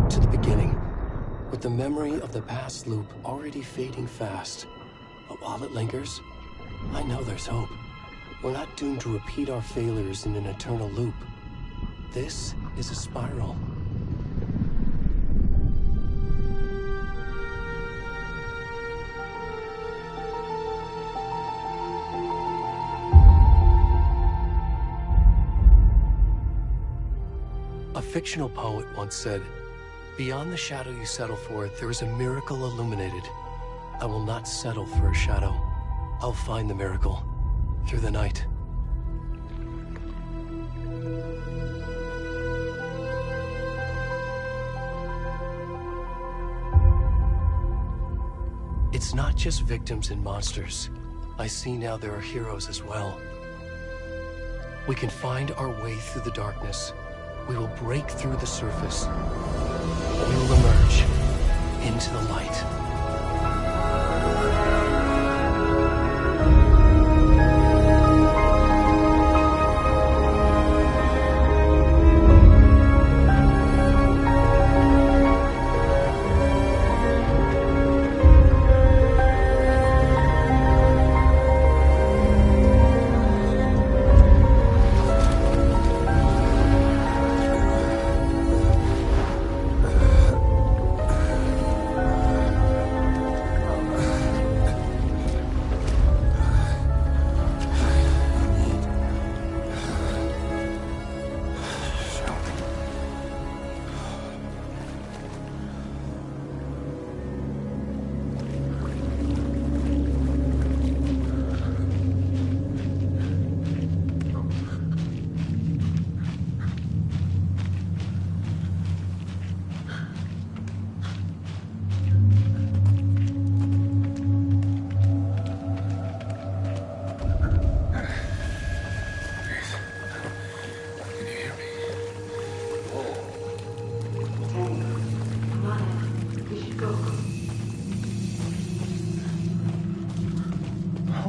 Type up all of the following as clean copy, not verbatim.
back to the beginning, with the memory of the past loop already fading fast. But while it lingers, I know there's hope. We're not doomed to repeat our failures in an eternal loop. This is a spiral. A fictional poet once said, "Beyond the shadow you settle for, there is a miracle illuminated. I will not settle for a shadow. I'll find the miracle through the night." It's not just victims and monsters. I see now there are heroes as well. We can find our way through the darkness. We will break through the surface. We will emerge into the light.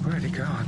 Already gone.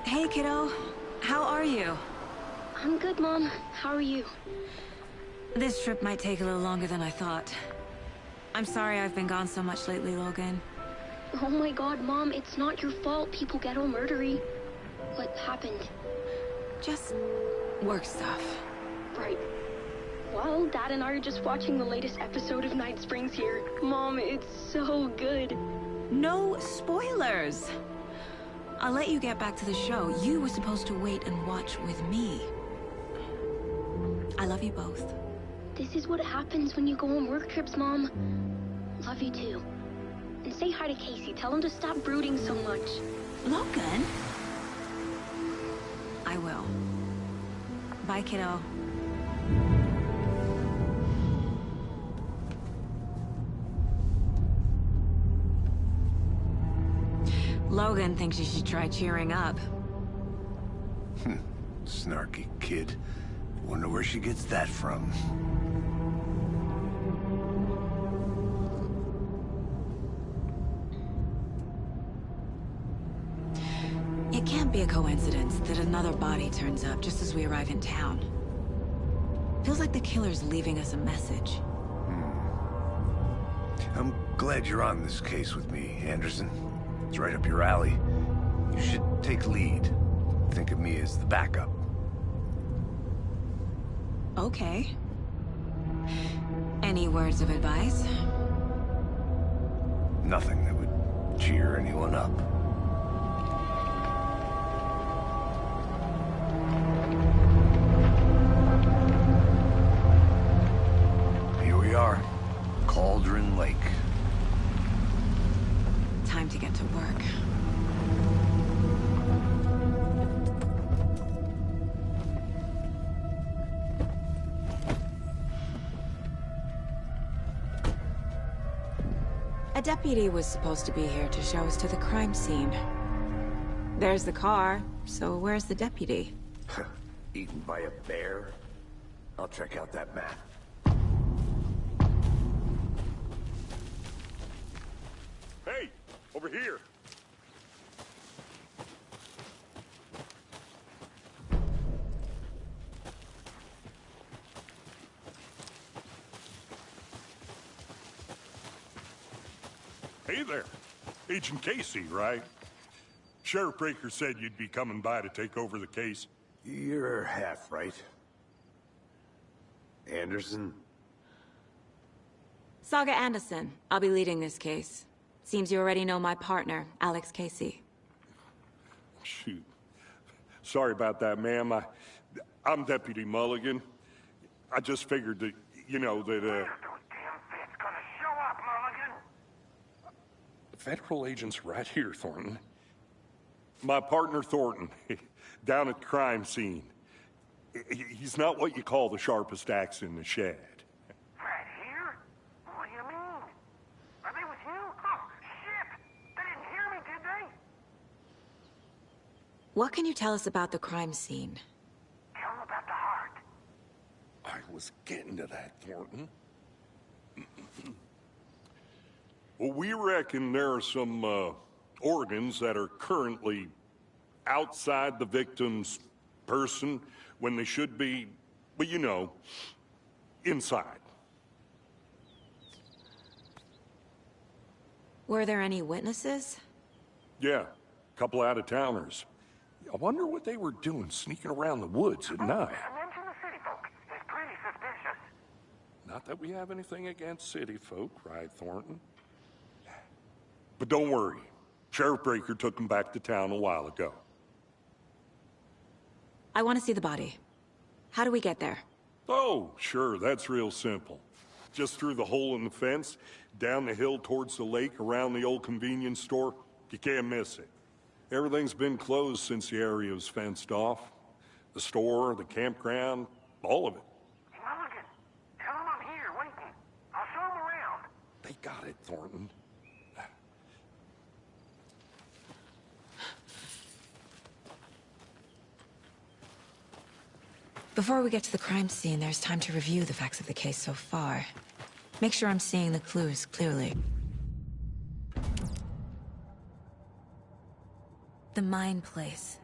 Hey, kiddo. How are you? I'm good, Mom. How are you? This trip might take a little longer than I thought. I'm sorry I've been gone so much lately, Logan. Oh my god, Mom, it's not your fault people get all murdery. What happened? Just work stuff. Right. Well, Dad and I are just watching the latest episode of Night Springs here. Mom, it's so good. No spoilers! I'll let you get back to the show. You were supposed to wait and watch with me. I love you both. This is what happens when you go on work trips, Mom. Love you too. And say hi to Casey. Tell him to stop brooding so much. Logan? I will. Bye, kiddo. Logan thinks you should try cheering up. Snarky kid. Wonder where she gets that from. It can't be a coincidence that another body turns up just as we arrive in town. Feels like the killer's leaving us a message. I'm glad you're on this case with me, Anderson. It's right up your alley. You should take lead. Think of me as the backup. Okay. Any words of advice? Nothing that would cheer anyone up. Here we are. Cauldron Lake. Time to get to work. A deputy was supposed to be here to show us to the crime scene. There's the car, so where's the deputy? Eaten by a bear? I'll check out that map. Hey, over here. Hey there. Agent Casey, right? Sheriff Breaker said you'd be coming by to take over the case. You're half right. Anderson? Saga Anderson. I'll be leading this case. Seems you already know my partner, Alex Casey. Shoot. Sorry about that, ma'am. I'm Deputy Mulligan. I just figured that, you know, that, Those damn feds gonna show up, Mulligan? Federal agent's right here, Thornton. My partner, Thornton, down at the crime scene. He's not what you call the sharpest axe in the shed. Right here? What do you mean? Are they with you? Oh, shit! They didn't hear me, did they? What can you tell us about the crime scene? Tell them about the heart. I was getting to that, Thornton. Well, we reckon there are some, organs that are currently outside the victim's person when they should be, well, you know, inside. Were there any witnesses? Yeah, a couple out-of-towners. I wonder what they were doing sneaking around the woods at night. Mention the city folk. It's pretty suspicious. Not that we have anything against city folk, right, Thornton? But don't worry. Sheriff Breaker took them back to town a while ago. I want to see the body. How do we get there? Oh, sure, that's real simple. Just through the hole in the fence, down the hill towards the lake, around the old convenience store. You can't miss it. Everything's been closed since the area was fenced off. The store, the campground, all of it. Hey, Mulligan, tell them I'm here waiting. I'll show them around. They got it, Thornton. Before we get to the crime scene, there's time to review the facts of the case so far. Make sure I'm seeing the clues clearly. The Mine Place.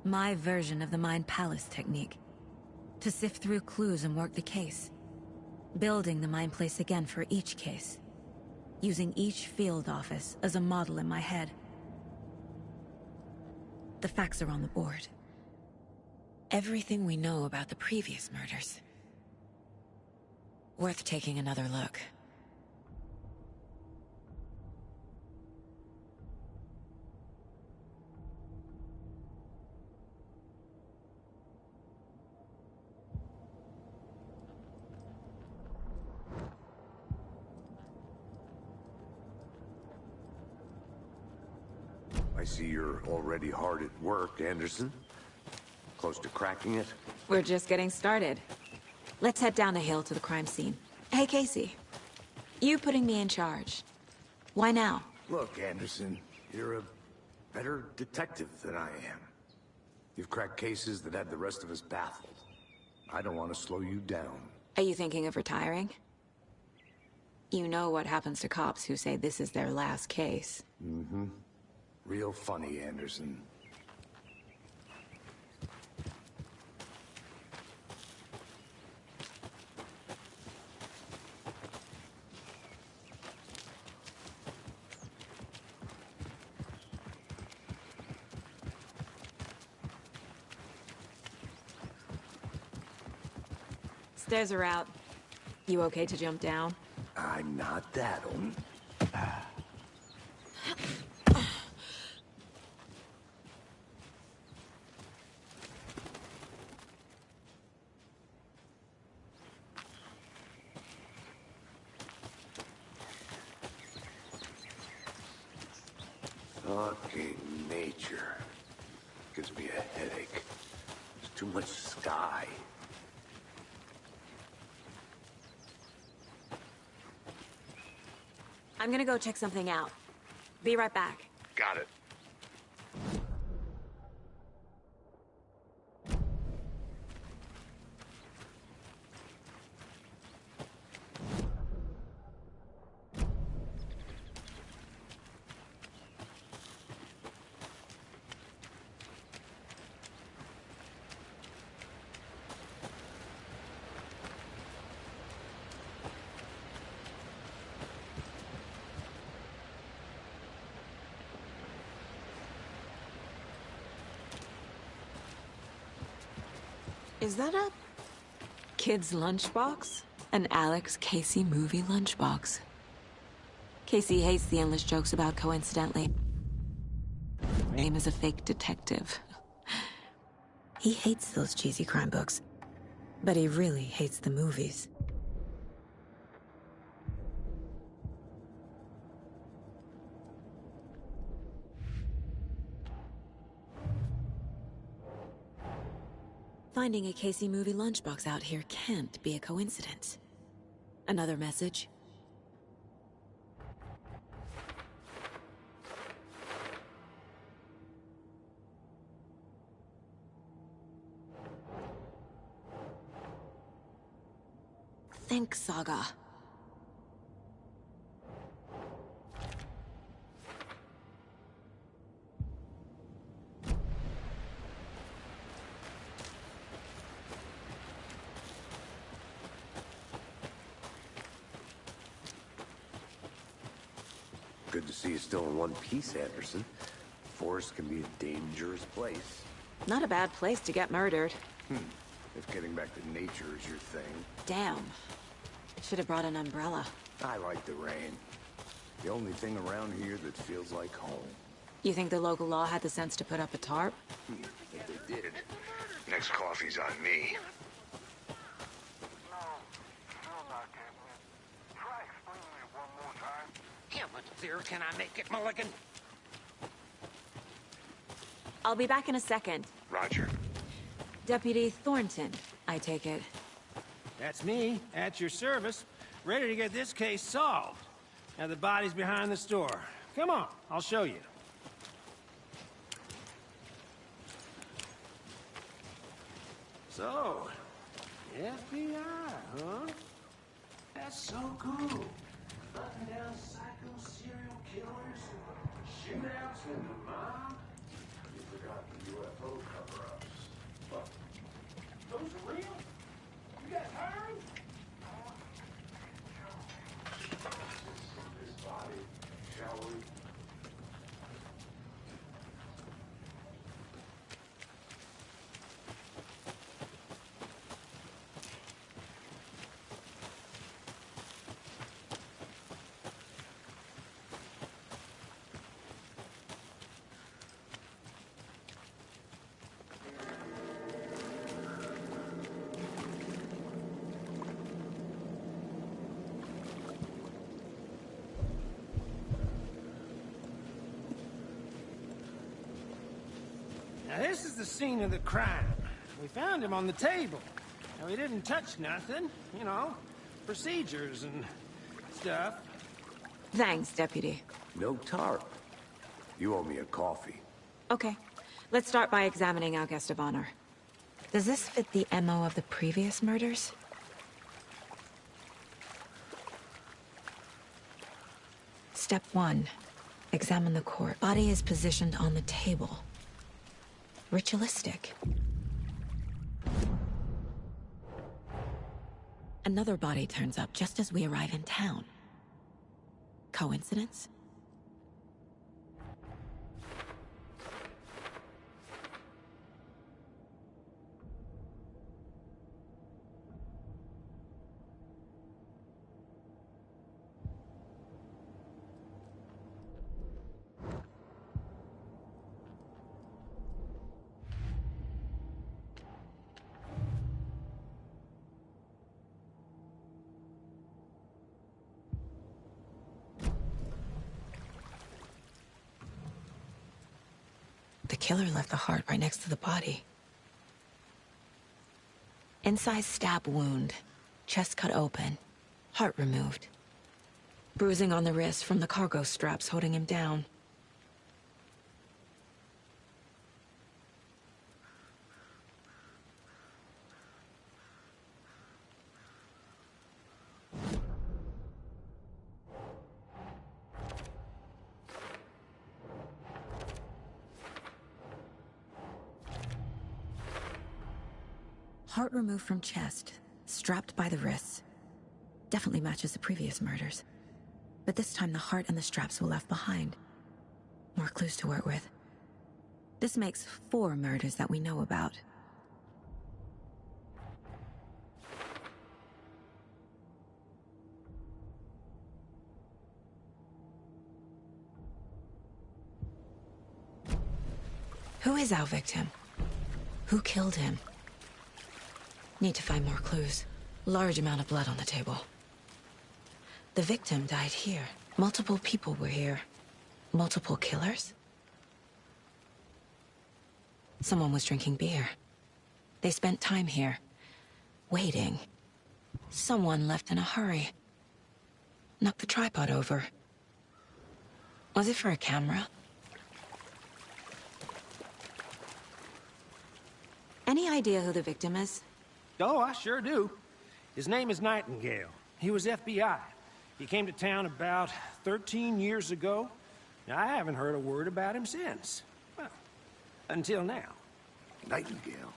My version of the Mind Palace technique. To sift through clues and work the case. Building the Mind Place again for each case. Using each field office as a model in my head. The facts are on the board. Everything we know about the previous murders. Worth taking another look. I see you're already hard at work, Anderson. Close to cracking it? We're just getting started. Let's head down the hill to the crime scene. Hey, Casey. You putting me in charge. Why now? Look, Anderson, you're a better detective than I am. You've cracked cases that had the rest of us baffled. I don't want to slow you down. Are you thinking of retiring? You know what happens to cops who say this is their last case. Mm-hmm. Real funny, Anderson. Stairs are out. You okay to jump down? I'm not that old. Fucking nature. Gives me a headache. There's too much sky. I'm gonna go check something out. Be right back. Got it. Is that a kid's lunchbox? An Alex Casey movie lunchbox. Casey hates the endless jokes about coincidentally. Name is a fake detective. He hates those cheesy crime books, but he really hates the movies. Finding a Casey movie lunchbox out here can't be a coincidence. Another message? Think, Saga. Good to see you still in one piece, Anderson. Forest can be a dangerous place. Not a bad place to get murdered. If getting back to nature is your thing. Damn. Should have brought an umbrella. I like the rain. The only thing around here that feels like home. You think the local law had the sense to put up a tarp? If they did, next coffee's on me. No, still not getting it. Try explaining it one more time. How much clearer can I make it, Mulligan? I'll be back in a second. Roger. Deputy Thornton, I take it. That's me, at your service, ready to get this case solved. Now the body's behind the store. Come on, I'll show you. So, FBI, huh? That's so cool. Hunting down psycho serial killers, shootouts in the mob. You forgot the UFO cover-up. Now, this is the scene of the crime. We found him on the table. Now, he didn't touch nothing, you know, procedures and stuff. Thanks, Deputy. No tarp. You owe me a coffee. Okay, let's start by examining our guest of honor. Does this fit the MO of the previous murders? Step 1. Examine the corpse. Body is positioned on the table. Ritualistic. Another body turns up just as we arrive in town. Coincidence? The killer left the heart right next to the body. Inside stab wound, chest cut open, heart removed. Bruising on the wrist from the cargo straps holding him down. Heart removed from chest, strapped by the wrists. Definitely matches the previous murders. But this time the heart and the straps were left behind. More clues to work with. This makes 4 murders that we know about. Who is our victim? Who killed him? Need to find more clues. Large amount of blood on the table. The victim died here. Multiple people were here. Multiple killers? Someone was drinking beer. They spent time here. Waiting. Someone left in a hurry. Knocked the tripod over. Was it for a camera? Any idea who the victim is? Oh, I sure do. His name is Nightingale. He was FBI. He came to town about 13 years ago. Now, I haven't heard a word about him since. Well, until now. Nightingale?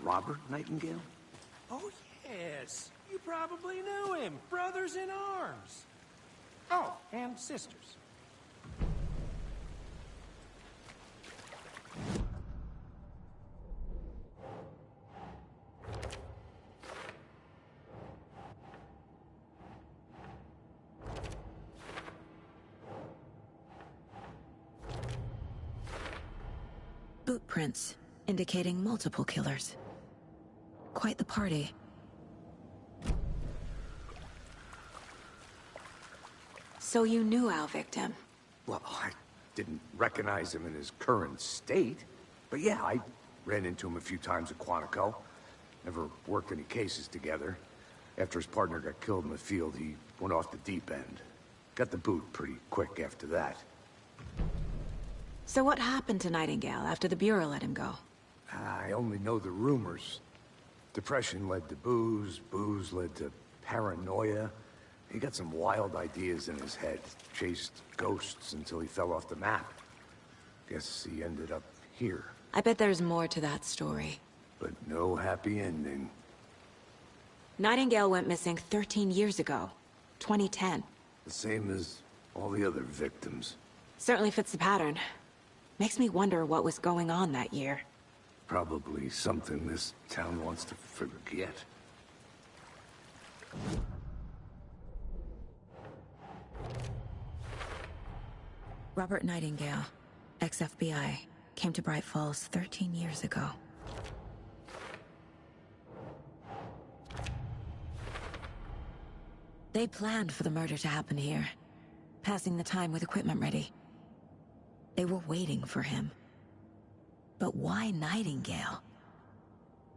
Robert Nightingale? Oh, yes. You probably knew him. Brothers in arms. Oh, and sisters. Boot prints, indicating multiple killers. Quite the party. So you knew our victim? Well, I didn't recognize him in his current state. But yeah, I ran into him a few times at Quantico. Never worked any cases together. After his partner got killed in the field, he went off the deep end. Got the boot pretty quick after that. So what happened to Nightingale after the Bureau let him go? I only know the rumors. Depression led to booze, booze led to paranoia. He got some wild ideas in his head, chased ghosts until he fell off the map. Guess he ended up here. I bet there's more to that story. But no happy ending. Nightingale went missing 13 years ago, 2010. The same as all the other victims. Certainly fits the pattern. Makes me wonder what was going on that year. Probably something this town wants to forget. Robert Nightingale, ex-FBI, came to Bright Falls 13 years ago. They planned for the murder to happen here, passing the time with equipment ready. They were waiting for him. But why Nightingale?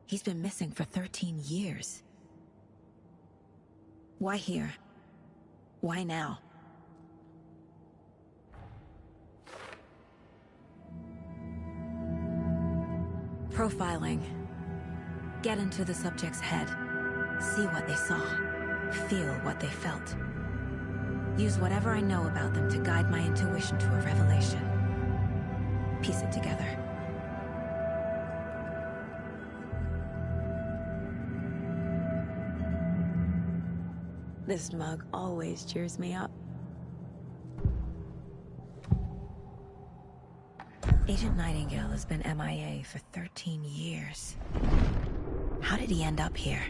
He's been missing for 13 years. Why here? Why now? Profiling. Get into the subject's head. See what they saw. Feel what they felt. Use whatever I know about them to guide my intuition to a revelation. Piece it together. This mug always cheers me up. Agent Nightingale has been MIA for 13 years. How did he end up here?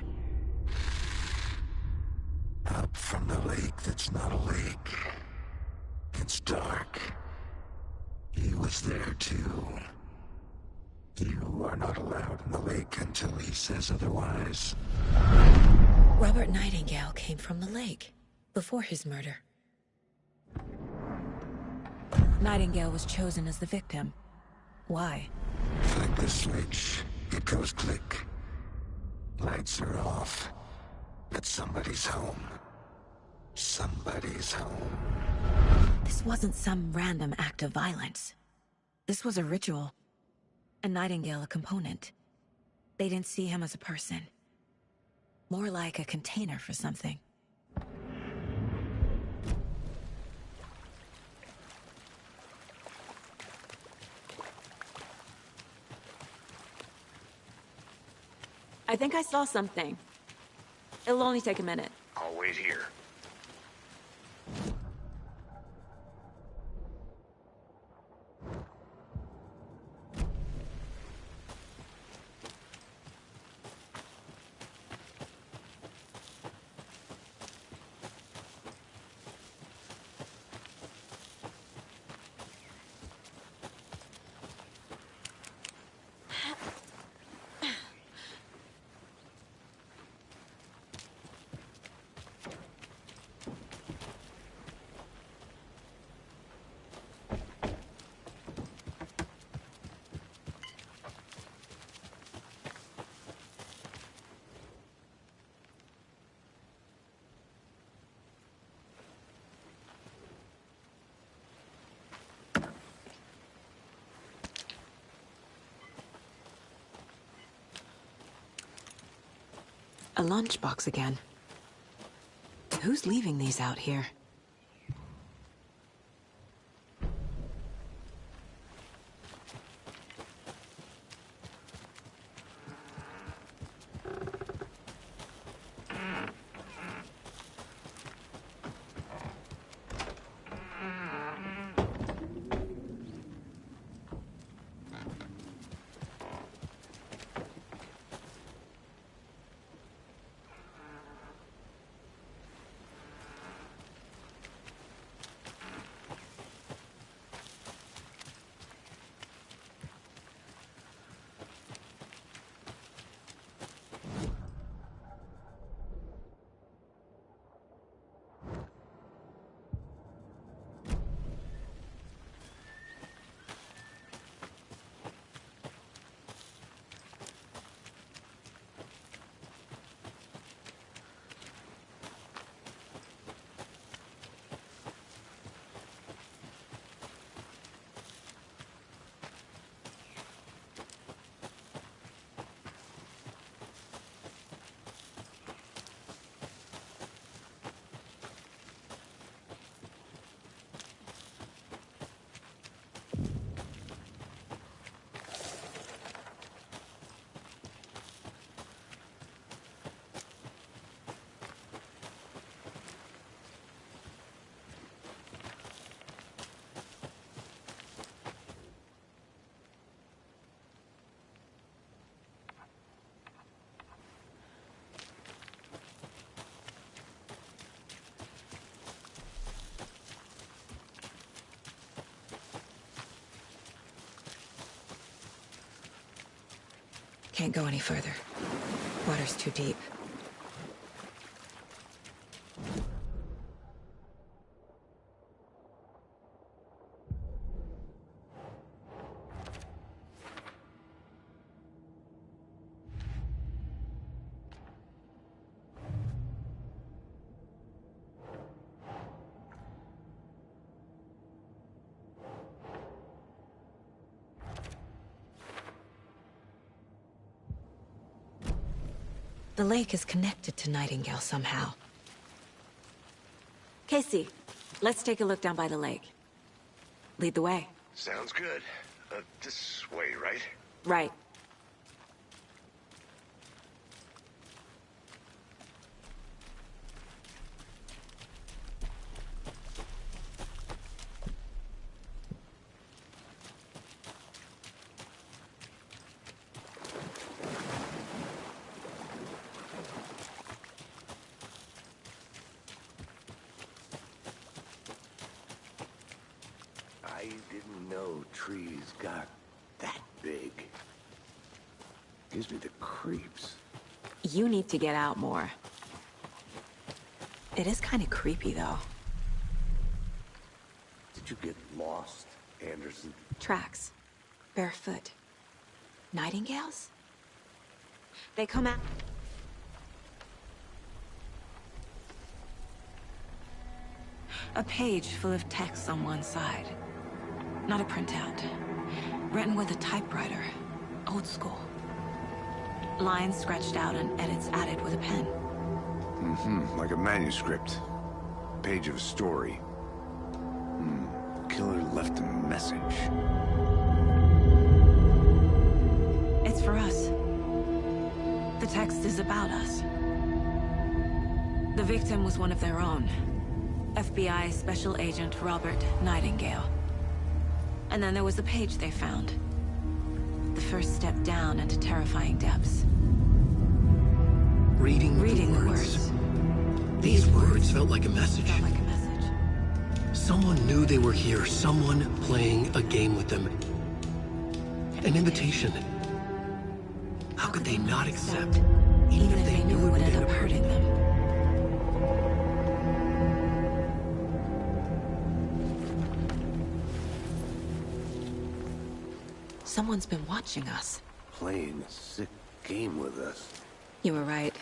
Up from the lake that's not a lake. It's dark. He was there too. You are not allowed in the lake until he says otherwise. Robert Nightingale came from the lake, before his murder. Nightingale was chosen as the victim. Why? Flick the switch, it goes click. Lights are off, but somebody's home. Somebody's home. This wasn't some random act of violence. This was a ritual. And Nightingale a component. They didn't see him as a person. More like a container for something. I think I saw something. It'll only take a minute. I'll wait here. A lunchbox again. Who's leaving these out here? Can't go any further. Water's too deep. The lake is connected to Nightingale somehow. Casey, let's take a look down by the lake. Lead the way. Sounds good. This way, right? Right. I didn't know trees got that big. Gives me the creeps. You need to get out more. It is kind of creepy, though. Did you get lost, Anderson? Tracks. Barefoot. Nightingales? They come out... A page full of text on one side. Not a printout. Written with a typewriter. Old school. Lines scratched out and edits added with a pen. Like a manuscript. Page of a story. Killer left a message. It's for us. The text is about us. The victim was one of their own. FBI Special Agent Robert Nightingale. And then there was the page they found. The first step down into terrifying depths. Reading the words. These words felt like a message. Felt like a message. Someone knew they were here. Someone playing a game with them. An invitation. How could they not accept, even if they knew it would end up hurting them? Someone's been watching us. Playing a sick game with us. You were right.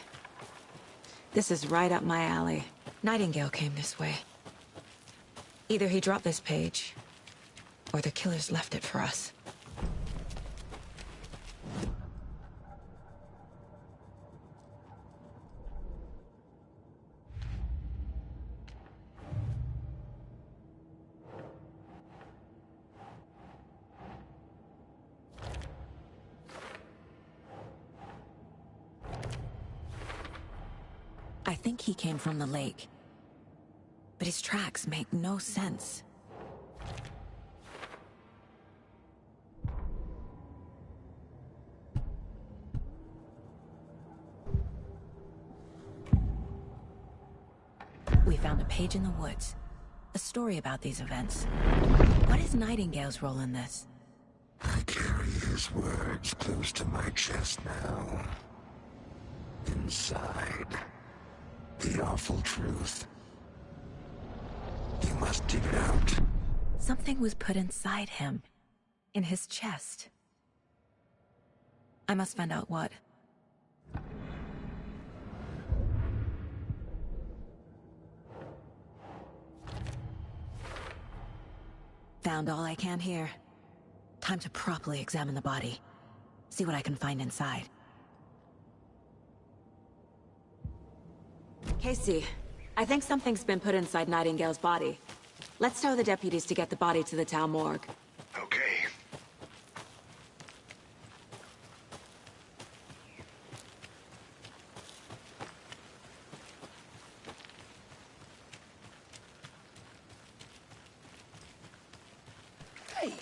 This is right up my alley. Nightingale came this way. Either he dropped this page, or the killers left it for us. I think he came from the lake. But his tracks make no sense. We found a page in the woods. A story about these events. What is Nightingale's role in this? I carry his words close to my chest now. Inside, the awful truth. You must dig it out. Something was put inside him. In his chest. I must find out what. Found all I can here. Time to properly examine the body. See what I can find inside. Casey, I think something's been put inside Nightingale's body. Let's tell the deputies to get the body to the town morgue. Okay. Hey,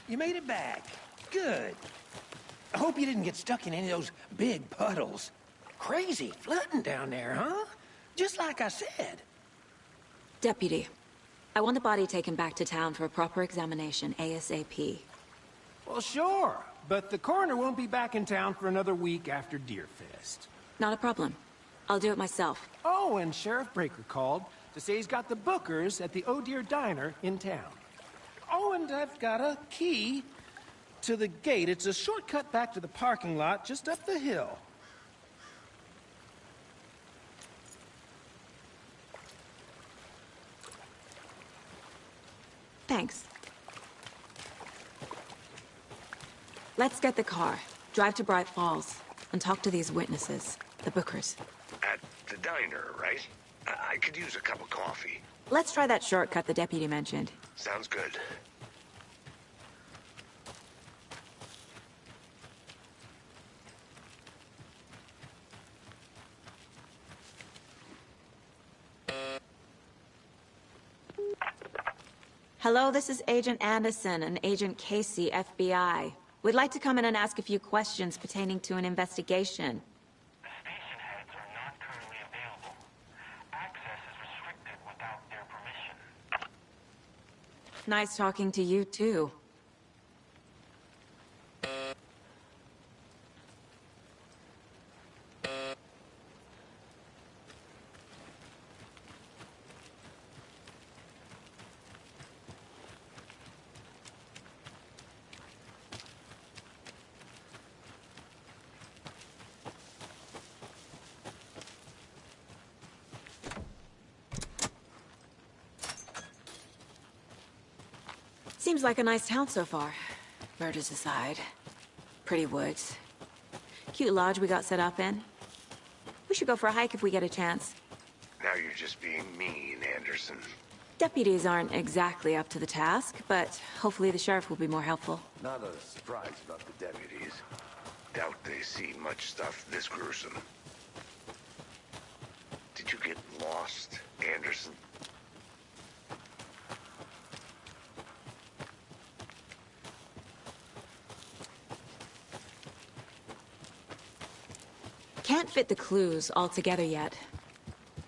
you made it back. Good. I hope you didn't get stuck in any of those big puddles. Crazy flooding down there, huh? Just like I said. Deputy, I want the body taken back to town for a proper examination, ASAP. Well, sure. But the coroner won't be back in town for another week after Deerfest. Not a problem. I'll do it myself. Oh, and Sheriff Breaker called to say he's got the bookers at the Oh Deer Diner in town. Oh, and I've got a key to the gate. It's a shortcut back to the parking lot just up the hill. Thanks. Let's get the car, drive to Bright Falls, and talk to these witnesses. The Bookers. At the diner, right? I could use a cup of coffee. Let's try that shortcut the deputy mentioned. Sounds good. Hello, this is Agent Anderson and Agent Casey, FBI. We'd like to come in and ask a few questions pertaining to an investigation. The station heads are not currently available. Access is restricted without their permission. Nice talking to you, too. Seems like a nice town so far. Murders aside. Pretty woods. Cute lodge we got set up in. We should go for a hike if we get a chance. Now you're just being mean, Anderson. Deputies aren't exactly up to the task, but hopefully the sheriff will be more helpful. Not a surprise about the deputies. Doubt they see much stuff this gruesome. Did you get lost, Anderson? Can't fit the clues all together yet.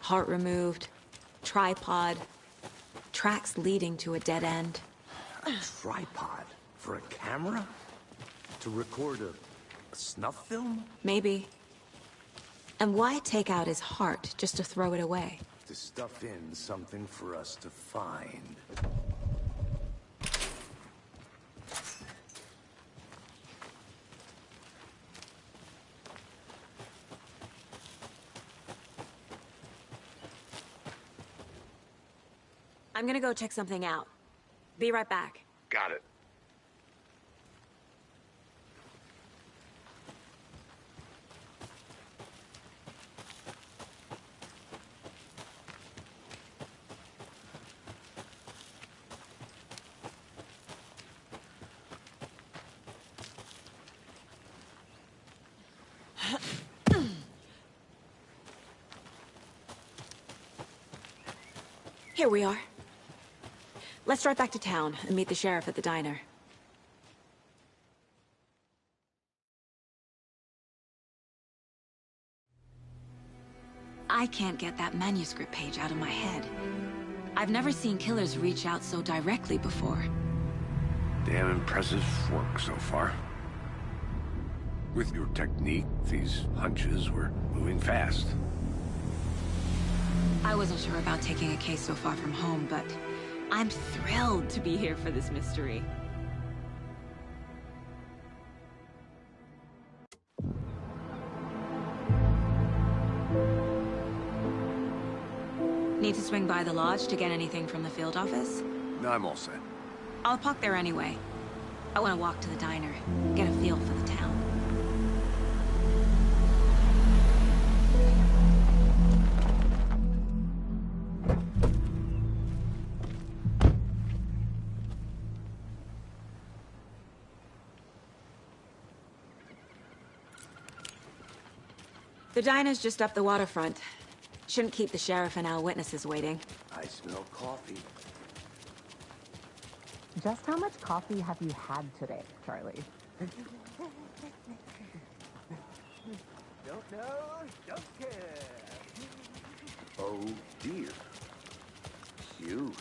Heart removed, tripod, tracks leading to a dead end. A tripod? For a camera? To record a snuff film? Maybe. And why take out his heart just to throw it away? To stuff in something for us to find. I'm gonna go check something out. Be right back. Got it. Here we are. Let's drive back to town and meet the sheriff at the diner. I can't get that manuscript page out of my head. I've never seen killers reach out so directly before. Damn impressive work so far. With your technique, these hunches were moving fast. I wasn't sure about taking a case so far from home, but I'm thrilled to be here for this mystery. Need to swing by the lodge to get anything from the field office? No, I'm all set. I'll park there anyway. I want to walk to the diner, get a feel for the town. The diner's just up the waterfront. Shouldn't keep the sheriff and our witnesses waiting. I smell coffee. Just how much coffee have you had today, Charlie? Don't know, don't care. Oh dear. Cute.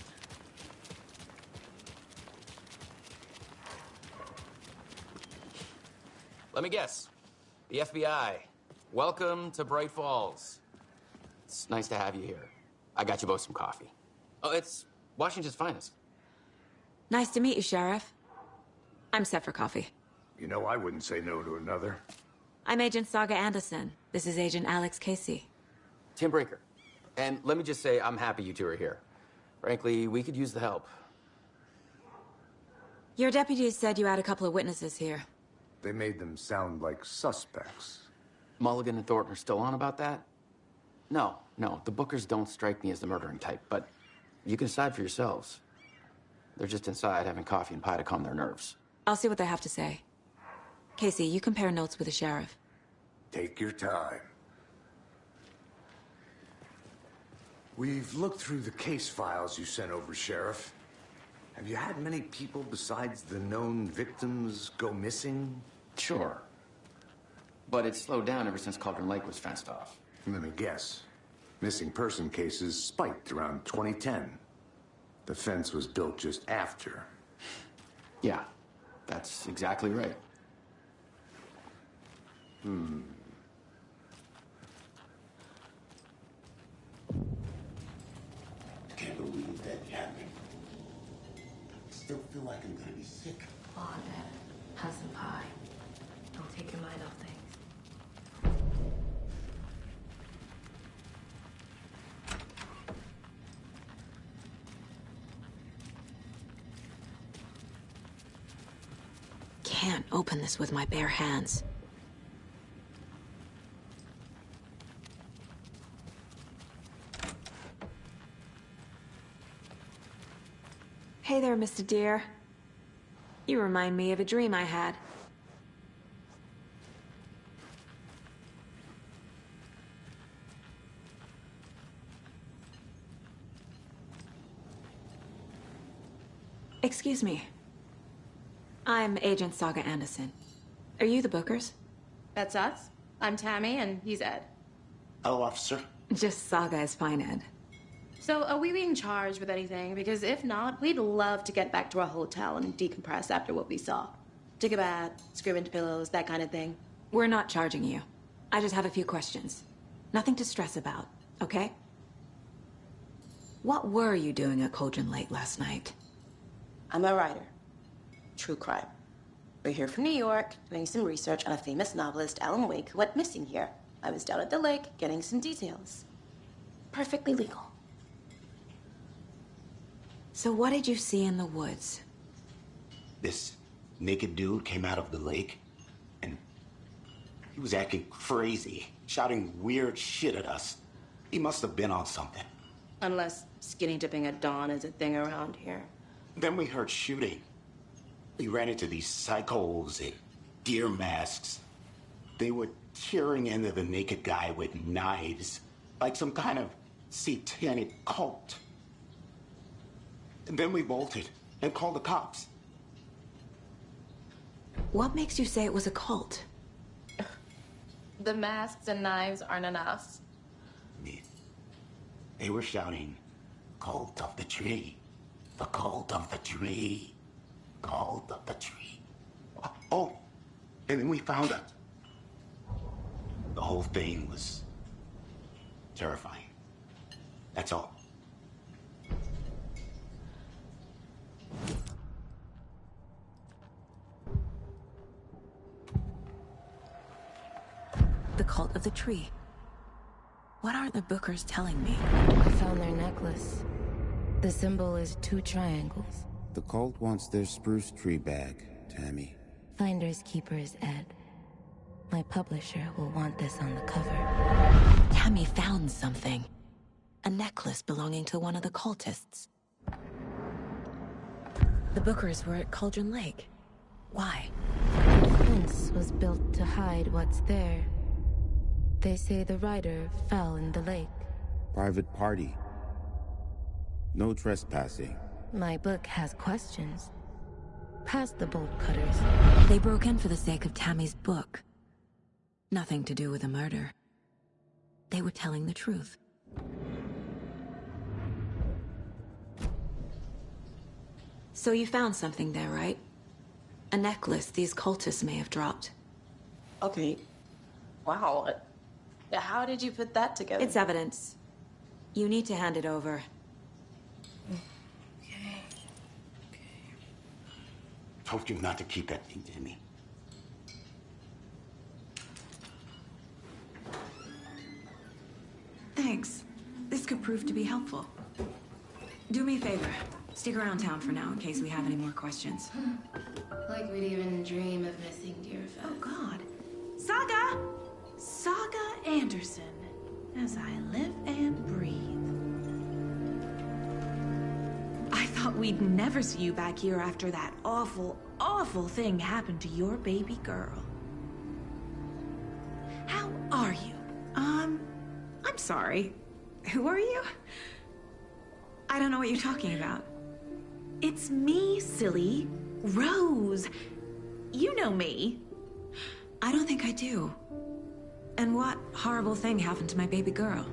Let me guess. The FBI. Welcome to Bright Falls. It's nice to have you here. I got you both some coffee. Oh, it's Washington's finest. Nice to meet you, Sheriff. I'm set for coffee. You know, I wouldn't say no to another. I'm Agent Saga Anderson. This is Agent Alex Casey. Tim Brinker. And let me just say, I'm happy you two are here. Frankly, we could use the help. Your deputies said you had a couple of witnesses here. They made them sound like suspects. Mulligan and Thornton are still on about that? No, the Bookers don't strike me as the murdering type, but you can decide for yourselves. They're just inside having coffee and pie to calm their nerves. I'll see what they have to say. Casey, you compare notes with the sheriff. Take your time. We've looked through the case files you sent over, Sheriff. Have you had many people besides the known victims go missing? Sure. But it's slowed down ever since Cauldron Lake was fenced off. Let me guess. Missing person cases spiked around 2010. The fence was built just after. Yeah, that's exactly right. Can't believe that happened. Still feel like I'm gonna be sick. Oh, Dad. Have some pie. Don't take your mind off things. Can't open this with my bare hands. Hey there, Mr. Deer. You remind me of a dream I had. Excuse me. I'm Agent Saga Anderson. Are you the Bookers? That's us. I'm Tammy, and he's Ed. Hello, officer. Just Saga is fine, Ed. So, are we being charged with anything? Because if not, we'd love to get back to our hotel and decompress after what we saw. Take a bath, scream into pillows, that kind of thing. We're not charging you. I just have a few questions. Nothing to stress about, okay? What were you doing at Cauldron Lake last night? I'm a writer. True crime. We're here from New York, doing some research on a famous novelist, Alan Wake, who went missing here. I was down at the lake, getting some details. Perfectly legal. So what did you see in the woods? This naked dude came out of the lake, and he was acting crazy, shouting weird shit at us. He must have been on something. Unless skinny dipping at dawn is a thing around here. Then we heard shooting. We ran into these psychos in deer masks. They were tearing into the naked guy with knives, like some kind of satanic cult. And then we bolted and called the cops. What makes you say it was a cult? The masks and knives aren't enough. They were shouting, "Cult of the tree, the cult of the tree, cult of the tree." Oh, and then we found out. The whole thing was terrifying. That's all. The cult of the tree. What are the Bookers telling me? I found their necklace. The symbol is 2 triangles. The cult wants their spruce tree back, Tammy. Finders keepers, Ed. My publisher will want this on the cover. Tammy found something. A necklace belonging to one of the cultists. The Bookers were at Cauldron Lake. Why? The fence was built to hide what's there. They say the rider fell in the lake. Private party. No trespassing. My book has questions. Past the bolt cutters. They broke in for the sake of Tammy's book. Nothing to do with a murder. They were telling the truth. So you found something there, right? A necklace these cultists may have dropped. Okay. Wow. How did you put that together? It's evidence. You need to hand it over. Told you not to keep that thing to me. Thanks. This could prove to be helpful. Do me a favor. Stick around town for now in case we have any more questions. Like we'd even dream of missing deer fest. Oh, God. Saga! Saga! Anderson, as I live and breathe. I thought we'd never see you back here after that awful, awful thing happened to your baby girl. How are you? I'm sorry. Who are you? I don't know what you're talking about. It's me, silly. Rose. You know me. I don't think I do. And what horrible thing happened to my baby girl?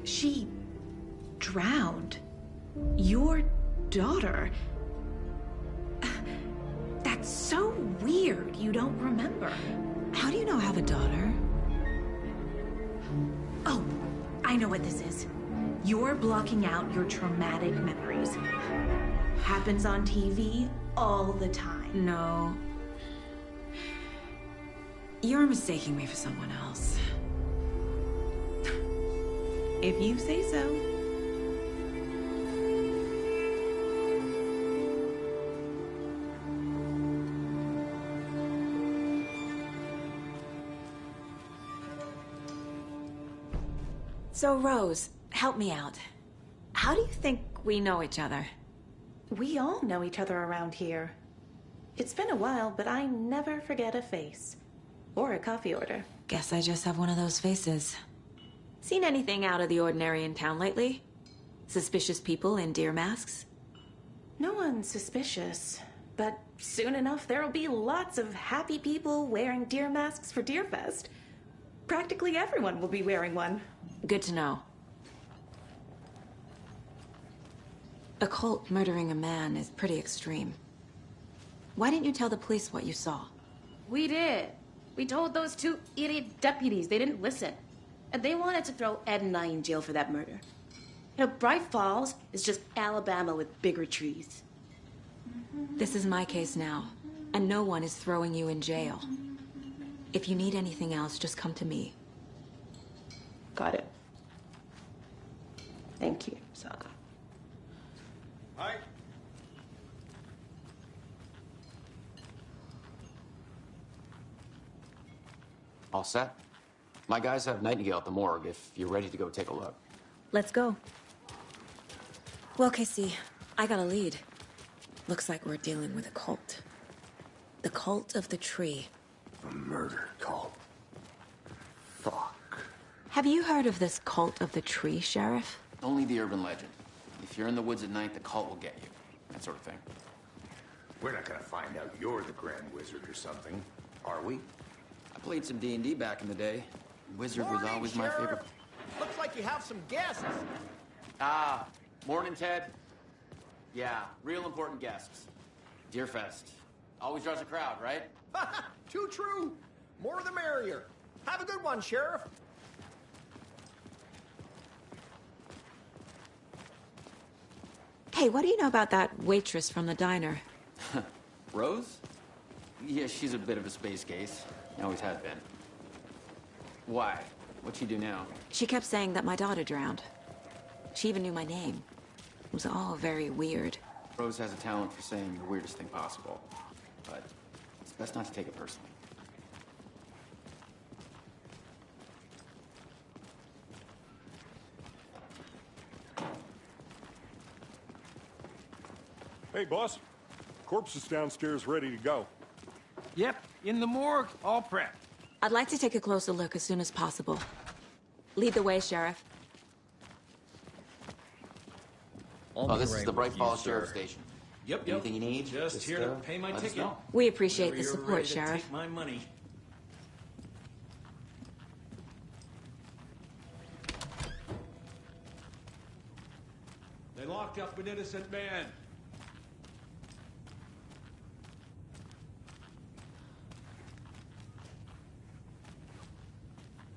She drowned. Your daughter. That's so weird you don't remember. How do you know I have a daughter? Oh, I know what this is. You're blocking out your traumatic memories. Happens on TV all the time. No. You're mistaking me for someone else. If you say so. So, Rose, help me out. How do you think we know each other? We all know each other around here. It's been a while, but I never forget a face. Or a coffee order. Guess I just have one of those faces. Seen anything out of the ordinary in town lately? Suspicious people in deer masks? No one's suspicious. But soon enough, there'll be lots of happy people wearing deer masks for Deerfest. Practically everyone will be wearing one. Good to know. A cult murdering a man is pretty extreme. Why didn't you tell the police what you saw? We did. We told those two idiot deputies. They didn't listen. And they wanted to throw Ed and I in jail for that murder. You know, Bright Falls is just Alabama with bigger trees. This is my case now, and no one is throwing you in jail. If you need anything else, just come to me. Got it. Thank you, Saga. Hi. All set? My guys have Nightingale at the morgue if you're ready to go take a look. Let's go. Well, Casey, I got a lead. Looks like we're dealing with a cult. The cult of the tree. A murder cult. Fuck. Have you heard of this cult of the tree, Sheriff? Only the urban legend. If you're in the woods at night, the cult will get you. That sort of thing. We're not gonna find out you're the Grand Wizard or something, are we? I played some D&D back in the day. Wizard was Morning, always my Sheriff. favorite. Looks like you have some guests. Ah, morning, Ted. Yeah, real important guests. Deerfest. Always draws a crowd, right? Too true. More the merrier. Have a good one, Sheriff. Hey, what do you know about that waitress from the diner? Rose? Yeah, she's a bit of a space case. Always has been. Why? What'd she do now? She kept saying that my daughter drowned. She even knew my name. It was all very weird. Rose has a talent for saying the weirdest thing possible. But it's best not to take it personally. Hey, boss. Corpse is downstairs ready to go. Yep, in the morgue, all prepped. I'd like to take a closer look as soon as possible. Lead the way, Sheriff. Oh, this is the Bright Falls Sheriff Station. Yep. Anything you need? Just here to pay my let us ticket. know. We appreciate Whenever the you're support, ready to Sheriff. Take my money. They locked up an innocent man.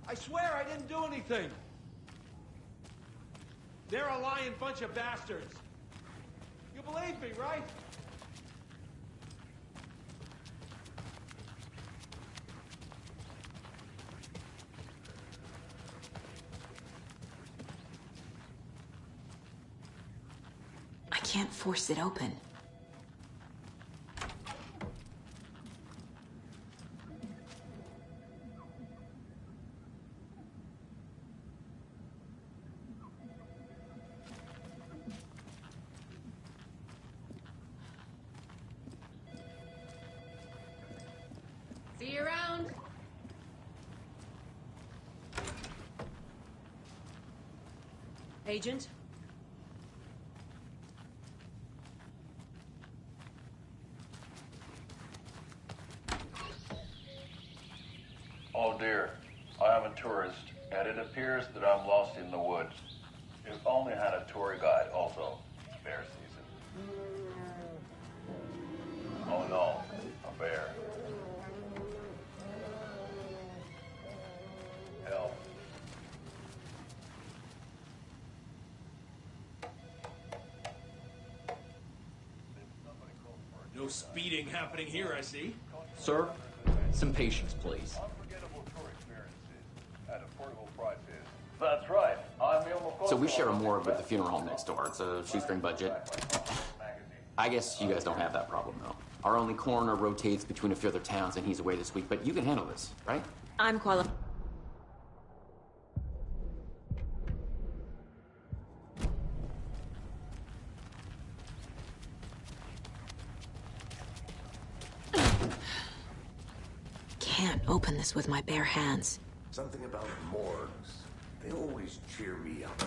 I swear I didn't do anything. They're a lying bunch of bastards. You believe me, right? I can't force it open. Agent? Oh dear, I am a tourist, and it appears that I'm lost in the woods. If only had a tour guide also. It's bear season. Oh no, a bear. Help. No speeding happening here, I see. Sir, some patience, please. Unforgettable tour experiences at affordable prices. That's right. I'm Ilmo. So we share a morgue with the funeral home next door. It's a shoestring budget. I guess you guys don't have that problem, though. Our only coroner rotates between a few other towns, and he's away this week, but you can handle this, right? I'm qualified. Can't open this with my bare hands. Something about morgues. They always cheer me up.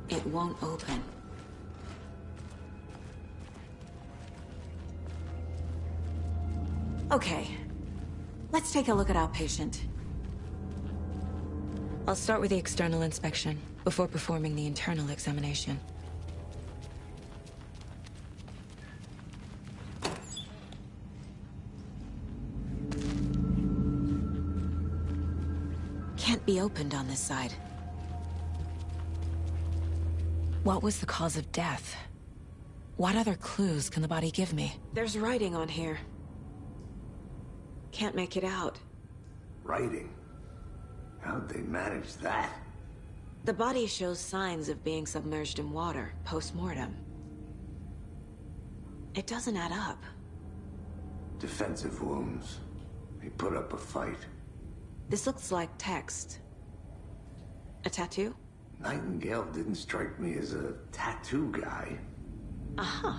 It won't open. Okay. Let's take a look at our patient. I'll start with the external inspection before performing the internal examination. Can't be opened on this side. What was the cause of death? What other clues can the body give me? There's writing on here. Can't make it out. Writing? How'd they manage that? The body shows signs of being submerged in water, post-mortem. It doesn't add up. Defensive wounds. He put up a fight. This looks like text. A tattoo? Nightingale didn't strike me as a tattoo guy. Uh-huh.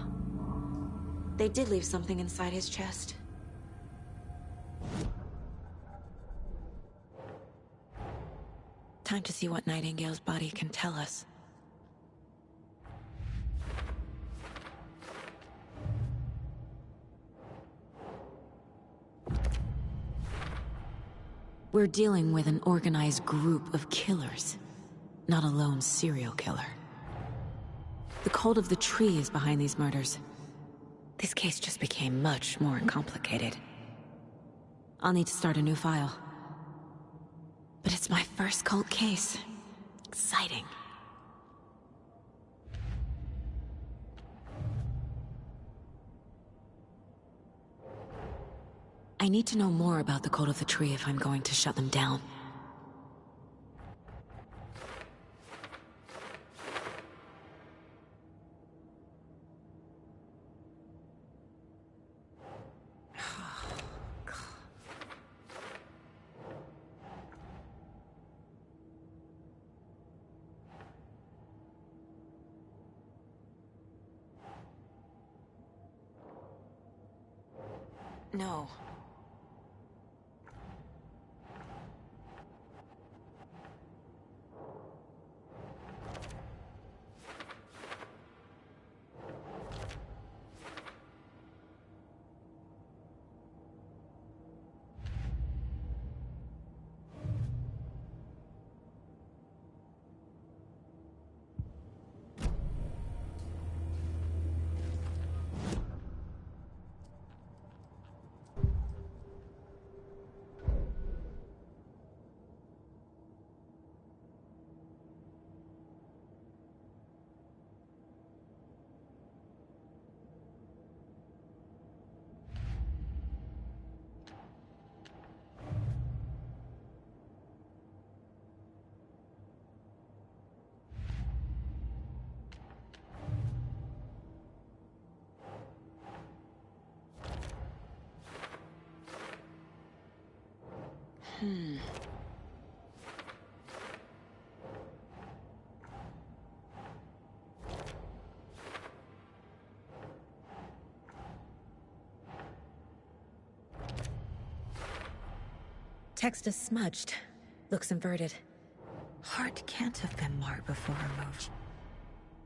They did leave something inside his chest. Time to see what Nightingale's body can tell us. We're dealing with an organized group of killers, not a lone serial killer. The cult of the tree is behind these murders. This case just became much more complicated. I'll need to start a new file. But it's my first cult case. Exciting. I need to know more about the cult of the tree if I'm going to shut them down. No. Text is smudged. Looks inverted. Heart can't have been marked before removed.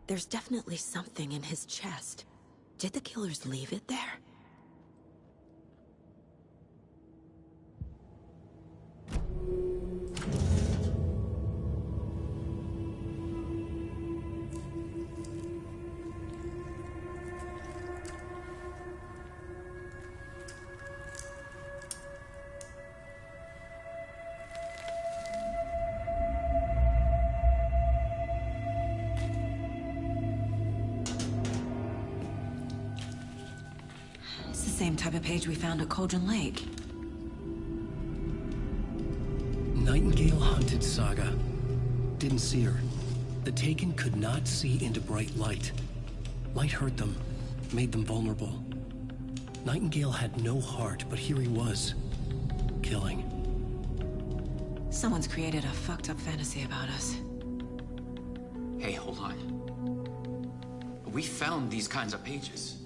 There's definitely something in his chest. Did the killers leave it there? Same type of page we found at Cauldron Lake. Nightingale hunted Saga. Didn't see her. The Taken could not see into bright light. Light hurt them, made them vulnerable. Nightingale had no heart, but here he was, killing. Someone's created a fucked up fantasy about us. Hey, hold on. We found these kinds of pages.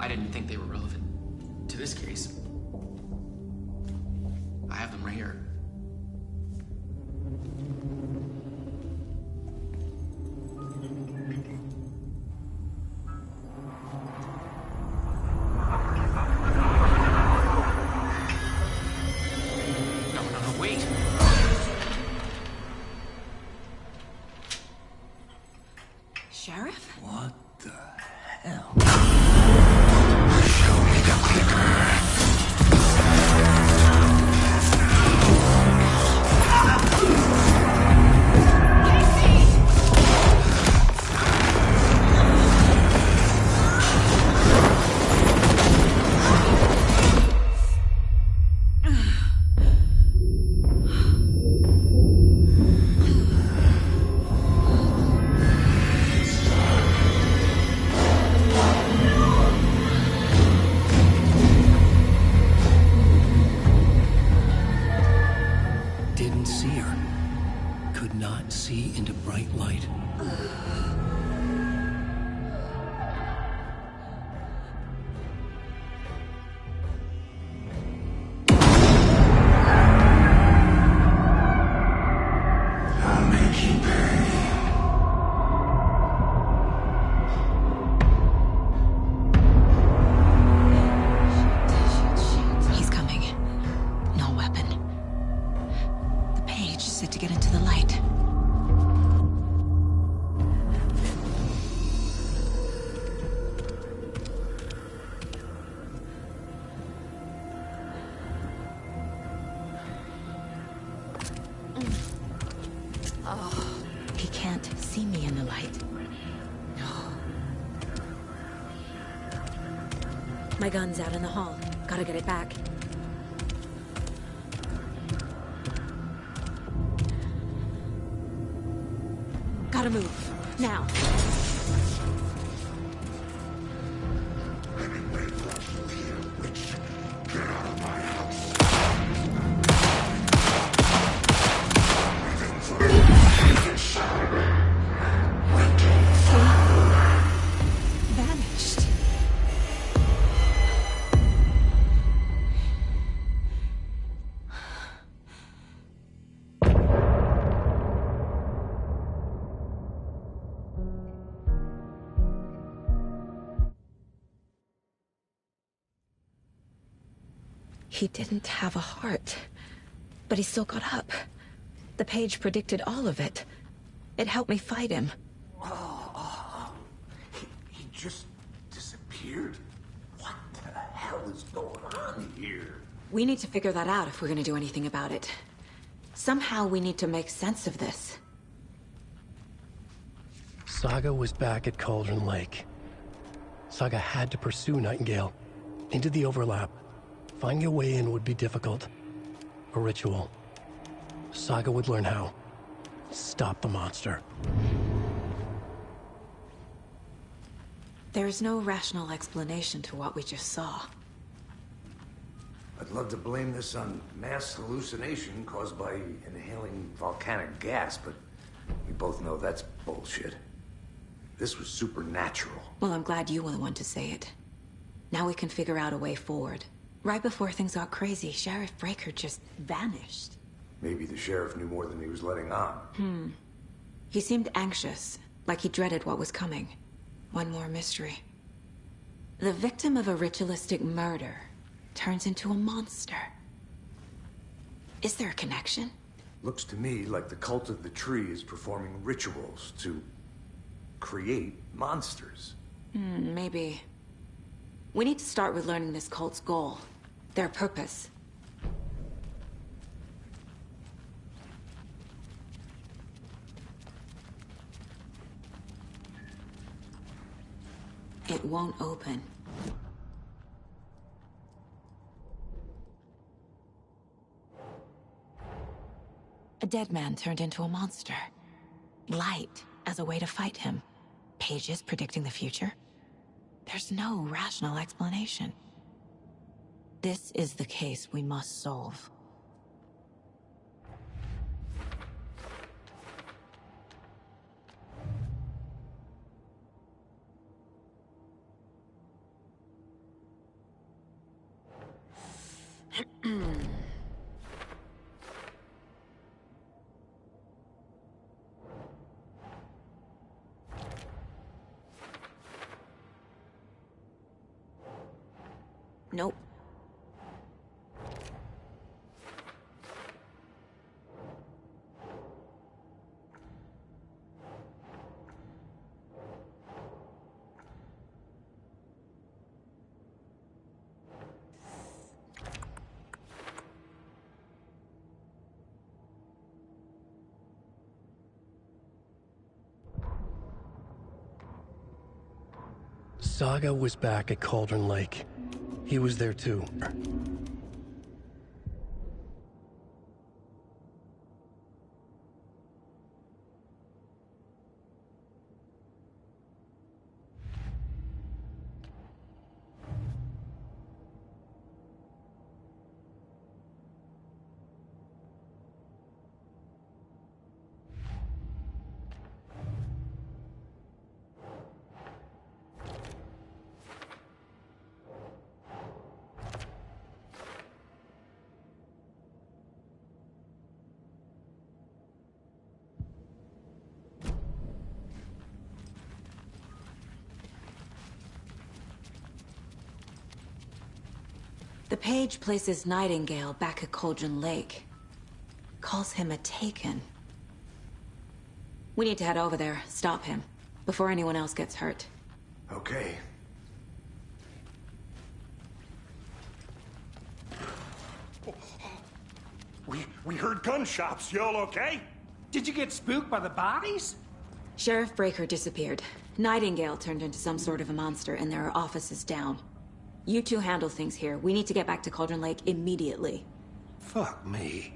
I didn't think they were relevant to this case. I have them right here. No, wait. Sheriff? What the hell? Didn't see her. Could not see into bright light. I'll make you pay. He's coming. No weapon. The page set to get into the light. Oh, he can't see me in the light. No. My gun's out in the hall. Gotta get it back. Gotta move. Now. Vanished. He didn't have a heart, but he still got up. The page predicted all of it. It helped me fight him. He just disappeared? What the hell is going on here? We need to figure that out if we're gonna do anything about it. Somehow we need to make sense of this. Saga was back at Cauldron Lake. Saga had to pursue Nightingale. Into the overlap. Finding a way in would be difficult. A ritual. Saga would learn how. Stop the monster. There is no rational explanation to what we just saw. I'd love to blame this on mass hallucination caused by inhaling volcanic gas, but we both know that's bullshit. This was supernatural. Well, I'm glad you were the one to say it. Now we can figure out a way forward. Right before things got crazy, Sheriff Breaker just vanished. Maybe the sheriff knew more than he was letting on. He seemed anxious, like he dreaded what was coming. One more mystery. The victim of a ritualistic murder turns into a monster. Is there a connection? Looks to me like the cult of the tree is performing rituals to create monsters. Maybe. We need to start with learning this cult's goal. Their purpose. It won't open. A dead man turned into a monster. Light as a way to fight him. Pages predicting the future. There's no rational explanation. This is the case we must solve. Nope. Saga was back at Cauldron Lake. He was there too. The page places Nightingale back at Cauldron Lake. Calls him a Taken. We need to head over there, stop him, before anyone else gets hurt. Okay. We heard gunshots. Y'all okay? Did you get spooked by the bodies? Sheriff Breaker disappeared. Nightingale turned into some sort of a monster, and there are offices down. You two handle things here. We need to get back to Cauldron Lake immediately. Fuck me.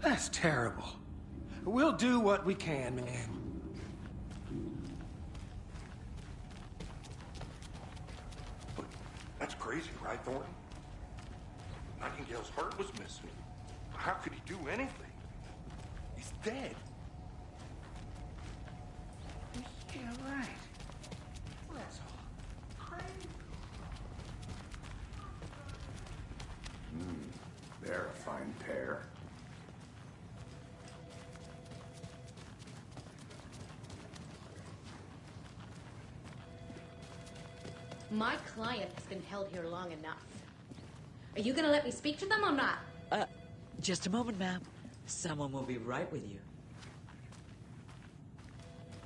That's terrible. We'll do what we can, man. But that's crazy, right, Thornton? Nightingale's heart was missing. How could he do anything? He's dead. Yeah, right. That's all crazy. They're a fine pair. My client has been held here long enough. Are you gonna let me speak to them or not? Just a moment, ma'am. Someone will be right with you.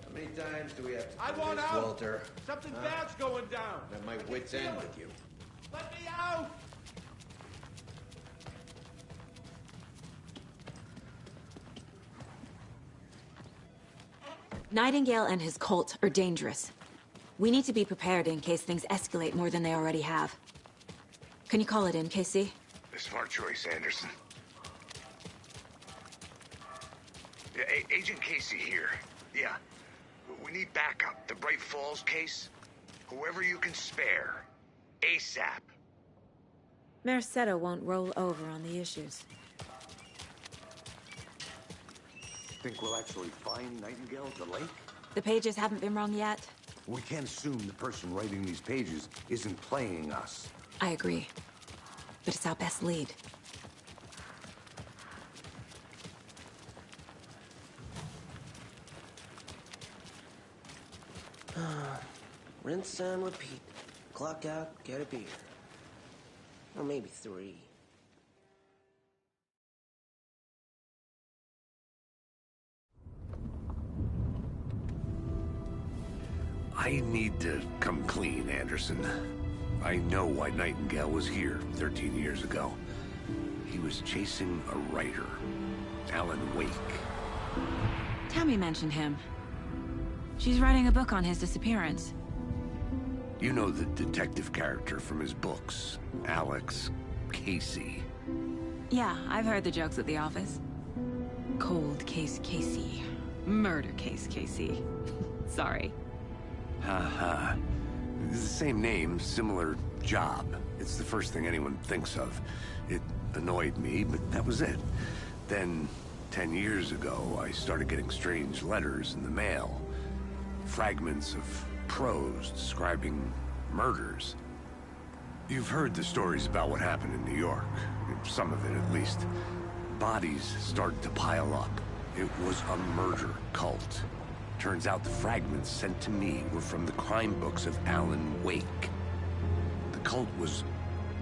How many times do we have to I do want this, out! Walter? Something bad's going down! I'm at my wit's end with you. Let me out! Nightingale and his cult are dangerous. We need to be prepared in case things escalate more than they already have. Can you call it in, Casey? Smart choice, Anderson. Yeah, Agent Casey here. Yeah. We need backup. The Bright Falls case. Whoever you can spare. ASAP. Mercado won't roll over on the issues. Think we'll actually find Nightingale at the lake? The pages haven't been rung yet. We can't assume the person writing these pages isn't playing us. I agree. But it's our best lead. Rinse and repeat. Clock out, get a beer. Or maybe 3. I need to come clean, Anderson. I know why Nightingale was here 13 years ago. He was chasing a writer, Alan Wake. Tammy mentioned him. She's writing a book on his disappearance. You know the detective character from his books, Alex Casey. Yeah, I've heard the jokes at the office. Cold case Casey. Murder case Casey. Sorry. Haha. It's the same name, similar job. It's the first thing anyone thinks of. It annoyed me, but that was it. Then, 10 years ago, I started getting strange letters in the mail. Fragments of prose describing murders. You've heard the stories about what happened in New York. Some of it, at least. Bodies started to pile up. It was a murder cult. Turns out the fragments sent to me were from the crime books of Alan Wake. The cult was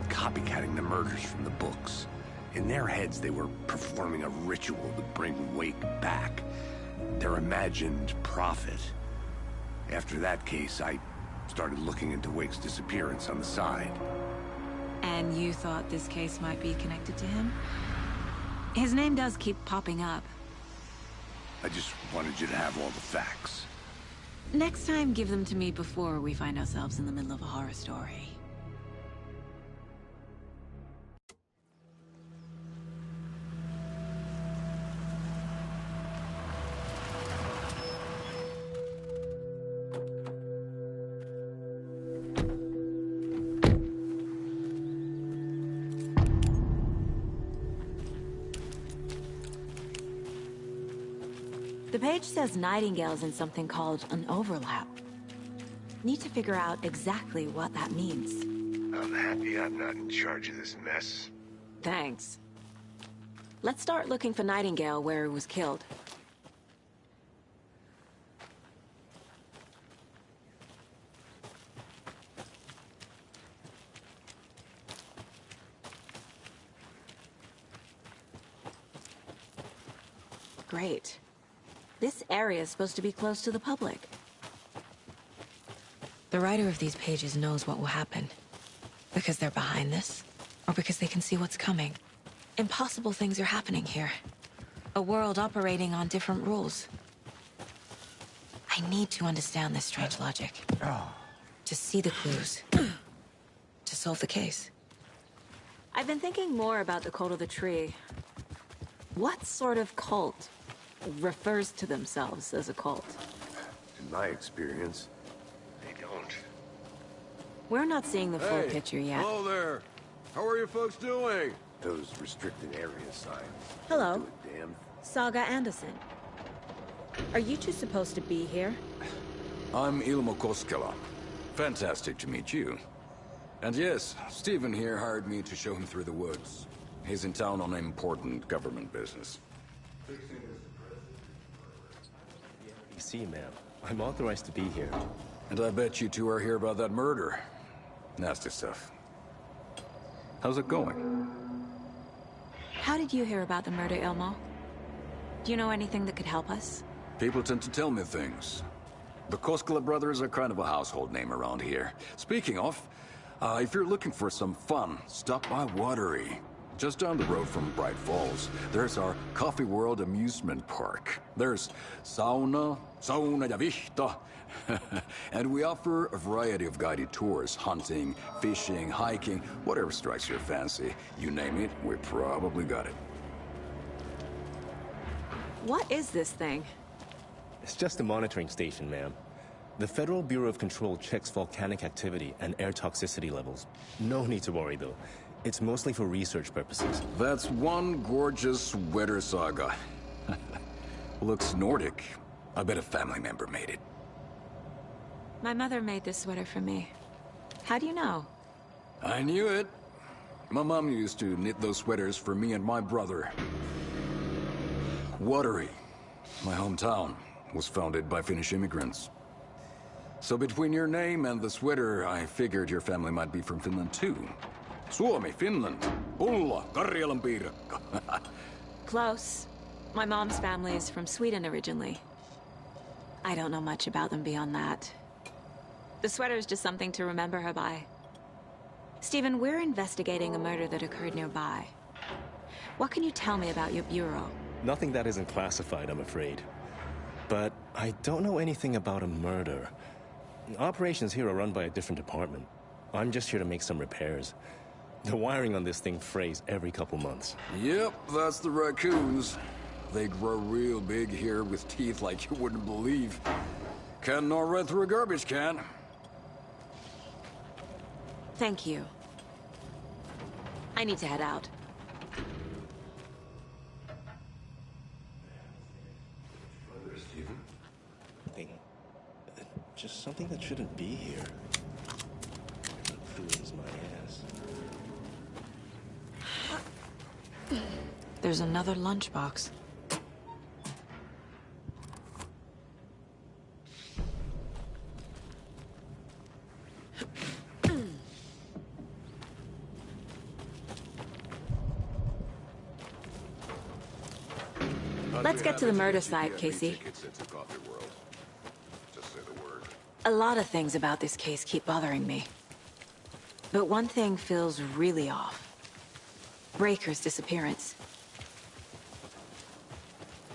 copycatting the murders from the books. In their heads, they were performing a ritual to bring Wake back. Their imagined prophet. After that case, I started looking into Wake's disappearance on the side. And you thought this case might be connected to him? His name does keep popping up. I just wanted you to have all the facts. Next time, give them to me before we find ourselves in the middle of a horror story. The page says Nightingale's in something called an overlap. Need to figure out exactly what that means. I'm happy I'm not in charge of this mess. Thanks. Let's start looking for Nightingale where he was killed. Great. This area is supposed to be close to the public. The writer of these pages knows what will happen. Because they're behind this, or because they can see what's coming. Impossible things are happening here. A world operating on different rules. I need to understand this strange logic. To see the clues. To solve the case. I've been thinking more about the cult of the tree. What sort of cult refers to themselves as a cult? In my experience, they don't. We're not seeing the full picture yet. Hello there. How are you folks doing? Those restricted area signs. Hello. Do a damn. Saga Anderson. Are you two supposed to be here? I'm Ilmo Koskela. Fantastic to meet you. And yes, Stephen here hired me to show him through the woods. He's in town on important government business. See, ma'am. I'm authorized to be here. And I bet you two are here about that murder. Nasty stuff. How's it going? How did you hear about the murder, Ilmo? Do you know anything that could help us? People tend to tell me things. The Koskela brothers are kind of a household name around here. Speaking of, if you're looking for some fun, stop by Watery. Just down the road from Bright Falls, there's our Coffee World amusement park. There's sauna ja vihta. And we offer a variety of guided tours, hunting, fishing, hiking, whatever strikes your fancy. You name it, we probably got it. What is this thing? It's just a monitoring station, ma'am. The Federal Bureau of Control checks volcanic activity and air toxicity levels. No need to worry, though. It's mostly for research purposes. That's one gorgeous sweater saga. Looks Nordic. I bet a family member made it. My mother made this sweater for me. How do you know? I knew it. My mom used to knit those sweaters for me and my brother. Watery, my hometown, was founded by Finnish immigrants. So between your name and the sweater, I figured your family might be from Finland too. Suomi, Finland, Pulla, Karjalan piirakka. Close. My mom's family is from Sweden originally. I don't know much about them beyond that. The sweater is just something to remember her by. Stephen, we're investigating a murder that occurred nearby. What can you tell me about your bureau? Nothing that isn't classified, I'm afraid. But I don't know anything about a murder. Operations here are run by a different department. I'm just here to make some repairs. The wiring on this thing frays every couple months. Yep, that's the raccoons. They grow real big here with teeth like you wouldn't believe. Can't gnaw right through a garbage can. Thank you. I need to head out. Stephen? Just something that shouldn't be here. That cools my ass. There's another lunchbox. Let's get to the murder site, Casey. A lot of things about this case keep bothering me. But one thing feels really off. Breaker's disappearance.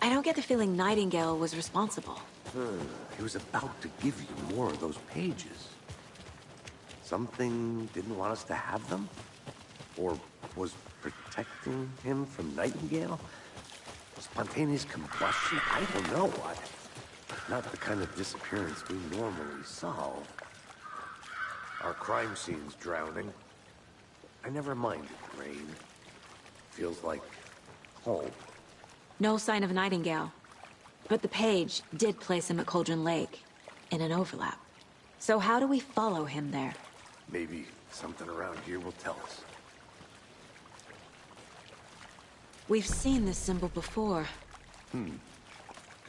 I don't get the feeling Nightingale was responsible. He was about to give you more of those pages. Something didn't want us to have them? Or was protecting him from Nightingale? Spontaneous combustion? I don't know what. Not the kind of disappearance we normally solve. Our crime scene's drowning. I never minded rain. Feels like home. No sign of Nightingale. But the page did place him at Cauldron Lake, in an overlap. So how do we follow him there? Maybe something around here will tell us. We've seen this symbol before.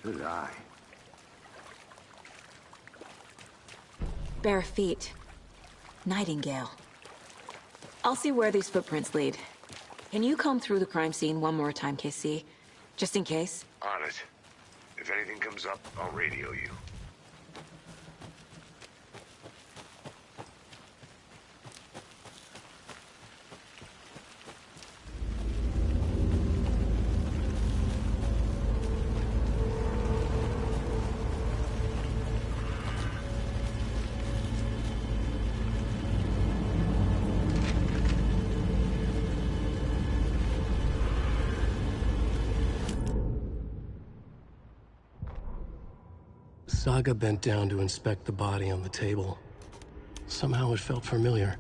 Good eye. Bare feet. Nightingale. I'll see where these footprints lead. Can you comb through the crime scene one more time, KC? Just in case? On it. If anything comes up, I'll radio you. Saga bent down to inspect the body on the table. Somehow it felt familiar.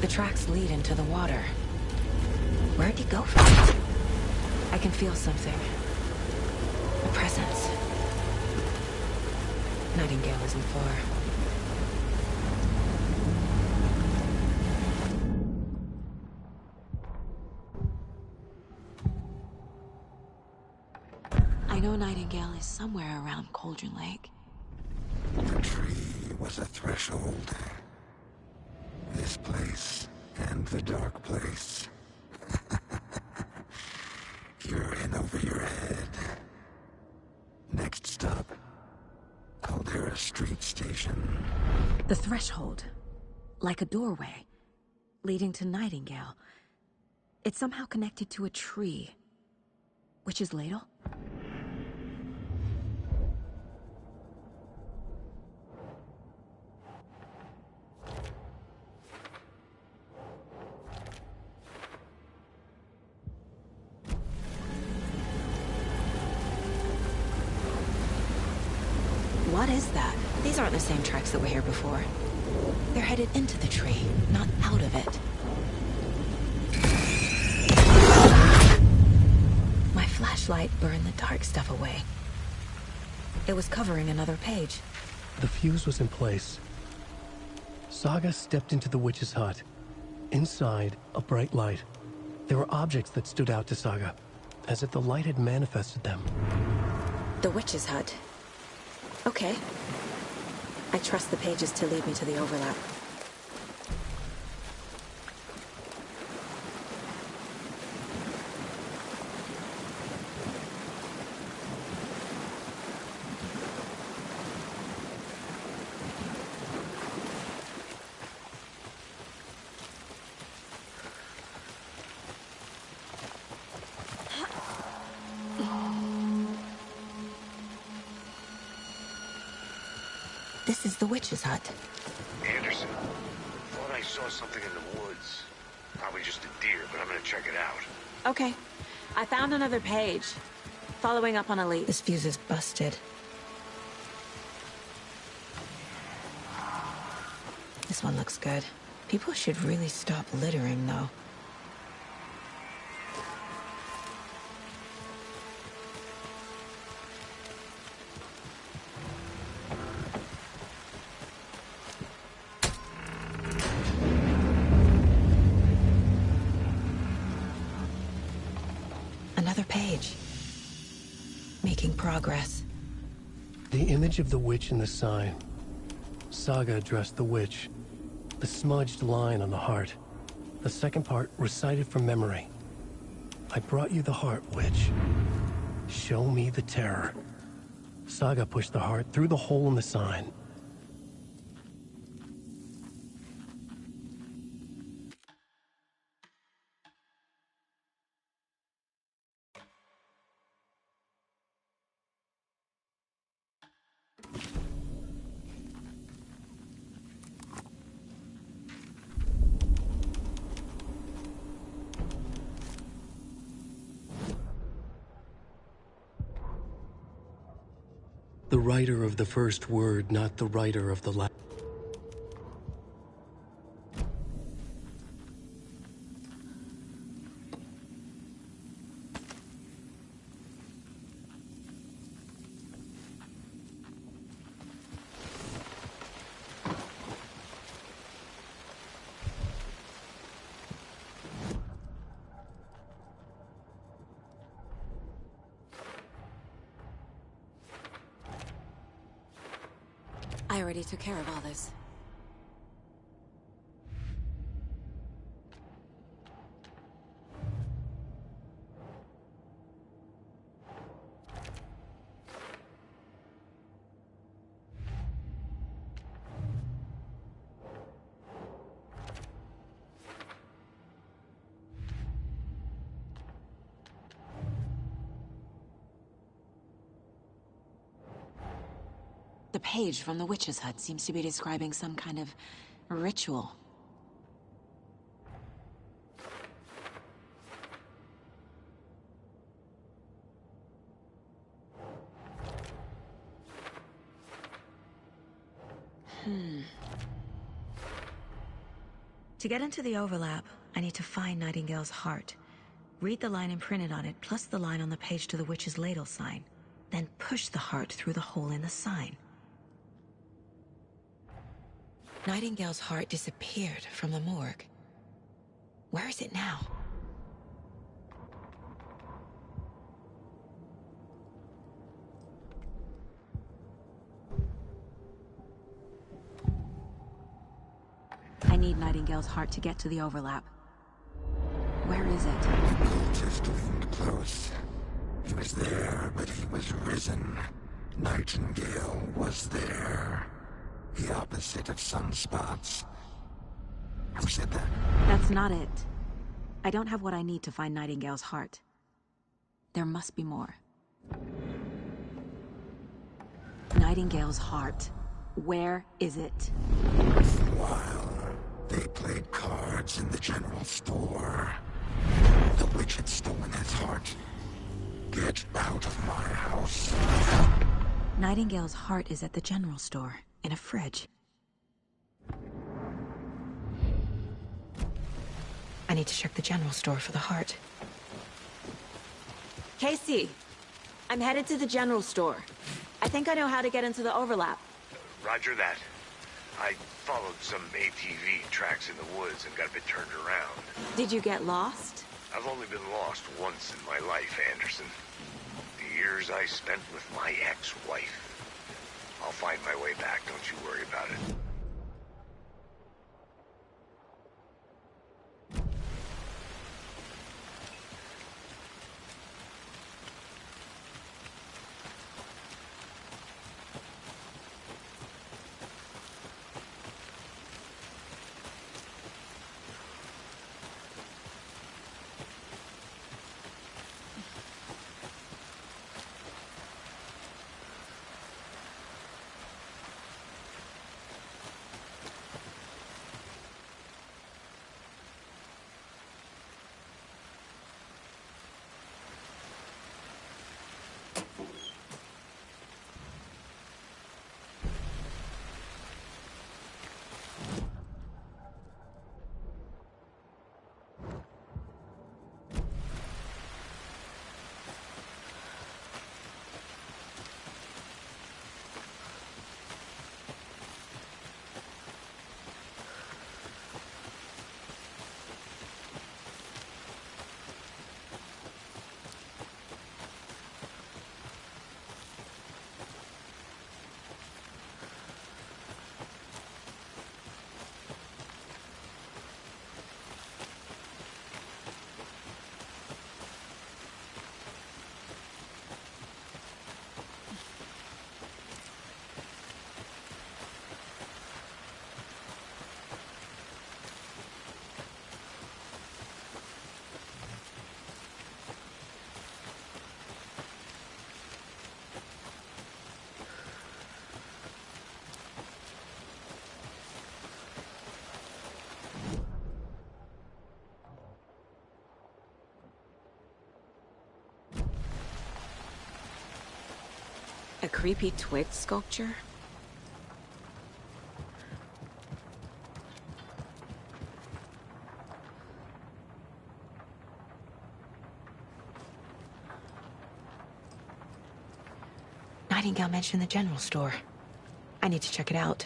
The tracks lead into the water. Where'd he go from? I can feel something. presence. Nightingale isn't far. I know Nightingale is somewhere around Cauldron Lake. The tree was a threshold. This place and the dark place. You're in over your head. Next stop, Caldera Street Station. The threshold. Like a doorway. Leading to Nightingale. It's somehow connected to a tree. Witch's Ladle? What is that? These aren't the same tracks that were here before. They're headed into the tree, not out of it. My flashlight burned the dark stuff away. It was covering another page. The fuse was in place. Saga stepped into the witch's hut. Inside, a bright light. There were objects that stood out to Saga, as if the light had manifested them. The witch's hut. Okay. I trust the pages to lead me to the overlap. This is the witch's hut. Anderson, thought I saw something in the woods. Probably just a deer, but I'm gonna check it out. Okay. I found another page. Following up on a lead. This fuse is busted. This one looks good. People should really stop littering, though. Another page. Making progress. The image of the witch in the sign. Saga addressed the witch. The smudged line on the heart. The second part recited from memory. I brought you the heart, witch. Show me the terror. Saga pushed the heart through the hole in the sign. The writer of the first word, not the writer of the last. I already took care of all this. The page from the witch's hut seems to be describing some kind of ritual. To get into the overlap, I need to find Nightingale's heart. Read the line imprinted on it, plus the line on the page to the witch's ladle sign. then push the heart through the hole in the sign. Nightingale's heart disappeared from the morgue. Where is it now? I need Nightingale's heart to get to the overlap. Where is it? The cultist leaned close. He was there, but he was risen. Nightingale was there. The opposite of sunspots. Who said that? That's not it. I don't have what I need to find Nightingale's heart. There must be more. Nightingale's heart. Where is it? For a while, they played cards in the general store. The witch had stolen his heart. Get out of my house. Nightingale's heart is at the general store, in a fridge. I need to check the general store for the heart. Casey! I'm headed to the general store. I think I know how to get into the overlap. Roger that. I followed some ATV tracks in the woods and got a bit turned around. Did you get lost? I've only been lost once in my life, Anderson. The years I spent with my ex-wife. I'll find my way back, don't you worry about it. A creepy twig sculpture? Nightingale mentioned the general store. I need to check it out.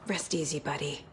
Rest easy, buddy.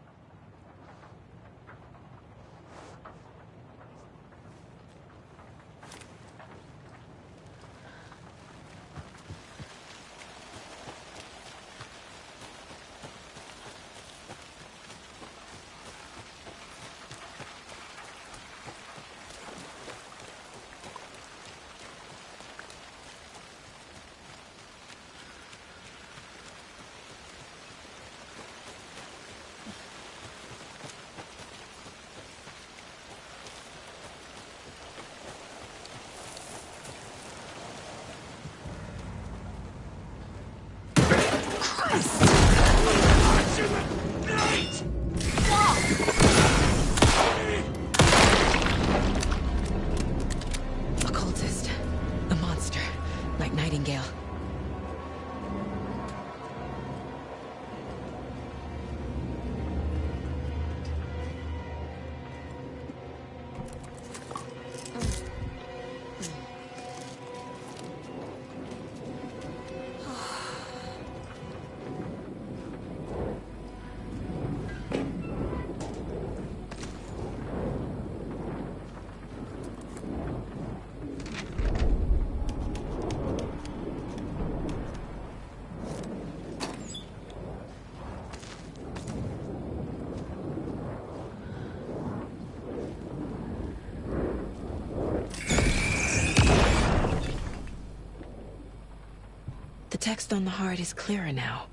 text on the heart is clearer now.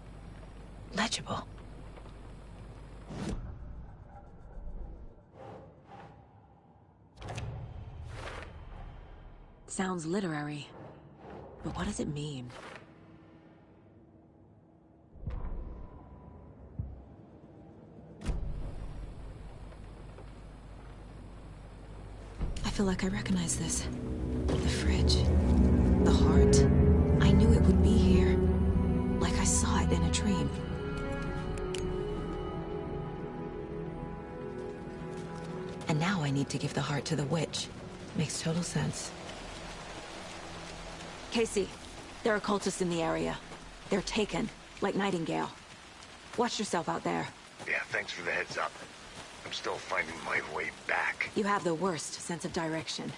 Legible. Sounds literary. But what does it mean? I feel like I recognize this. The fridge. The heart. I knew it would be here. Like I saw it in a dream. And now I need to give the heart to the witch. Makes total sense. Casey, there are cultists in the area. They're taken, like Nightingale. Watch yourself out there. Yeah, thanks for the heads up. I'm still finding my way back. You have the worst sense of direction.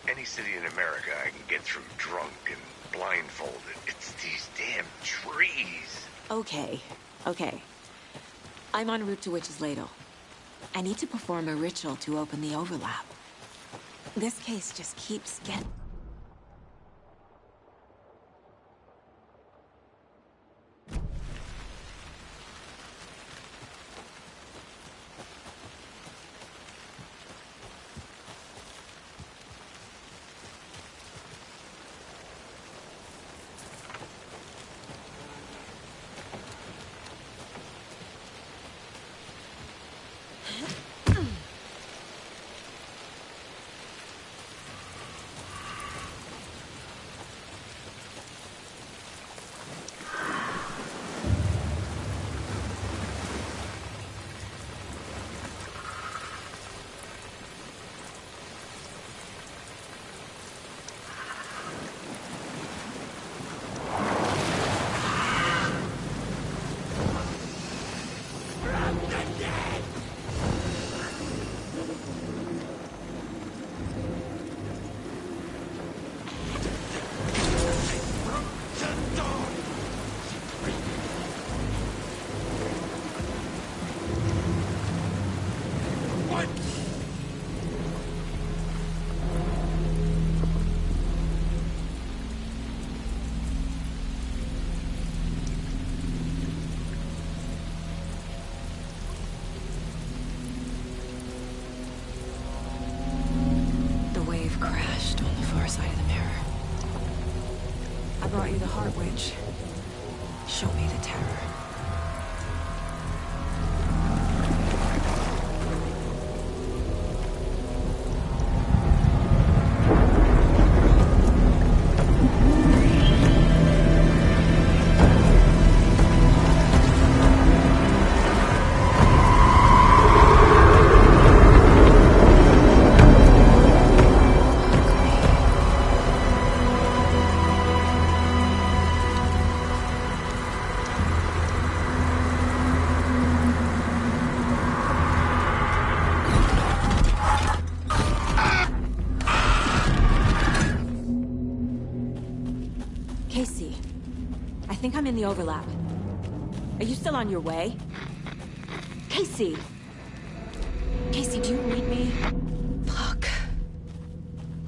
Any city in America I can get through drunk and blindfolded. It's these damn trees. Okay. I'm en route to Witch's Ladle. I need to perform a ritual to open the overlap. This case just keeps getting... crashed on the far side of the mirror. I brought you the Heart Witch. Show me the terror. Casey, I think I'm in the overlap. Are you still on your way? Casey! Casey, do you read me? Fuck.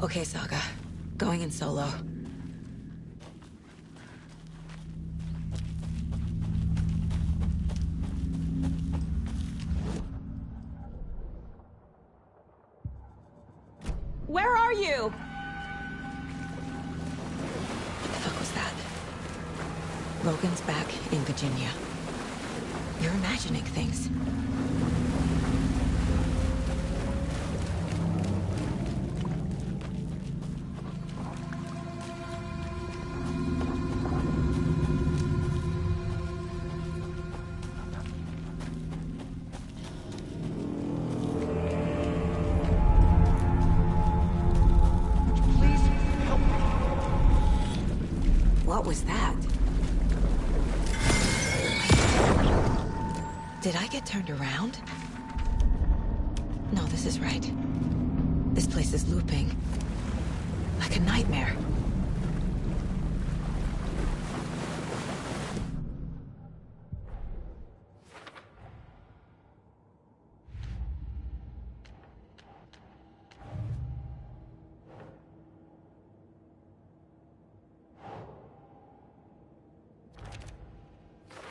Okay, Saga. Going in solo. Where are you? Logan's back in Virginia. You're imagining things. Please help me. What was that? Did I get turned around? No, this is right. This place is looping. Like a nightmare.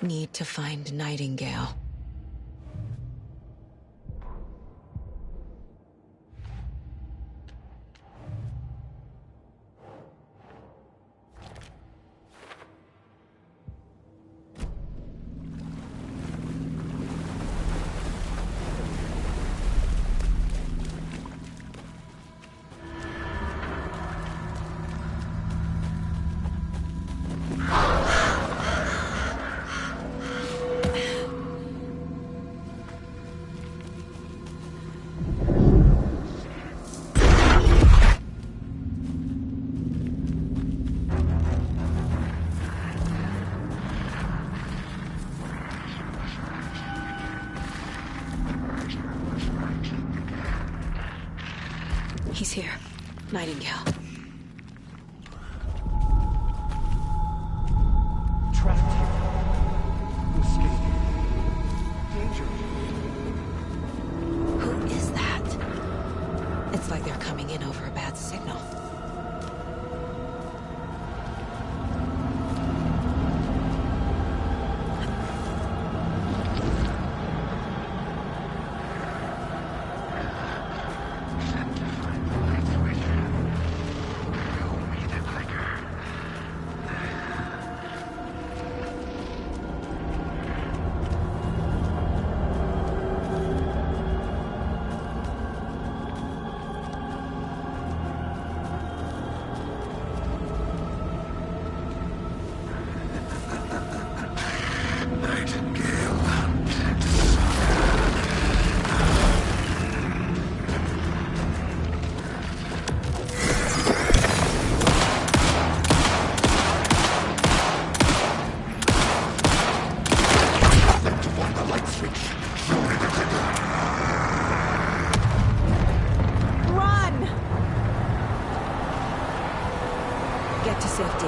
need to find Nightingale. He's here. Nightingale. Trapped here. Escape. Danger. Who is that? It's like they're coming in over a bad signal. Get to safety.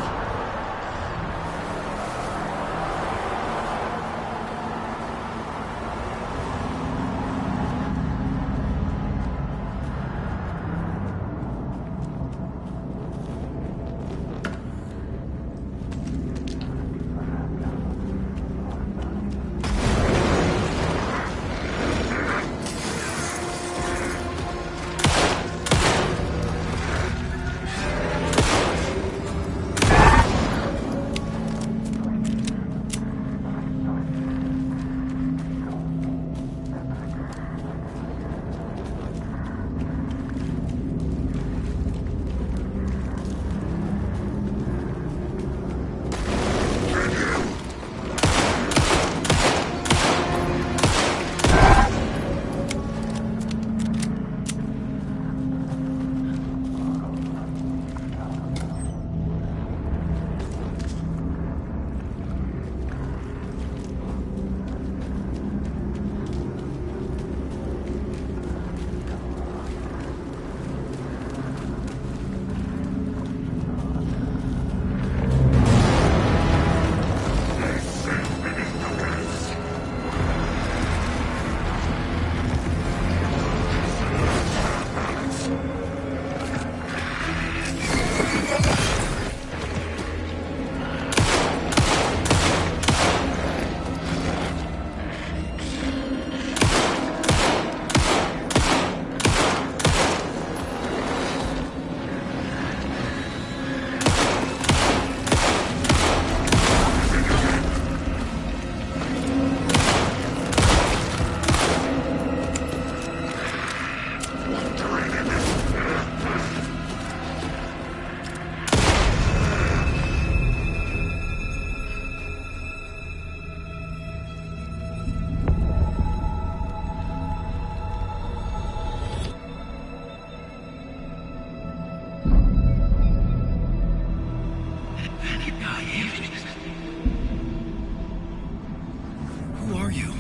Who are you?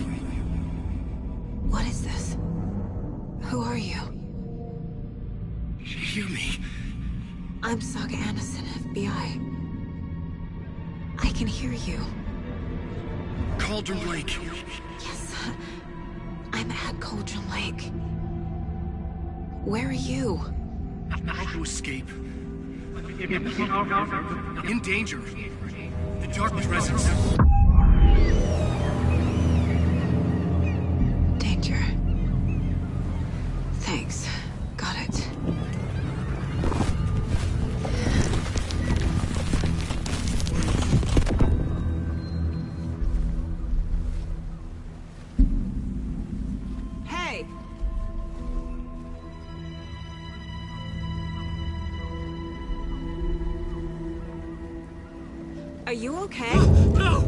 What is this? Who are you? Hear me. I'm Saga Anderson, FBI. I can hear you. Cauldron Lake. Yes, I'm at Cauldron Lake. Where are you? How to escape. In danger. The Dark Presence. Are you okay? No!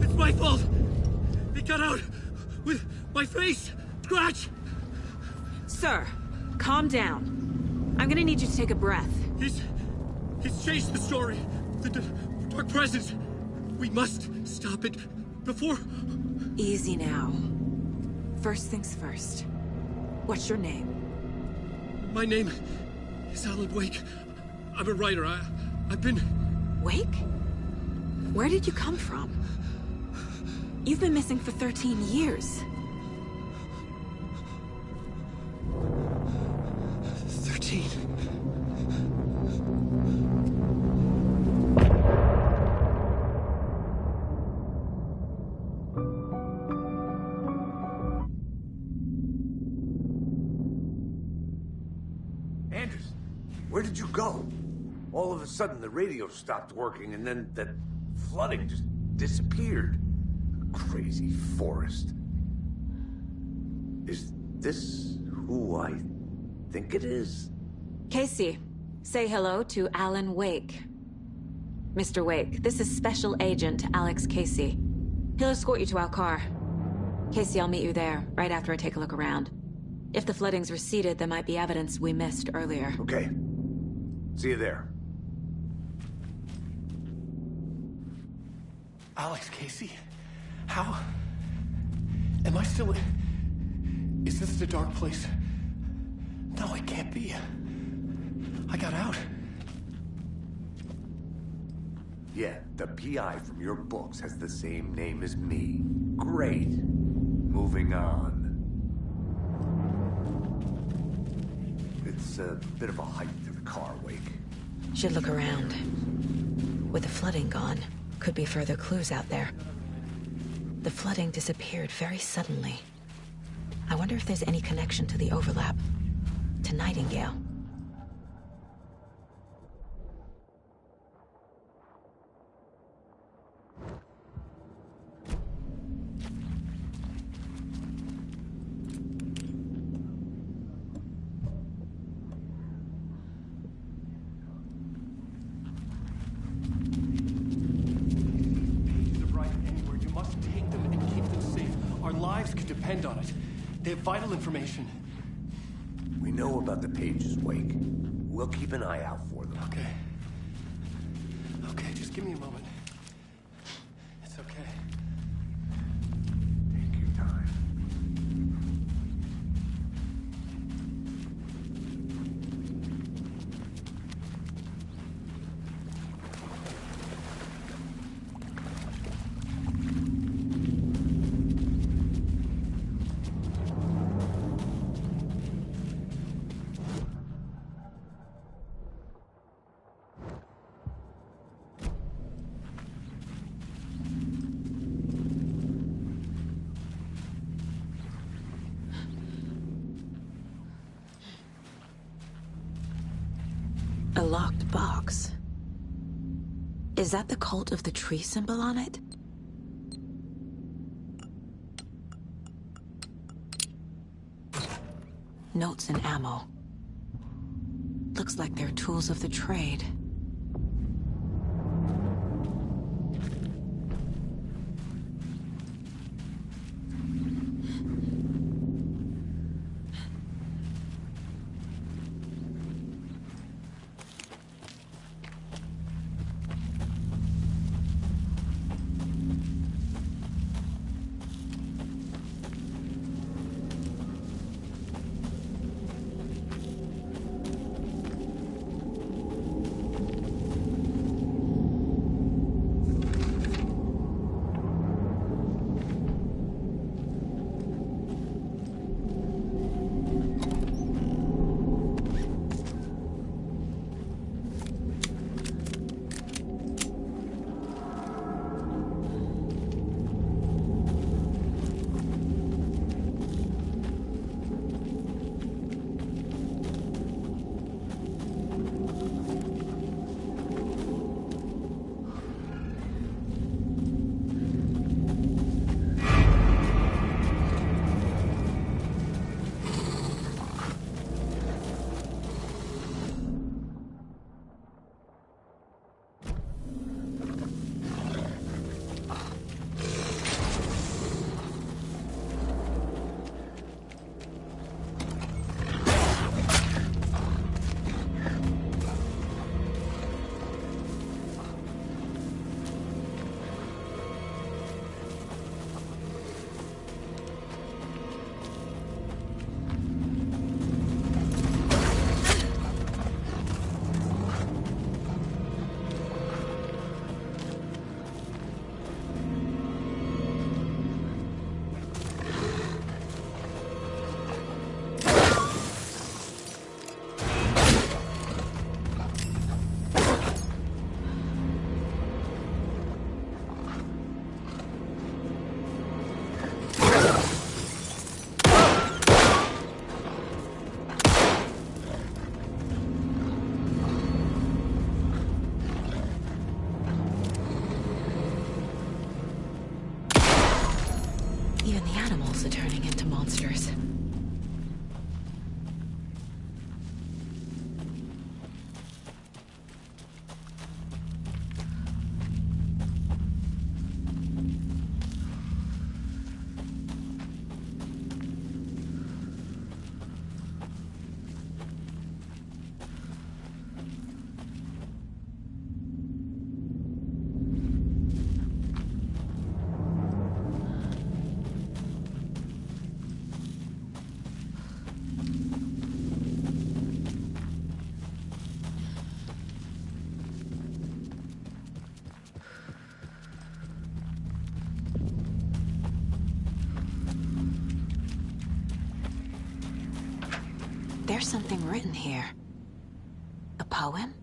It's my fault! It got out with my face! Scratch! Sir, calm down. I'm gonna need you to take a breath. He's changed the story. The dark presence. We must stop it before... Easy now. First things first. What's your name? My name is Alan Wake. I'm a writer. I've been... Wake? Where did you come from? You've been missing for 13 years. 13. Anderson, where did you go? All of a sudden, the radio stopped working, and then that flooding just disappeared. Crazy forest. Is this who I think it is? Casey, say hello to Alan Wake. Mr. Wake, this is Special Agent Alex Casey. He'll escort you to our car. Casey, I'll meet you there, right after I take a look around. If the flooding's receded, there might be evidence we missed earlier. Okay. See you there. Alex Casey? How? Am I still... Is this the dark place? No, it can't be. I got out. Yeah, the PI from your books has the same name as me. Great. Moving on. It's a bit of a hike to the car, Wake. Should look around. With the flooding gone, could be further clues out there. The flooding disappeared very suddenly. I wonder if there's any connection to the overlap. To Nightingale. On it. They have vital information. We know about the pages, Wake. We'll keep an eye out for them. Okay. Okay, just give me a moment. It's okay. Take your time. A locked box. Is that the cult of the tree symbol on it? Notes and ammo. Looks like they're tools of the trade. There's something written here. A poem?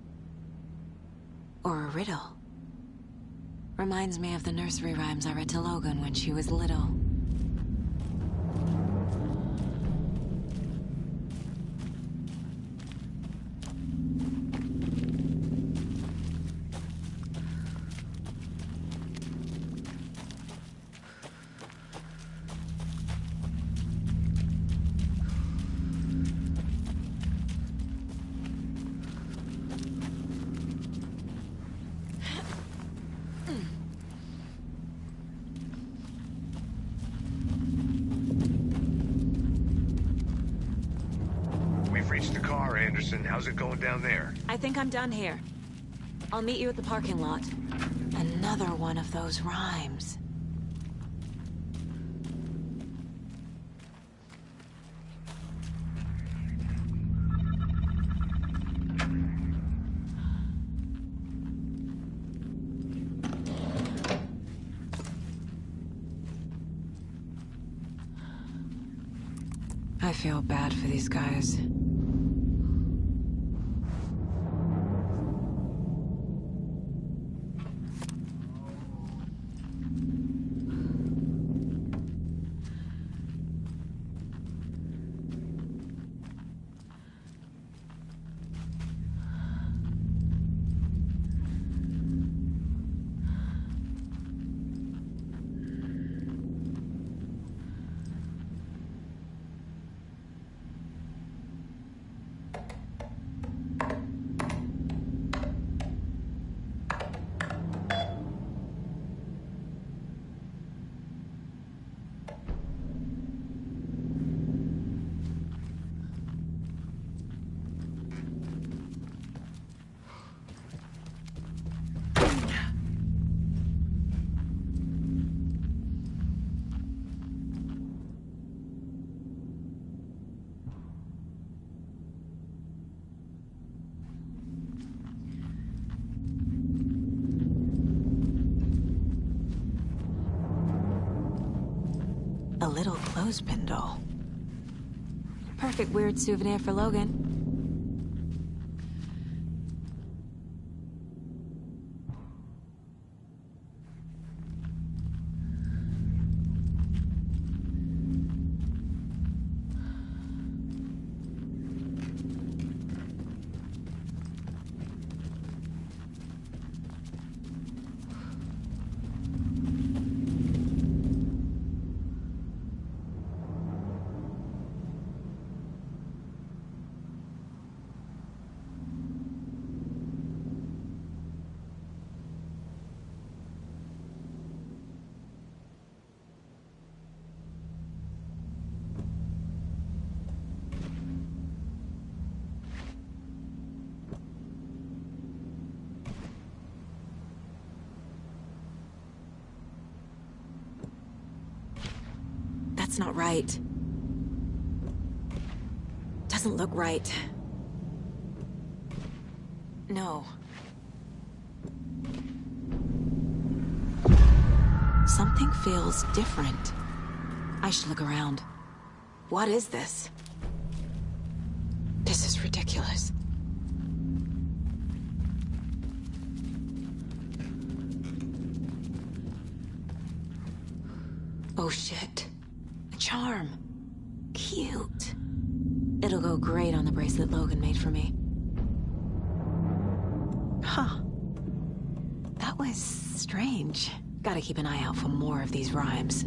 Or a riddle? Reminds me of the nursery rhymes I read to Logan when she was little. Reached the car, Anderson. How's it going down there? I think I'm done here. I'll meet you at the parking lot. Another one of those rhymes. I feel bad for these guys. A little clothespin doll. Perfect weird souvenir for Logan. That's not right. Doesn't look right. No. Something feels different. I should look around. What is this? This is ridiculous. Oh shit. A charm. Cute. It'll go great on the bracelet Logan made for me. Huh. That was strange. Gotta keep an eye out for more of these rhymes.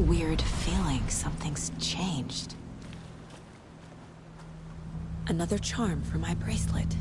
weird feeling something's changed. Another charm for my bracelet.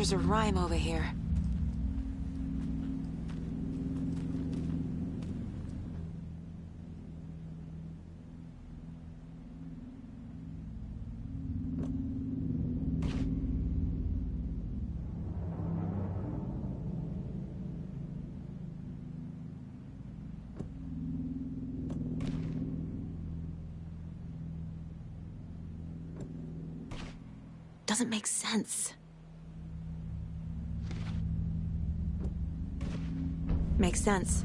There's a rhyme over here. Doesn't make sense. Makes sense.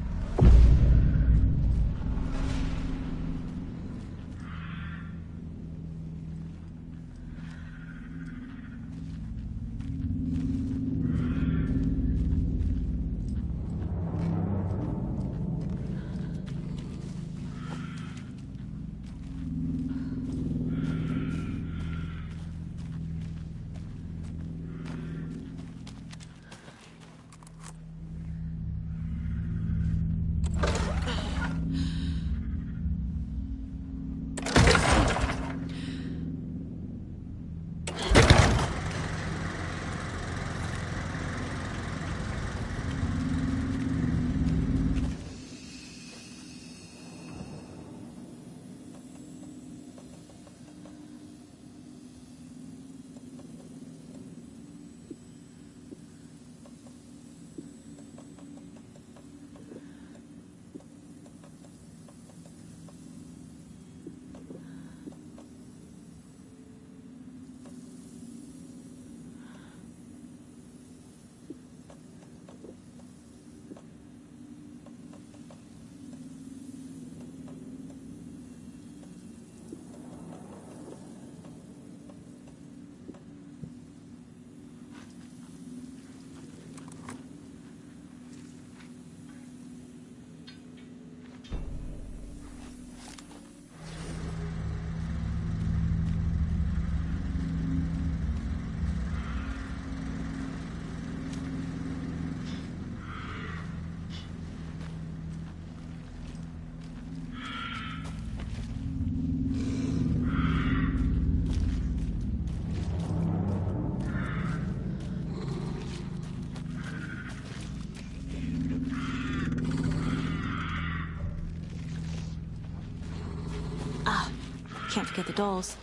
Can't forget the dolls.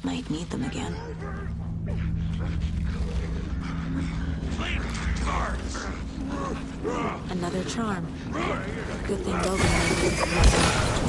Might need them again. Another charm. Good thing Logan made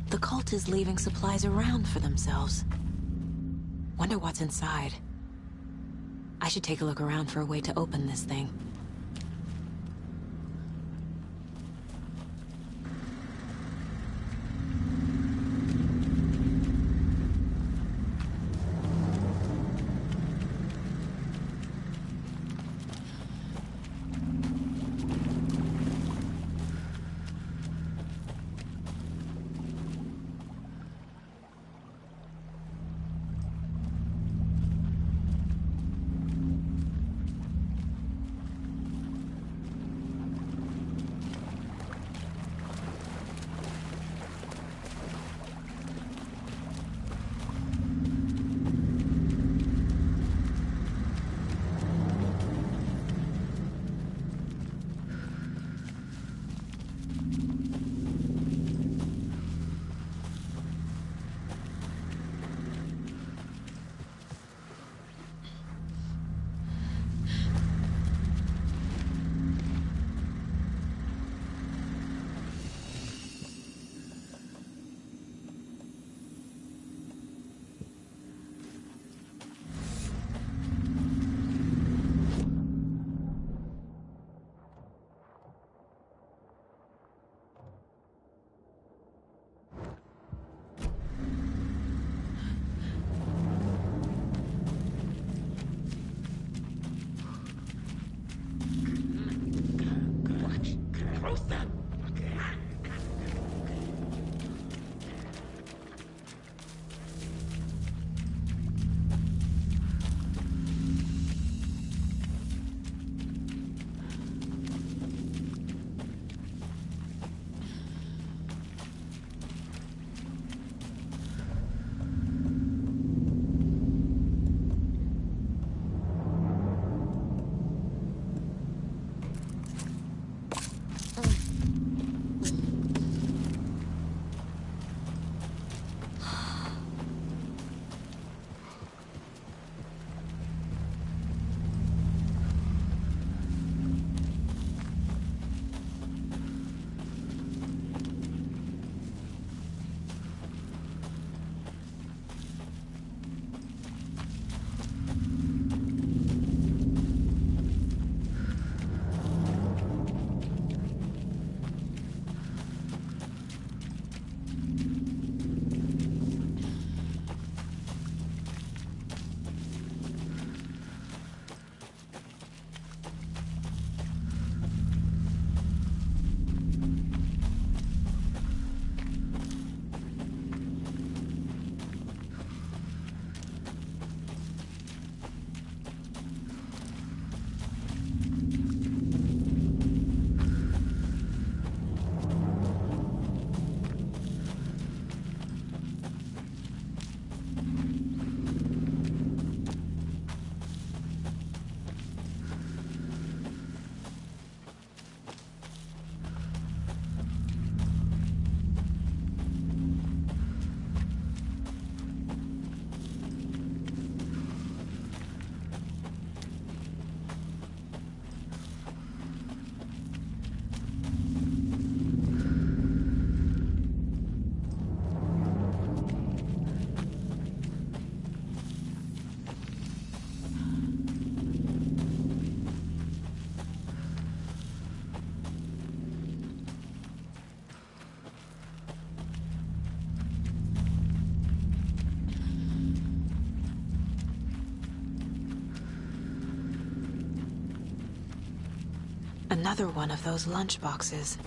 The cult is leaving supplies around for themselves. Wonder what's inside. I should take a look around for a way to open this thing. Another one of those lunchboxes.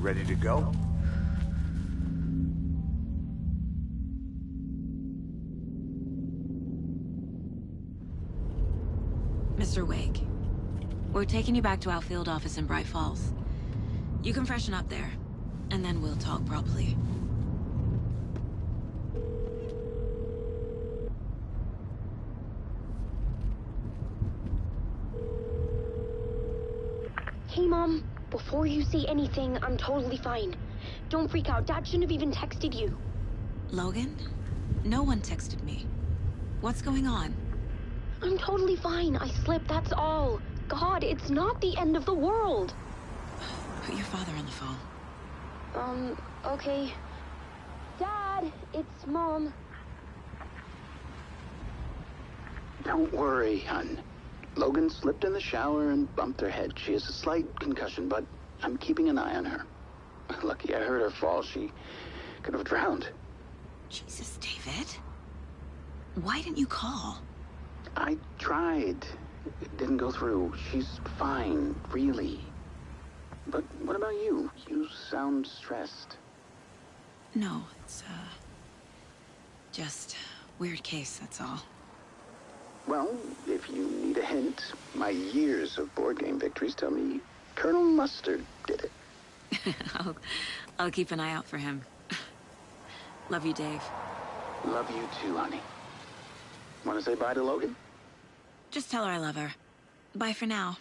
Ready to go? Mr. Wake, we're taking you back to our field office in Bright Falls. You can freshen up there, and then we'll talk properly. Hey, Mom. Before you say anything, I'm totally fine. Don't freak out. Dad shouldn't have even texted you. Logan? No one texted me. What's going on? I'm totally fine. I slipped, that's all. God, it's not the end of the world. Put your father on the phone. Okay. Dad, it's Mom. Don't worry, hon. Logan slipped in the shower and bumped her head. She has a slight concussion, but I'm keeping an eye on her. Lucky I heard her fall. She could have drowned. Jesus, David. Why didn't you call? I tried. It didn't go through. She's fine, really. But what about you? You sound stressed. No, it's, just weird case, that's all. Well, if you need a hint, my years of board game victories tell me Colonel Mustard did it. I'll keep an eye out for him. Love you, Dave. Love you too, honey. Want to say bye to Logan? Just tell her I love her. Bye for now.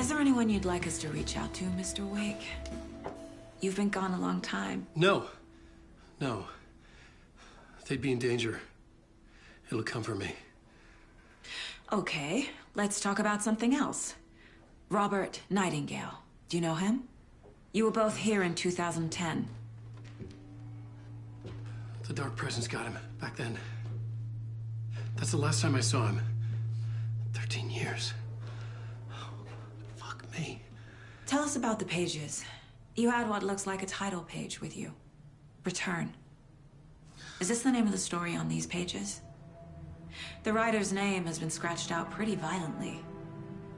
Is there anyone you'd like us to reach out to, Mr. Wake? You've been gone a long time. No. No. They'd be in danger. It'll come for me. Okay, let's talk about something else. Robert Nightingale. Do you know him? You were both here in 2010. The Dark Presence got him back then. That's the last time I saw him. 13 years. Oh, fuck me. Tell us about the pages. You had what looks like a title page with you. Return. Is this the name of the story on these pages? The writer's name has been scratched out pretty violently,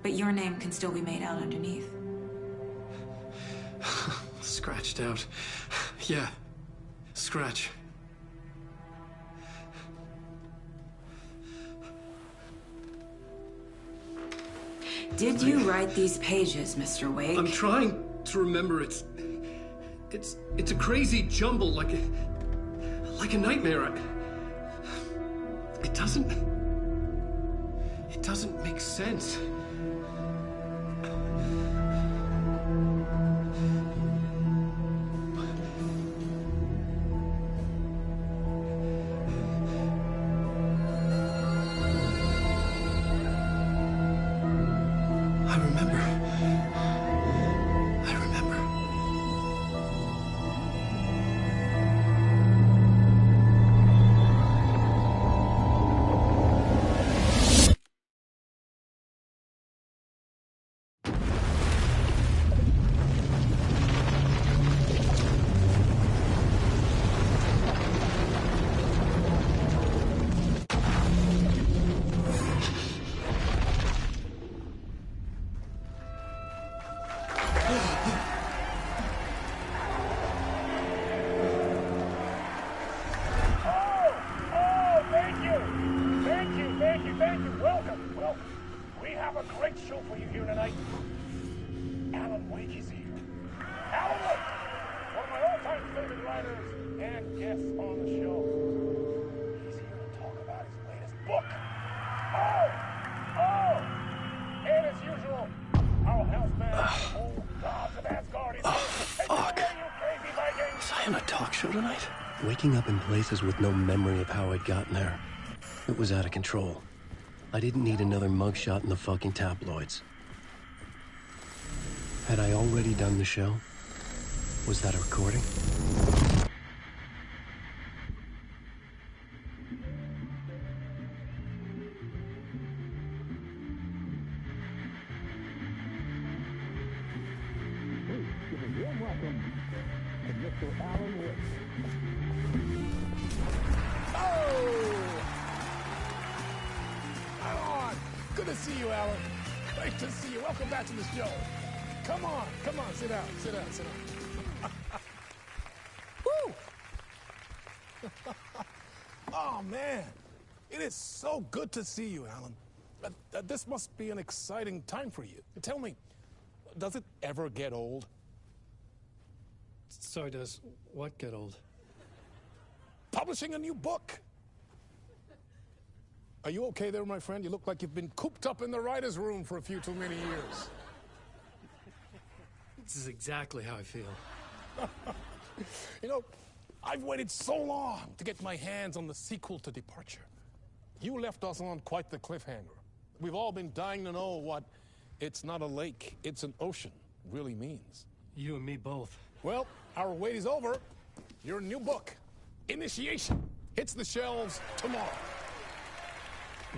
but your name can still be made out underneath. Scratched out. Yeah. Scratch. Did you write these pages, Mr. Wake? I'm trying to remember. It's a crazy jumble, like a nightmare. It doesn't make sense. Waking up in places with no memory of how I'd gotten there. It was out of control. I didn't need another mugshot in the fucking tabloids. Had I already done the show? Was that a recording? Sit down. Woo! Oh, man. It is so good to see you, Alan. This must be an exciting time for you. Tell me, does it ever get old? Sorry, does what get old? Publishing a new book. Are you okay there, my friend? You look like you've been cooped up in the writer's room for a few too many years. This is exactly how I feel. You know, I've waited so long to get my hands on the sequel to Departure. You left us on quite the cliffhanger. We've all been dying to know what "it's not a lake, it's an ocean" really means. You and me both. Well, our wait is over. Your new book, Initiation, hits the shelves tomorrow.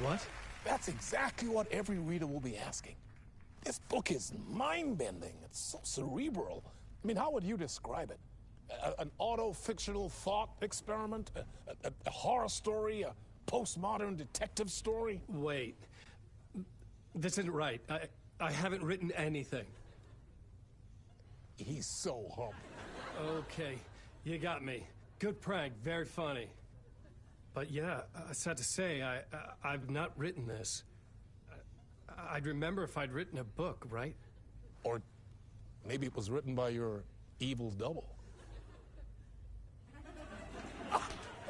What? That's exactly what every reader will be asking. This book is mind-bending. It's so cerebral. I mean, how would you describe it? An auto-fictional thought experiment? A horror story? A postmodern detective story? Wait. This isn't right. I haven't written anything. He's so humble. Okay, you got me. Good prank, very funny. But yeah, I sad to say, I've not written this. I'd remember if I'd written a book, right? Or maybe it was written by your evil double.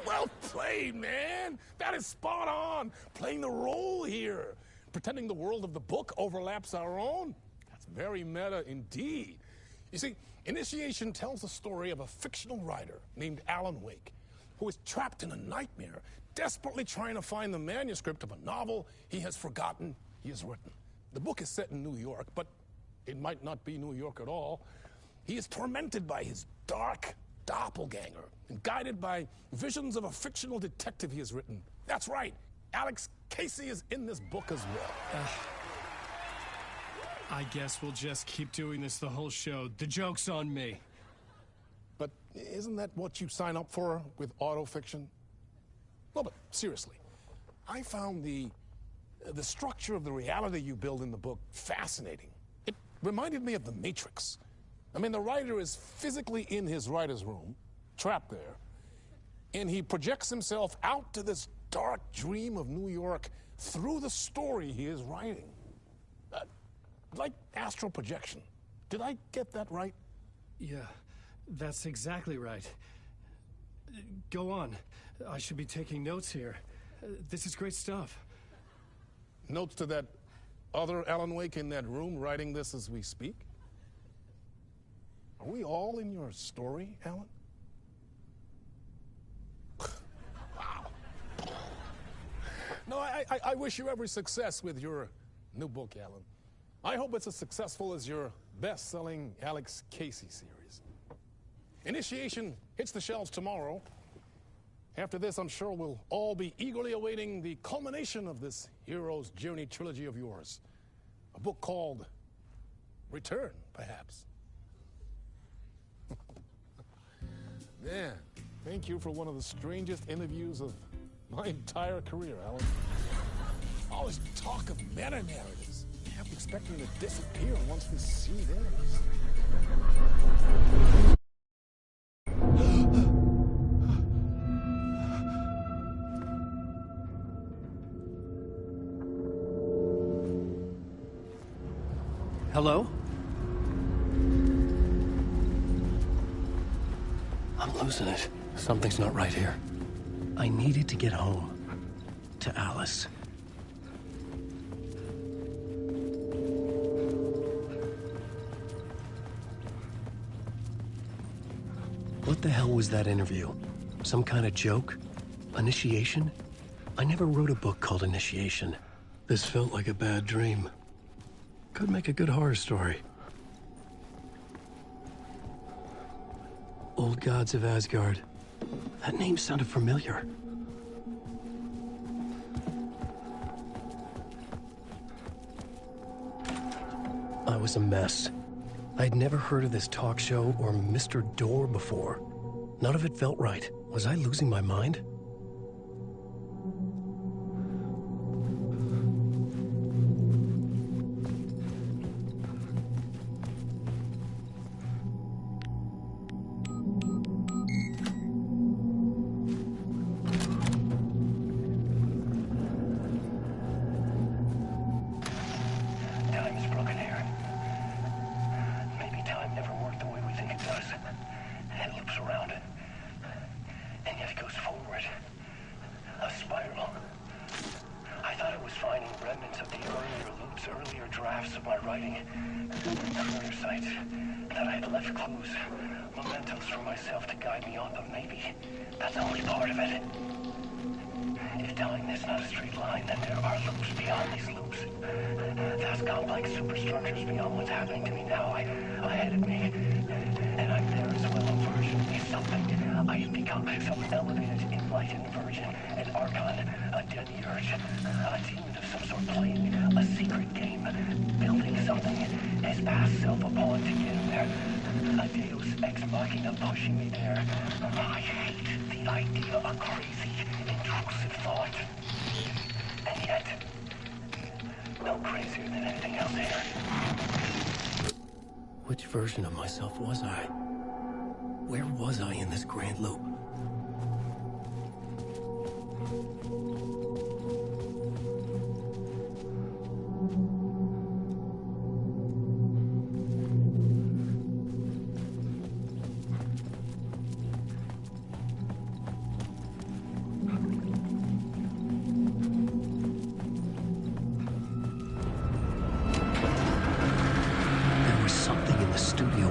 Well played, man! That is spot on! Playing the role here. Pretending the world of the book overlaps our own. That's Very meta indeed. You see, Initiation tells the story of a fictional writer named Alan Wake, who is trapped in a nightmare, desperately trying to find the manuscript of a novel he has forgotten he has written. The book is set in New York, but it might not be New York at all. He is tormented by his dark doppelganger and guided by visions of a fictional detective he has written. That's right, Alex Casey is in this book as well. I guess we'll just keep doing this the whole show. The joke's on me. But isn't that what you sign up for with autofiction? No, but seriously, I found the structure of the reality you build in the book fascinating. It reminded me of The Matrix. I mean, the writer is physically in his writer's room, trapped there, and he projects himself out to this dark dream of New York through the story he is writing. Like astral projection. Did I get that right? Yeah, that's exactly right. Go on. I should be taking notes here. This is great stuff. Notes to that other Alan Wake in that room writing this as we speak? Are we all in your story, Alan? Wow. No, I wish you every success with your new book, Alan. I hope it's as successful as your best-selling Alex Casey series. Initiation hits the shelves tomorrow. After this, I'm sure we'll all be eagerly awaiting the culmination of this hero's journey trilogy of yours. A book called Return, perhaps. Man, thank you for one of the strangest interviews of my entire career, Alan. All this talk of meta-narratives. I kept expecting to disappear once this scene ends. Hello? I'm losing it. Something's not right here. I needed to get home. To Alice. What the hell was that interview? Some kind of joke? Initiation? I never wrote a book called Initiation. This felt like a bad dream. Could make a good horror story. Old Gods of Asgard. That name sounded familiar. I was a mess. I'd never heard of this talk show or Mr. Door before. None of it felt right. Was I losing my mind? Which version of myself was I? Where was I in this grand loop?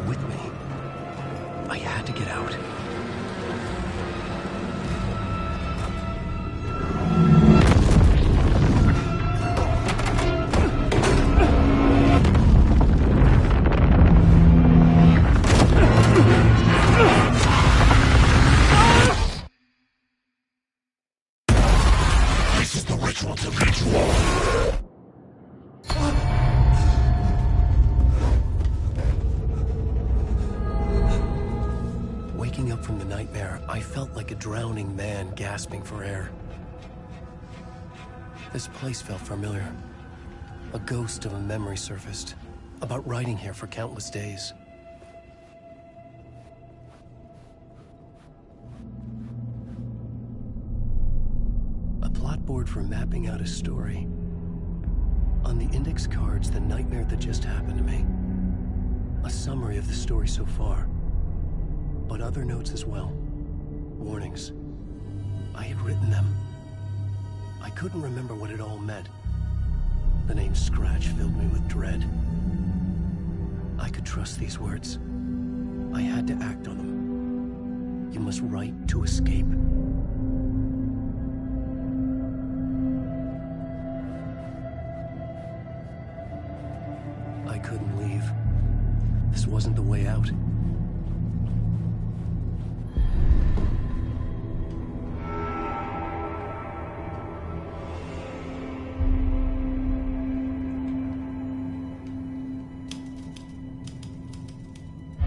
with me. I had to get out. This is the ritual to ritual. Waking up from the nightmare, I felt like a drowning man gasping for air. This place felt familiar. A ghost of a memory surfaced, about riding here for countless days. A plot board for mapping out a story. On the index cards, the nightmare that just happened to me. A summary of the story so far. But other notes as well. Warnings. I had written them. I couldn't remember what it all meant. The name Scratch filled me with dread. I could trust these words. I had to act on them. You must write to escape. I couldn't leave. This wasn't the way out.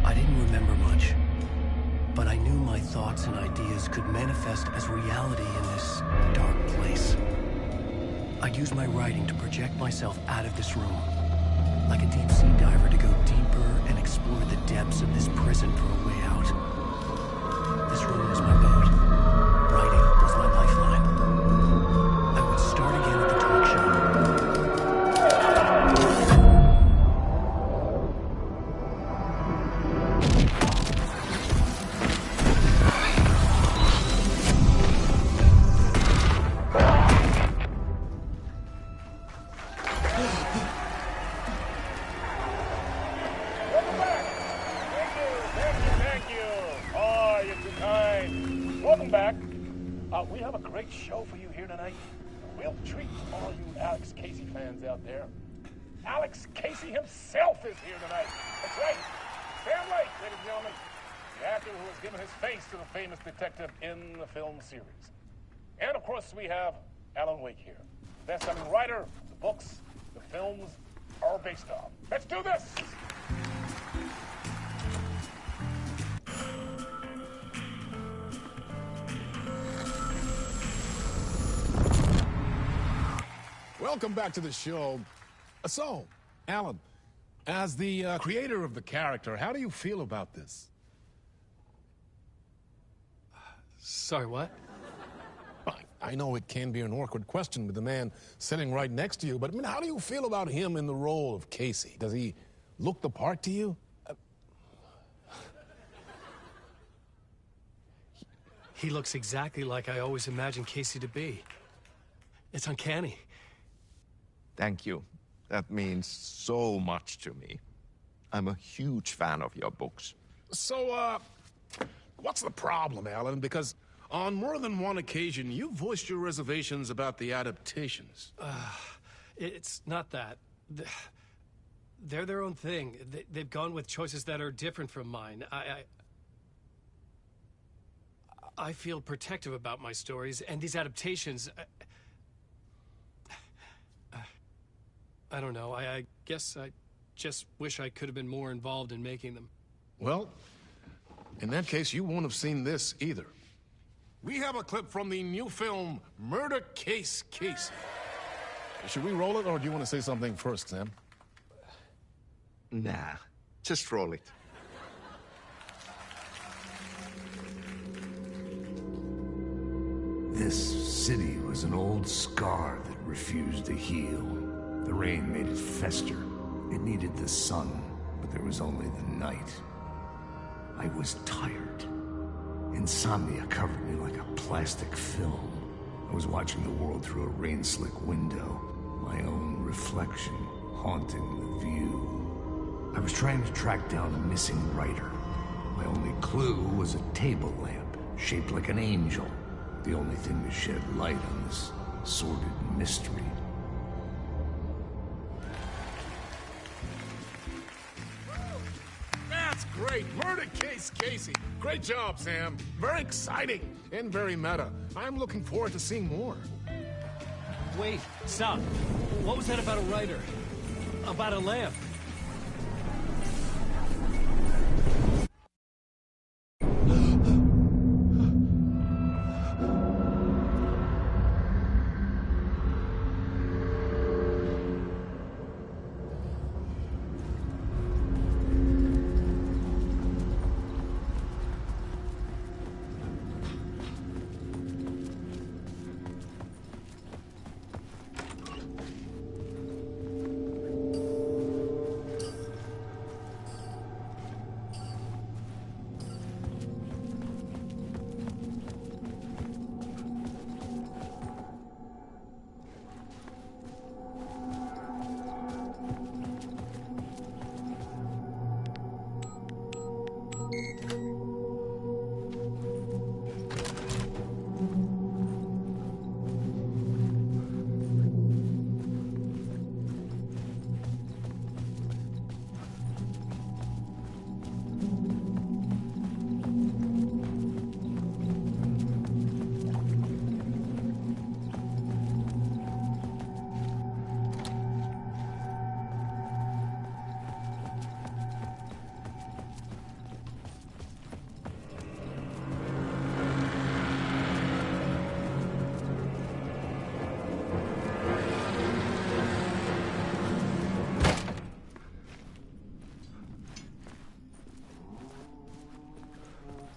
I didn't remember much, but I knew my thoughts and ideas could manifest as reality in this dark place. I'd use my writing to project myself out of this room, like a deep-sea diver to go deeper and explore the depths of this prison for a way out. This room was my boat. Writing was my lifeline. I would start again at the talk show. Welcome back. We have a great show for you here tonight. We'll treat all you Alex Casey fans out there. Alex Casey himself is here tonight. That's right. Sam Lake, ladies and gentlemen. The actor who has given his face to the famous detective in the film series. And of course, we have Alan Wake here. Best-selling writer, the books, the films are based on. Let's do this! Welcome back to the show. So, Alan, as the creator of the character, how do you feel about this? Sorry, what? I know it can be an awkward question with the man sitting right next to you, but I mean, how do you feel about him in the role of Casey? Does he look the part to you? He looks exactly like I always imagined Casey to be. It's uncanny. Thank you. That means so much to me. I'm a huge fan of your books. So, what's the problem, Alan? Because on more than one occasion, you voiced your reservations about the adaptations. It's not that. They're their own thing. They've gone with choices that are different from mine. I feel protective about my stories, and these adaptations... I don't know. I guess I just wish I could have been more involved in making them. Well, in that case, you won't have seen this either. We have a clip from the new film, Murder Case Casey. Should we roll it, or do you want to say something first, Sam? Nah, just roll it. This city was an old scar that refused to heal. The rain made it fester. It needed the sun, but there was only the night. I was tired. Insomnia covered me like a plastic film. I was watching the world through a rain-slick window, my own reflection haunting the view. I was trying to track down a missing writer. My only clue was a table lamp, shaped like an angel. The only thing to shed light on this sordid mystery. That's great! Murder case, Casey. Great job, Sam. Very exciting and very meta. I'm looking forward to seeing more. Wait, stop. What was that about a writer? About a lamp?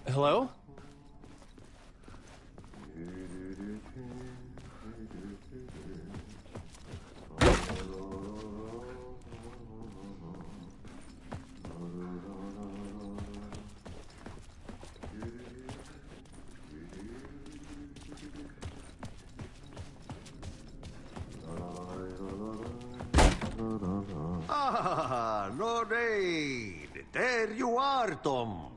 Hello? Ah, no raid. There you are, Tom.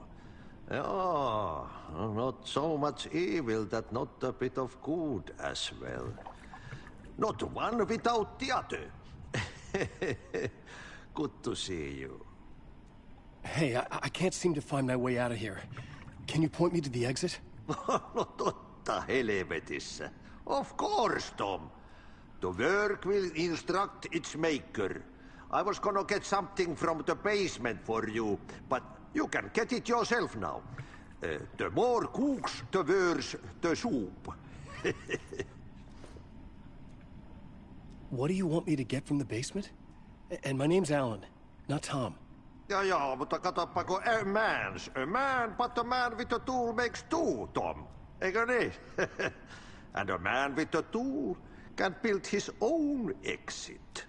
Oh, not so much evil that not a bit of good as well. Not one without the other. Good to see you. Hey, I can't seem to find my way out of here. Can you point me to the exit? No totta helvetissä. Of course, Tom. The work will instruct its maker. I was gonna get something from the basement for you, but you can get it yourself now. The more cooks, the worse the soup. What do you want me to get from the basement? And my name's Alan, not Tom. Ja, mutta katoppa, kun a man, but a man with a tool makes two, Tom. Eikö niin? And a man with a tool can build his own exit.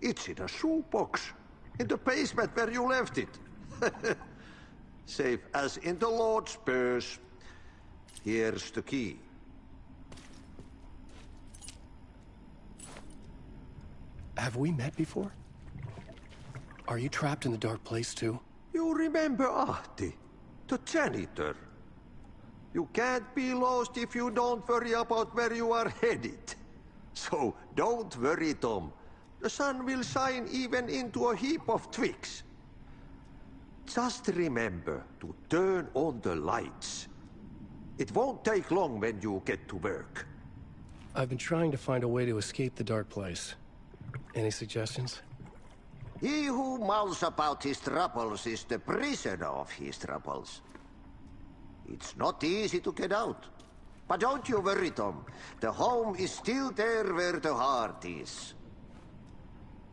It's in a shoebox, in the basement where you left it. Safe as in the Lord's purse. Here's the key. Have we met before? Are you trapped in the dark place too? You remember Ahti, the janitor. You can't be lost if you don't worry about where you are headed. So don't worry, Tom. The sun will shine even into a heap of twigs. Just remember to turn on the lights. It won't take long when you get to work. I've been trying to find a way to escape the dark place. Any suggestions? He who mouths about his troubles is the prisoner of his troubles. It's not easy to get out. But don't you worry, Tom. The home is still there where the heart is.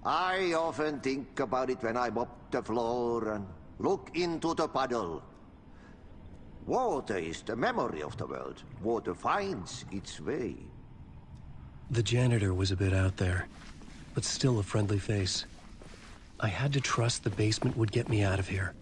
I often think about it when I mop the floor and look into the puddle. Water is the memory of the world. Water finds its way. The janitor was a bit out there, but still a friendly face. I had to trust the basement would get me out of here.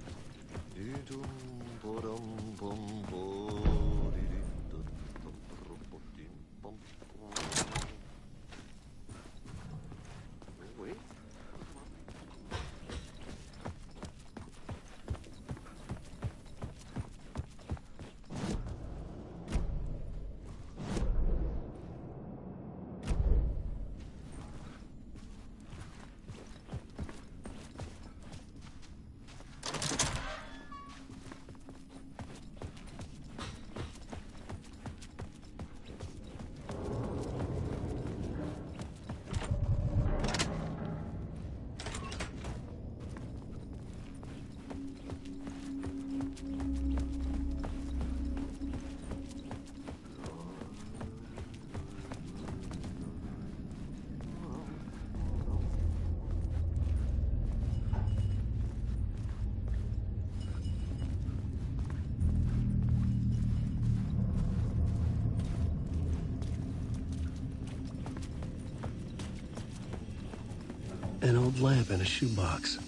An old lamp in a shoebox.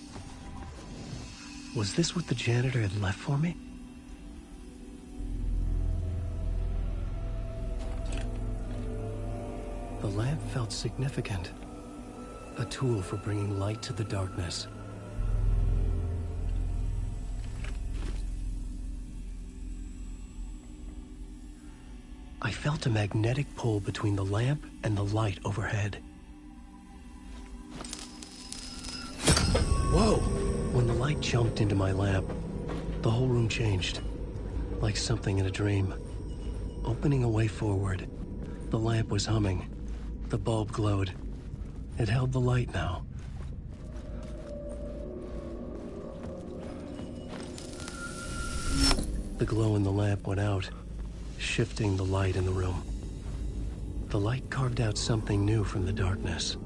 Was this what the janitor had left for me? The lamp felt significant. A tool for bringing light to the darkness. I felt a magnetic pull between the lamp and the light overhead. Whoa! When the light jumped into my lamp, the whole room changed. Like something in a dream. Opening a way forward. The lamp was humming. The bulb glowed. It held the light now. The glow in the lamp went out, shifting the light in the room. The light carved out something new from the darkness.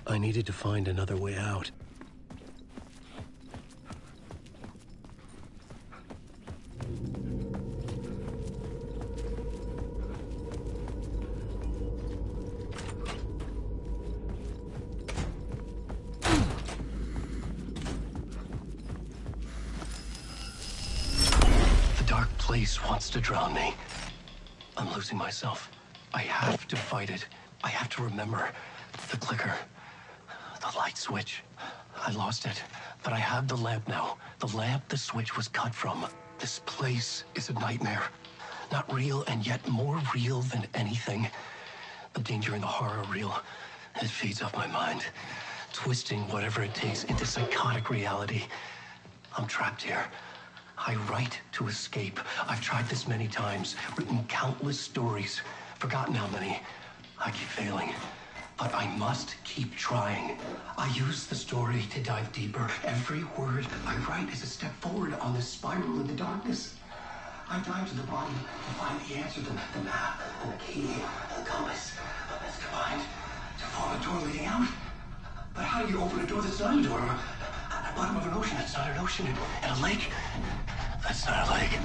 I needed to find another way out. The dark place wants to drown me. I'm losing myself. I have to fight it. I have to remember the clicker. The light switch. I lost it, but I have the lamp now. The lamp the switch was cut from. This place is a nightmare. Not real, and yet more real than anything. The danger and the horror are real. It feeds off my mind, twisting whatever it takes into psychotic reality. I'm trapped here. I write to escape. I've tried this many times, written countless stories, forgotten how many. I keep failing. But I must keep trying. I use the story to dive deeper. Every word I write is a step forward on this spiral in the darkness. I dive to the bottom to find the answer, the map, and the key, and the compass. That's combined to form a door leading out. But how do you open a door that's not a door? At the bottom of an ocean that's not an ocean, and a lake that's not a lake.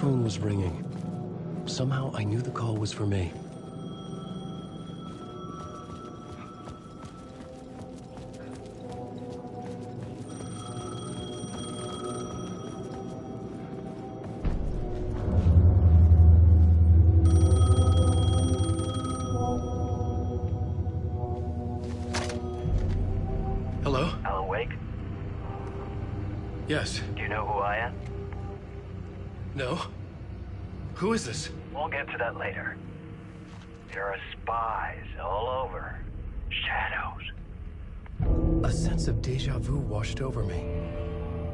Phone was ringing. Somehow I knew the call was for me. Hello? Alan Wake? Yes. Do you know who I am? No. Who is this? We'll get to that later. There are spies all over. Shadows. A sense of deja vu washed over me.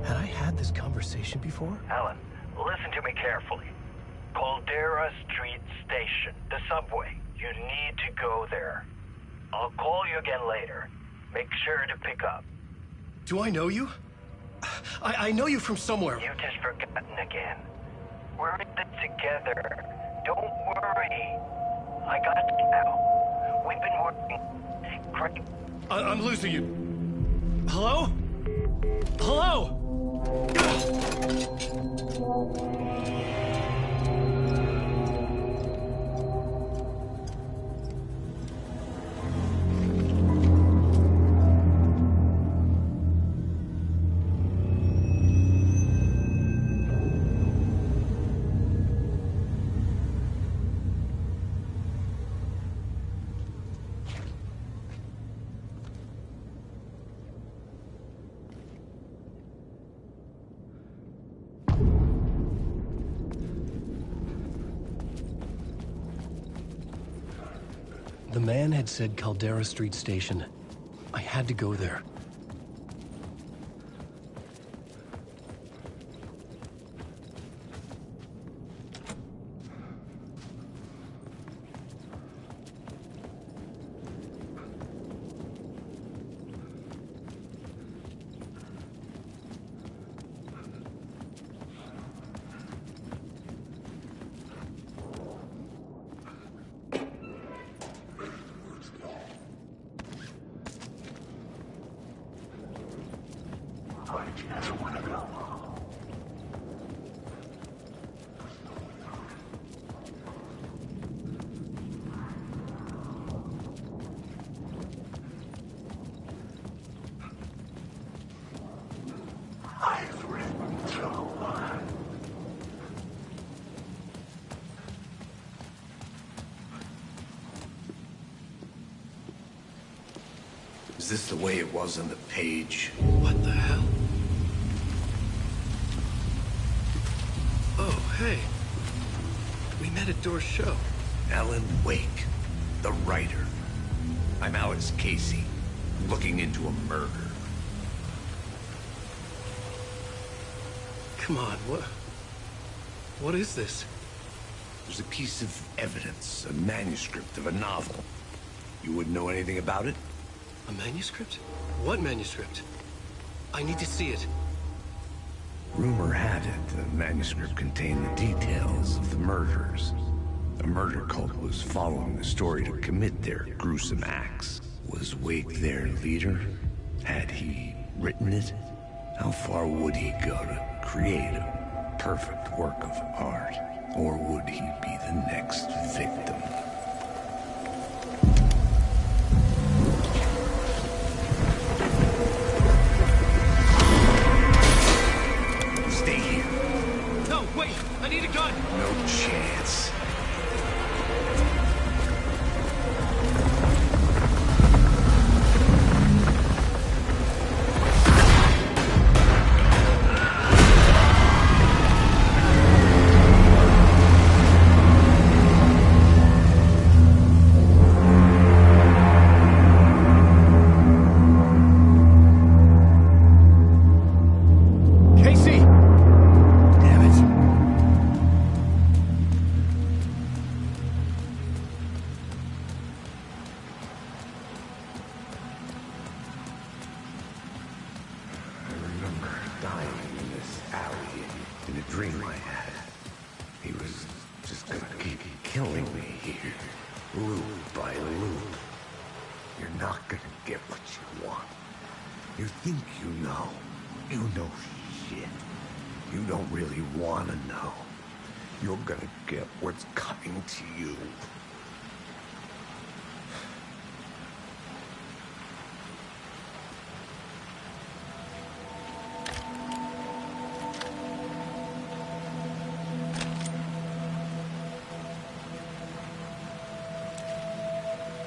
Had I had this conversation before? Alan, listen to me carefully. Caldera Street Station, the subway. You need to go there. I'll call you again later. Make sure to pick up. Do I know you? I know you from somewhere. You've just forgotten again. We're in this together. Don't worry. I got you now. We've been working great. I'm losing you. Hello? Hello? The man had said Caldera Street Station. I had to go there. Is this the way it was on the page? What the hell? Oh, hey. We met at Door's show. Alan Wake, the writer. I'm Alex Casey, looking into a murder. Come on, what is this? There's a piece of evidence, a manuscript of a novel. You wouldn't know anything about it? A manuscript? What manuscript? I need to see it. Rumor had it the manuscript contained the details of the murders. A murder cult was following the story to commit their gruesome acts. Was Wake their leader? Had he written it? How far would he go to create a perfect work of art? Or would he be the next victim? Stay here. No, wait! I need a gun! No chance.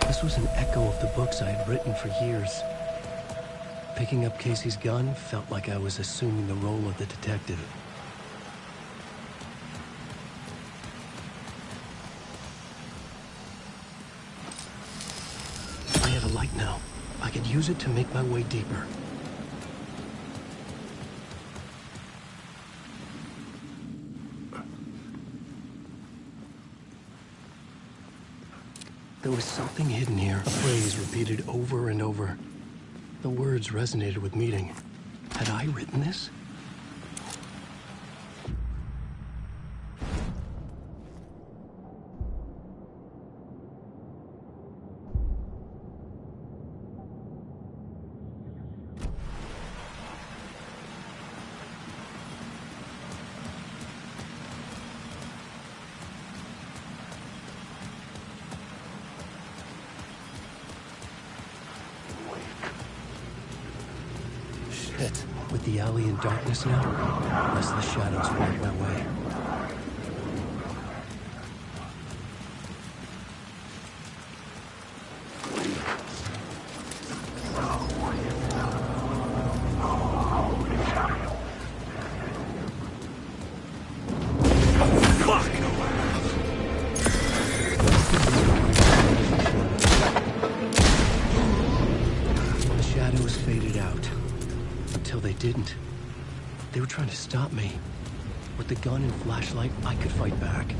This was an echo of the books I had written for years. Picking up Casey's gun felt like I was assuming the role of the detective. I have a light now. I could use it to make my way deeper. There was something hidden here, a phrase repeated over and over. The words resonated with meaning. Had I written this? With the alley in darkness now, lest the shadows block my way. The shadows faded out. Until they didn't. They were trying to stop me. With the gun and flashlight, I could fight back.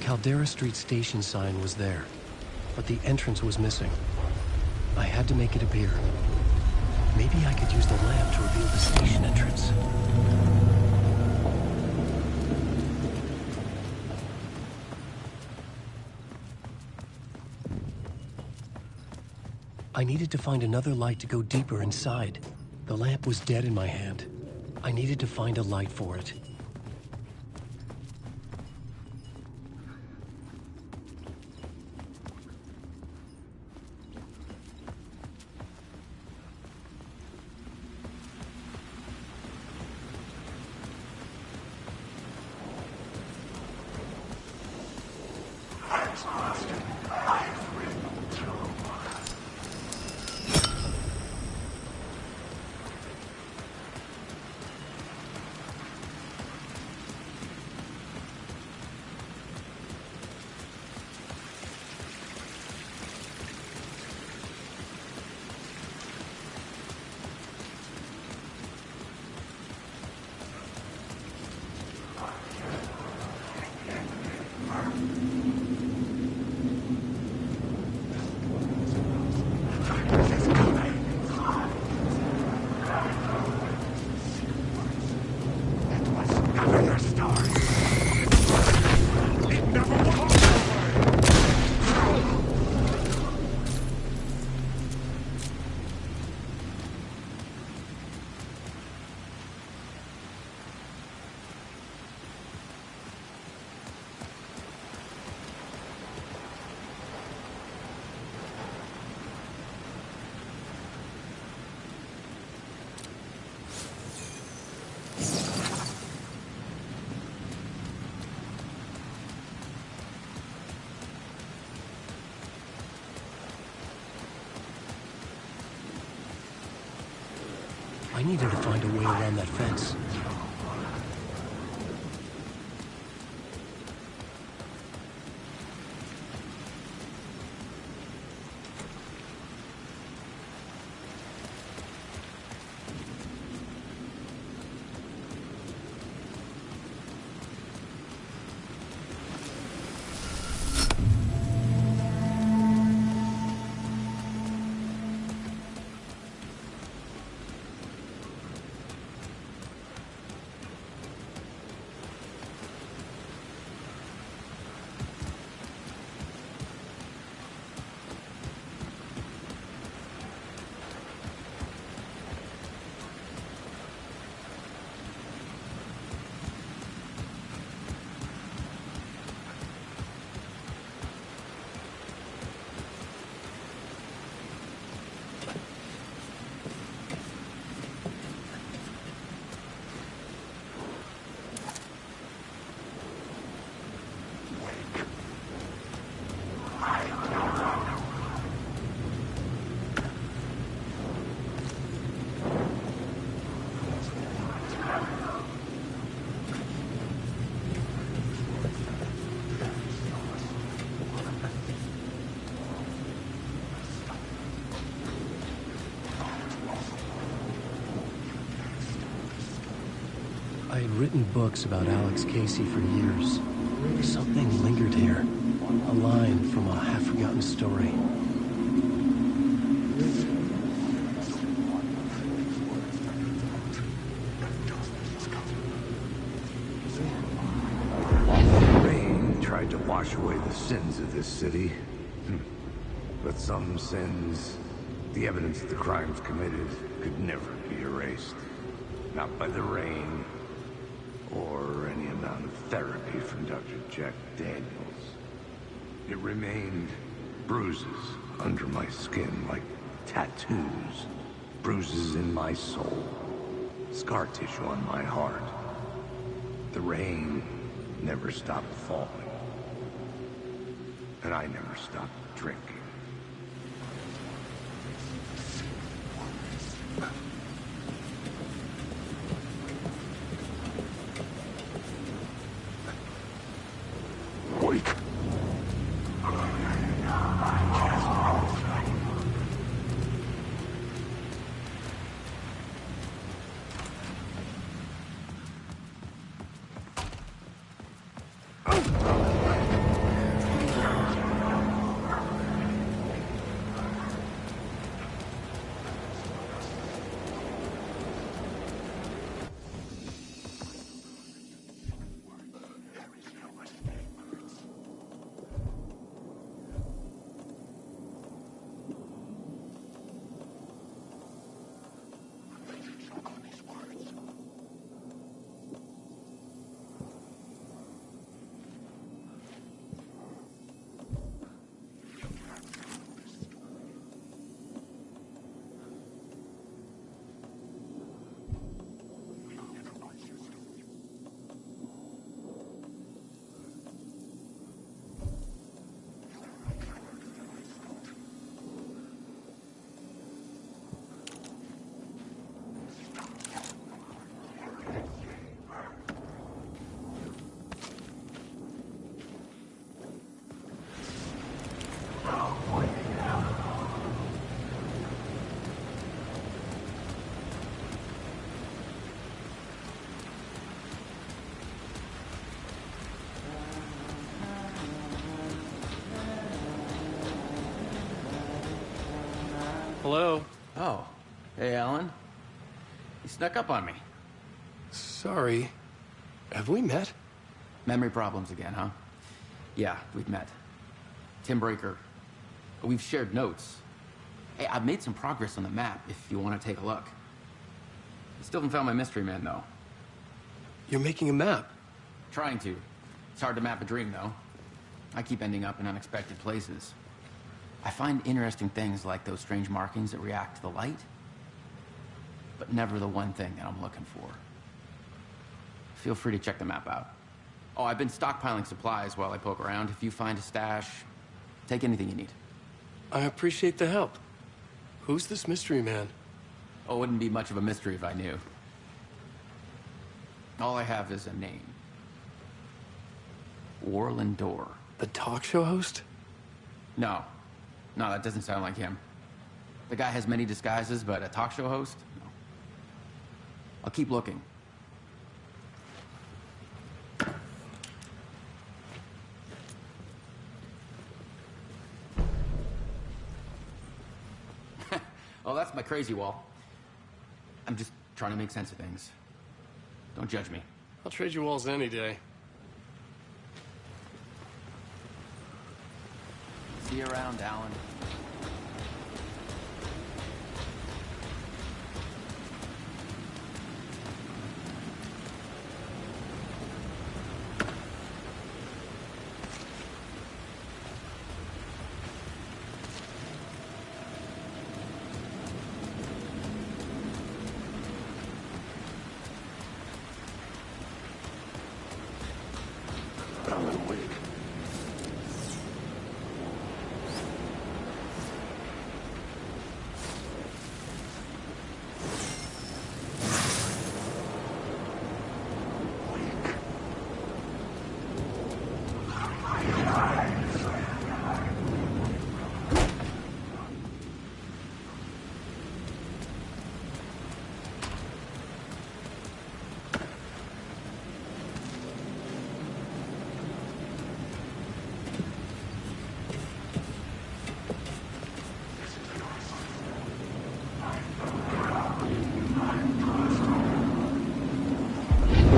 Caldera Street station sign was there, but the entrance was missing. I had to make it appear. Maybe I could use the lamp to reveal the station entrance. I needed to find another light to go deeper inside. The lamp was dead in my hand. I needed to find a light for it. I needed to find a way around that fence. I had written books about Alex Casey for years. Something lingered here. A line from a half-forgotten story. Rain tried to wash away the sins of this city. But some sins, the evidence of the crimes committed, could never be erased. Not by the rain, or any amount of therapy from Dr. Jack Daniels. It remained bruises under my skin, like tattoos. Bruises in my soul. Scar tissue on my heart. The rain never stopped falling. And I never stopped drinking. Hello? Oh. Hey, Alan. You snuck up on me. Sorry. Have we met? Memory problems again, huh? Yeah, we've met. Tim Breaker. We've shared notes. Hey, I've made some progress on the map if you want to take a look. Still haven't found my mystery man, though. You're making a map? Trying to. It's hard to map a dream, though. I keep ending up in unexpected places. I find interesting things like those strange markings that react to the light, but never the one thing that I'm looking for. Feel free to check the map out. Oh, I've been stockpiling supplies while I poke around. If you find a stash, take anything you need. I appreciate the help. Who's this mystery man? Oh, it wouldn't be much of a mystery if I knew. All I have is a name. Warlin Door. The talk show host? No. No, that doesn't sound like him. The guy has many disguises, but a talk show host? No. I'll keep looking. Oh, that's my crazy wall. I'm just trying to make sense of things. Don't judge me. I'll trade you walls any day. See you around, Alan. Alan Wake.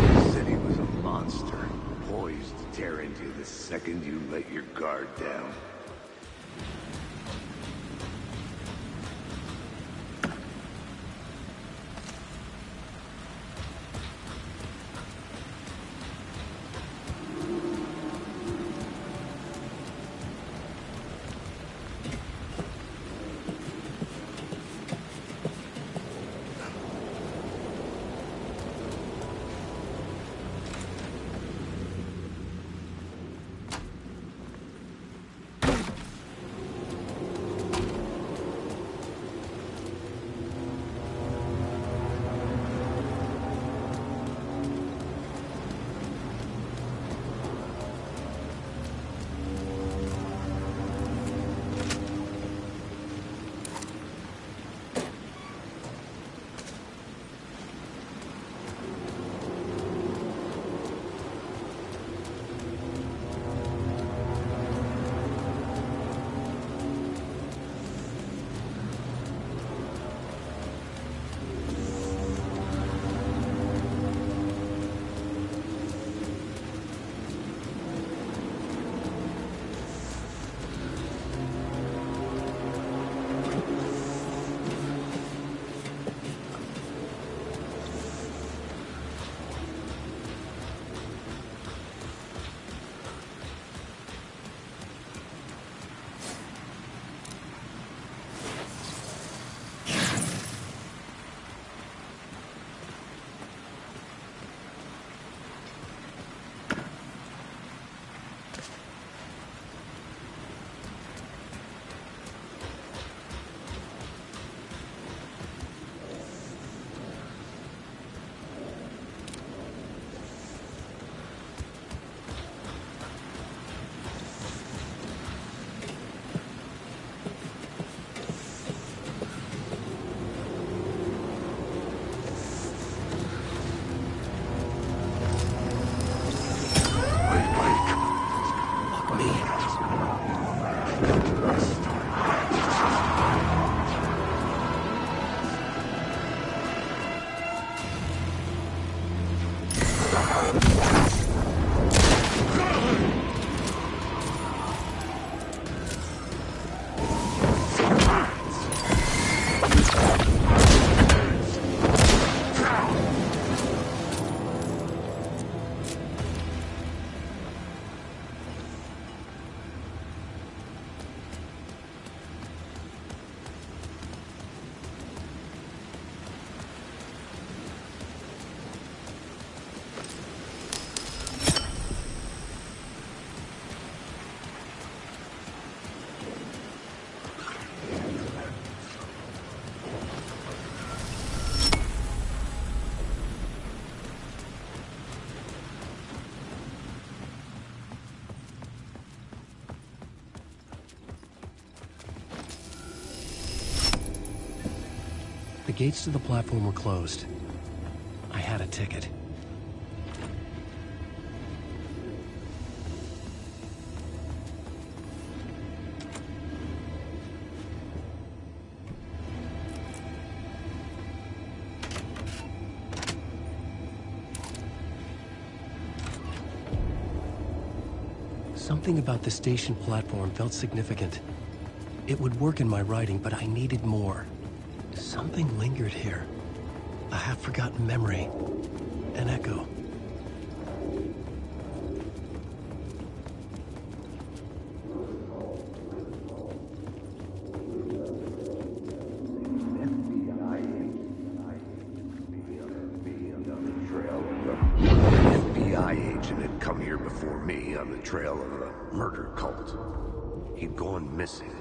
The city was a monster, poised to tear into you the second you let your guard down. gates to the platform were closed. I had a ticket. Something about the station platform felt significant. It would work in my writing, but I needed more. Something lingered here. A half-forgotten memory. An echo. Trail of a murder cult. He'd gone missing,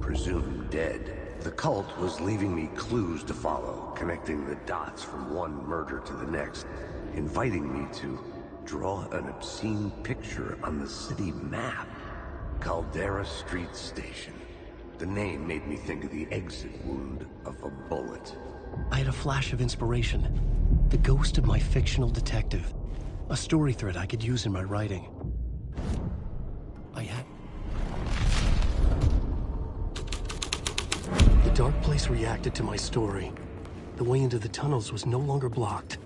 presumed dead. The cult was leaving me clues to follow, connecting the dots from one murder to the next, inviting me to draw an obscene picture on the city map. Caldera Street Station. The name made me think of the exit wound of a bullet. I had a flash of inspiration. The ghost of my fictional detective. A story thread I could use in my writing. The dark place reacted to my story. The way into the tunnels was no longer blocked.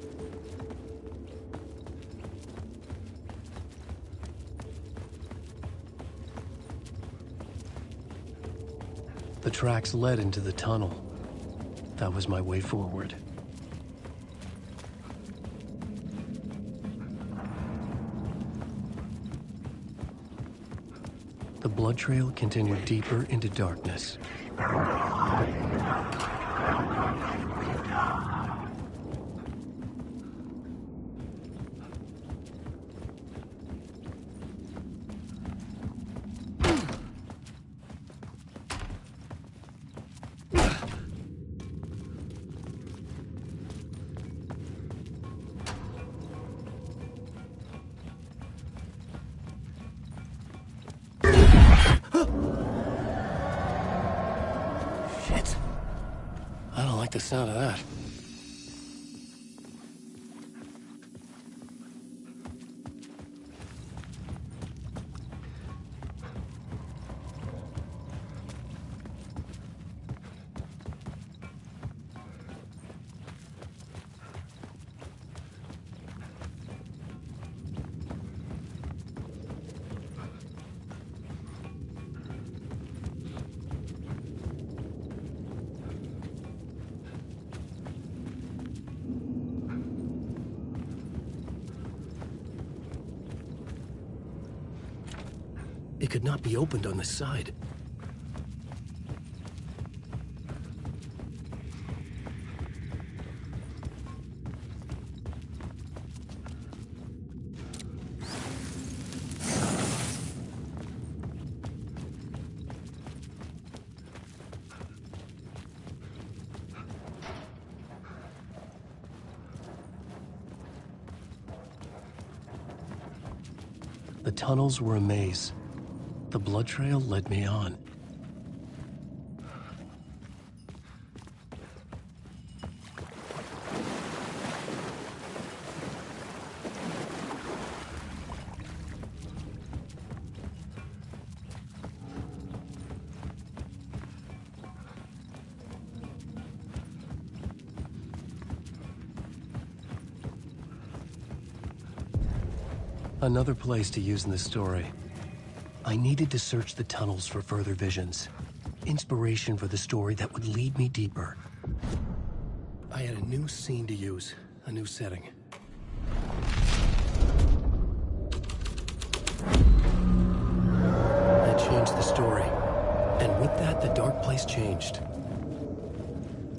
The tracks led into the tunnel. That was my way forward. The blood trail continued deeper into darkness. The sound of that. It could not be opened on this side. The tunnels were a maze. The blood trail led me on. Another place to use in the story. I needed to search the tunnels for further visions. Inspiration for the story that would lead me deeper. I had a new scene to use, a new setting. I changed the story, and with that, the dark place changed.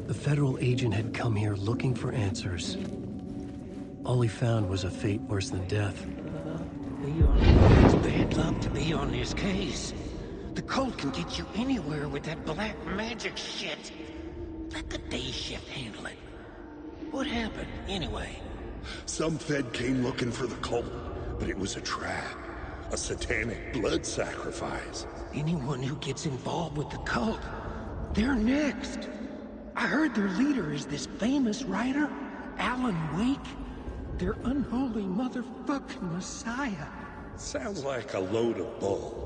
The federal agent had come here looking for answers. All he found was a fate worse than death. It's bad luck to be on this case. The cult can get you anywhere with that black magic shit. Let the day shift handle it. What happened, anyway? Some Fed came looking for the cult, but it was a trap. A satanic blood sacrifice. Anyone who gets involved with the cult, they're next. I heard their leader is this famous writer, Alan Wake. Their unholy motherfucking messiah. Sounds like a load of bull.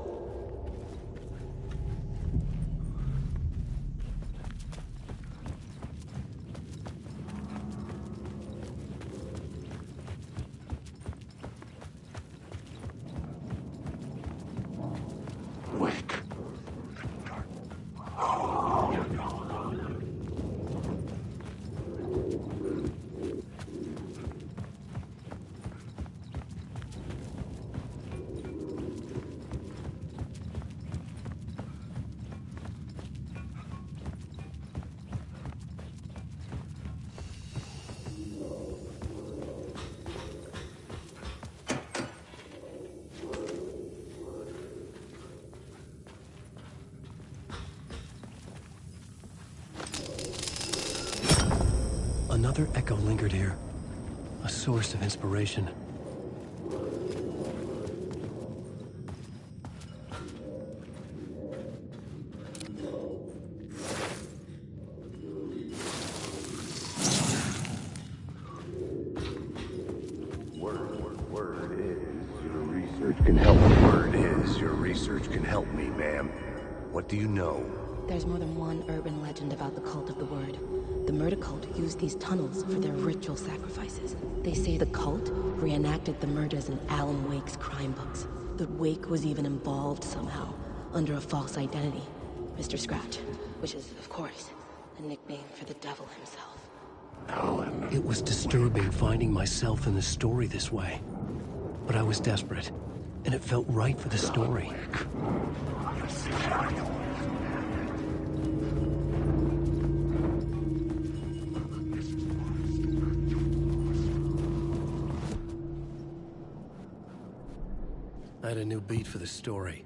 Wake. Another echo lingered here. A source of inspiration. Word is your research can help. Word is your research can help me, ma'am. What do you know? There's more than one urban legend about the Cult of the Word. The murder cult used these tunnels for their ritual sacrifices. They say the cult reenacted the murders in Alan Wake's crime books. That Wake was even involved somehow, under a false identity. Mr. Scratch, which is, of course, a nickname for the devil himself. Alan. It was disturbing finding myself in the story this way. But I was desperate, and it felt right for the story. I had a new beat for the story.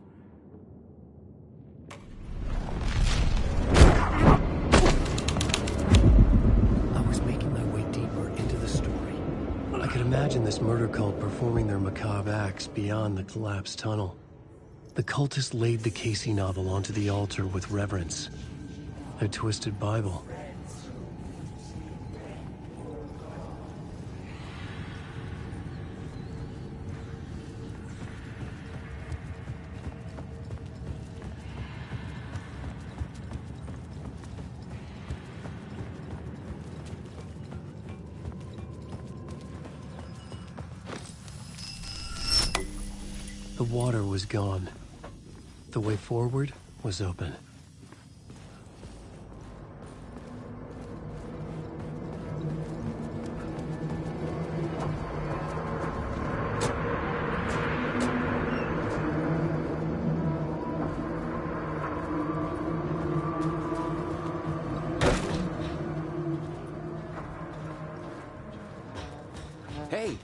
I was making my way deeper into the story. I could imagine this murder cult performing their macabre acts beyond the collapsed tunnel. The cultists laid the Casey novel onto the altar with reverence. Their twisted Bible. The water was gone. The way forward was open. Hey,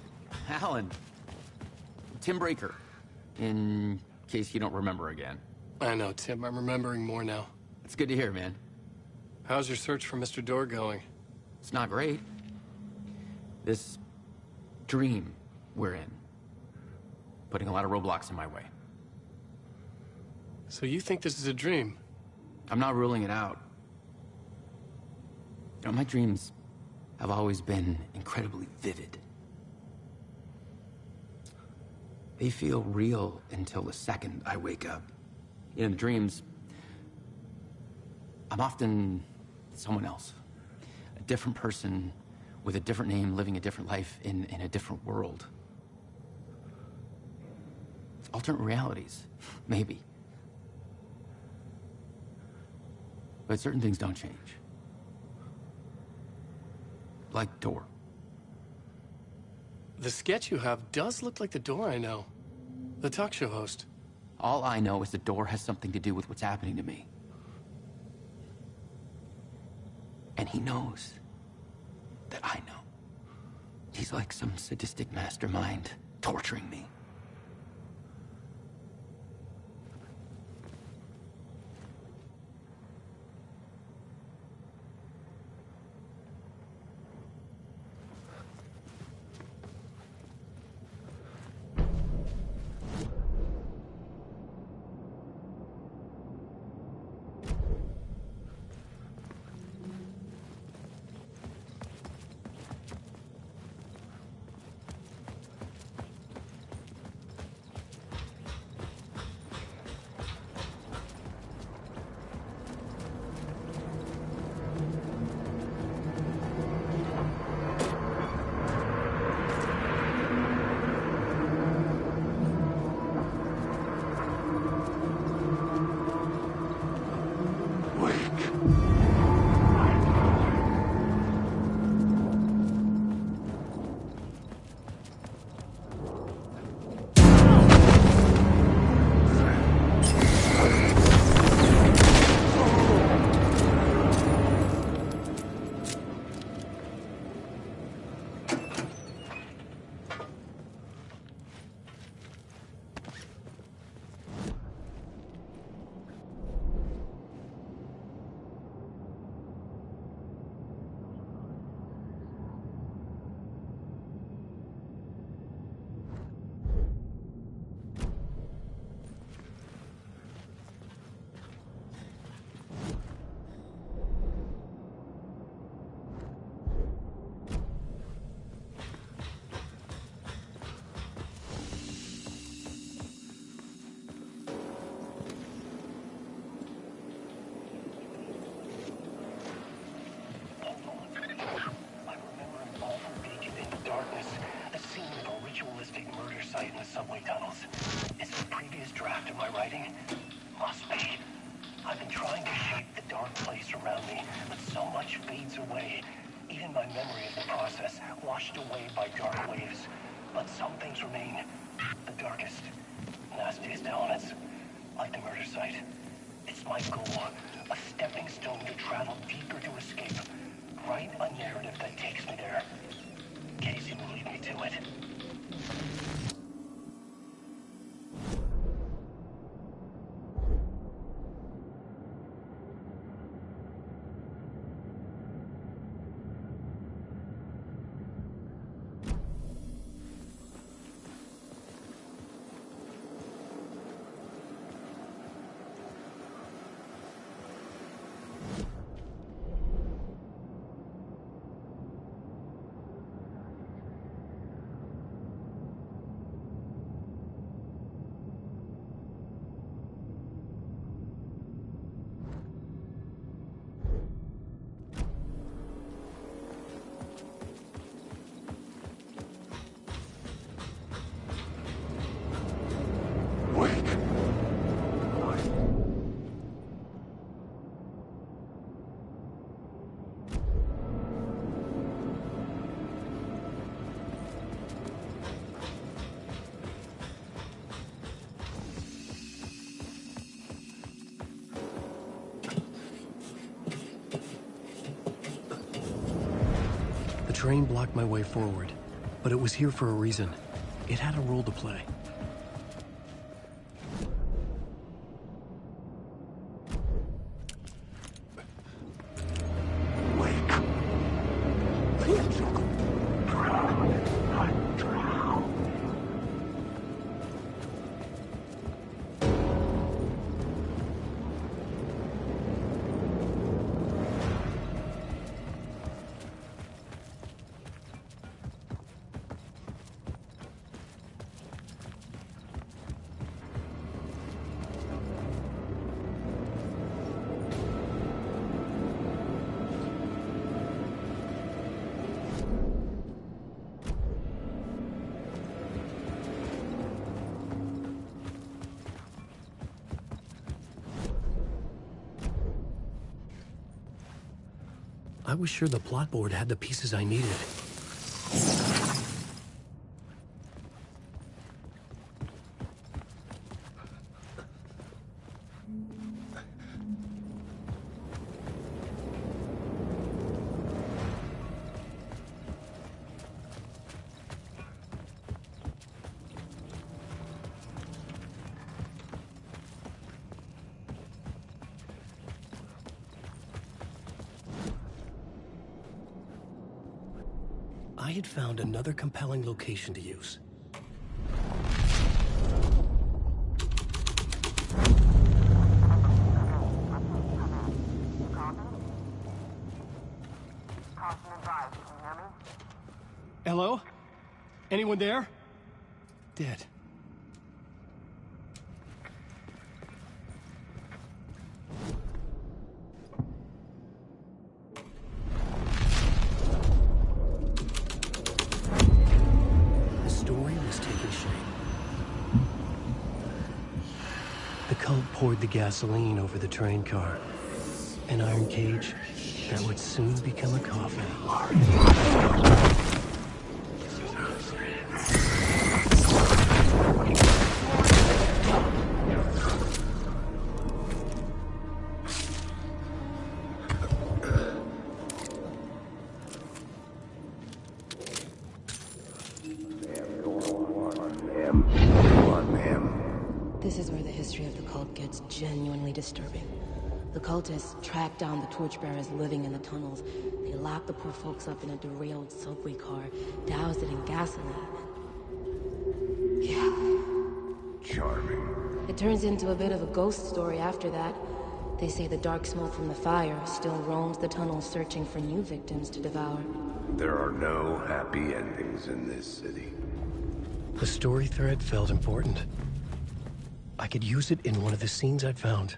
Alan. Tim Breaker. In case you don't remember again. I know, Tim. I'm remembering more now. It's good to hear, man. How's your search for Mr. Door going? It's not great. This dream we're in, putting a lot of roadblocks in my way. So you think this is a dream? I'm not ruling it out. You know, my dreams have always been incredibly vivid. They feel real until the second I wake up. In the dreams, I'm often someone else. A different person with a different name, living a different life in a different world. Alternate realities, maybe. But certain things don't change. Like Door. The sketch you have does look like the Door I know. The talk show host. All I know is the Door has something to do with what's happening to me. And he knows that I know. He's like some sadistic mastermind torturing me. hiding? Must be. I've been trying to shape the dark place around me, but so much fades away. Even my memory of the process, washed away by dark waves. But some things remain. The darkest, nastiest elements, like the murder site. It's my goal, a stepping stone to travel deeper to escape. Write a narrative that takes me there. Casey will lead me to it. The train blocked my way forward, but it was here for a reason. It had a role to play. I was sure the plot board had the pieces I needed. I had found another compelling location to use. Hello? Anyone there? Dead. Poured the gasoline over the train car. An iron cage that would soon become a coffin. This is where the history of the cult gets genuinely disturbing. The cultists track down the torchbearers living in the tunnels. They lock the poor folks up in a derailed subway car, douse it in gasoline. Yeah. Charming. It turns into a bit of a ghost story after that. They say the dark smoke from the fire still roams the tunnels searching for new victims to devour. There are no happy endings in this city. The story thread felt important. I could use it in one of the scenes I'd found.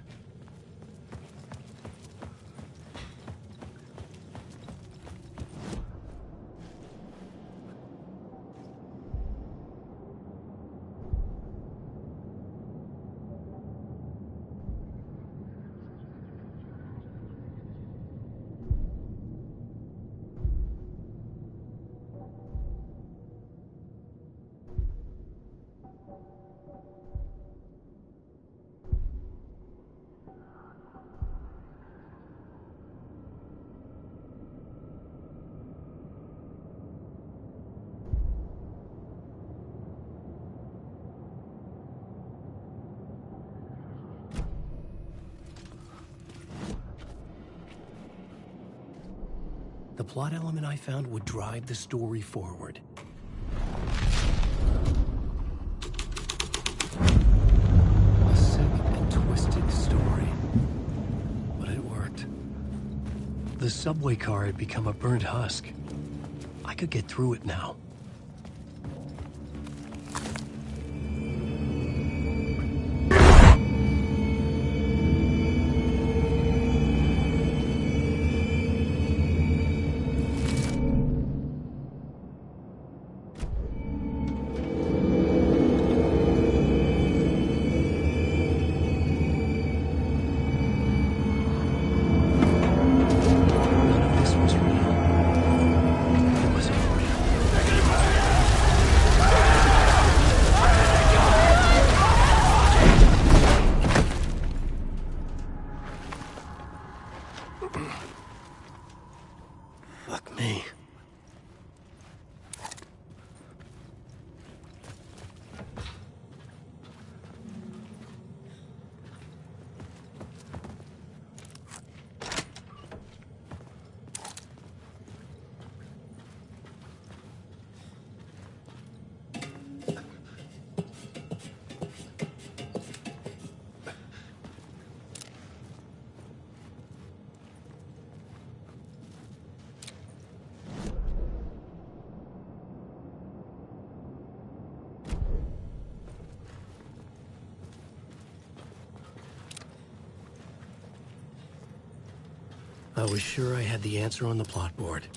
the plot element I found would drive the story forward. A sick and twisted story. But it worked. The subway car had become a burnt husk. I could get through it now. Fuck me. I was sure I had the answer on the plot board.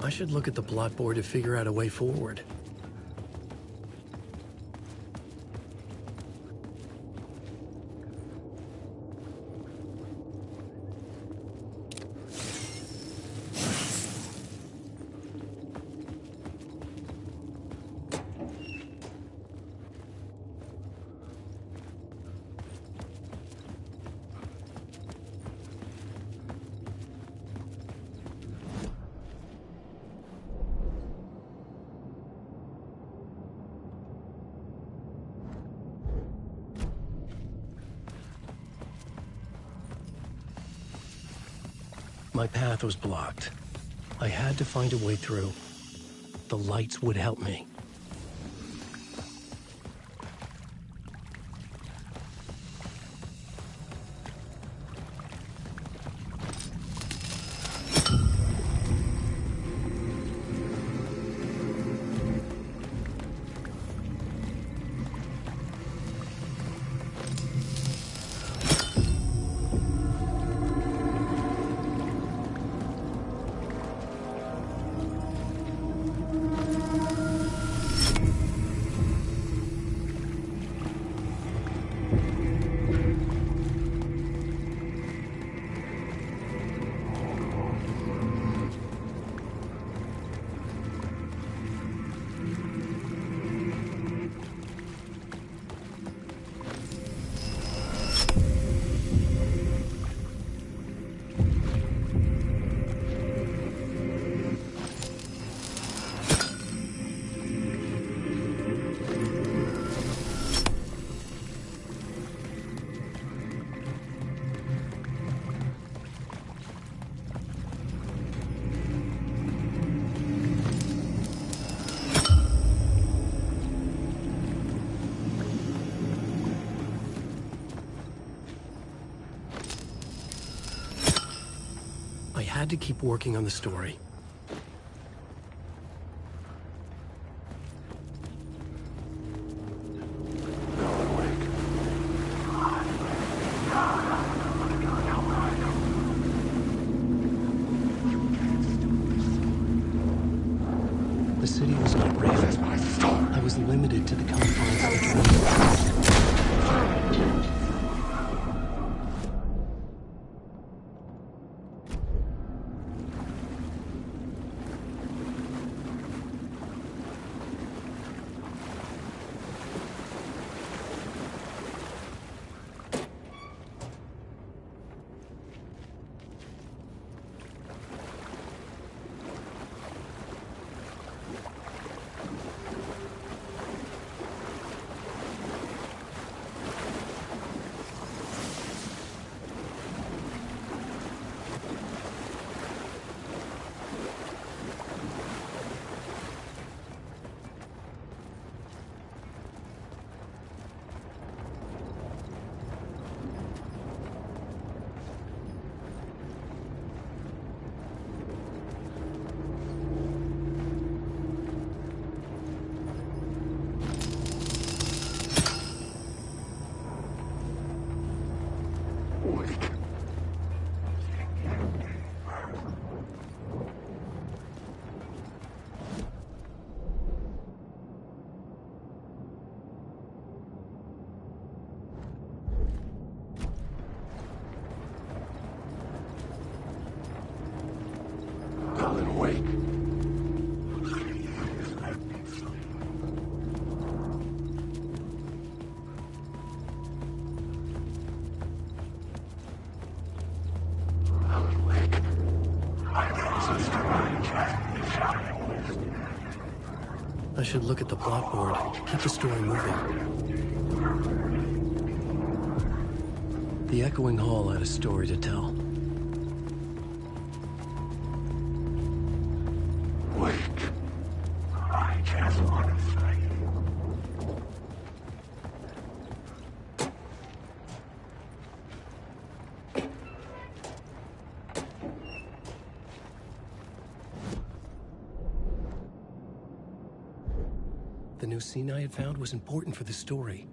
I should look at the plot board to figure out a way forward. My path was blocked. I had to find a way through. The lights would help me. had to keep working on the story. The city was not real. I was limited to the confines of a dream. Alan Wake. Alan Wake. I should look at the plot board. Keep the story moving. The Echoing Hall had a story to tell. Wake. I just want to fight. The new scene I had found was important for the story.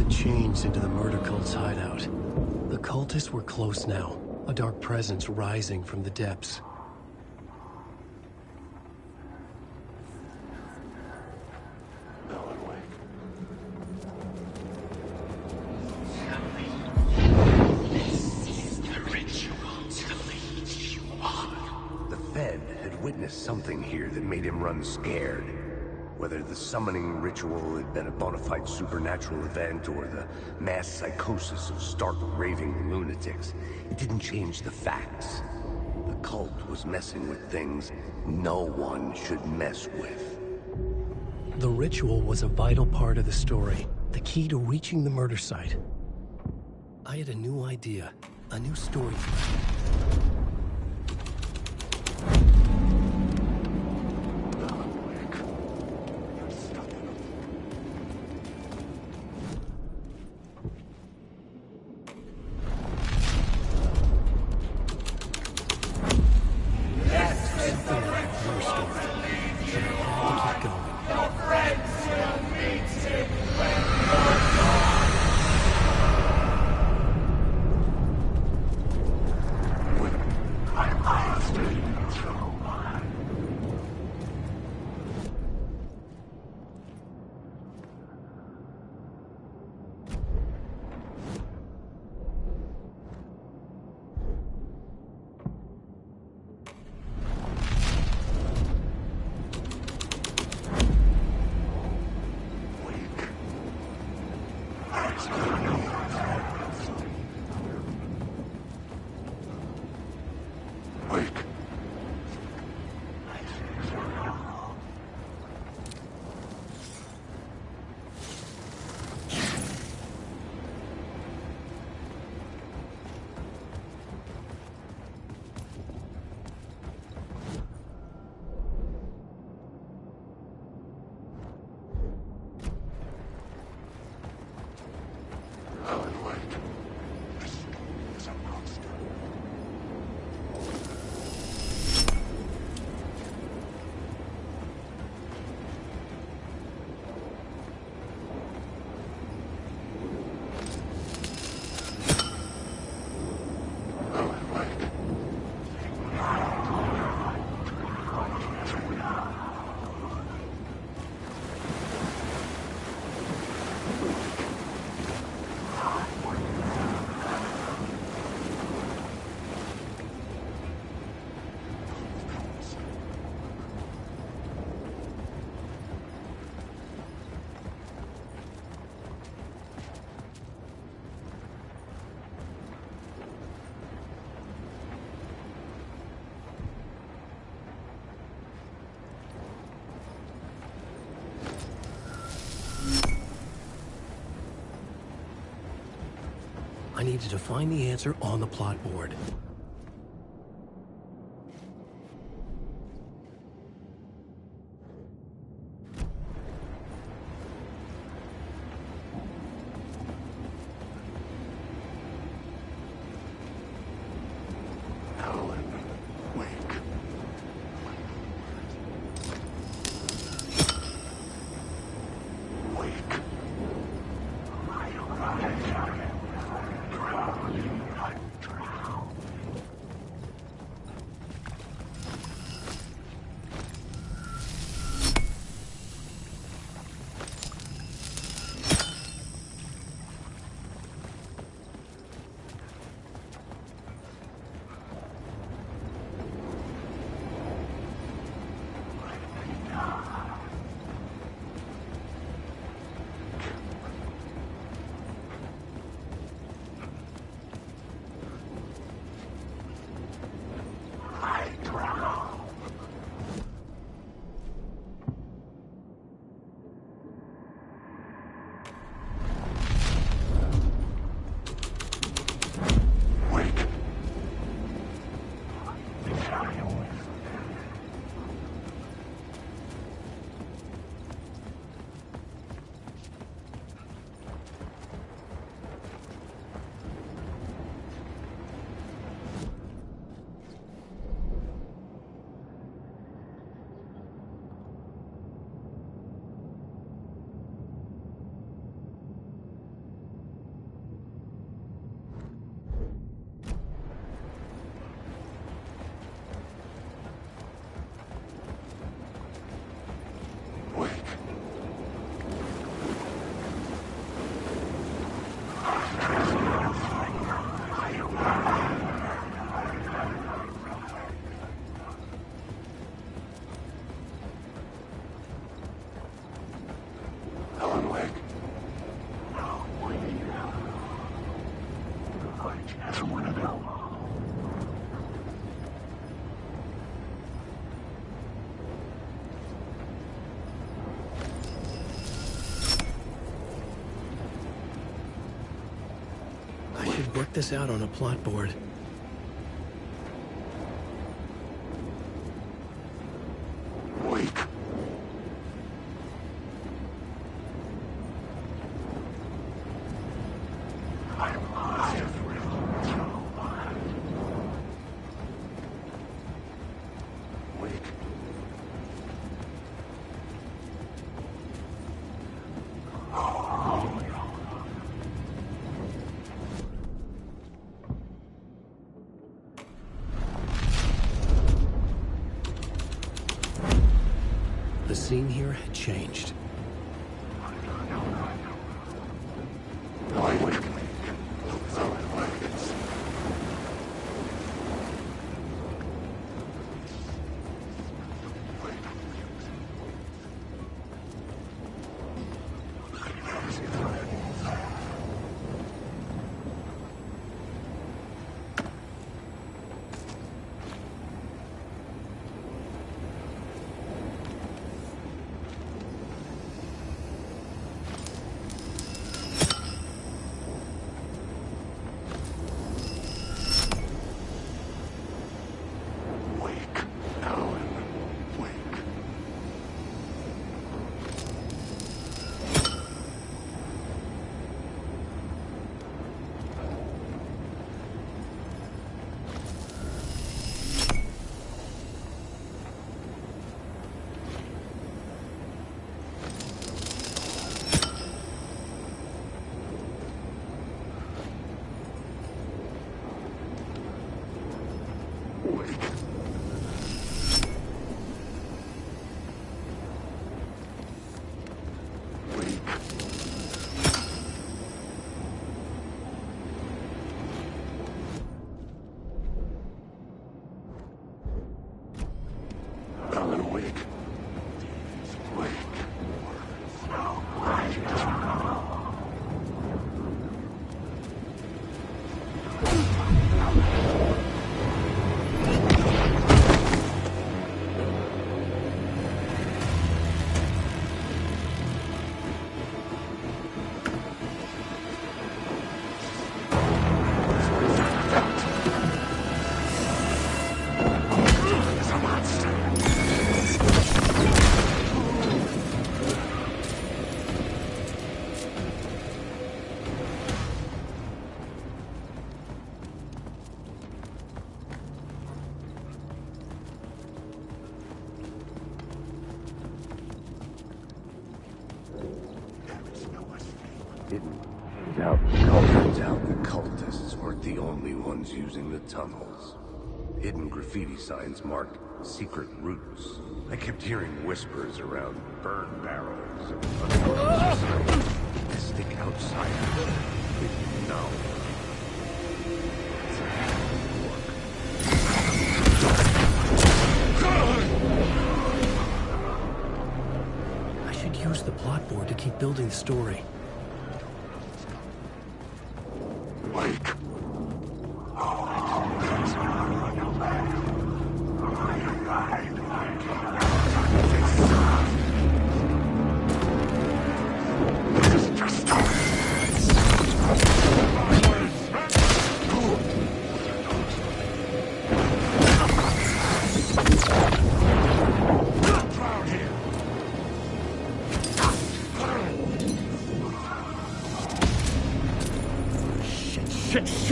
Changed into the murder cult's hideout. The cultists were close now, a dark presence rising from the depths. This is the ritual to lead you on. The Fed had witnessed something here that made him run scared. Whether the summoning ritual had been a bona fide supernatural event or the mass psychosis of stark raving lunatics, it didn't change the facts. The cult was messing with things no one should mess with. The ritual was a vital part of the story, the key to reaching the murder site. I had a new idea, a new story thread. Wake. I needed to find the answer on the plot board. Work this out on a plot board. Wake. I'm alive. Wake. The scene here had changed. Turns out the cultists weren't the only ones using the tunnels. Hidden graffiti signs marked secret routes. I kept hearing whispers around burn barrels and mystic outsiders with knowledge. I should use the plot board to keep building the story. Wake.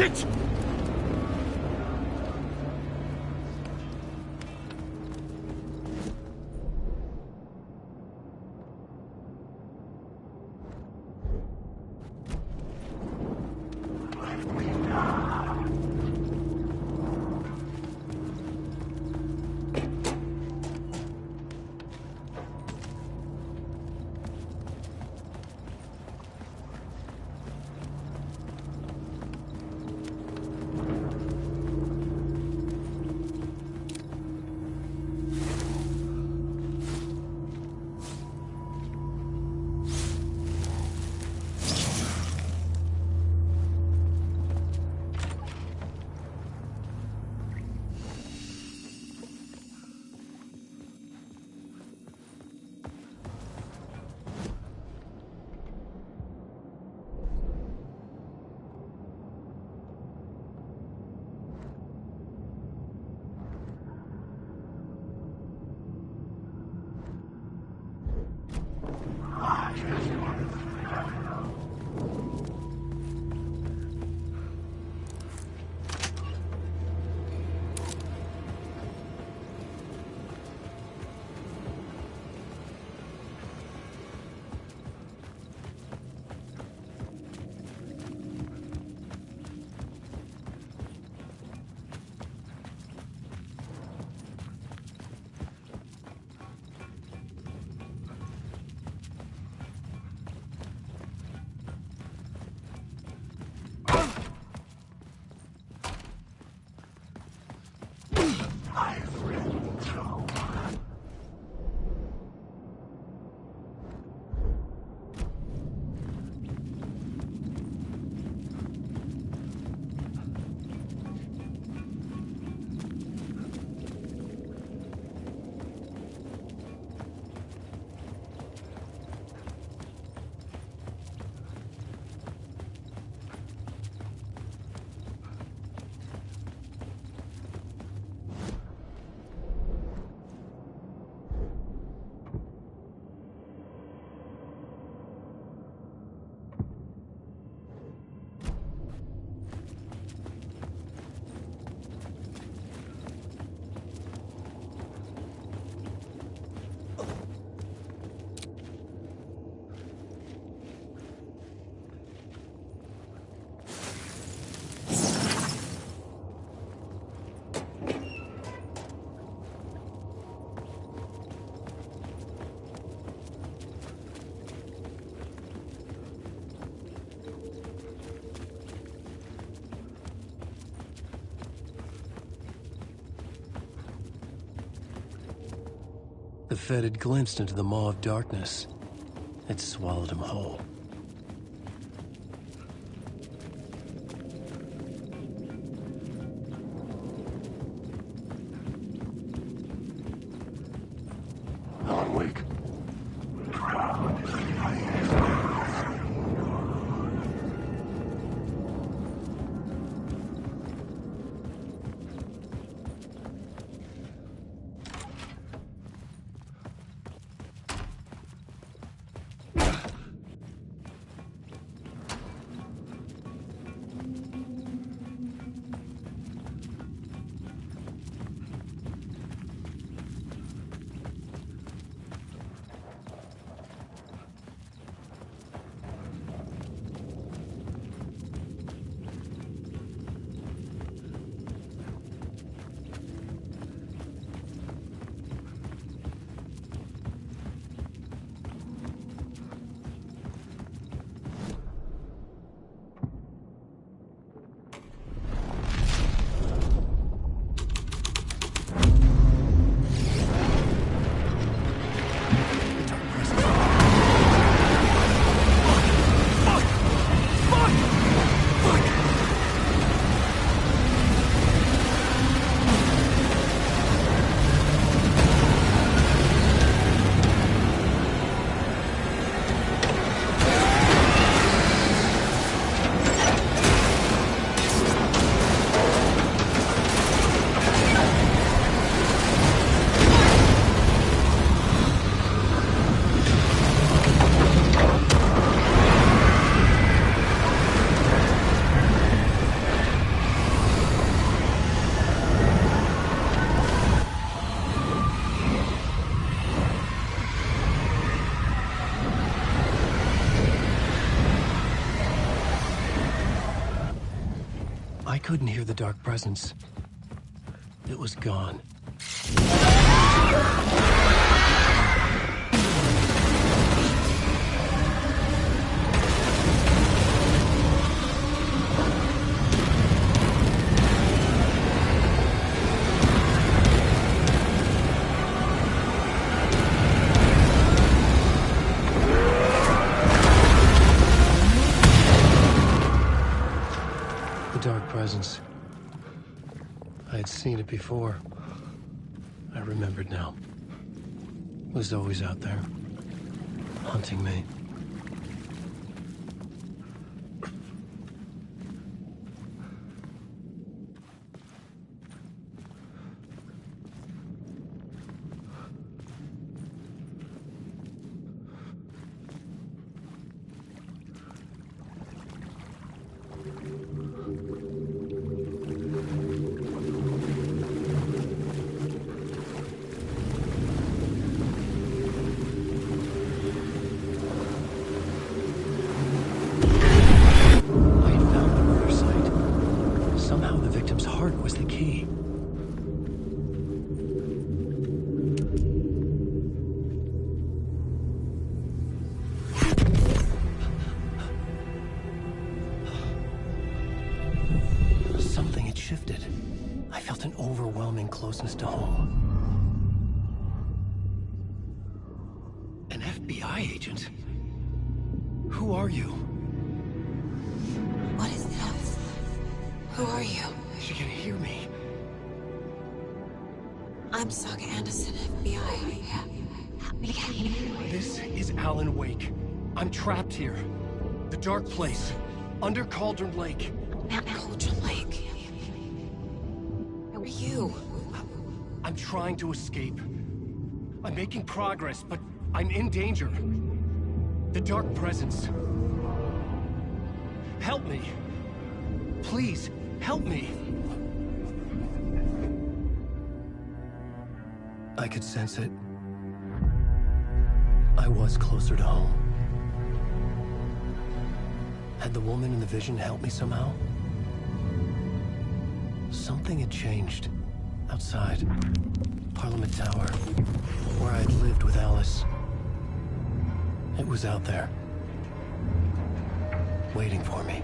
Shit! The Fed had glimpsed into the maw of darkness. It swallowed him whole. Alan Wake. I couldn't hear the dark presence. It was gone. Presence. I had seen it before. I remembered now. It was always out there, hunting me. Closeness to home. An FBI agent? Who are you? What is this? Who are you? She can hear me. I'm Saga Anderson, FBI. This is Alan Wake. I'm trapped here. The dark place. Under Cauldron Lake. Cauldron Lake? Who are you? I'm trying to escape. I'm making progress, but I'm in danger. The dark presence. Help me. Please, help me. I could sense it. I was closer to home. Had the woman in the vision helped me somehow? Something had changed. Outside. Parliament Tower. Where I'd lived with Alice. It was out there. Waiting for me.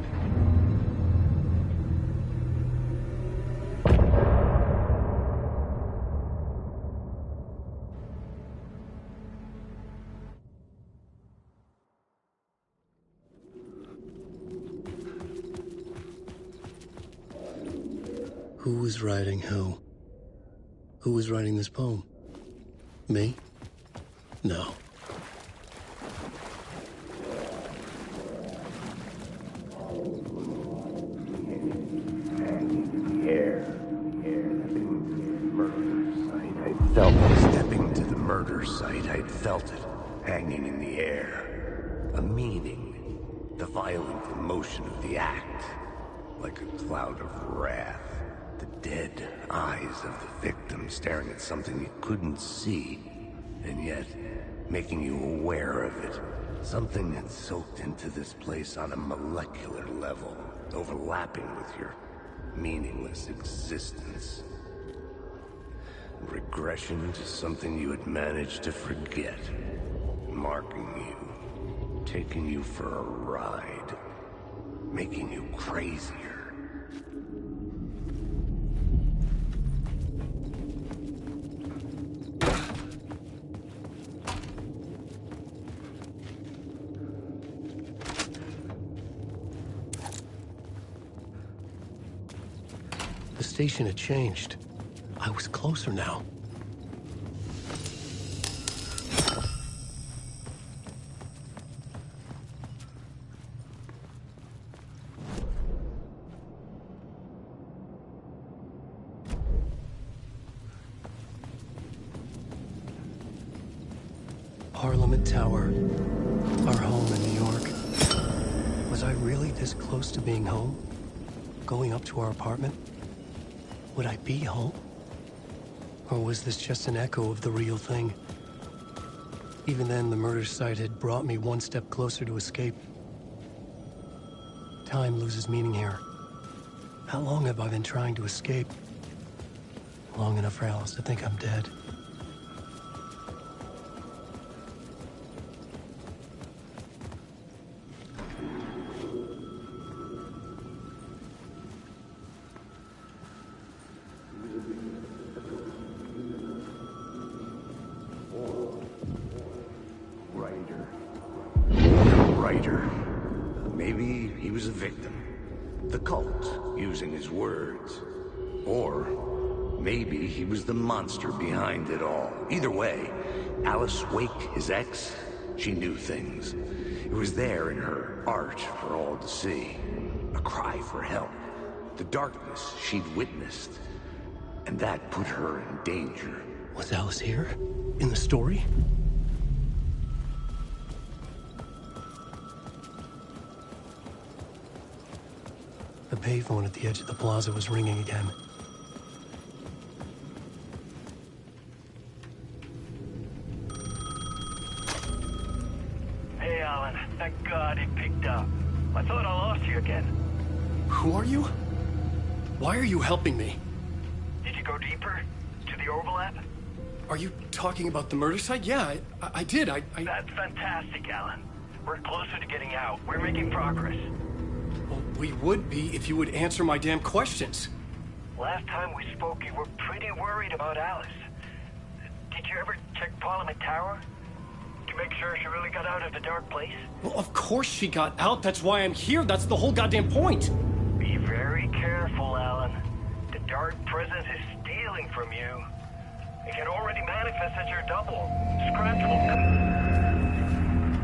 Who was writing who? Who was writing this poem? Me? No. Stepping to the murder site, I'd felt it, hanging in the air. A meaning, the violent emotion of the act, like a cloud of wrath. The dead eyes of the victim staring at something you couldn't see, and yet making you aware of it. Something had soaked into this place on a molecular level, overlapping with your meaningless existence. Regression to something you had managed to forget, marking you, taking you for a ride, making you crazier. The station had changed. I was closer now. Parliament Tower, our home in New York. Was I really this close to being home? Going up to our apartment? Would I be home? Or was this just an echo of the real thing? Even then, the murder site had brought me one step closer to escape. Time loses meaning here. How long have I been trying to escape? Long enough for Alice to think I'm dead. Writer. Maybe he was a victim. The cult, using his words. Or maybe he was the monster behind it all. Either way, Alice Wake, his ex, she knew things. It was there in her art for all to see. A cry for help. The darkness she'd witnessed. And that put her in danger. Was Alice here? In the story? The payphone at the edge of the plaza was ringing again. Hey, Alan. Thank God it picked up. I thought I lost you again. Who are you? Why are you helping me? Did you go deeper? To the overlap? Are you talking about the murder site? Yeah, I did. That's fantastic, Alan. We're closer to getting out. We're making progress. Well, we would be if you would answer my damn questions. Last time we spoke, you were pretty worried about Alice. Did you ever check Parliament Tower? To make sure she really got out of the dark place? Well, of course she got out. That's why I'm here. That's the whole goddamn point. Be very careful, Alan. The dark presence is stealing from you. It can already manifest as your double. Scratch will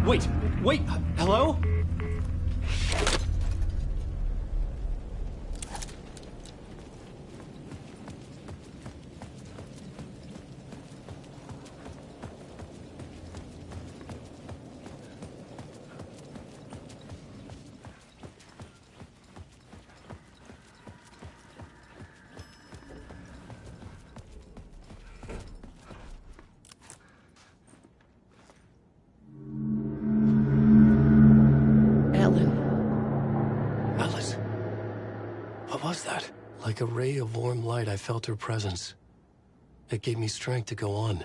come. Wait. Hello? Like a ray of warm light, I felt her presence. It gave me strength to go on.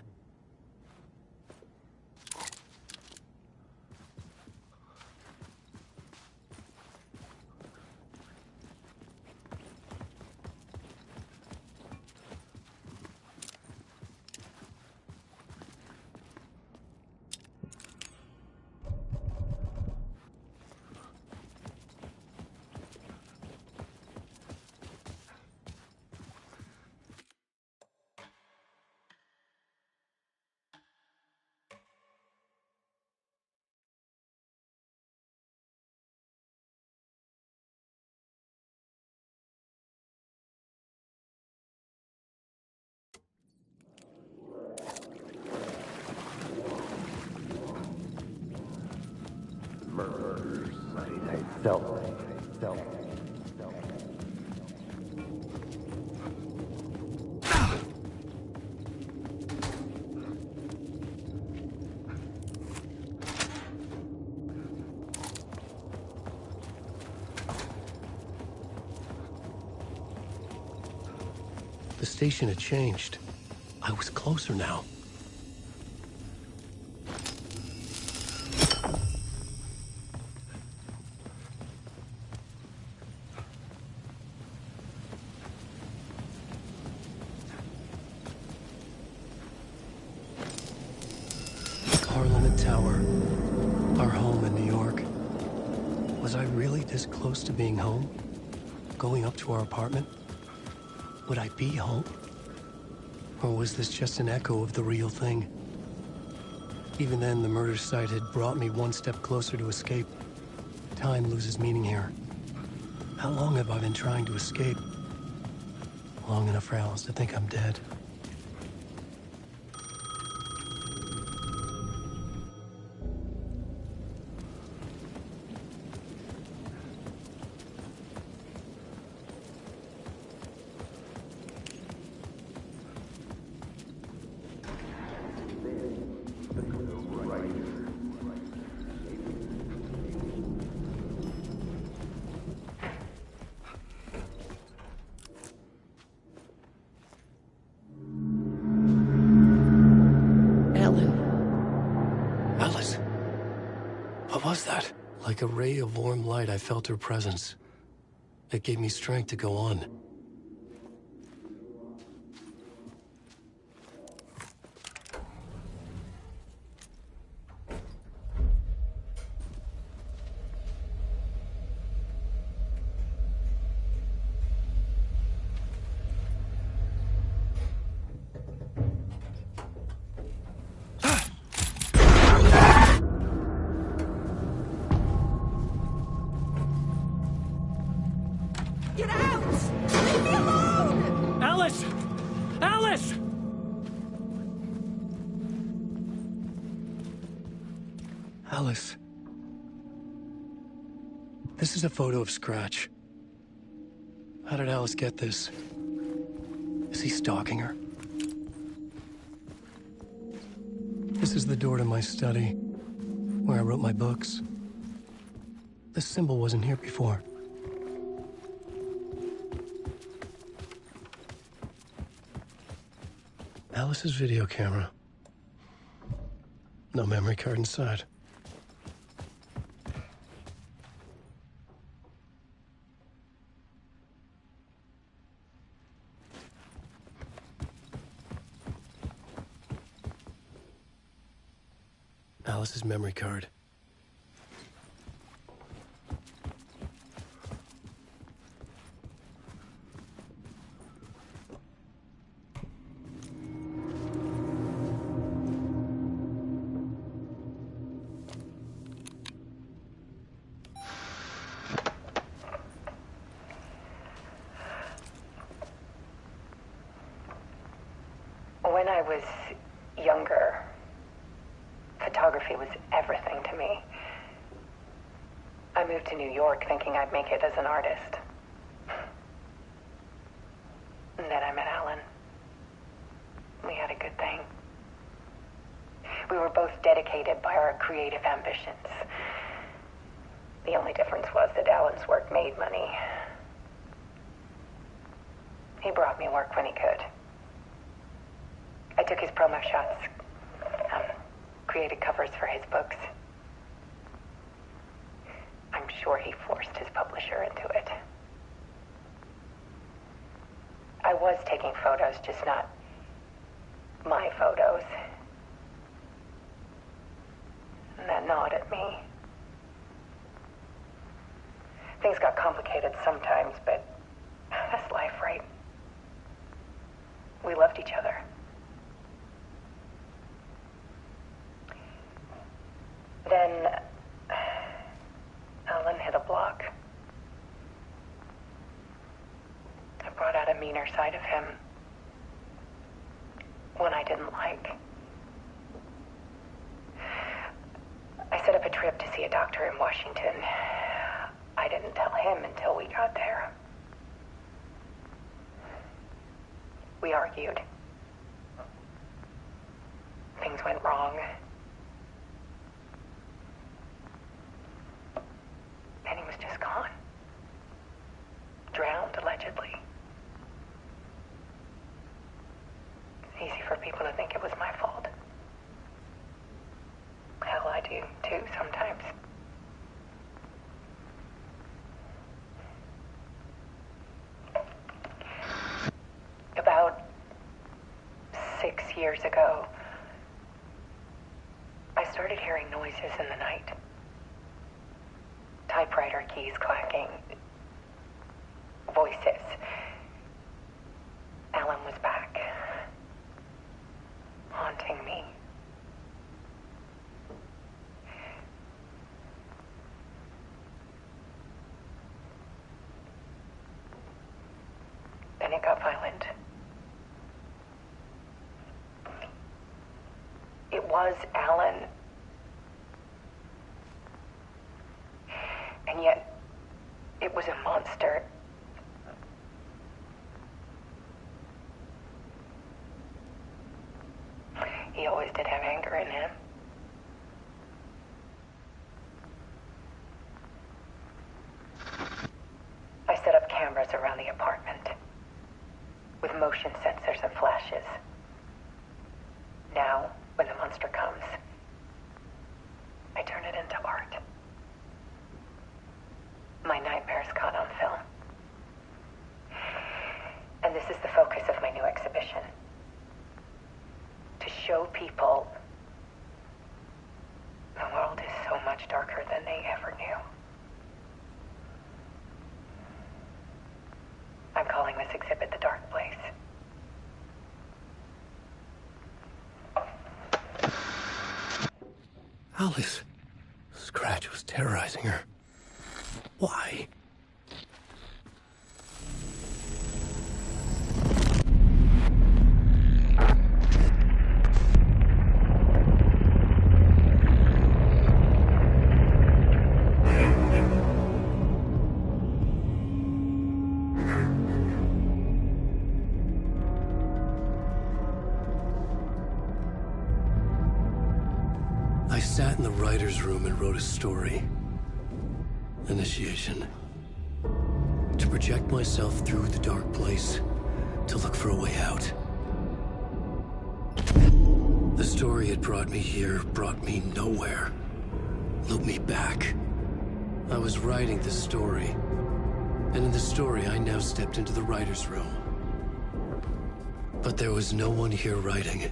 Murder site. I felt it. The station had changed. I was closer now. Parliament Tower. Our home in New York. Was I really this close to being home? Going up to our apartment? Would I be home? Or was this just an echo of the real thing? Even then, the murder site had brought me one step closer to escape. Time loses meaning here. How long have I been trying to escape? Long enough for Alice to think I'm dead. Like a ray of warm light, I felt her presence. It gave me strength to go on. Get out! Leave me alone! Alice! Alice! Alice. This is a photo of Scratch. How did Alice get this? Is he stalking her? This is the door to my study, where I wrote my books. This symbol wasn't here before. Alice's video camera. No memory card inside. Alice's memory card. When I was younger, photography was everything to me. I moved to New York thinking I'd make it as an artist. And then I met Alan. We had a good thing. We were both dedicated by our creative ambitions. The only difference was that Alan's work made money. He brought me work when he could. I took his promo shots, created covers for his books. I'm sure he forced his publisher into it. I was taking photos, just not my photos. And that gnawed at me. Things got complicated sometimes, but that's life, right? We loved each other. Then Alan hit a block. I brought out a meaner side of him. One I didn't like. I set up a trip to see a doctor in Washington. I didn't tell him until we got there. We argued. Things went wrong. And he was just gone. Drowned, allegedly. It's easy for people to think it was my fault. Hell, I do, too, sometimes. About 6 years ago, I started hearing noises in the night. Typewriter keys clacking. Voices. Alan was back. Haunting me. Then it got violent. It was Alan. And yet, it was a monster. He always did have anger in him. I set up cameras around the apartment with motion sensors and flashes. Now, when the monster comes, I turn it into art. show people the world is so much darker than they ever knew. I'm calling this exhibit The Dark Place. Alice. Scratch was terrorizing her. Why? I sat in the writer's room and wrote a story. Initiation. To project myself through the dark place, to look for a way out. The story had brought me here, brought me nowhere. Looped me back. I was writing the story. And in the story, I now stepped into the writer's room. But there was no one here writing it.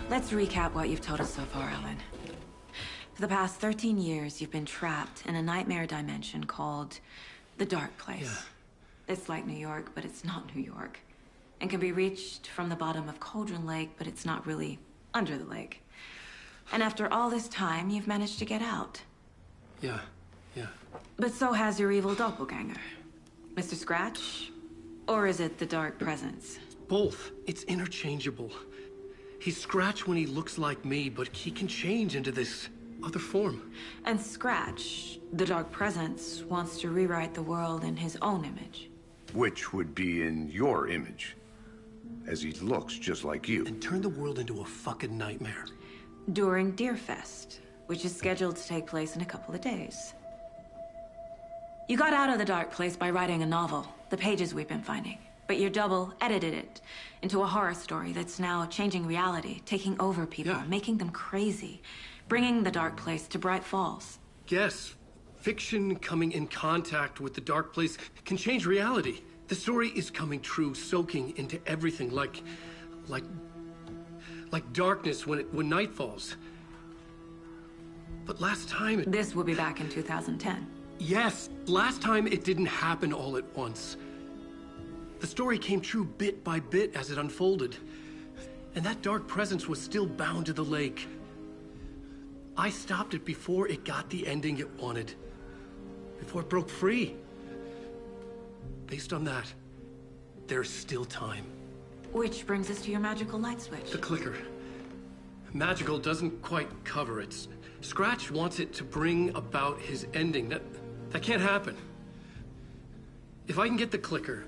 Let's recap what you've told us so far, Alan. For the past 13 years, you've been trapped in a nightmare dimension called the Dark Place. Yeah. It's like New York, but it's not New York. And can be reached from the bottom of Cauldron Lake, but it's not really under the lake. And after all this time, you've managed to get out. Yeah. But so has your evil doppelganger. Mr. Scratch? Or is it the Dark Presence? Both. It's interchangeable. He's Scratch when he looks like me, but he can change into this other form. And Scratch, the Dark Presence, wants to rewrite the world in his own image. Which would be in your image, as he looks just like you. And turn the world into a fucking nightmare. During Deerfest, which is scheduled to take place in a couple of days. You got out of the Dark Place by writing a novel, the pages we've been finding. But your double edited it into a horror story that's now changing reality, taking over people, making them crazy, bringing the Dark Place to Bright Falls. Yes, fiction coming in contact with the Dark Place can change reality. The story is coming true, soaking into everything like darkness when night falls. But last time This will be back in 2010. Yes, last time it didn't happen all at once. The story came true bit by bit as it unfolded. And that dark presence was still bound to the lake. I stopped it before it got the ending it wanted. Before it broke free. Based on that, there's still time. Which brings us to your magical light switch. The clicker. Magical doesn't quite cover it. Scratch wants it to bring about his ending. That can't happen. If I can get the clicker,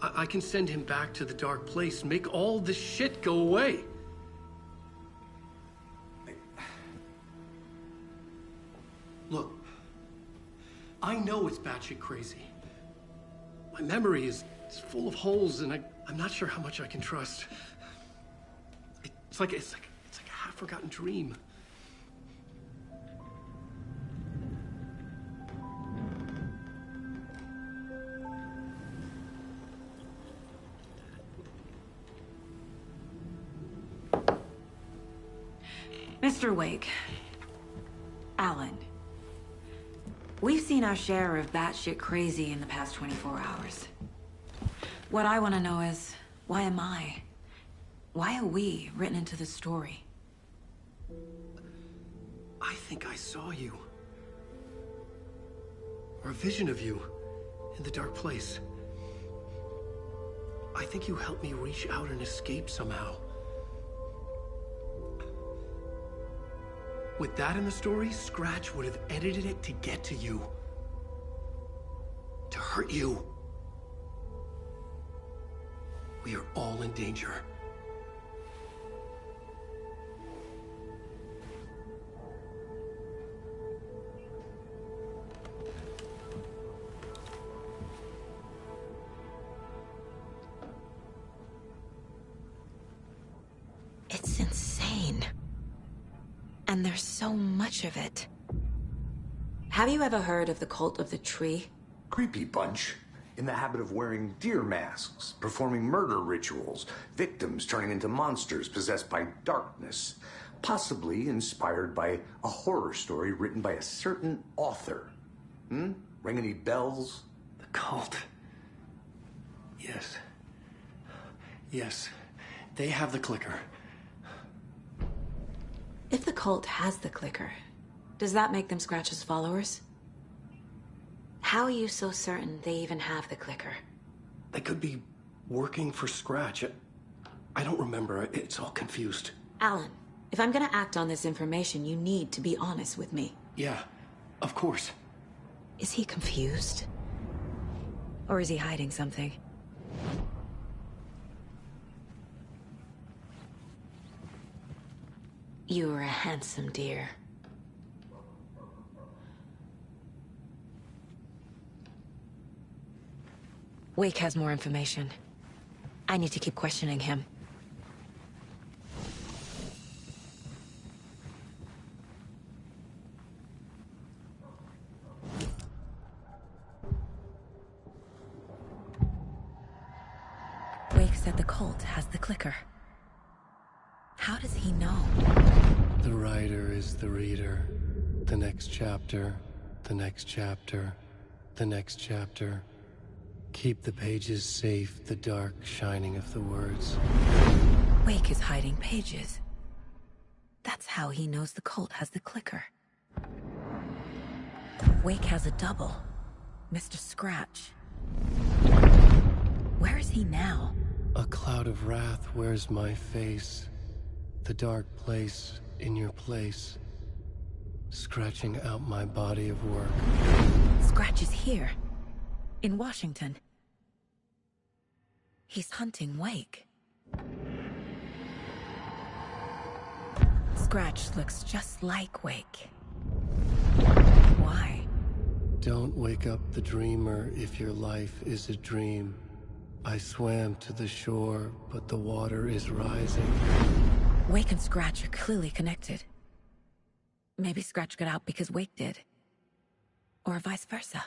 I can send him back to the Dark Place, make all this shit go away. Look, I know it's batshit crazy. My memory is full of holes, and I'm not sure how much I can trust. It's like a half-forgotten dream. Mr. Wake. Alan. We've seen our share of batshit crazy in the past 24 hours. What I want to know is, why am I? Why are we written into the story? I think I saw you. Or a vision of you. In the dark place. I think you helped me reach out and escape somehow. With that in the story, Scratch would have edited it to get to you. To hurt you. We are all in danger. It's insane. And there's so much of it. Have you ever heard of the Cult of the Tree? Creepy bunch. In the habit of wearing deer masks, performing murder rituals, victims turning into monsters possessed by darkness, possibly inspired by a horror story written by a certain author. Ring any bells? The cult. Yes. Yes. They have the clicker. If the cult has the clicker, does that make them Scratch's followers? How are you so certain they even have the clicker? They could be working for Scratch. I don't remember. It's all confused. Alan, if I'm gonna act on this information, you need to be honest with me. Yeah, of course. Is he confused? Or is he hiding something? You are a handsome deer. Wake has more information. I need to keep questioning him. Wake said the cult has the clicker. How does he know? The writer is the reader. The next chapter, the next chapter, the next chapter. Keep the pages safe, the dark shining of the words. Wake is hiding pages. That's how he knows the cult has the clicker. Wake has a double. Mr. Scratch. Where is he now? A cloud of wrath wears my face. The dark place in your place. Scratching out my body of work. Scratch is here. In Washington. He's hunting Wake. Scratch looks just like Wake. Why? Don't wake up the dreamer if your life is a dream. I swam to the shore, but the water is rising. Wake and Scratch are clearly connected. Maybe Scratch got out because Wake did. Or vice versa.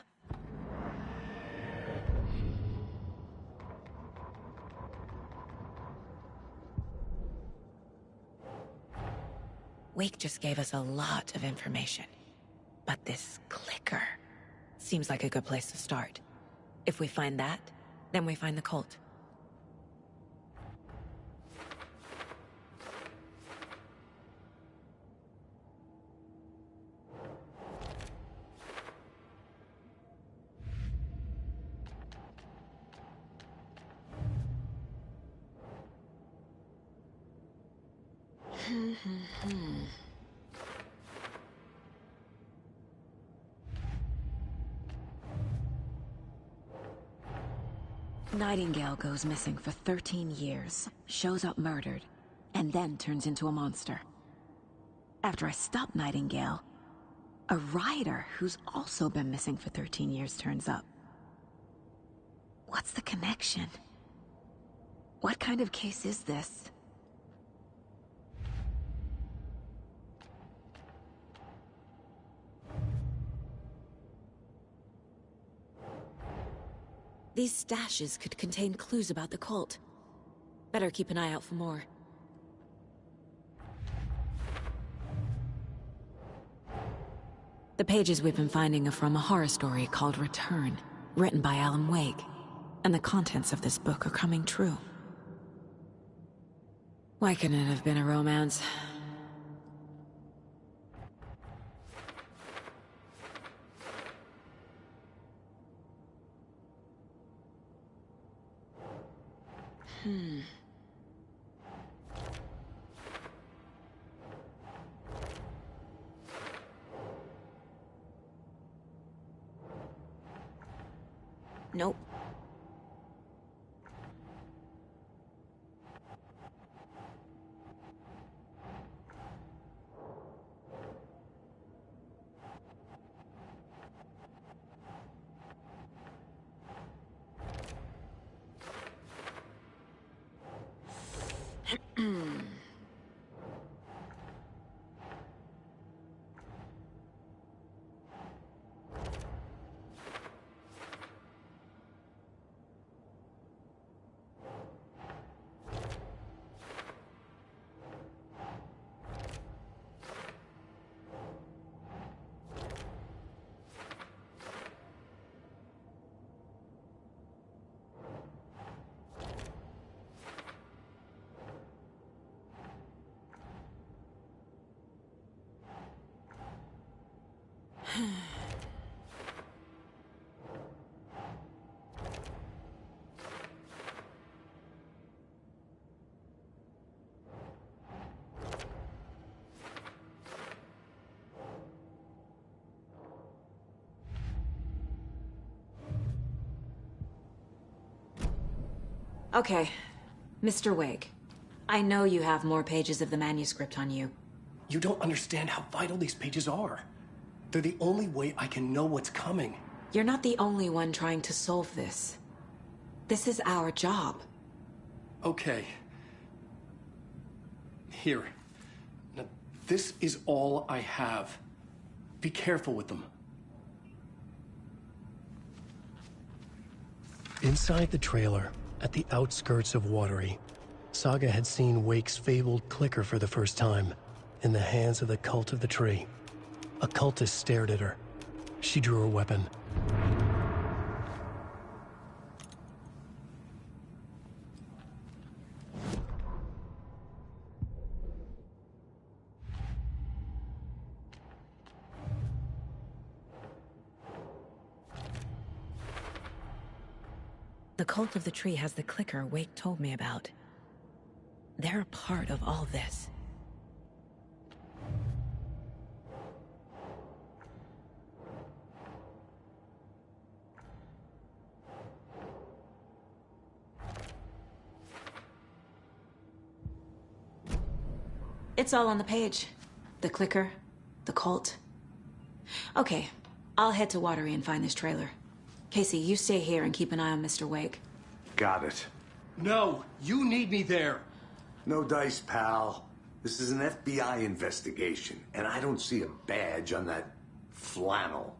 Wake just gave us a lot of information. But this clicker seems like a good place to start. If we find that, then we find the cult. Nightingale goes missing for 13 years, shows up murdered, and then turns into a monster. After I stop Nightingale, a rider who's also been missing for 13 years turns up. What's the connection? What kind of case is this? These stashes could contain clues about the cult. Better keep an eye out for more. The pages we've been finding are from a horror story called Return, written by Alan Wake. And the contents of this book are coming true. Why couldn't it have been a romance? Nope. Okay, Mr. Wake. I know you have more pages of the manuscript on you. You don't understand how vital these pages are. They're the only way I can know what's coming. You're not the only one trying to solve this. This is our job. Okay. Here. Now, this is all I have. Be careful with them. Inside the trailer, at the outskirts of Watery, Saga had seen Wake's fabled clicker for the first time, in the hands of the Cult of the Tree. A cultist stared at her. She drew her weapon. The Cult of the Tree has the clicker Wake told me about. They're a part of all this. It's all on the page. The clicker, the cult. Okay, I'll head to Watery and find this trailer. Casey, you stay here and keep an eye on Mr. Wake. Got it. No, you need me there. No dice, pal. This is an FBI investigation, and I don't see a badge on that flannel.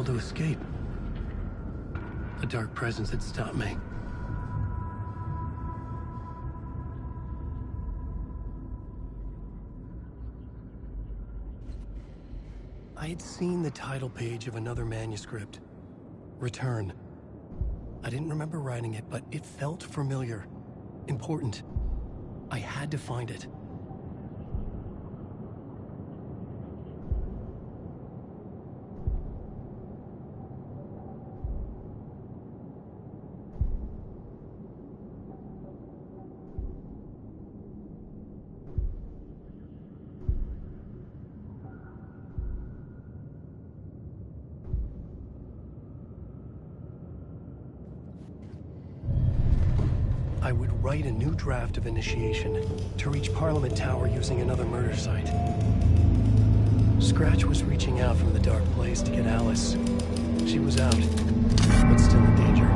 To escape. A dark presence had stopped me. I had seen the title page of another manuscript. Return. I didn't remember writing it, but it felt familiar. Important. I had to find it. I would write a new draft of initiation to reach Parliament Tower using another murder site. Scratch was reaching out from the dark place to get Alice. She was out, but still in danger.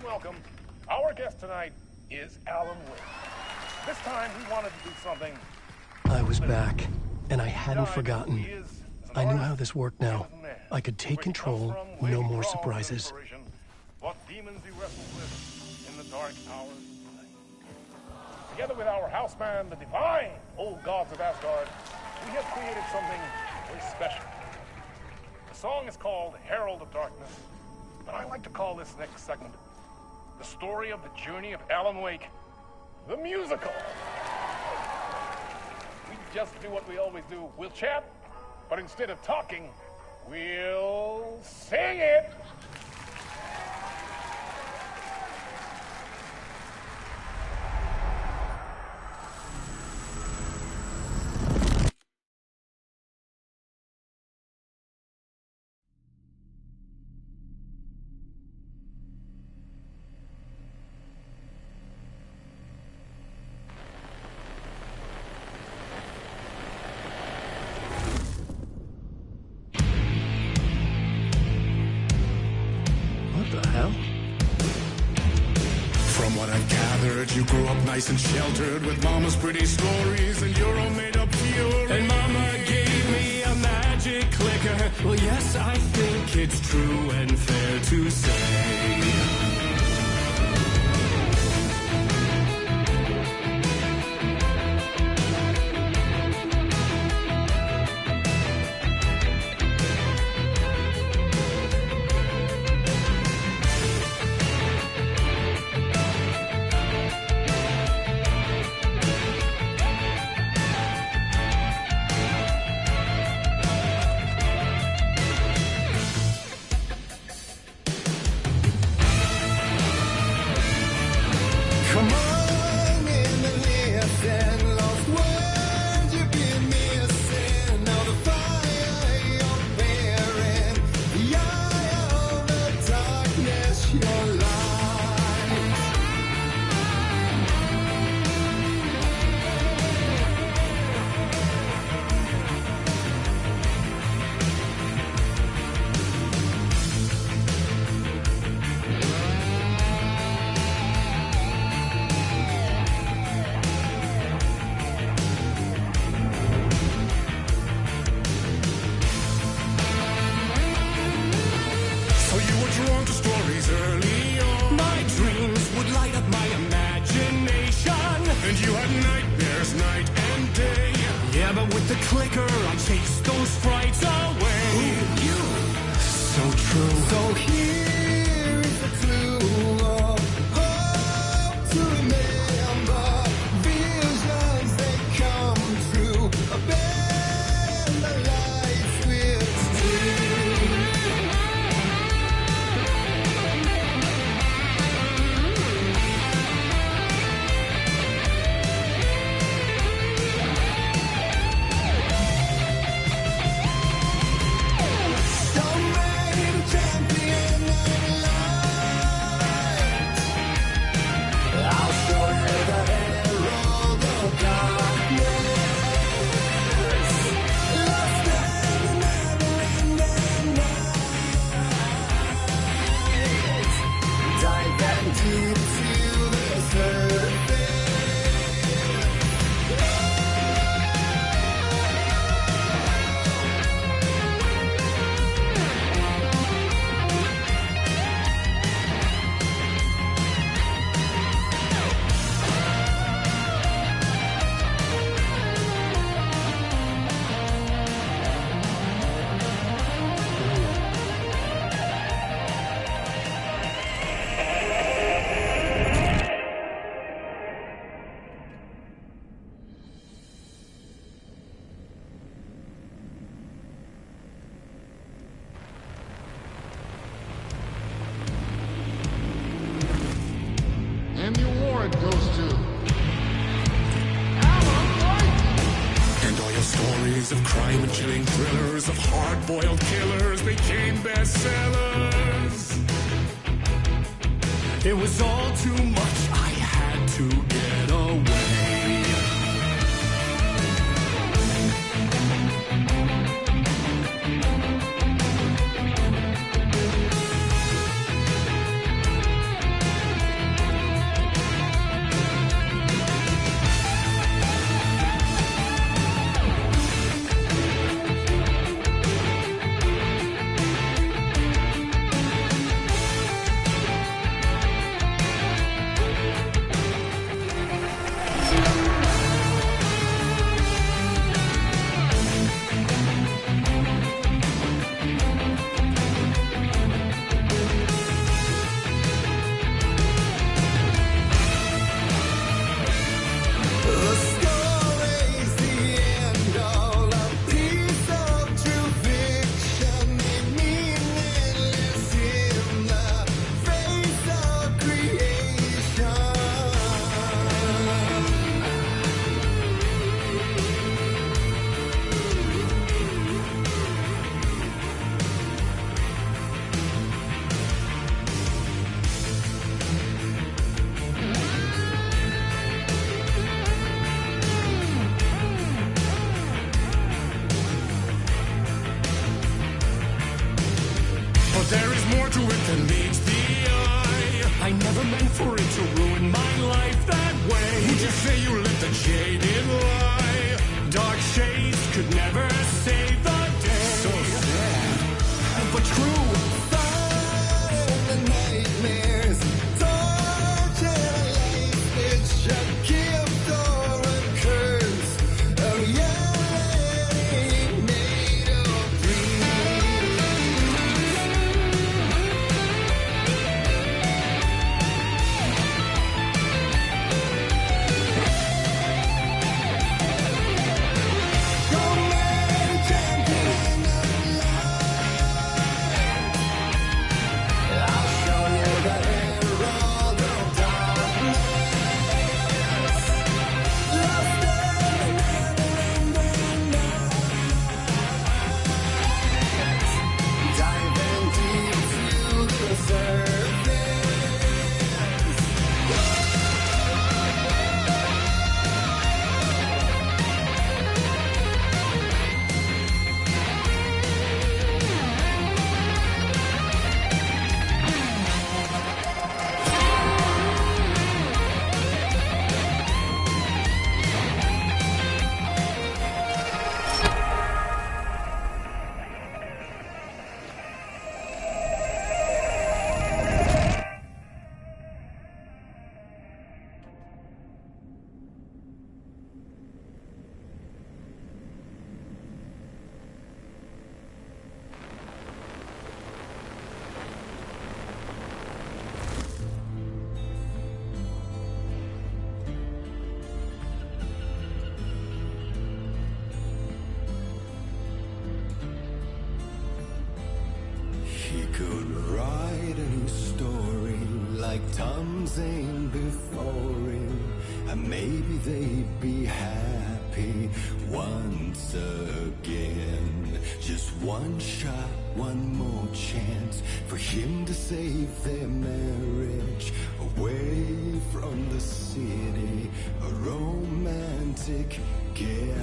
Welcome. Our guest tonight is Alan Wake. This time he wanted to do something. I was back, and I hadn't forgotten. I knew how this worked now. I could take control, no more surprises. What demons he wrestled with in the dark hours of night. Together with our houseman, the divine old gods of Asgard, we have created something very special. The song is called Herald of Darkness, but I like to call this next segment the story of the journey of Alan Wake, the musical. We just do what we always do. We'll chat, but instead of talking, we'll sing it. You grew up nice and sheltered with mama's pretty stories and your own made-up theory. And mama gave me a magic clicker. Well, yes, I think it's true and fair to say. credit goes to And all your stories of crime and chilling thrillers, of hard-boiled killers became bestsellers. It was all too much, I had to get away. There is more to it than meets the eye. I never meant for it to ruin my life that way. Would you say you let the jaded lie? Dark shades could never save the day. So sad, but true. The nightmares, torture life, it's a gift or a curse. Oh yeah, made of He could write a new story like Tom Zane before him, and maybe they'd be happy once again. Just one shot, one more chance for him to save their marriage away from the city, a romantic getaway.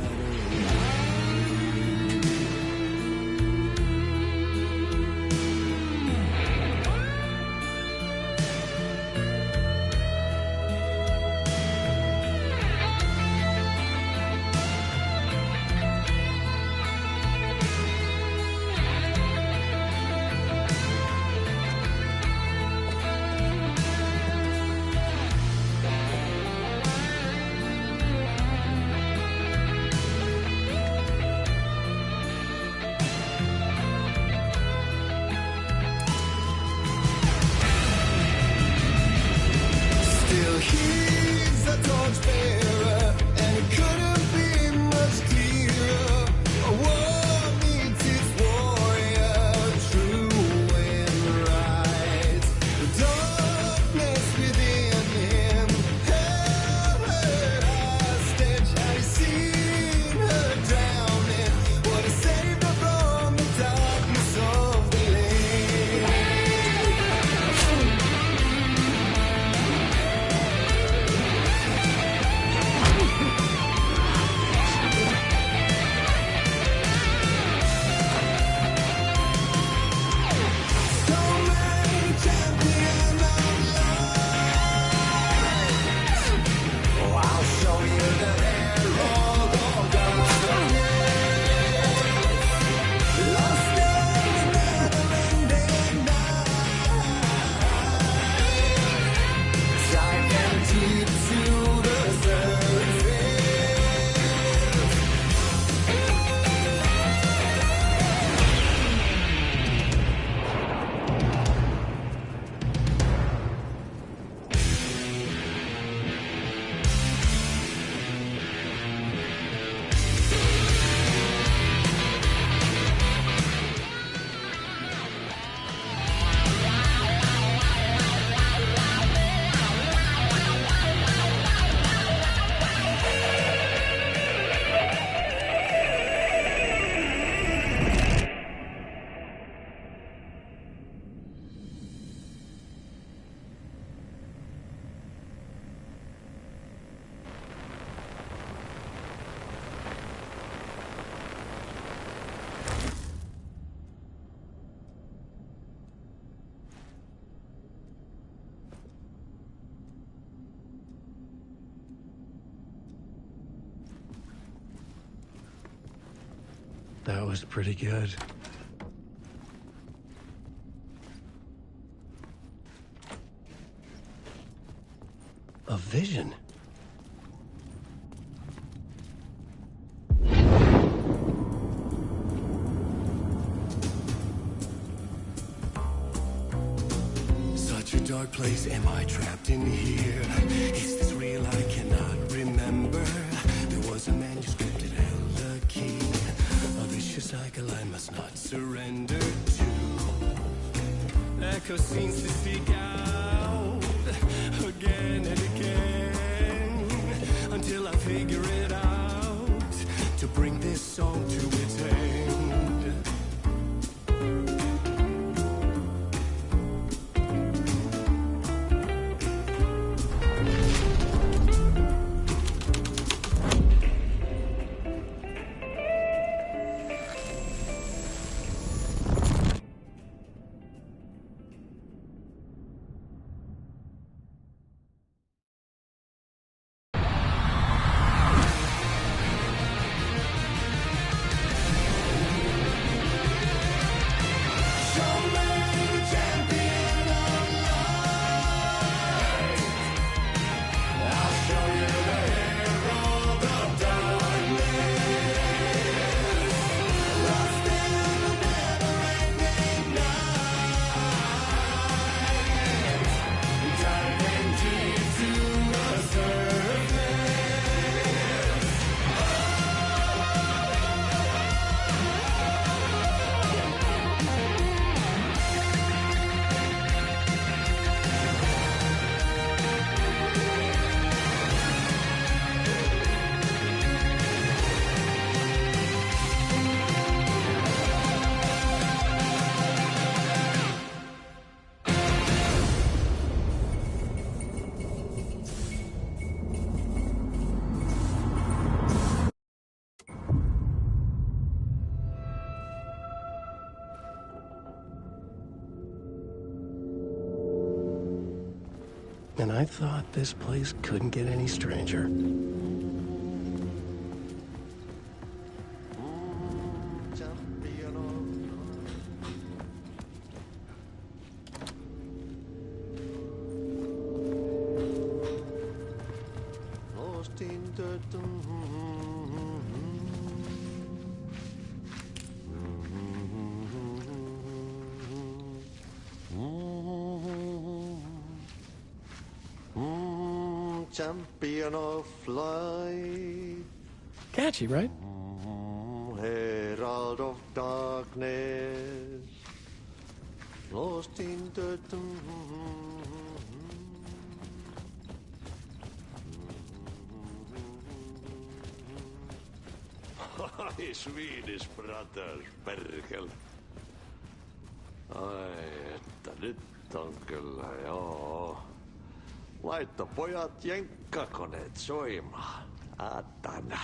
That was pretty good. A vision? Such a dark place, am I trapped in here? Is this real? I cannot remember. There was a manuscript that held the key. A vicious cycle I must not surrender to. Echo seems to seek out again and again until I figure it out to bring this song to its end. And I thought this place couldn't get any stranger. Champion of light. Catchy, right? Herald of darkness. Lost in the... Swedish brothers, perkel. Ai, että nyt on kyllä, joo. Laitto pojat jenkkakoneet soimaan. Atana.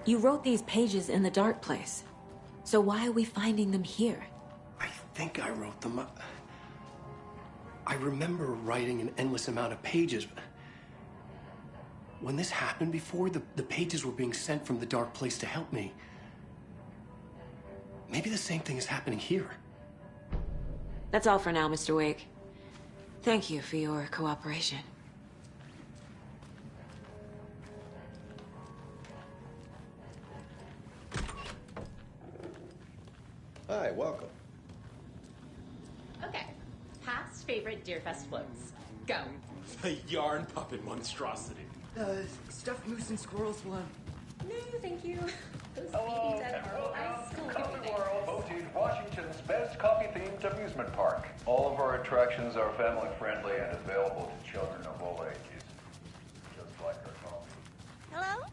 You wrote these pages in the dark place. So why are we finding them here? I think I wrote them. I remember writing an endless amount of pages. When this happened before, the pages were being sent from the dark place to help me. Maybe the same thing is happening here. That's all for now, Mr. Wake. Thank you for your cooperation. Hi, welcome. Okay, past favorite Deerfest floats. Go. The yarn puppet monstrosity. Stuffed moose and squirrels one. No, thank you. Those Hello, baby dead and are welcome to Coffee World, voted Washington's best coffee-themed amusement park. All of our attractions are family-friendly and available to children of all ages, just like our coffee. Hello?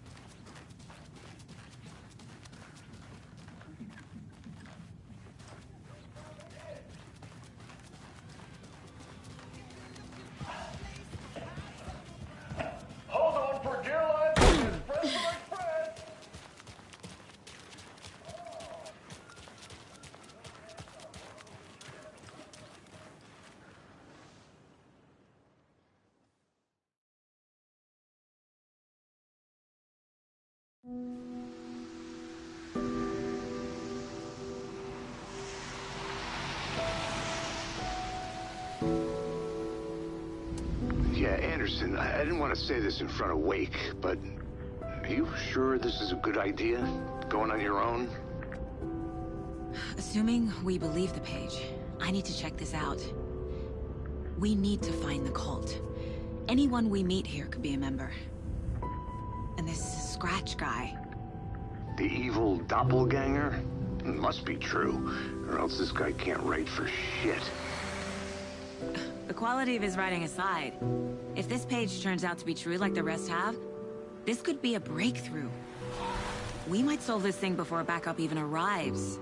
Hold on for dear life, President Fred! Yeah, Anderson, I didn't want to say this in front of Wake, but are you sure this is a good idea? Going on your own? Assuming we believe the page, I need to check this out. We need to find the cult. Anyone we meet here could be a member. And this Scratch guy. The evil doppelganger? Must be true, or else this guy can't write for shit. The quality of his writing aside, if this page turns out to be true like the rest have, this could be a breakthrough. We might solve this thing before backup even arrives.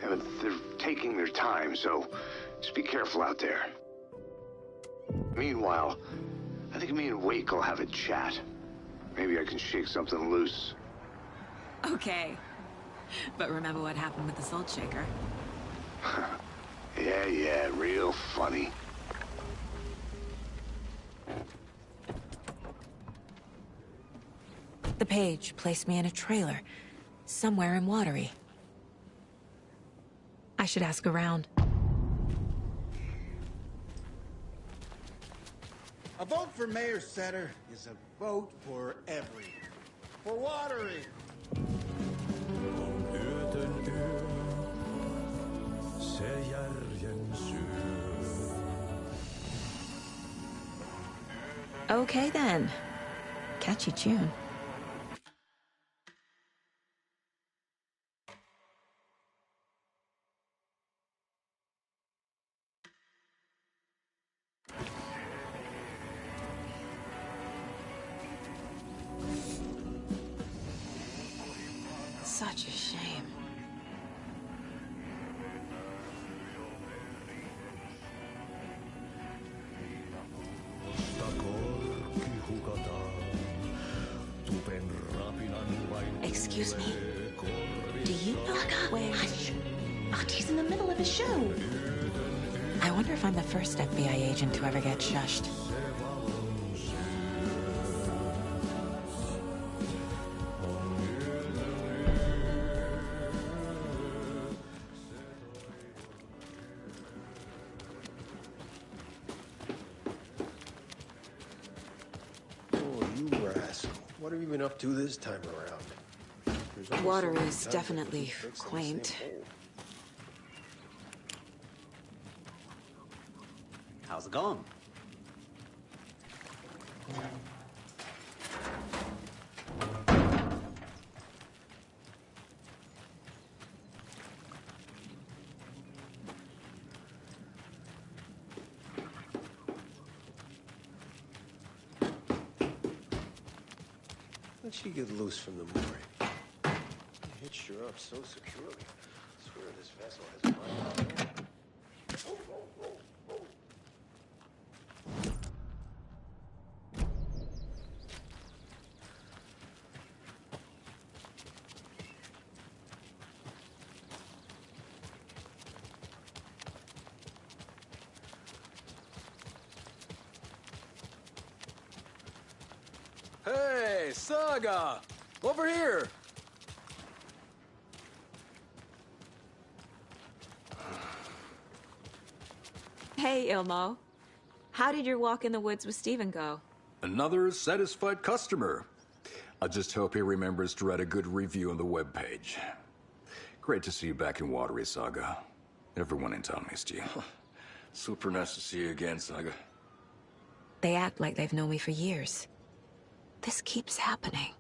Yeah, but they're taking their time, so just be careful out there. Meanwhile, I think me and Wake will have a chat. Maybe I can shake something loose. Okay. But remember what happened with the Salt Shaker? Yeah, real funny. The page placed me in a trailer, somewhere in Watery. I should ask around. A vote for Mayor Setter is a vote for everyone. For Watery. Okay then. Catchy tune. Such a shame. Excuse me? Do you know where... Hush! Artie's in the middle of a show. I wonder if I'm the first FBI agent to ever get shushed. Oh, you rascal. What have you been up to this time around? Water is definitely quaint. How's it going? How'd she get loose from the mooring? You hitched her up so securely. I swear this vessel has a mind of its own. Hey, Saga! Over here! Hey, Ilmo. How did your walk in the woods with Steven go? Another satisfied customer. I just hope he remembers to write a good review on the webpage. Great to see you back in Watery, Saga. Everyone in town missed you. Super nice to see you again, Saga. They act like they've known me for years. This keeps happening.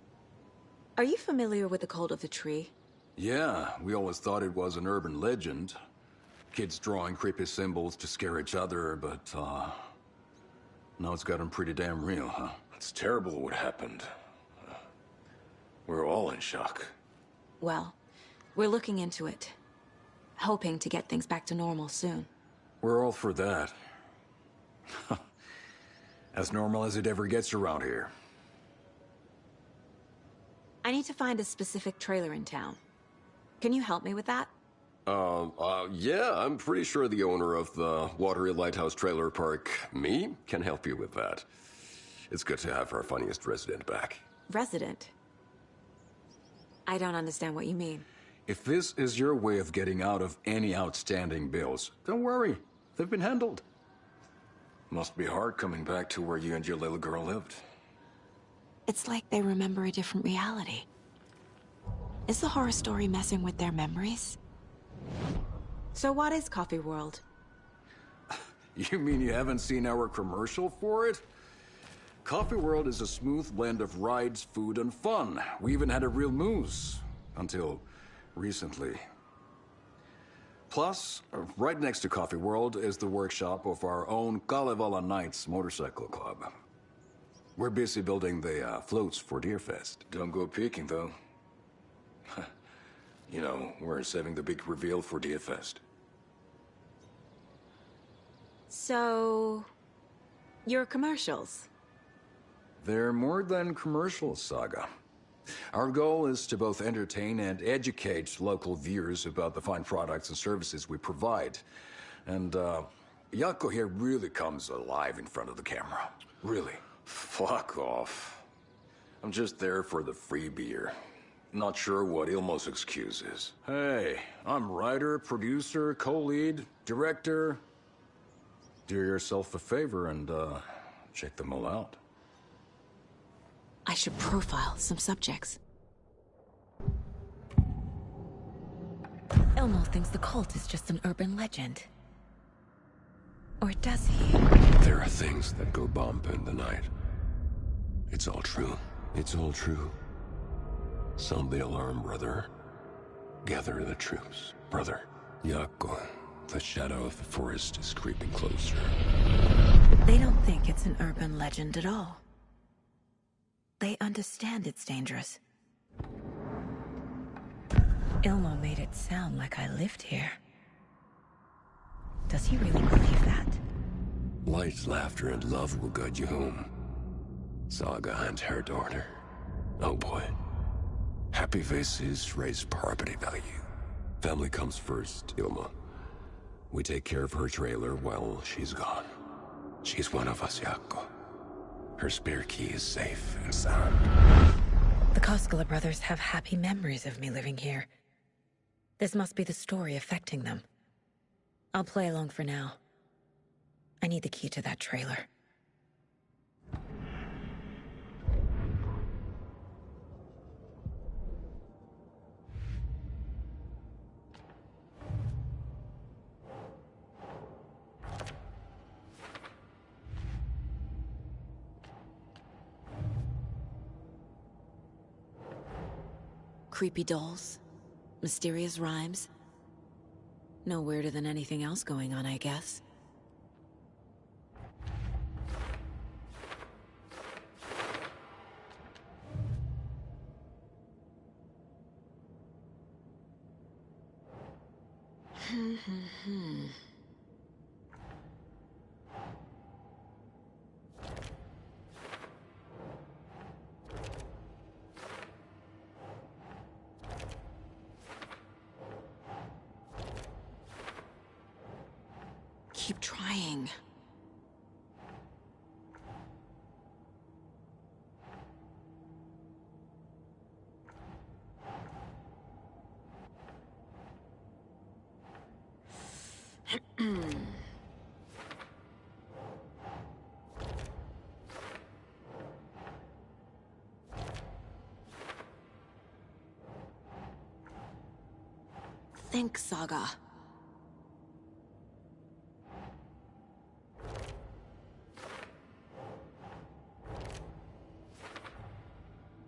Are you familiar with the Cult of the Tree? Yeah, we always thought it was an urban legend. Kids drawing creepy symbols to scare each other, but, now it's gotten pretty damn real, huh? It's terrible what happened. We're all in shock. Well, we're looking into it. Hoping to get things back to normal soon. We're all for that. As normal as it ever gets around here. I need to find a specific trailer in town. Can you help me with that? Yeah, I'm pretty sure the owner of the Watery Lighthouse Trailer Park, me, can help you with that. It's good to have our funniest resident back. Resident? I don't understand what you mean. If this is your way of getting out of any outstanding bills, don't worry. They've been handled. Must be hard coming back to where you and your little girl lived. It's like they remember a different reality. Is the horror story messing with their memories? So what is Coffee World? You mean you haven't seen our commercial for it? Coffee World is a smooth blend of rides, food, and fun. We even had a real moose. Until recently. Plus, right next to Coffee World is the workshop of our own Kalevala Knights Motorcycle Club. We're busy building the floats for Deerfest. Don't go peeking, though. You know, we're saving the big reveal for Deerfest. So... your commercials? They're more than commercials, Saga. Our goal is to both entertain and educate local viewers about the fine products and services we provide. And, Jaakko here really comes alive in front of the camera. Really. Fuck off. I'm just there for the free beer. Not sure what Ilmo's excuse is. Hey, I'm writer, producer, co-lead, director. Do yourself a favor and, check them all out. I should profile some subjects. Ilmo thinks the cult is just an urban legend. Or does he? There are things that go bump in the night. It's all true. It's all true. Sound the alarm, brother. Gather the troops, brother. Jaakko, the shadow of the forest is creeping closer. They don't think it's an urban legend at all. They understand it's dangerous. Ilmo made it sound like I lived here. Does he really believe that? Light, laughter, and love will guide you home. Saga and her daughter. Oh boy. Happy faces raise property value. Family comes first, Ilma. We take care of her trailer while she's gone. She's one of us, Jaakko. Her spare key is safe and sound. The Koskela brothers have happy memories of me living here. This must be the story affecting them. I'll play along for now. I need the key to that trailer. Creepy dolls, mysterious rhymes. No weirder than anything else going on, I guess. Keep trying. Think, Saga.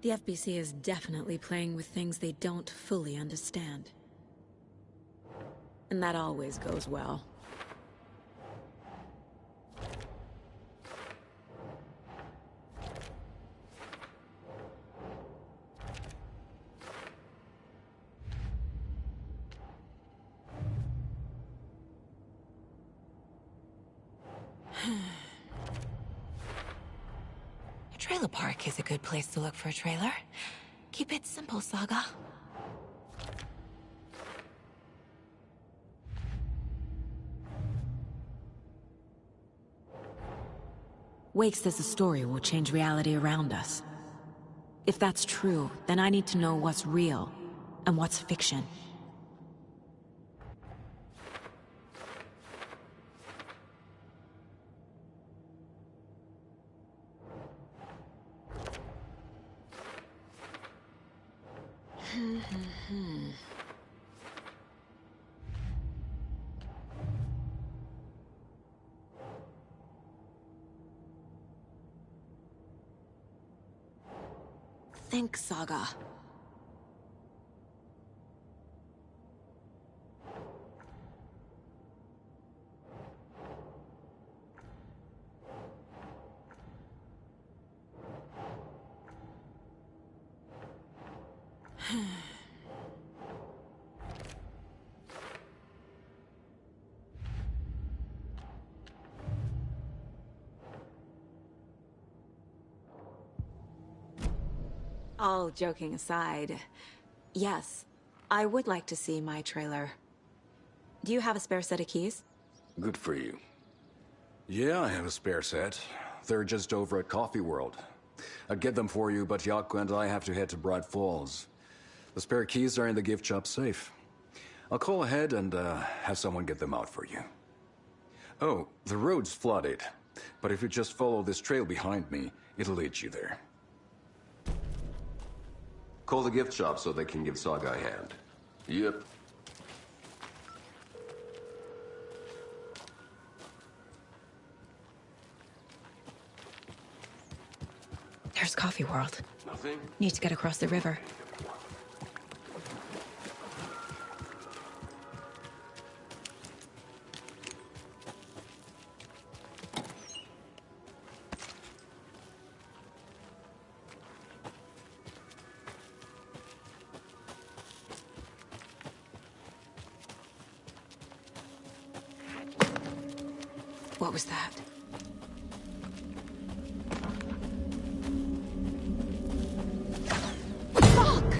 The FBC is definitely playing with things they don't fully understand. And that always goes well. A trailer park is a good place to look for a trailer. Keep it simple, Saga. Wake says the story will change reality around us. If that's true, then I need to know what's real and what's fiction. Think, Saga. All joking aside, yes, I would like to see my trailer. Do you have a spare set of keys? Good for you. Yeah, I have a spare set. They're just over at Coffee World. I'd get them for you, but Yaku and I have to head to Bright Falls. The spare keys are in the gift shop safe. I'll call ahead and have someone get them out for you. Oh, the road's flooded, but if you just follow this trail behind me, it'll lead you there. Call the gift shop so they can give Saga a hand. Yep. There's Coffee World. Nothing? Need to get across the river. What was that? Fuck!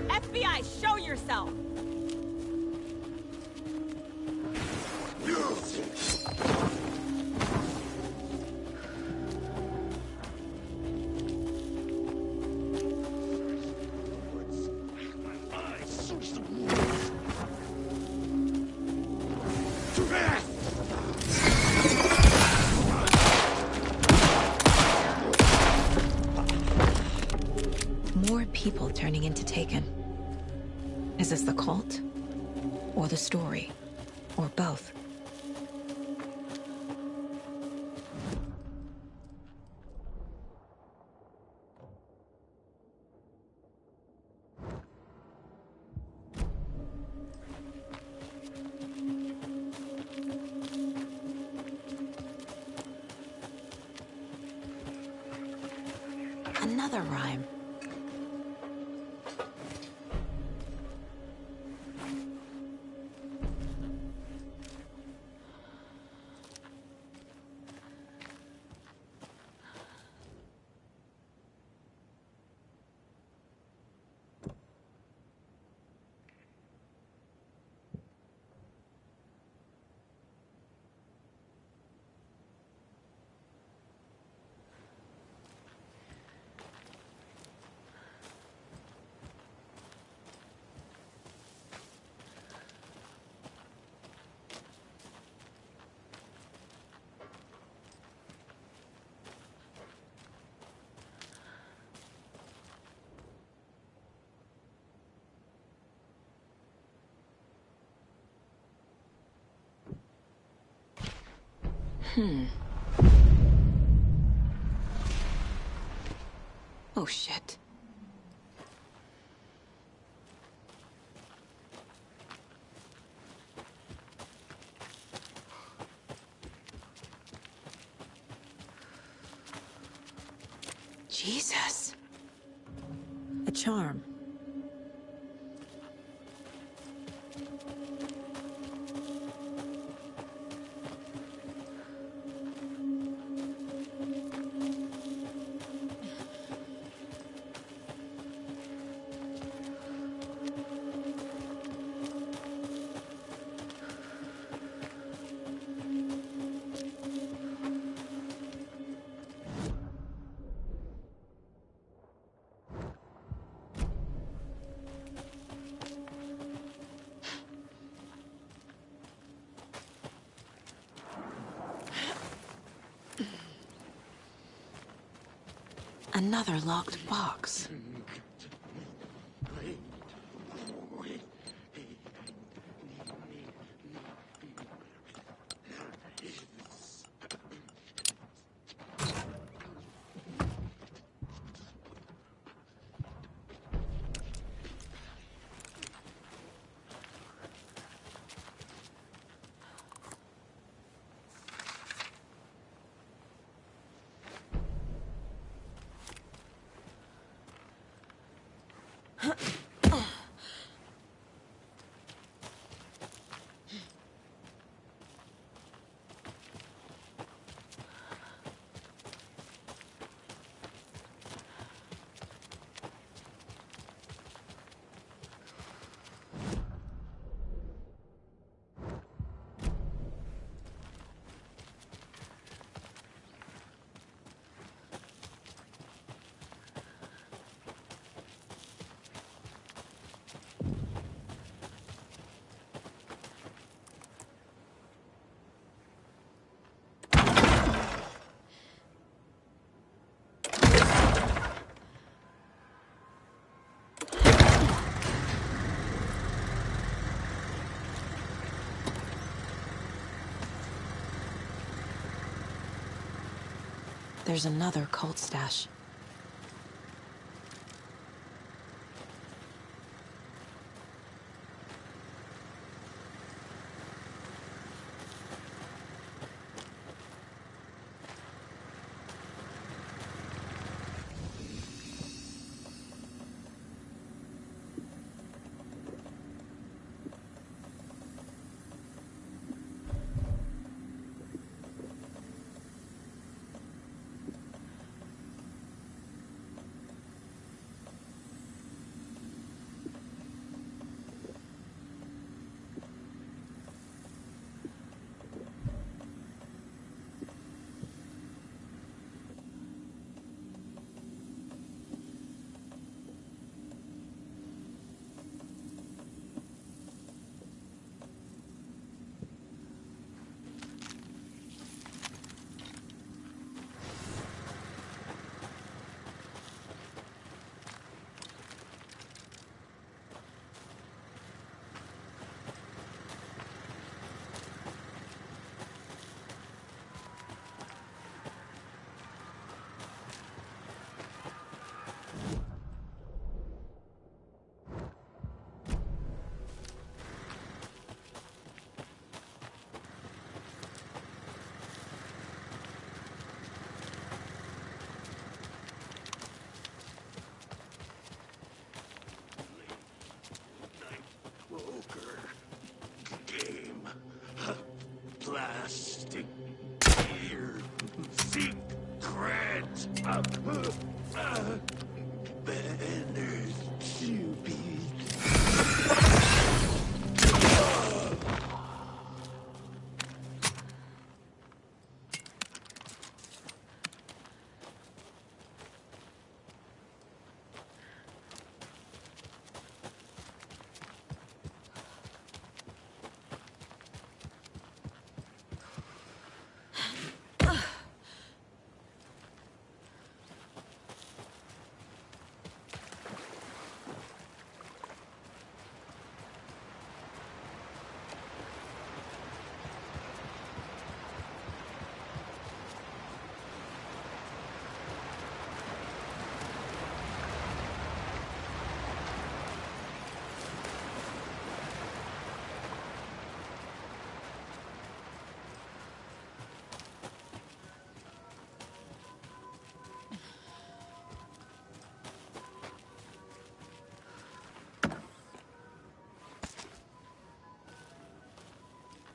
FBI, show yourself! More people turning into Taken. Is this the cult? Or the story? Or both? Another rhyme. Oh, shit. Jesus. A charm. Another locked box. There's another cult stash.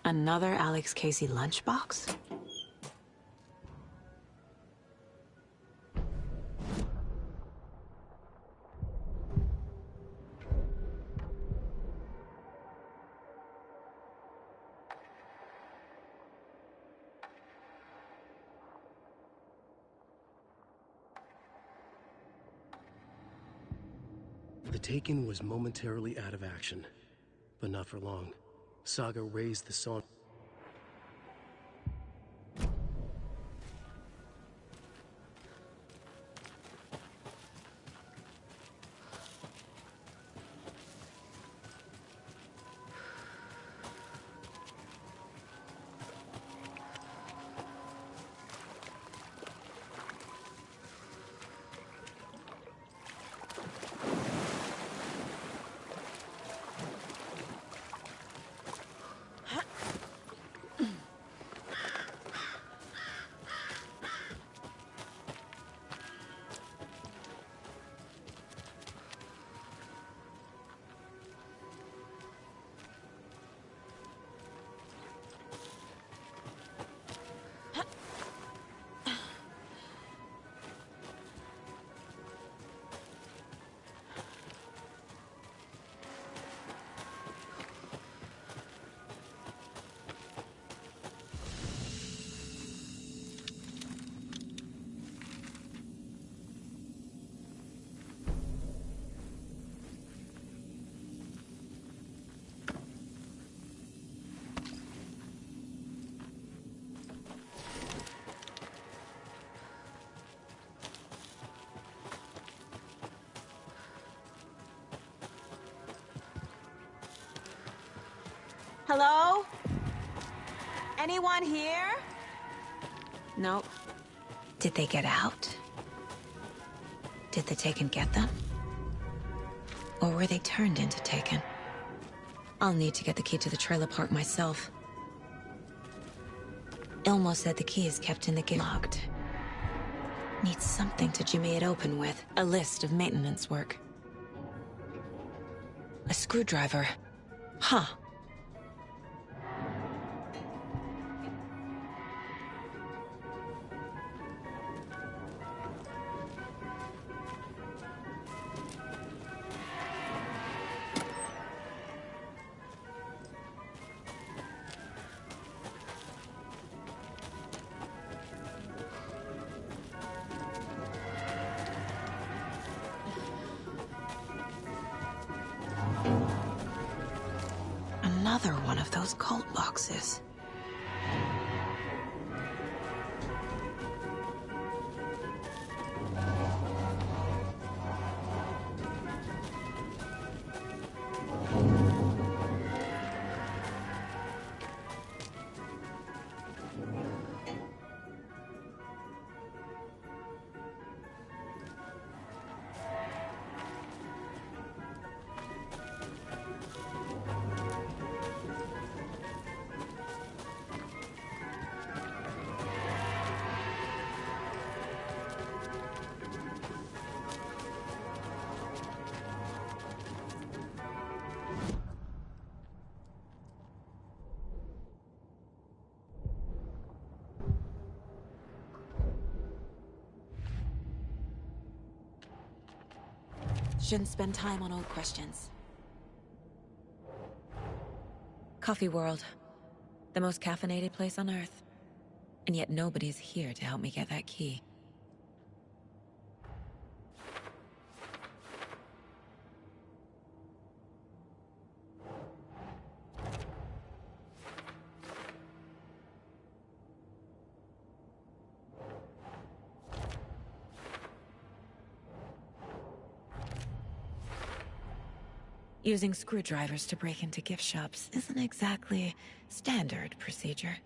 Another Alex Casey lunchbox? The Taken was momentarily out of action, but not for long. Saga raised the song. Hello? Anyone here? Nope. Did they get out? Did the Taken get them? Or were they turned into Taken? I'll need to get the key to the trailer park myself. Ilmo said the key is kept in the gate locked. Need something to jimmy it open with. A list of maintenance work. A screwdriver. Huh. Another one of those cult boxes. Shouldn't spend time on old questions. Coffee World. The most caffeinated place on Earth. And yet nobody's here to help me get that key. Using screwdrivers to break into gift shops isn't exactly standard procedure.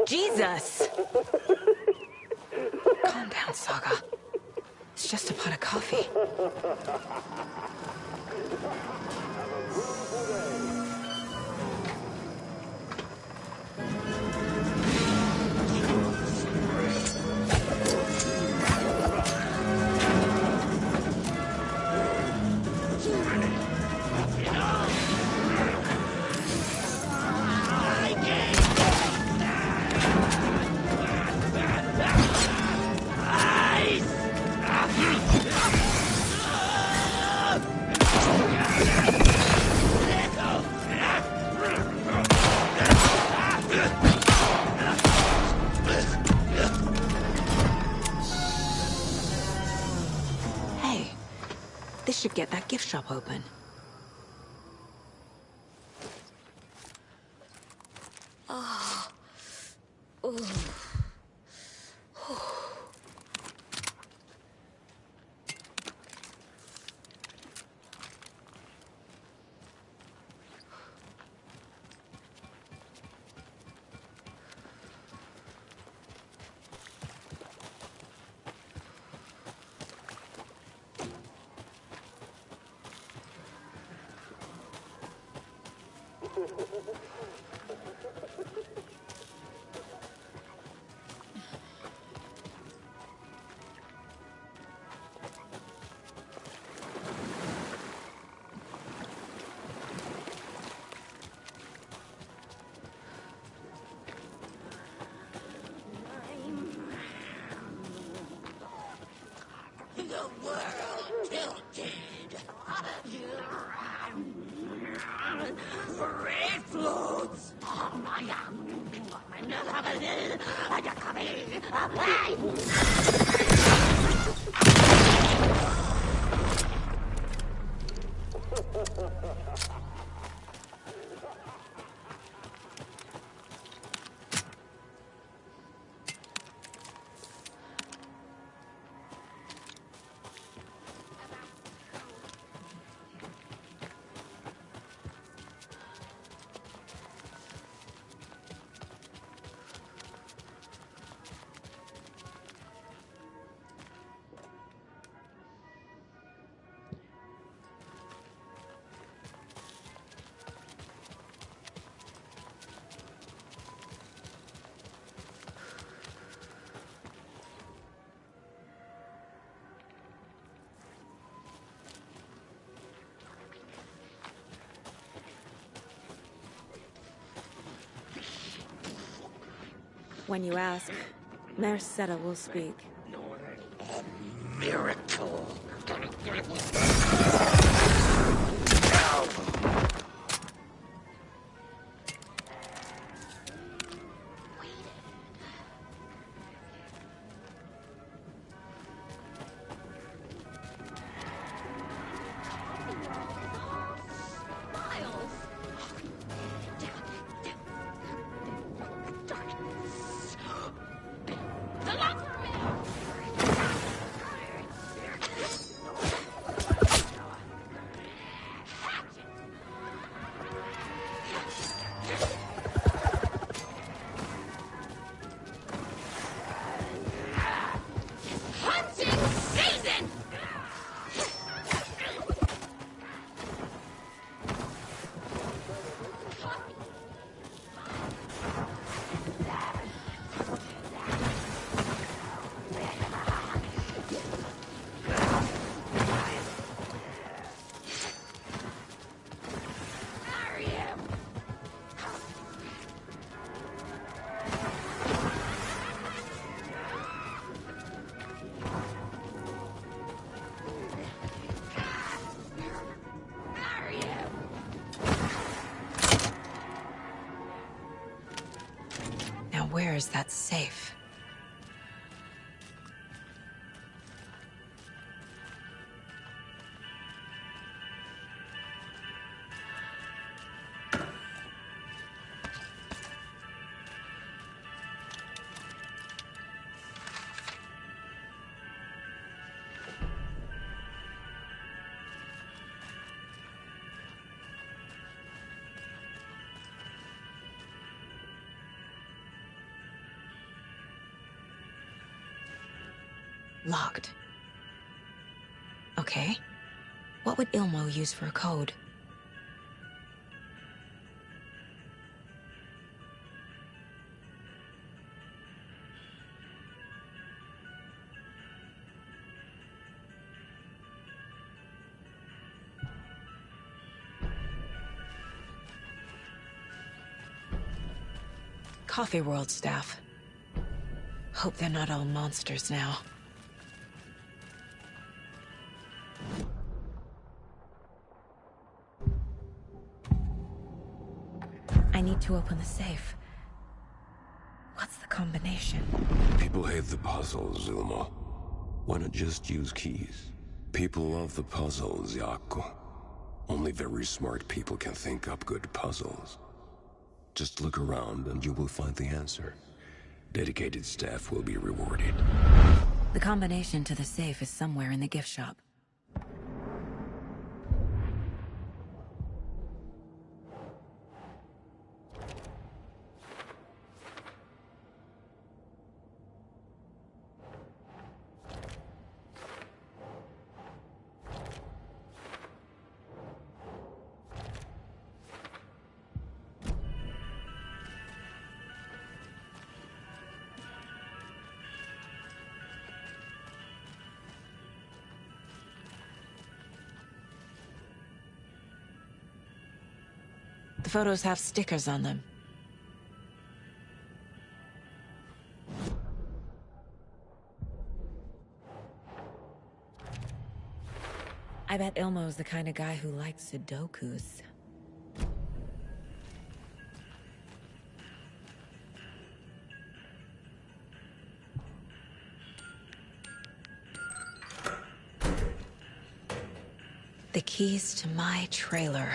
Jesus! Calm down, Saga. It's just a pot of coffee. Hey, this should get that gift shop open. Oh. Ooh. The world tilted. Red floats. When you ask, Merceda will speak. A miracle. Where is that safe? Locked. Okay. What would Ilmo use for a code? Coffee World staff. Hope they're not all monsters now. I need to open the safe. What's the combination? People hate the puzzles, Ilmo. Why not just use keys? People love the puzzles, Jaakko. Only very smart people can think up good puzzles. Just look around and you will find the answer. Dedicated staff will be rewarded. The combination to the safe is somewhere in the gift shop. The photos have stickers on them. I bet Ilmo's the kind of guy who likes Sudokus. The keys to my trailer.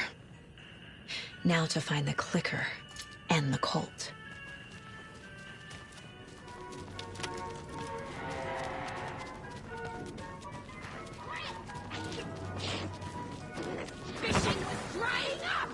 Now to find the clicker and the Colt. Fishing was drying up!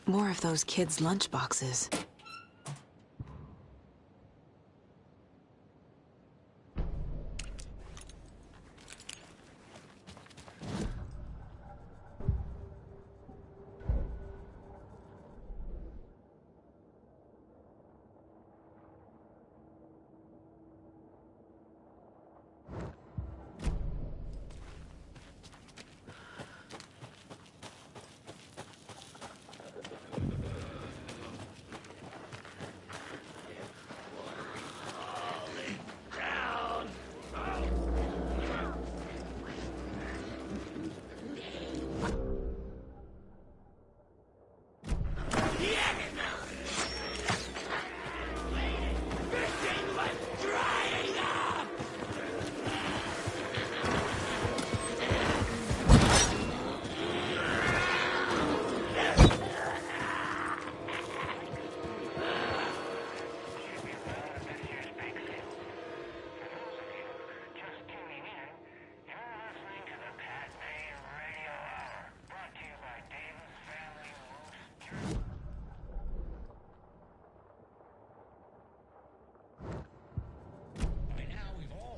More of those kids' lunchboxes.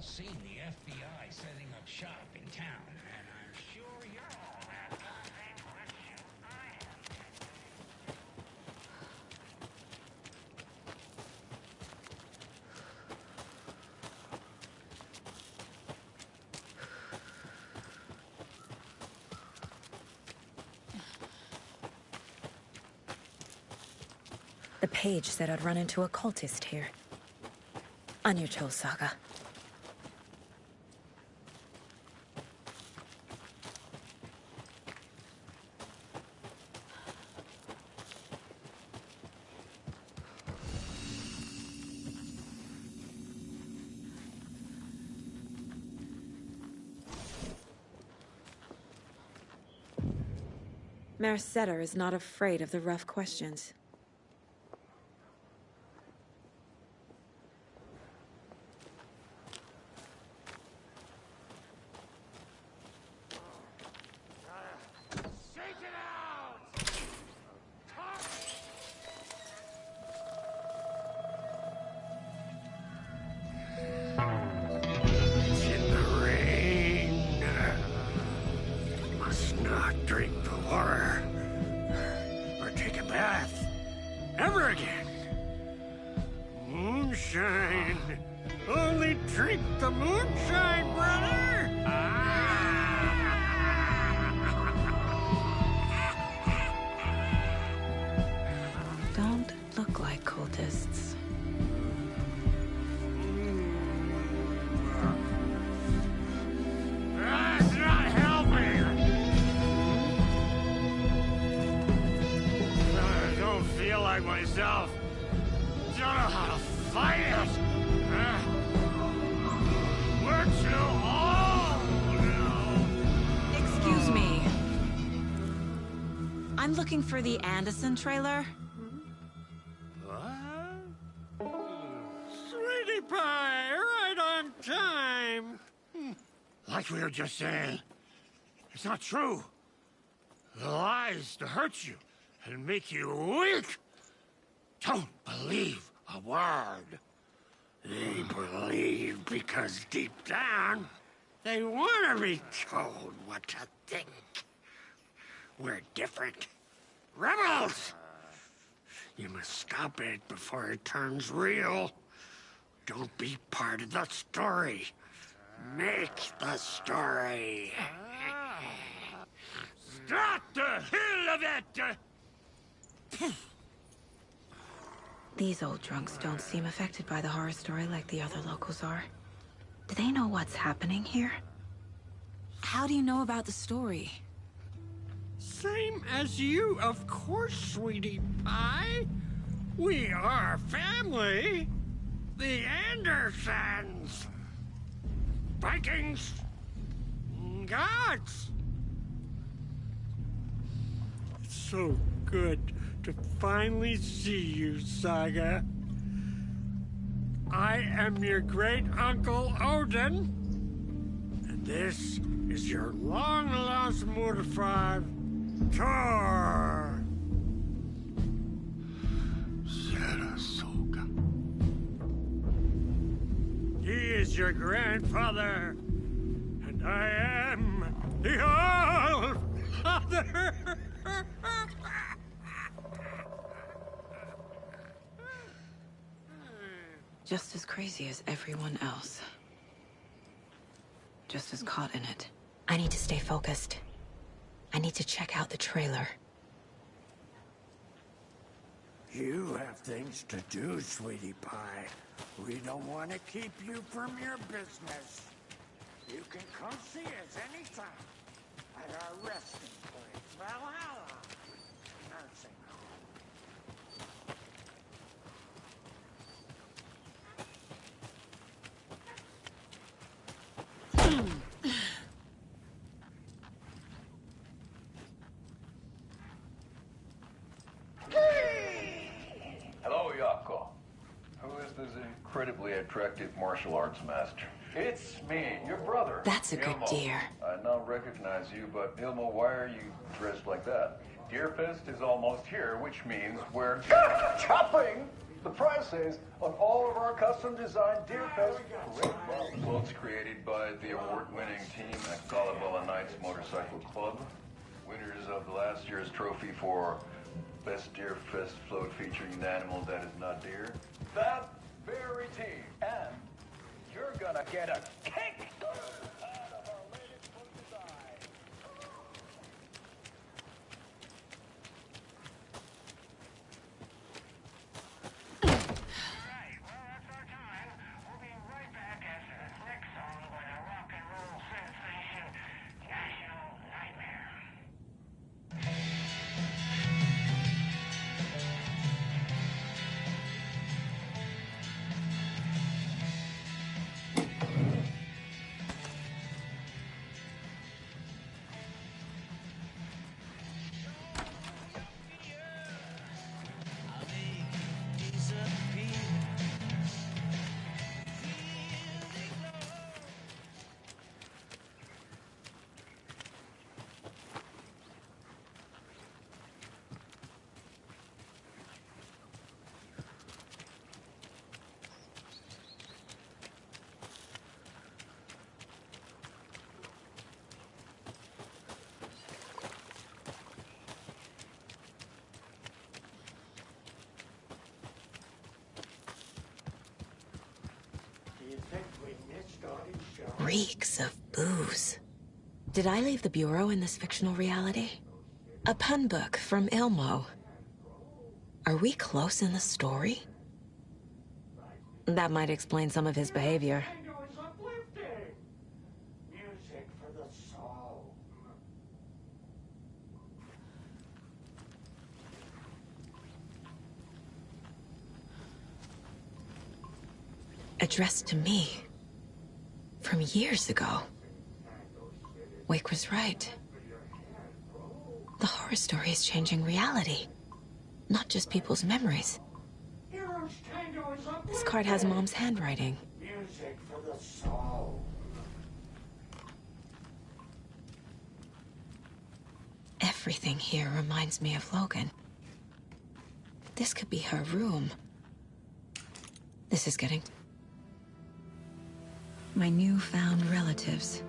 seen the FBI setting up shop in town, and I'm sure you're all asking the same question I am. The page said I'd run into a cultist here. On your toes, Saga. Mayor Setter is not afraid of the rough questions. I'm looking for the Anderson trailer. What? Sweetie pie, right on time. Like we were just saying, it's not true. The lies to hurt you and make you weak. Don't believe a word. They believe because deep down, they want to be told what to think. We're different. Rebels! You must stop it before it turns real. Don't be part of the story. Make the story. Start the hell of it! These old drunks don't seem affected by the horror story like the other locals are. Do they know what's happening here? How do you know about the story? Same as you, of course, sweetie pie. We are family. The Andersons. Vikings. Gods. It's so good to finally see you, Saga. I am your great-uncle Odin. And this is your long-lost Mordefar, Thor. Sarasota. He is your grandfather, and I am the All-Father. Just as crazy as everyone else. Just as caught in it. I need to stay focused. I need to check out the trailer. You have things to do, sweetie pie. We don't want to keep you from your business. You can come see us anytime at our resting place, Valhalla Nursing Home. Hello, Yako. Who is this incredibly attractive martial arts master? It's me, your brother. That's a good deer. I now recognize you, but Ilmo, why are you dressed like that? Deerfest is almost here, which means we're chopping the prices on all of our custom-designed Deerfest great clothes the award-winning team at Kalevala Knights Motorcycle Club, winners of last year's trophy for Best Deer Fest float featuring an animal that is not deer. That very team. And you're gonna get a kick out of our latest book design. Alright, well, that's our time. We'll be right back after this next song by the rock and roll sensation, National Nightmare. Reeks of booze. Did I leave the Bureau in this fictional reality? A pun book from Ilmo. Are we close in the story? That might explain some of his behavior. Music for the soul. Addressed to me. From years ago. Wake was right. The horror story is changing reality. Not just people's memories. This card has Mom's handwriting. Music for the soul. Everything here reminds me of Logan. This could be her room. This is getting... My newfound relatives.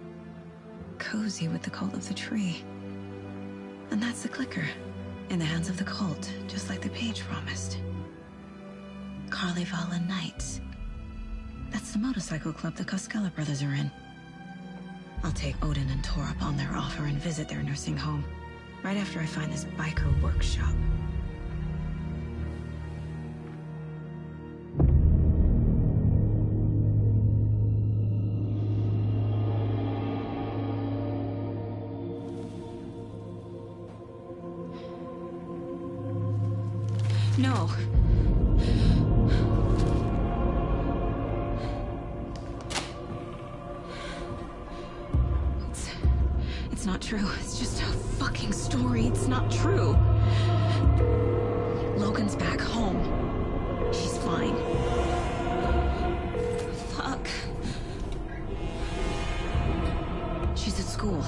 Cozy with the cult of the tree. And that's the clicker. In the hands of the cult, just like the page promised. Kalevala Knights. That's the motorcycle club the Koskela brothers are in. I'll take Odin and Tor up on their offer and visit their nursing home. Right after I find this biker workshop. No. It's not true. It's just a fucking story. It's not true. Logan's back home. She's fine. Fuck. She's at school.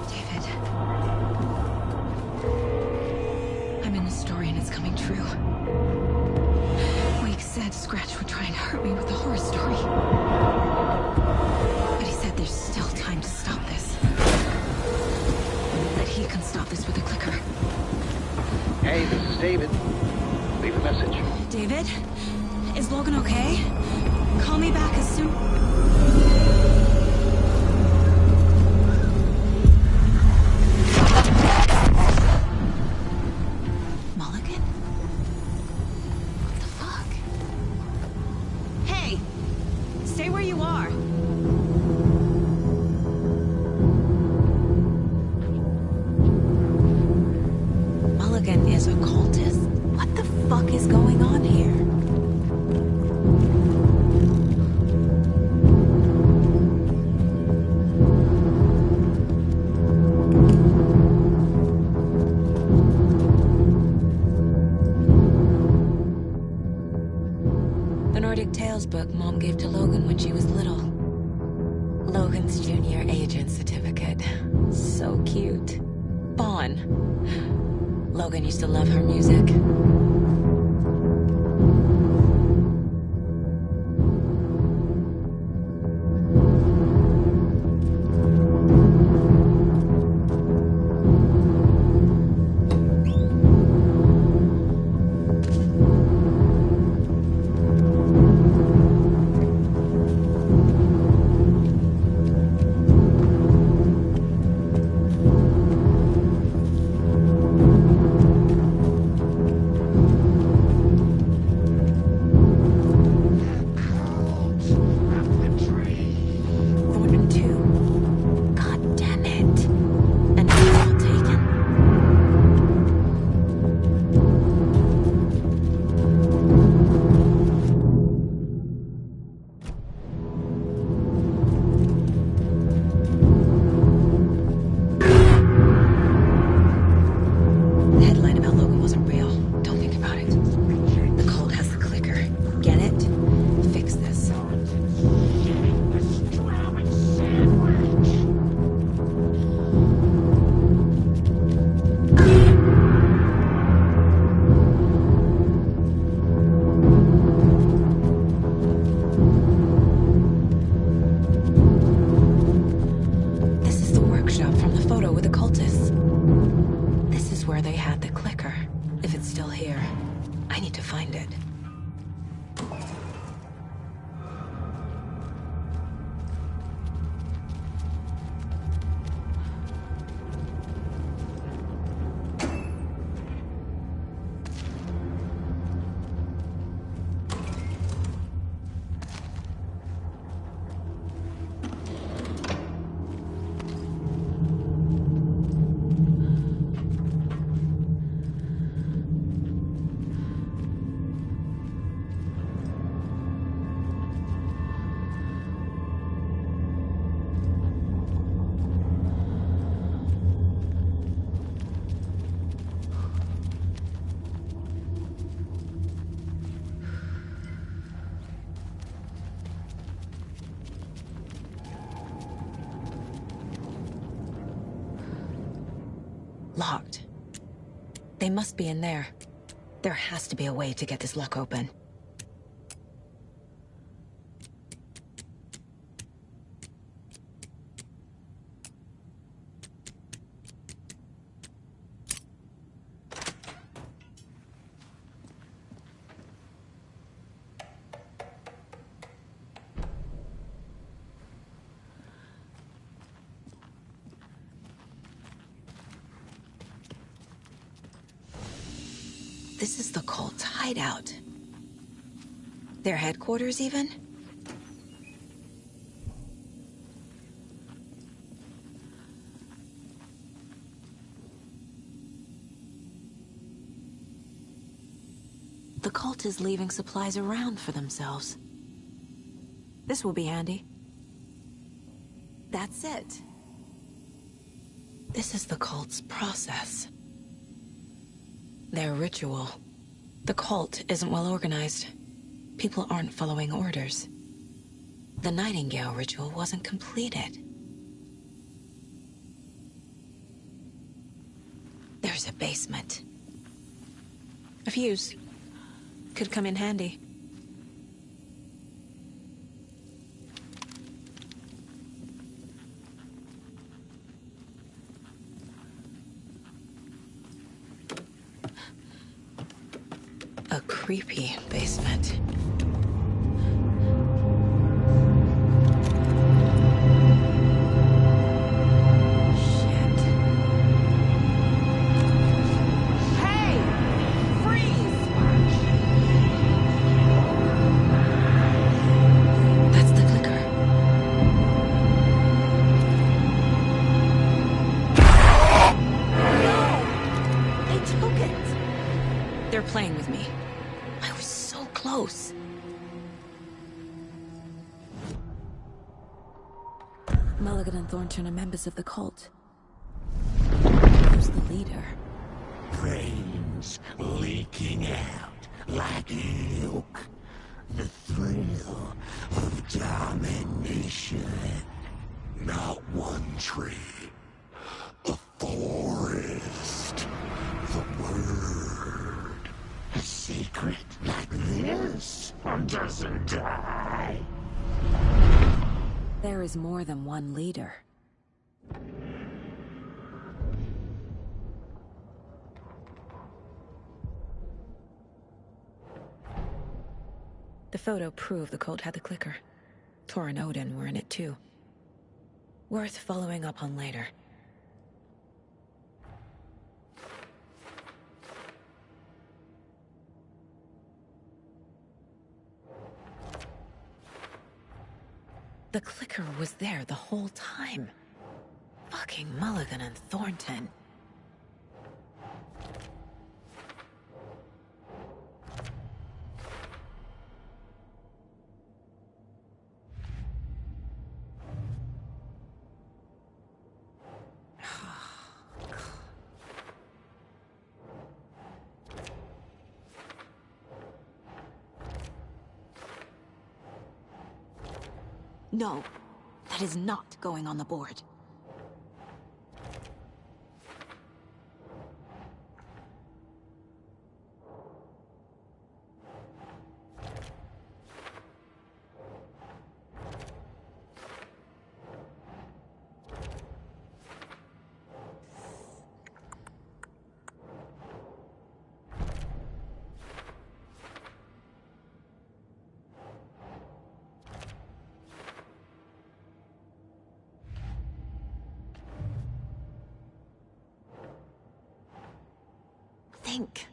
David. I'm in the story and it's coming true. Wake said Scratch would try and hurt me with the horror story. But he said there's still time to stop this. That he can stop this with a clicker. Hey, this is David. Leave a message. David? Is Logan okay? Call me back as soon... Mulligan? What the fuck? Hey! Stay where you are! Mulligan is a cultist? What the fuck is going on here? The Nordic Tales book Mom gave to Logan when she was little. Logan's junior agent certificate. So cute. Bon. Logan used to love her music. Locked. They must be in there. There has to be a way to get this lock open. This is the cult's hideout. Their headquarters, even? The cult is leaving supplies around for themselves. This will be handy. That's it. This is the cult's process. Their ritual. The cult isn't well organized. People aren't following orders. The Nightingale ritual wasn't completed. There's a basement. A fuse. Could come in handy. A creepy basement. Playing with me. I was so close. Mulligan and Thornton are members of the cult. Who's the leader? Brains leaking out like milk. The thrill of domination. Not one tree. A forest. The word. A secret like this doesn't die. There is more than one leader. The photo proved the cult had the clicker. Tor and Odin were in it too. Worth following up on later. The clicker was there the whole time. Fucking Mulligan and Thornton. No, that is not going on the board. Think.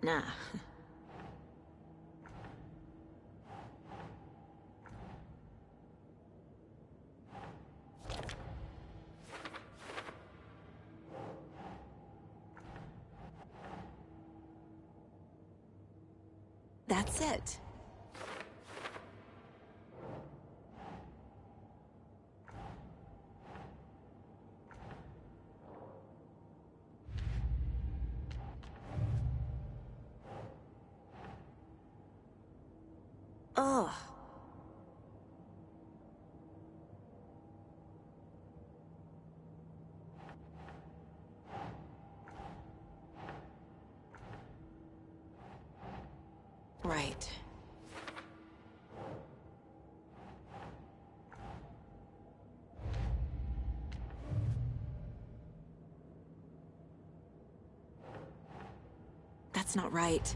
Nah. That's it. Ugh. Right. That's not right.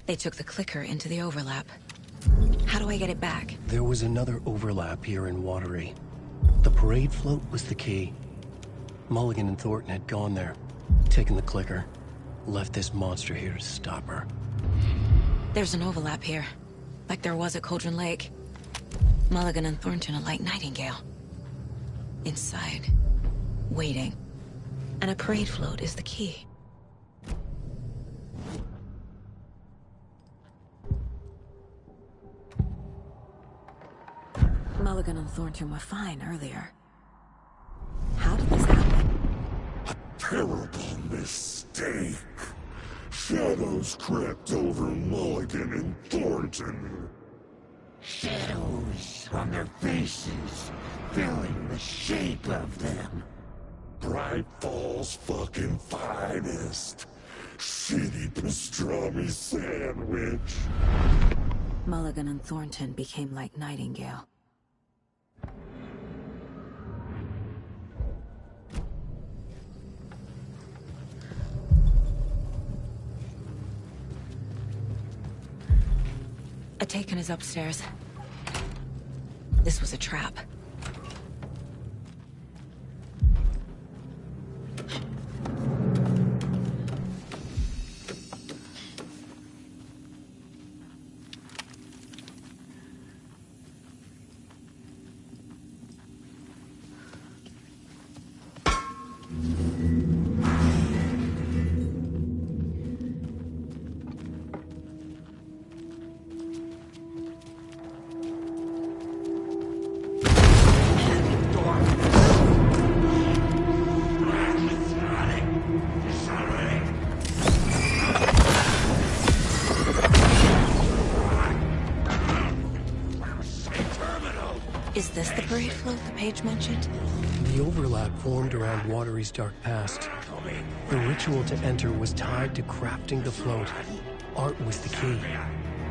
They took the clicker into the overlap. How do I get it back? There was another overlap here in Watery. The parade float was the key. Mulligan and Thornton had gone there, taken the clicker, left this monster here to stop her. There's an overlap here, like there was at Cauldron Lake. Mulligan and Thornton are like Nightingale. Inside, waiting. And a parade float is the key. Mulligan and Thornton were fine earlier. How did this happen? A terrible mistake. Shadows crept over Mulligan and Thornton. Shadows on their faces, filling the shape of them. Bright Falls fucking finest. Shitty pastrami sandwich. Mulligan and Thornton became like Nightingale. Atakan is upstairs. This was a trap. Is this the parade float the page mentioned? The overlap formed around Watery's dark past. The ritual to enter was tied to crafting the float. Art was the key.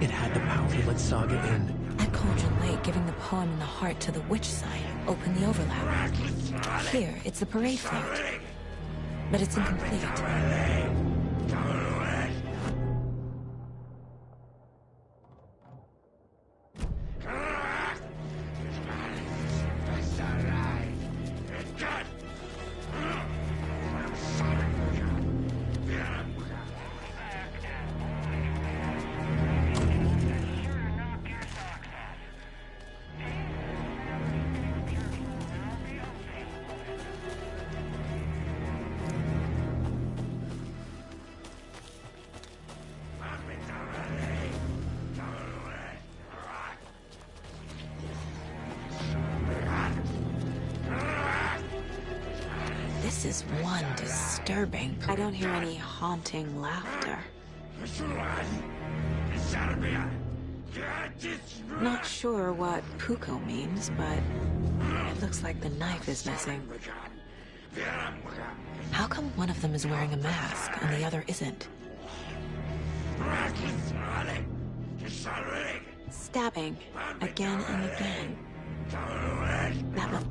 It had the power to let Saga in. At Cauldron Lake, giving the poem and the heart to the witch sign opened the overlap. Here, it's the parade float. But it's incomplete. This is one disturbing. I don't hear any haunting laughter. Not sure what Puko means, but it looks like the knife is missing. How come one of them is wearing a mask and the other isn't? Stabbing again and again. That must...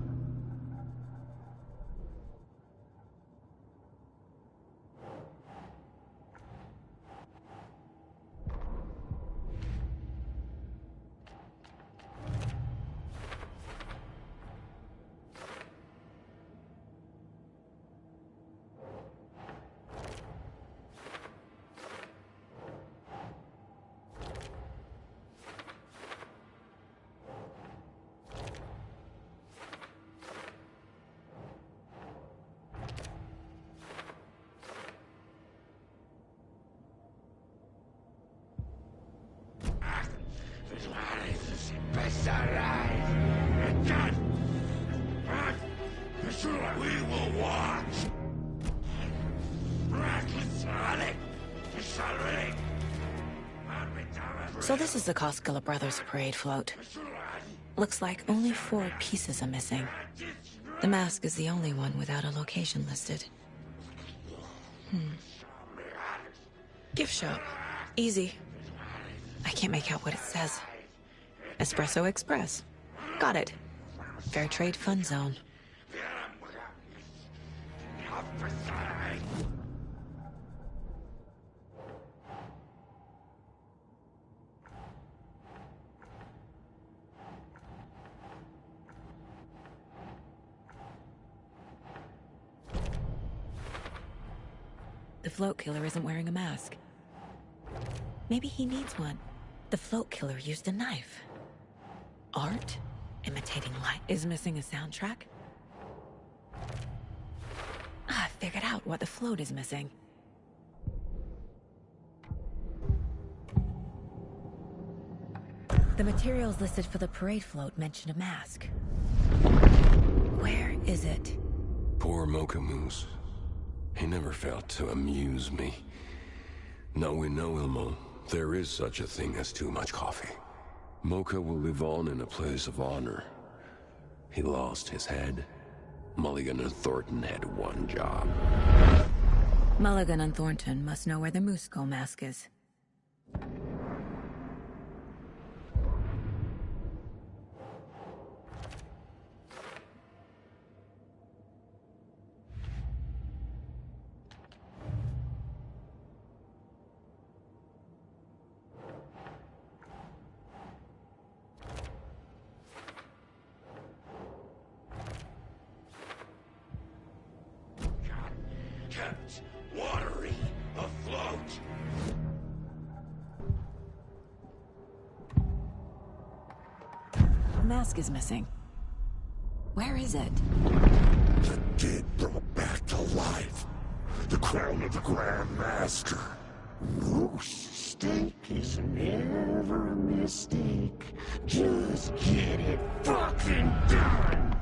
We will watch. So this is the Koskela Brothers parade float. Looks like only 4 pieces are missing. The mask is the only one without a location listed. Gift shop. Easy. I can't make out what it says. Espresso Express. Got it. Fair Trade Fun Zone. The float killer isn't wearing a mask. Maybe he needs one. The float killer used a knife. Art? Imitating light is missing a soundtrack? I figured out what the float is missing. The materials listed for the parade float mention a mask. Where is it? Poor Mocha Moose. He never failed to amuse me. Now we know, Ilmo, there is such a thing as too much coffee. Mocha will live on in a place of honor. He lost his head. Mulligan and Thornton had one job. Mulligan and Thornton must know where the Moose Skull mask is. Kept watery afloat. The mask is missing. Where is it? The dead brought back to life. The crown of the Grand Master. Moose steak is never a mistake. Just get it fucking done.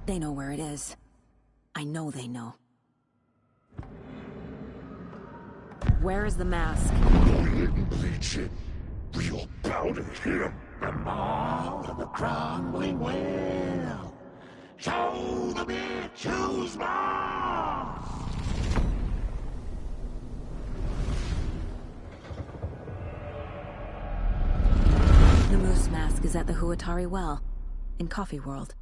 They know where it is. I know they know. Where is the mask? Go ahead and bleach it. Real bout of him. The maw of the crumbling well. Show the bitch who's boss. The moose mask is at the Huatari Well, in Coffee World.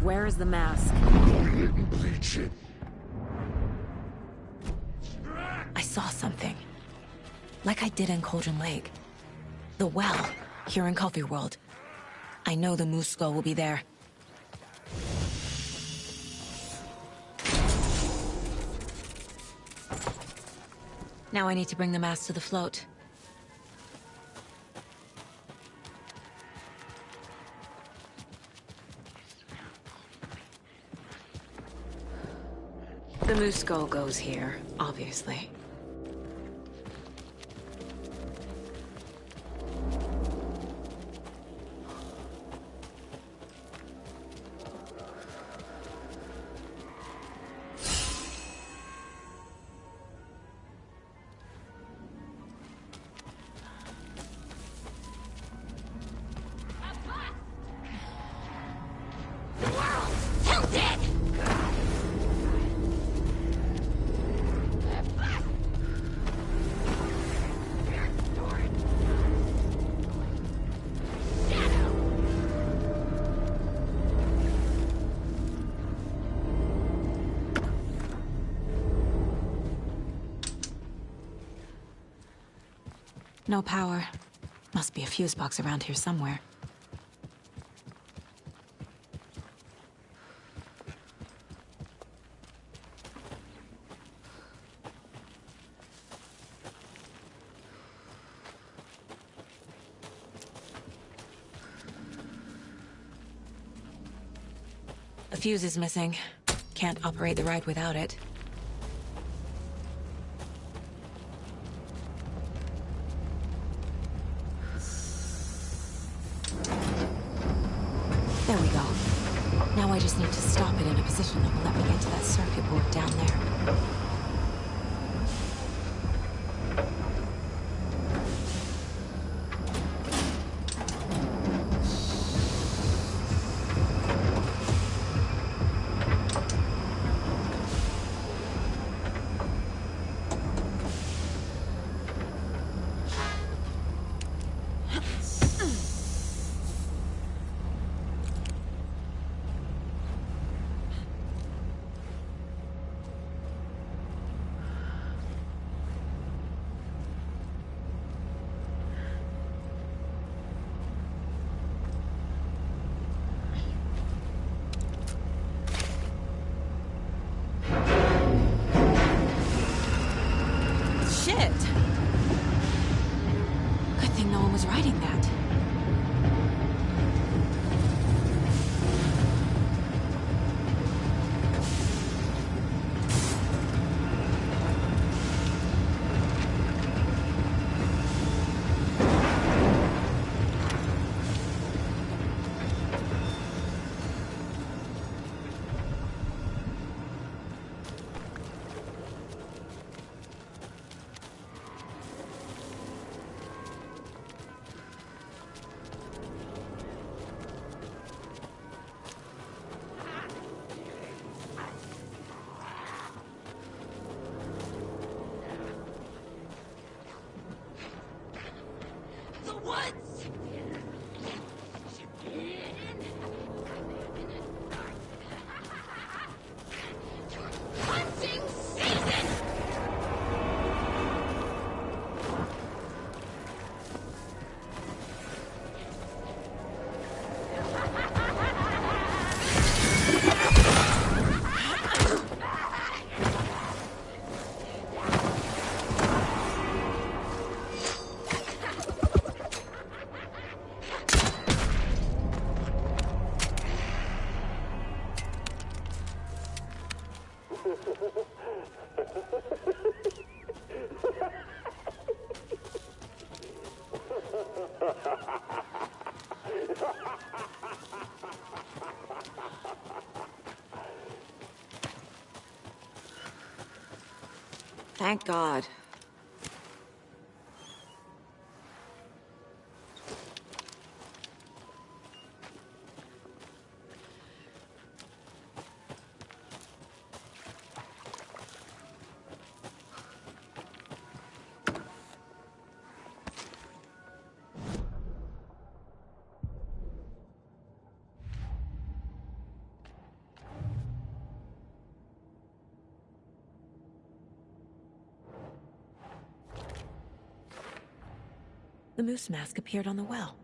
Where is the mask? Go ahead and bleach it. I saw something. Like I did in Cauldron Lake. The well, here in Coffee World. I know the Moose Skull will be there. Now I need to bring the mask to the float. The Moose Skull goes here, obviously. No power. Must be a fuse box around here somewhere. A fuse is missing. Can't operate the ride without it. There we go. Now I just need to stop it in a position that will let me get to that circuit board down there. Riding that. Thank God. The moose mask appeared on the well.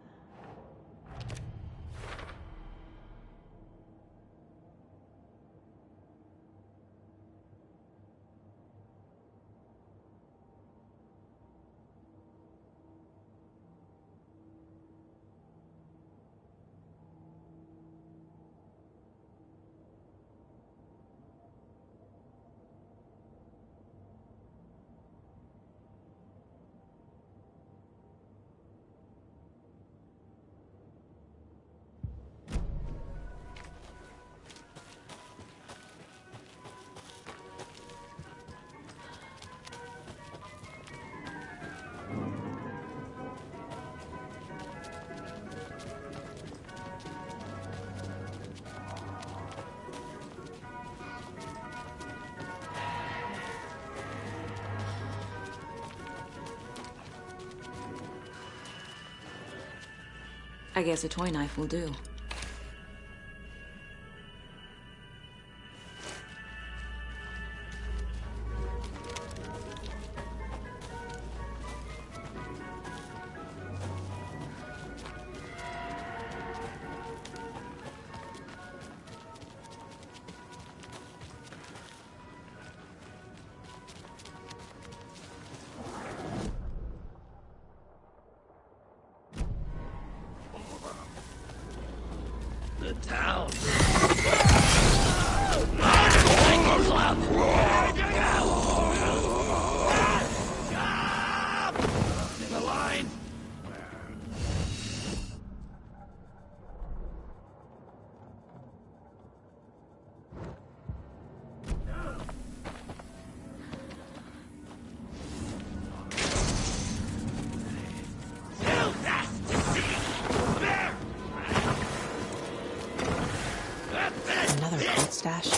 I guess a toy knife will do. stash.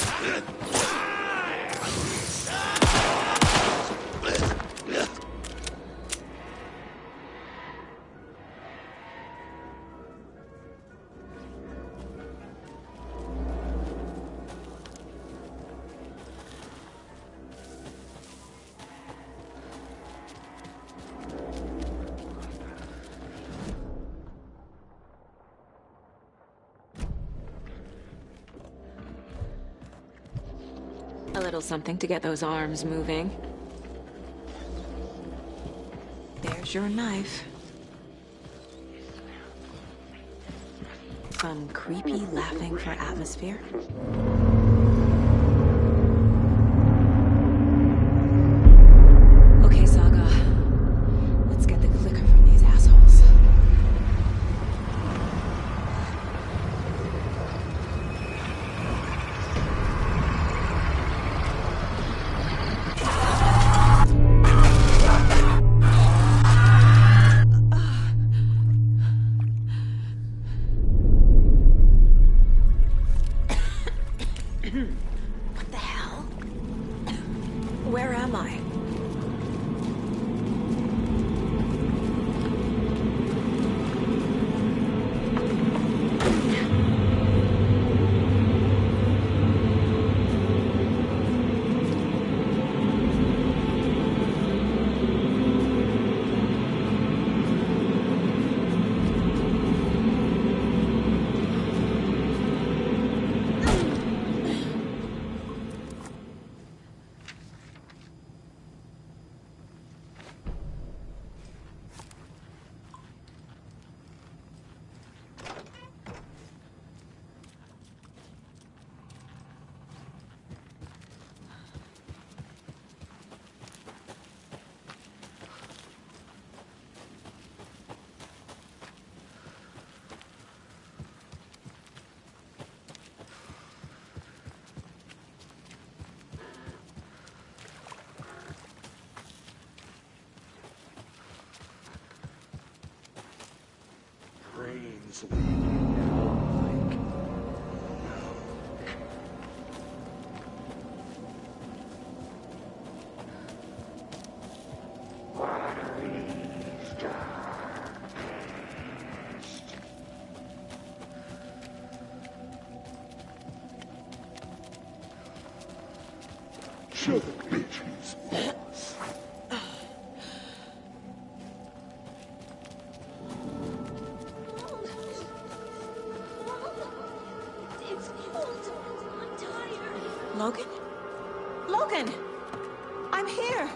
A little something to get those arms moving. There's your knife. Some creepy laughing for atmosphere. Okay, Saga. Let's get the clicker from these assholes. What the hell? Where am I? Brains. Show the bitches. Logan? Logan! I'm here!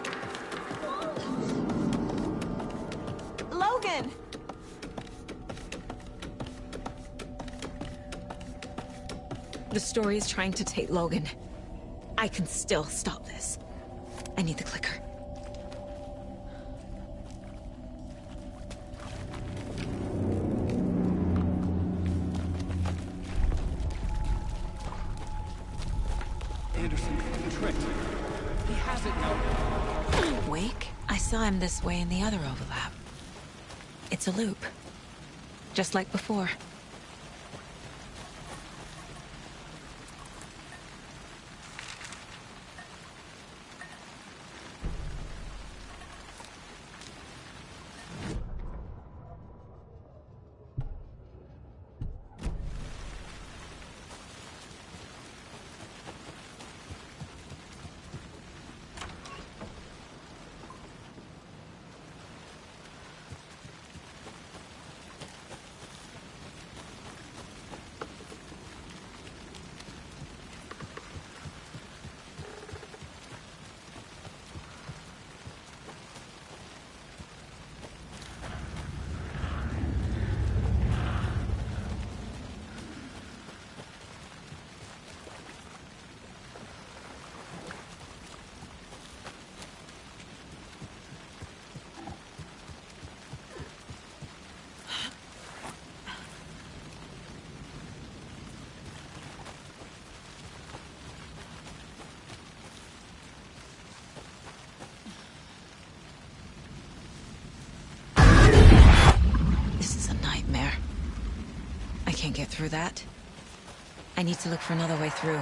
Logan! The story is trying to take Logan. I can still stop this. I need the clicker. Anderson, the trick. He has it now. Wake? I saw him this way in the other overlap. It's a loop. Just like before. Can't get through that. I need to look for another way through.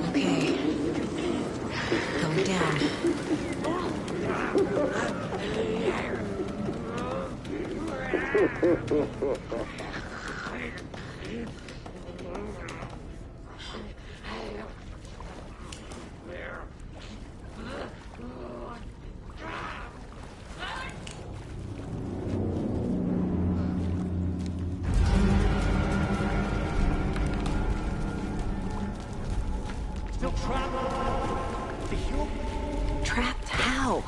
Okay. Going down. Still trapped? Trapped how?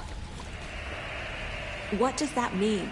What does that mean?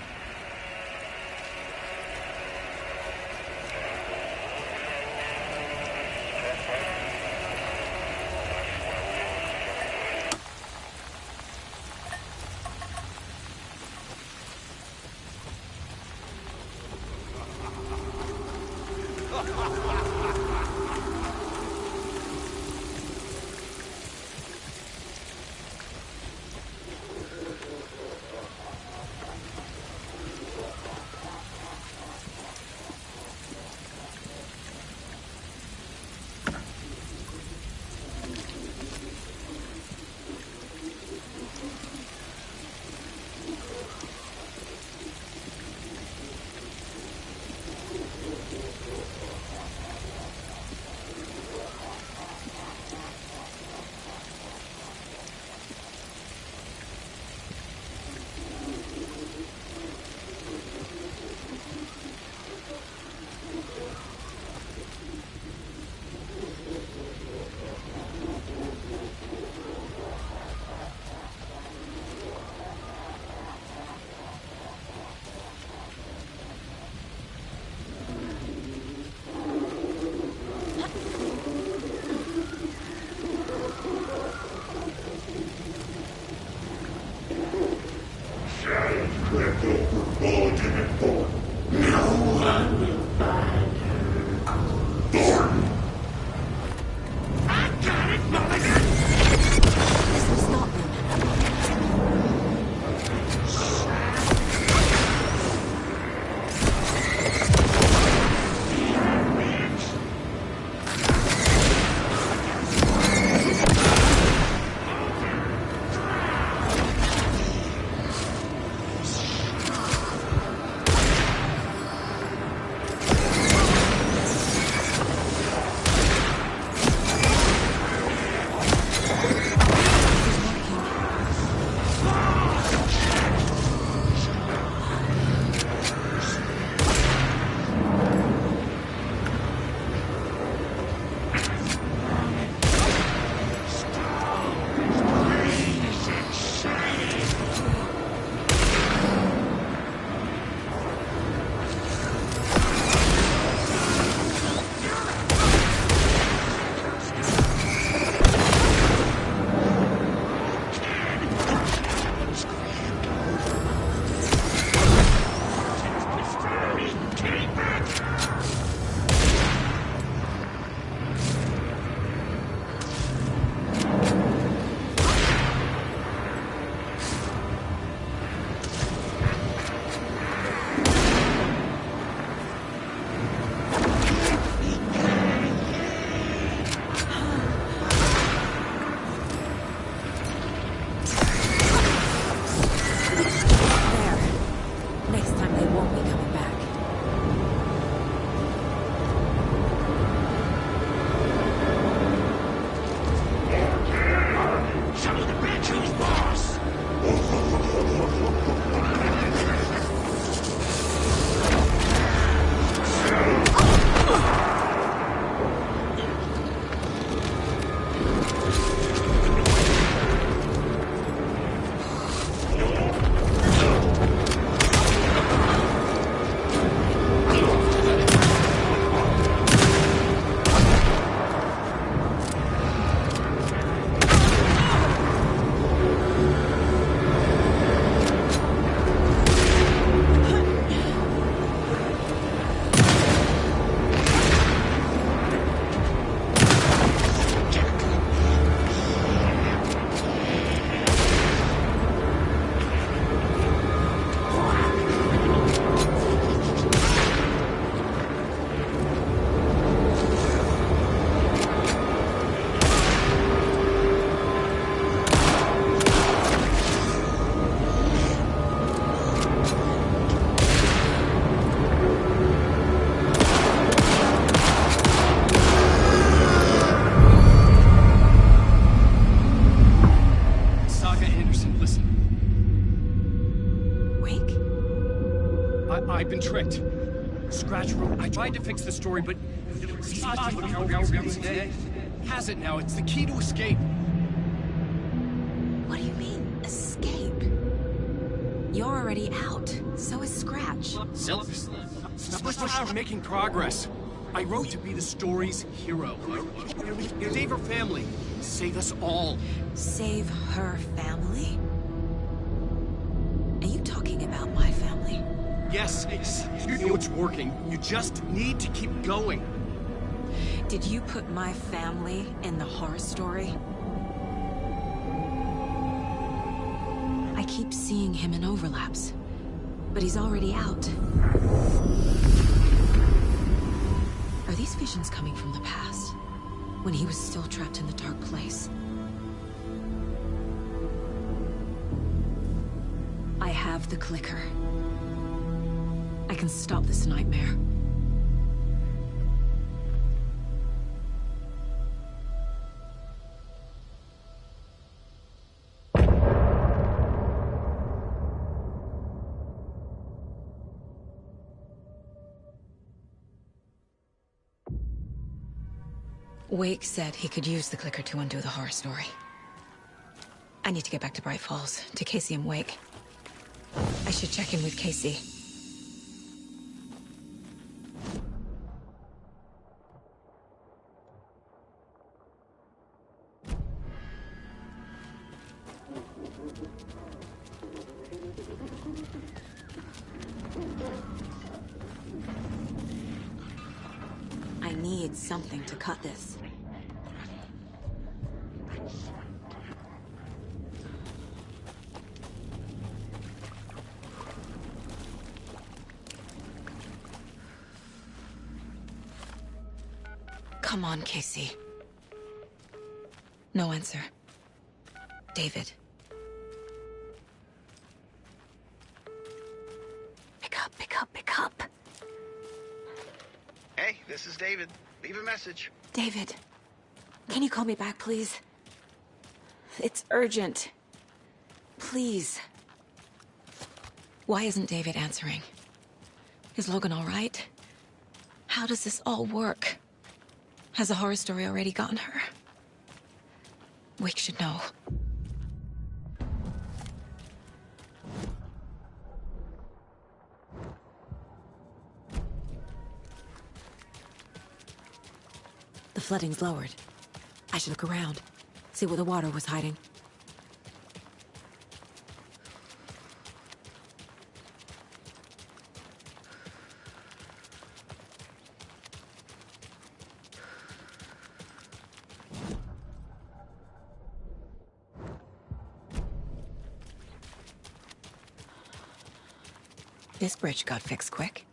person. Listen. Wake? I've been tricked. Scratch wrote. I tried to fix the story, but has it now. It's the key to escape. What do you mean, escape? You're already out. So is Scratch. We're making progress. I wrote to be the story's hero. Save her family. Save us all. Save her family? Are you talking about my family? Yes, you know it's working. You just need to keep going. Did you put my family in the horror story? I keep seeing him in overlaps, but he's already out. Are these visions coming from the past, when he was still trapped in the dark place? I have the clicker. I can stop this nightmare. Wake said he could use the clicker to undo the horror story. I need to get back to Bright Falls, to Casey and Wake. I should check in with Casey. I need something to cut this. Come on, Casey. No answer. David. Pick up, pick up, pick up. Hey, this is David. Leave a message. David, can you call me back, please? It's urgent. Please. Why isn't David answering? Is Logan all right? How does this all work? Has the horror story already gotten her? Wake should know. The flooding's lowered. I should look around, see where the water was hiding. This bridge got fixed quick.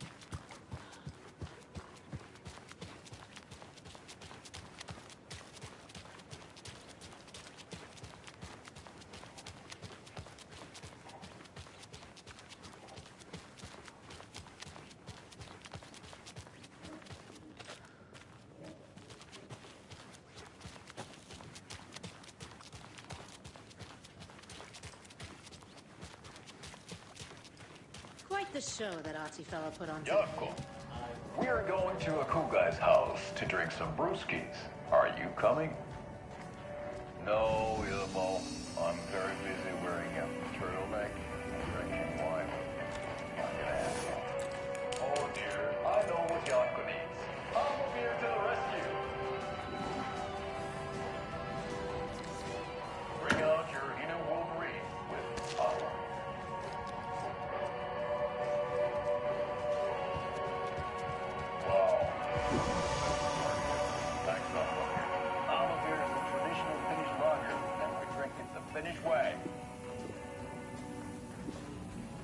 Quite the show that artsy fella put on. Yoko, we're going to a cool guy's house to drink some brewskis. Are you coming? No, Ilmo. I'm very busy wearing a turtleneck and drinking wine. Not gonna happen. Oh dear, I know what Yoko needs. I'm here to the rescue. Bring out your inner Wolverine with power. Finnish way.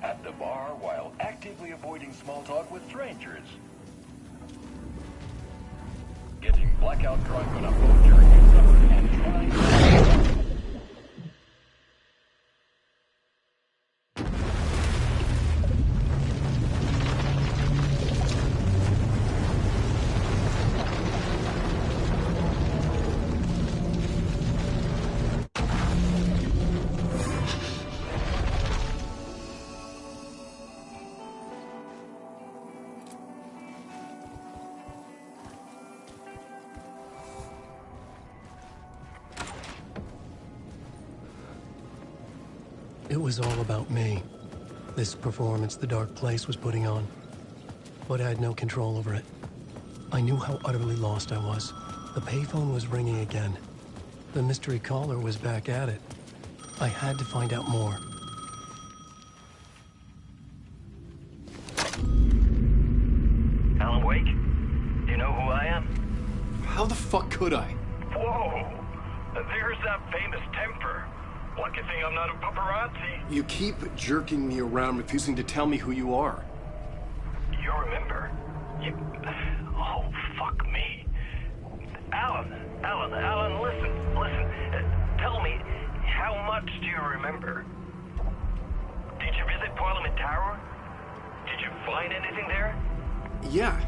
At the bar while actively avoiding small talk with strangers. Getting blackout drunk on a boat during summer and trying It was all about me. This performance the Dark Place was putting on. But I had no control over it. I knew how utterly lost I was. The payphone was ringing again. The mystery caller was back at it. I had to find out more. Alan Wake? Do you know who I am? How the fuck could I? Whoa! There's that famous temper. Lucky thing I'm not a paparazzi. You keep jerking me around, refusing to tell me who you are. You remember? Oh, fuck me. Alan, listen. Tell me, how much do you remember? Did you visit Parliament Tower? Did you find anything there? Yeah.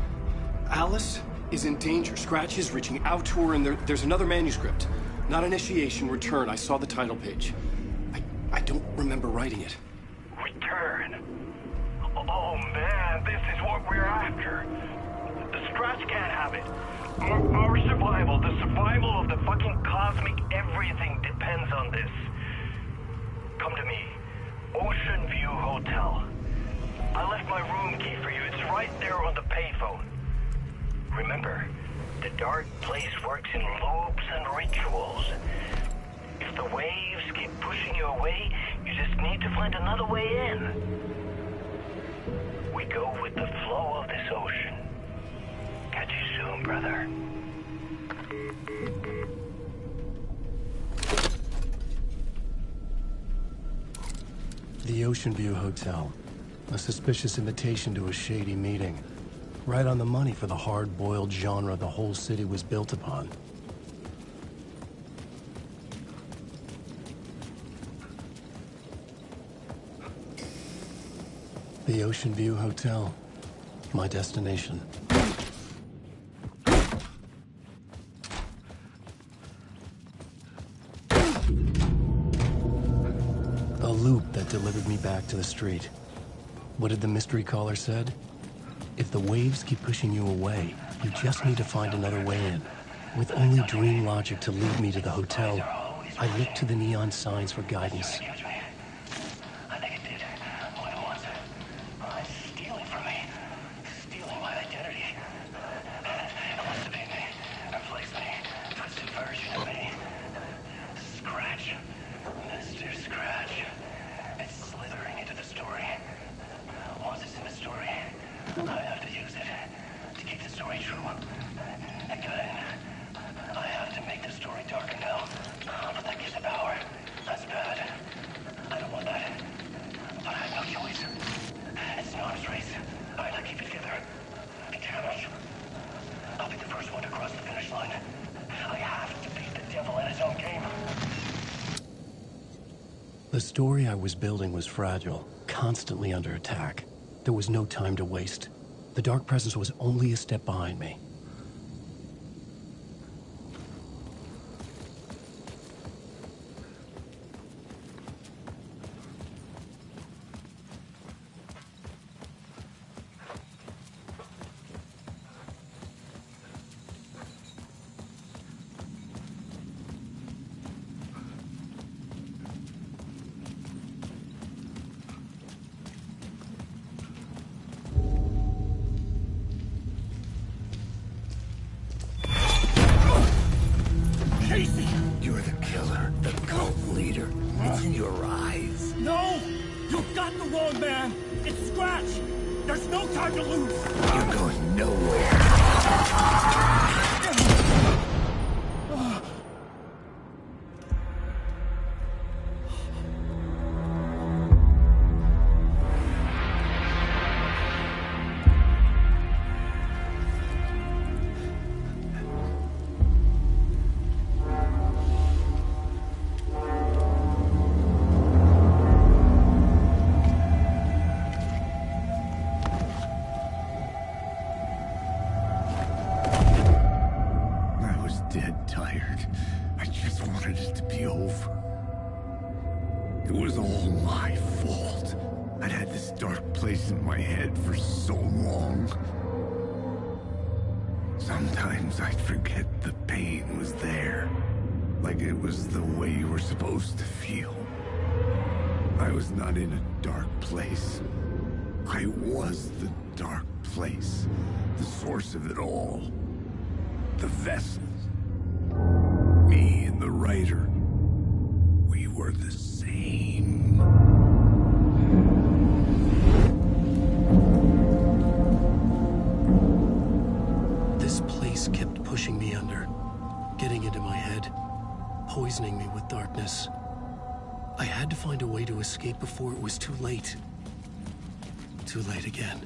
Alice is in danger. Scratch is reaching out to her, and there's another manuscript. Not initiation, return. I saw the title page. I don't remember writing it. Return? Oh man, this is what we're after. The Scratch can't have it. Our survival, the survival of the fucking cosmic everything depends on this. Come to me. Ocean View Hotel. I left my room key for you. It's right there on the payphone. Remember, the Dark Place works in loops and rituals. If the waves keep pushing you away, you just need to find another way in. We go with the flow of this ocean. Catch you soon, brother. The Ocean View Hotel. A suspicious invitation to a shady meeting. Right on the money for the hard-boiled genre the whole city was built upon. The Ocean View Hotel. My destination. A loop that delivered me back to the street. What did the mystery caller said? If the waves keep pushing you away, you just need to find another way in. With only dream logic to lead me to the hotel, I looked to the neon signs for guidance. The story I was building was fragile, constantly under attack. There was no time to waste. The Dark Presence was only a step behind me. You're the killer, the cult leader. It's in your eyes. No! You've got the wrong man! It's Scratch! There's no time to lose! You're going nowhere. Sometimes I'd forget the pain was there. Like it was the way you were supposed to feel. I was not in a dark place. I was the dark place. The source of it all. The vessel. Me and the writer. We were the same. This place kept pushing me under, getting into my head, poisoning me with darkness. I had to find a way to escape before it was too late. Too late again.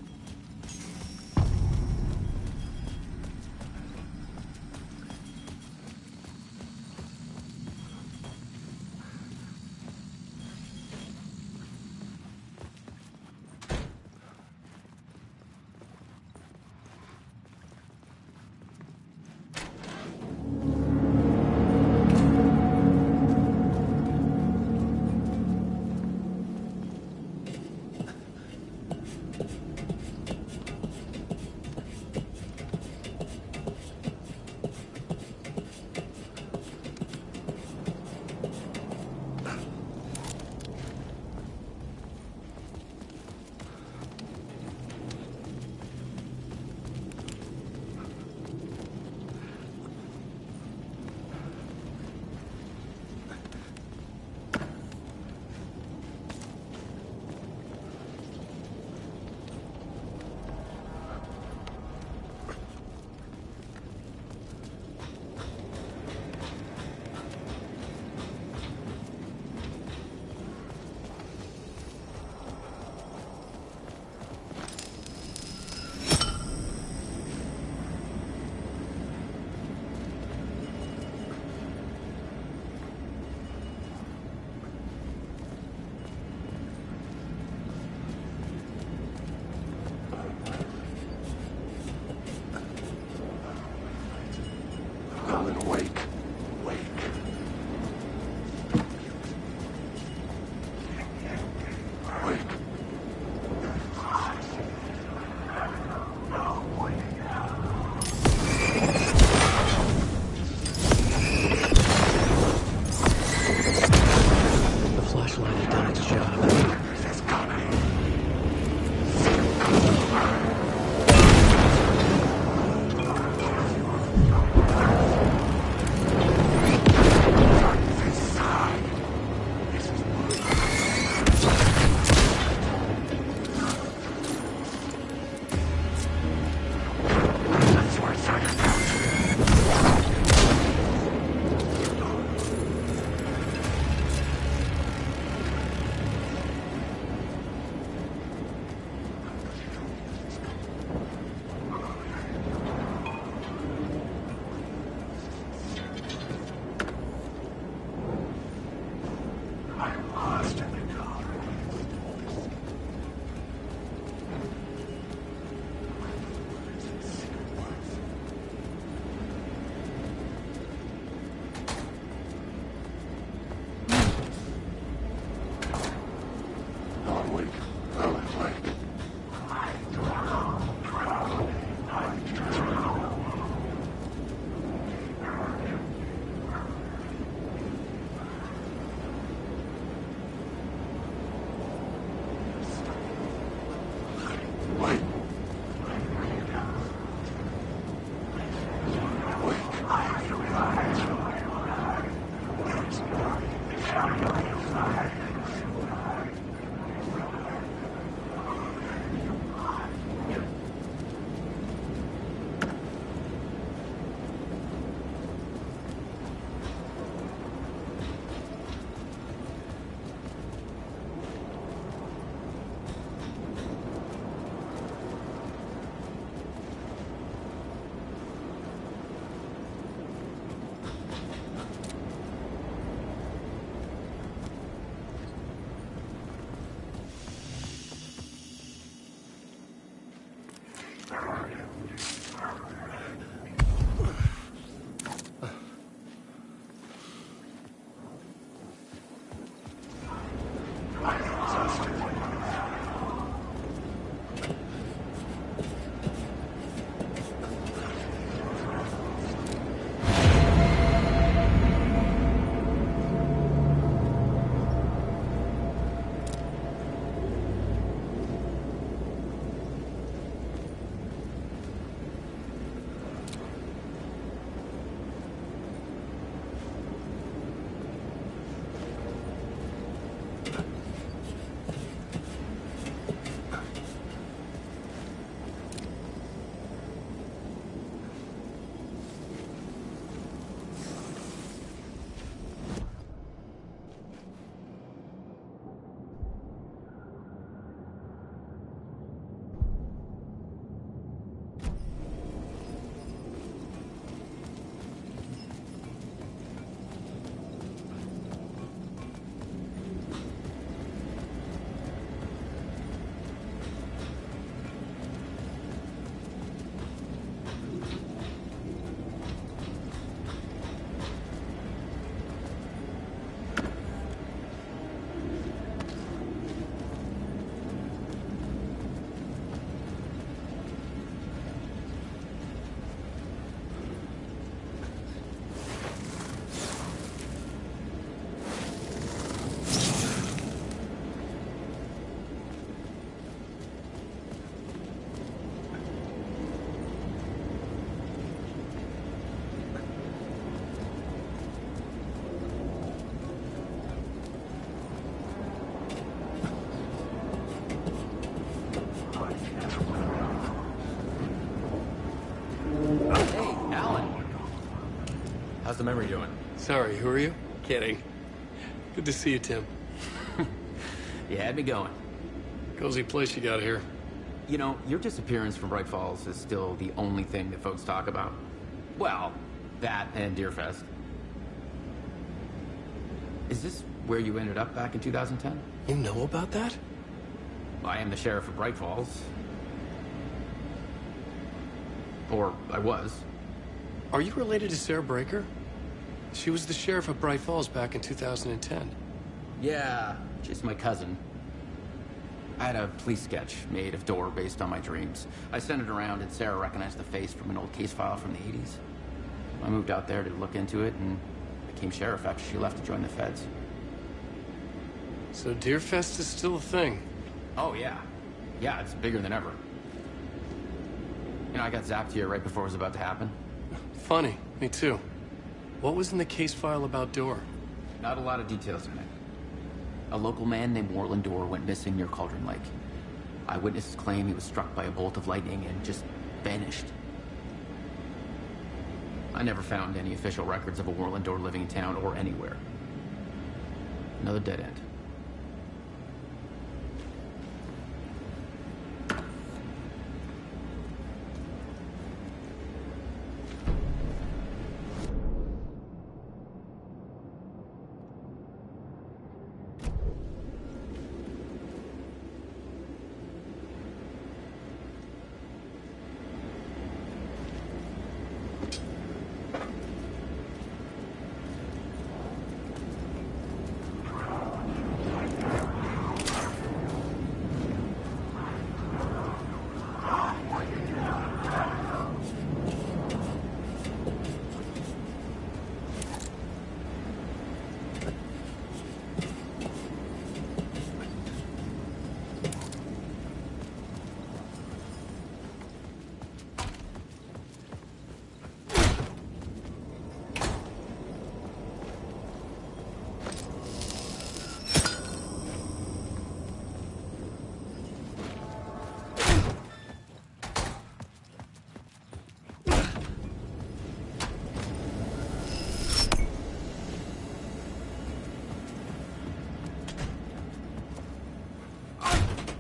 the memory doing? Sorry, who are you? Kidding. Good to see you, Tim. You had me going. Cozy place you got here. You know, your disappearance from Bright Falls is still the only thing that folks talk about. Well, that and Deerfest. Is this where you ended up back in 2010? You know about that? I am the sheriff of Bright Falls. Or I was. Are you related to Sarah Breaker? She was the sheriff of Bright Falls back in 2010. Yeah, she's my cousin. I had a police sketch made of Door based on my dreams. I sent it around and Sarah recognized the face from an old case file from the 80s. I moved out there to look into it and became sheriff after she left to join the feds. So Deerfest is still a thing? Oh, yeah. Yeah, it's bigger than ever. You know, I got zapped here right before it was about to happen. Funny, me too. What was in the case file about Door? Not a lot of details in it. A local man named Warland Door went missing near Cauldron Lake. Eyewitnesses claim he was struck by a bolt of lightning and just vanished. I never found any official records of a Warland Door living in town or anywhere. Another dead end.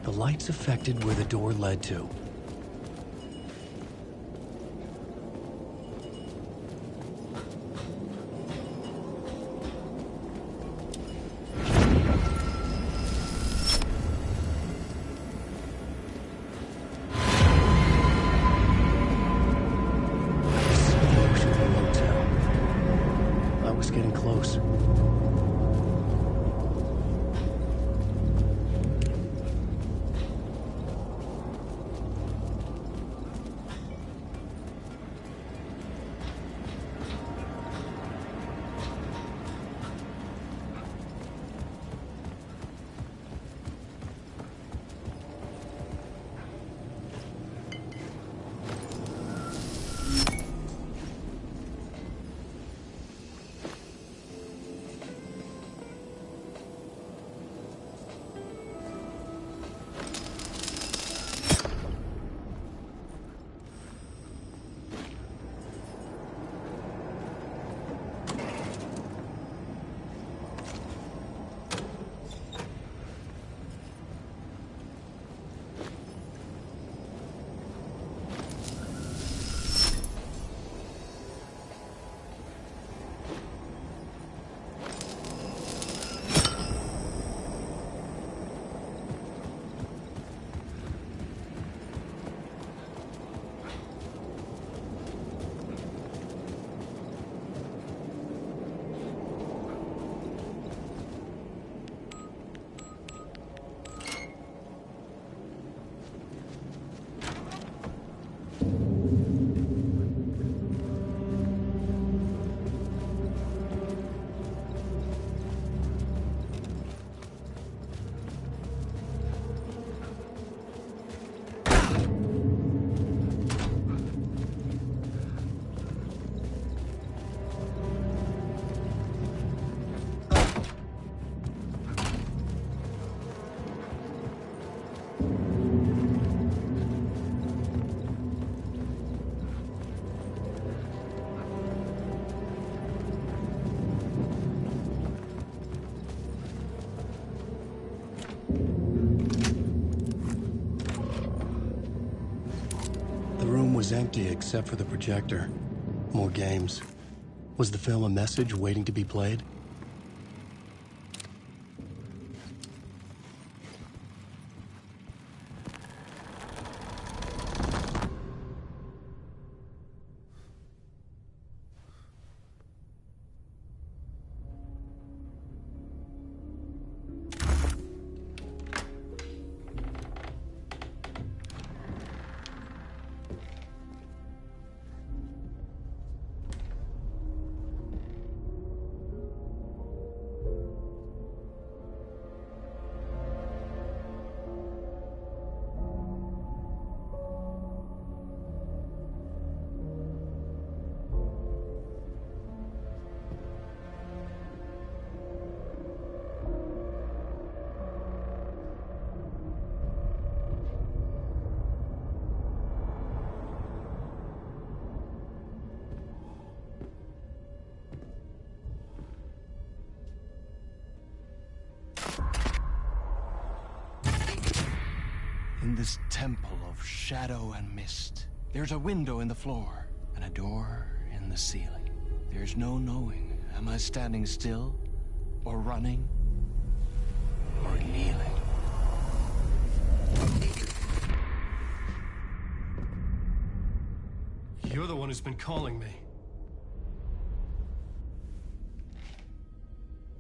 The lights affected where the door led to. I was getting close. was empty except for the projector. More games. Was the film a message waiting to be played? In this temple of shadow and mist, there's a window in the floor and a door in the ceiling. There's no knowing, am I standing still, or running, or kneeling? You're the one who's been calling me.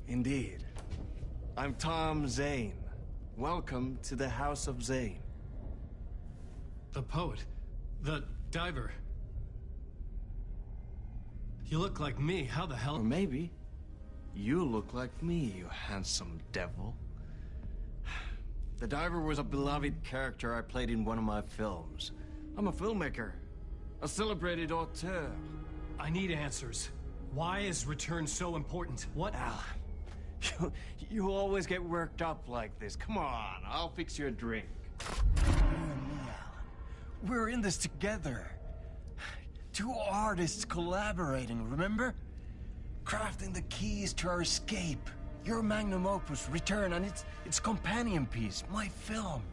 Indeed. I'm Tom Zane. Welcome to the House of Zane. The poet. The diver. You look like me. How the hell? Or maybe you look like me, you handsome devil. The diver was a beloved character I played in one of my films. I'm a filmmaker. A celebrated auteur. I need answers. Why is Return so important? What? Al, you always get worked up like this. Come on, I'll fix you a drink. You and me, Al. We're in this together. Two artists collaborating, remember? Crafting the keys to our escape. Your magnum opus, Return, and its companion piece, my film.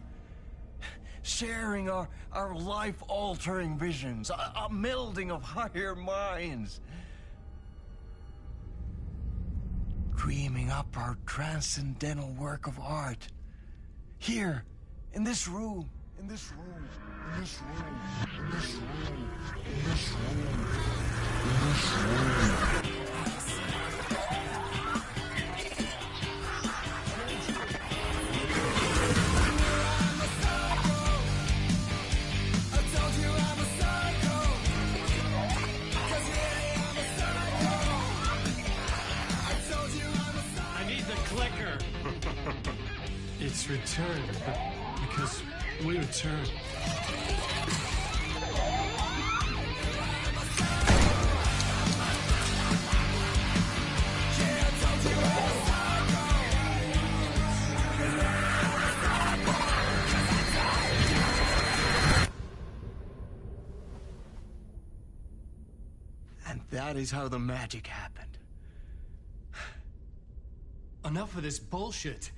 Sharing our life-altering visions, a melding of higher minds. Dreaming up our transcendental work of art. Here, in this room, in this room, in this room, in this room, in this room, in this room. It's Return, because we return. And that is how the magic happened. Enough of this bullshit.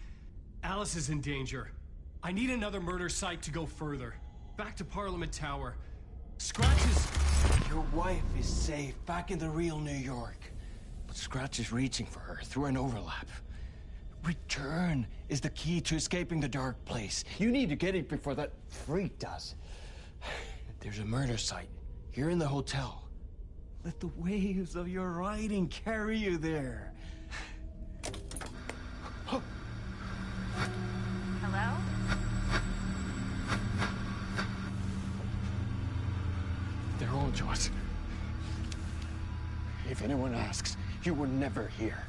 Alice is in danger. I need another murder site to go further. Back to Parliament Tower. Scratch is... Your wife is safe, back in the real New York. But Scratch is reaching for her through an overlap. Return is the key to escaping the dark place. You need to get it before that freak does. There's a murder site here in the hotel. Let the waves of your writing carry you there. Hello? They're all yours. If anyone asks, you were never here.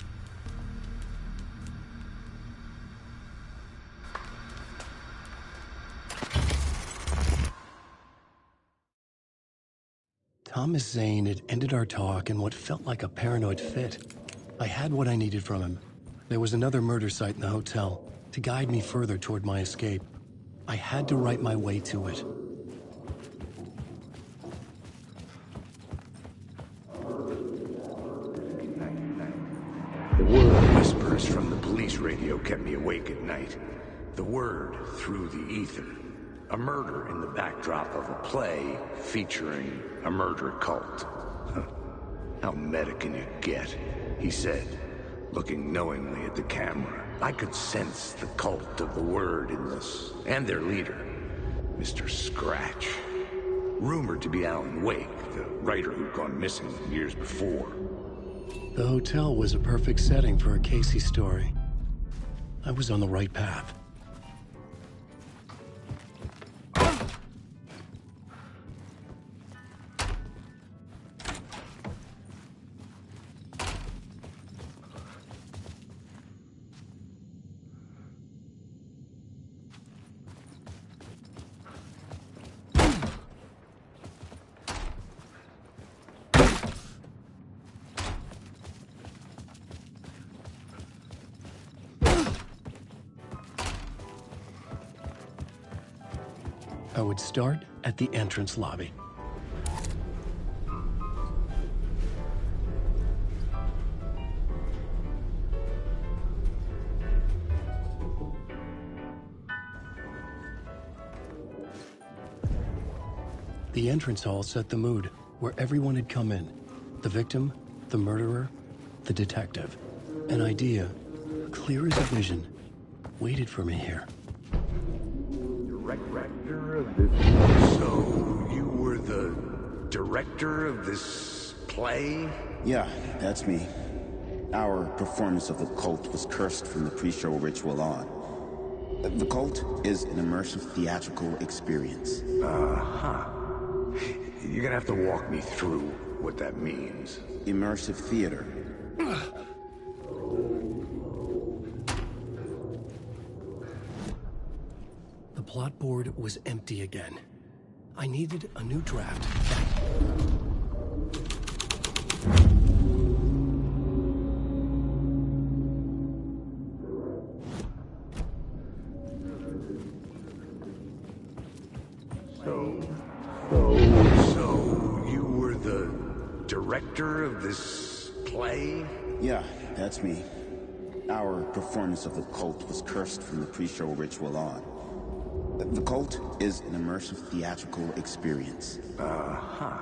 Thomas Zane had ended our talk in what felt like a paranoid fit. I had what I needed from him. There was another murder site in the hotel to guide me further toward my escape. I had to write my way to it. The word whispers from the police radio kept me awake at night. The word through the ether. A murder in the backdrop of a play featuring a murder cult. How meta can you get? He said, looking knowingly at the camera. I could sense the cult of the word in this, and their leader, Mr. Scratch. Rumored to be Alan Wake, the writer who'd gone missing years before. The hotel was a perfect setting for a Casey story. I was on the right path. I would start at the entrance lobby. The entrance hall set the mood, where everyone had come in. The victim, the murderer, the detective. An idea, clear as a vision, waited for me here. Director of this... So, you were the director of this play? Yeah, that's me. Our performance of the cult was cursed from the pre-show ritual on. The cult is an immersive theatrical experience. Uh-huh. You're gonna have to walk me through what that means. Immersive theater. The plot board was empty again. I needed a new draft. So you were the director of this play? Yeah, that's me. Our performance of the cult was cursed from the pre-show ritual on. The cult is an immersive theatrical experience. Uh-huh.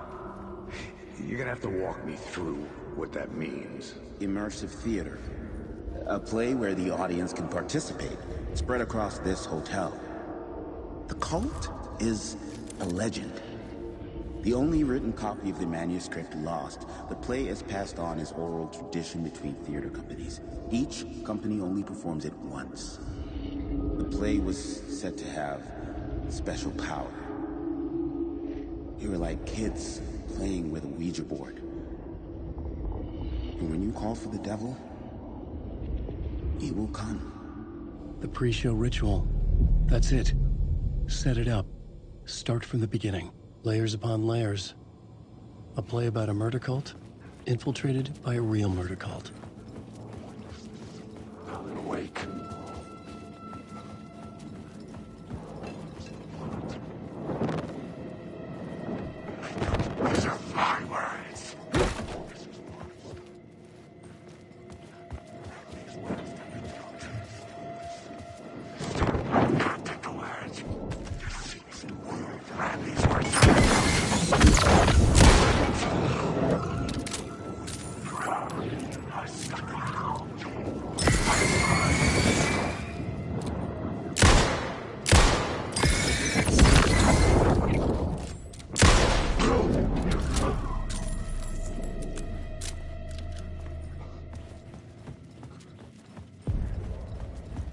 You're gonna have to walk me through what that means. Immersive theater. A play where the audience can participate, spread across this hotel. The cult is a legend. The only written copy of the manuscript lost, the play is passed on as oral tradition between theater companies. Each company only performs it once. The play was said to have special power. We were like kids playing with a Ouija board. And when you call for the devil, he will come. The pre-show ritual. That's it. Set it up. Start from the beginning. Layers upon layers. A play about a murder cult, infiltrated by a real murder cult. Alan Wake. These are my words. I can't take the words. Grab these words.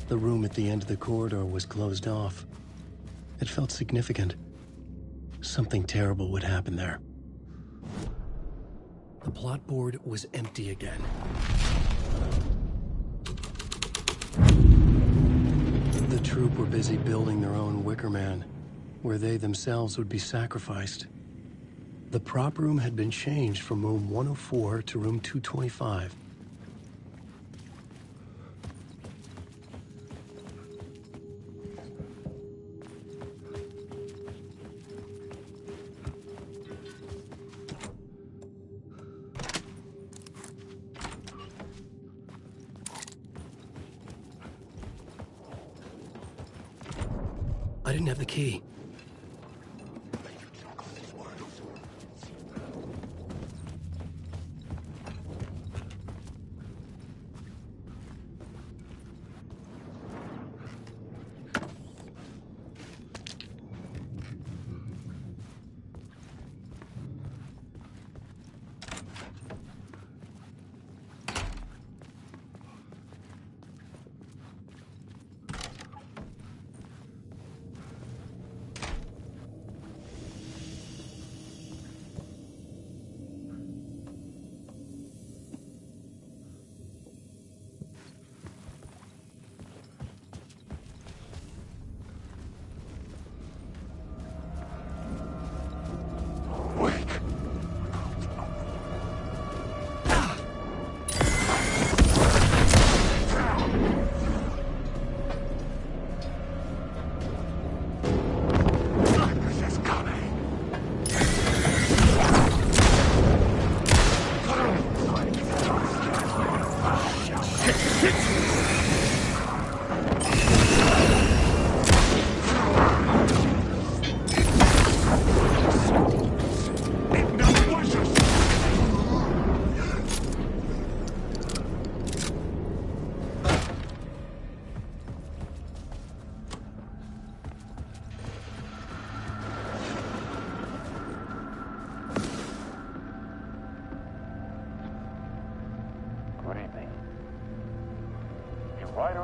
The room at the end of the corridor was closed off. It felt significant. Something terrible would happen there. The plot board was empty again. The troupe were busy building their own Wicker Man, where they themselves would be sacrificed. The prop room had been changed from room 104 to room 225. I didn't have the key.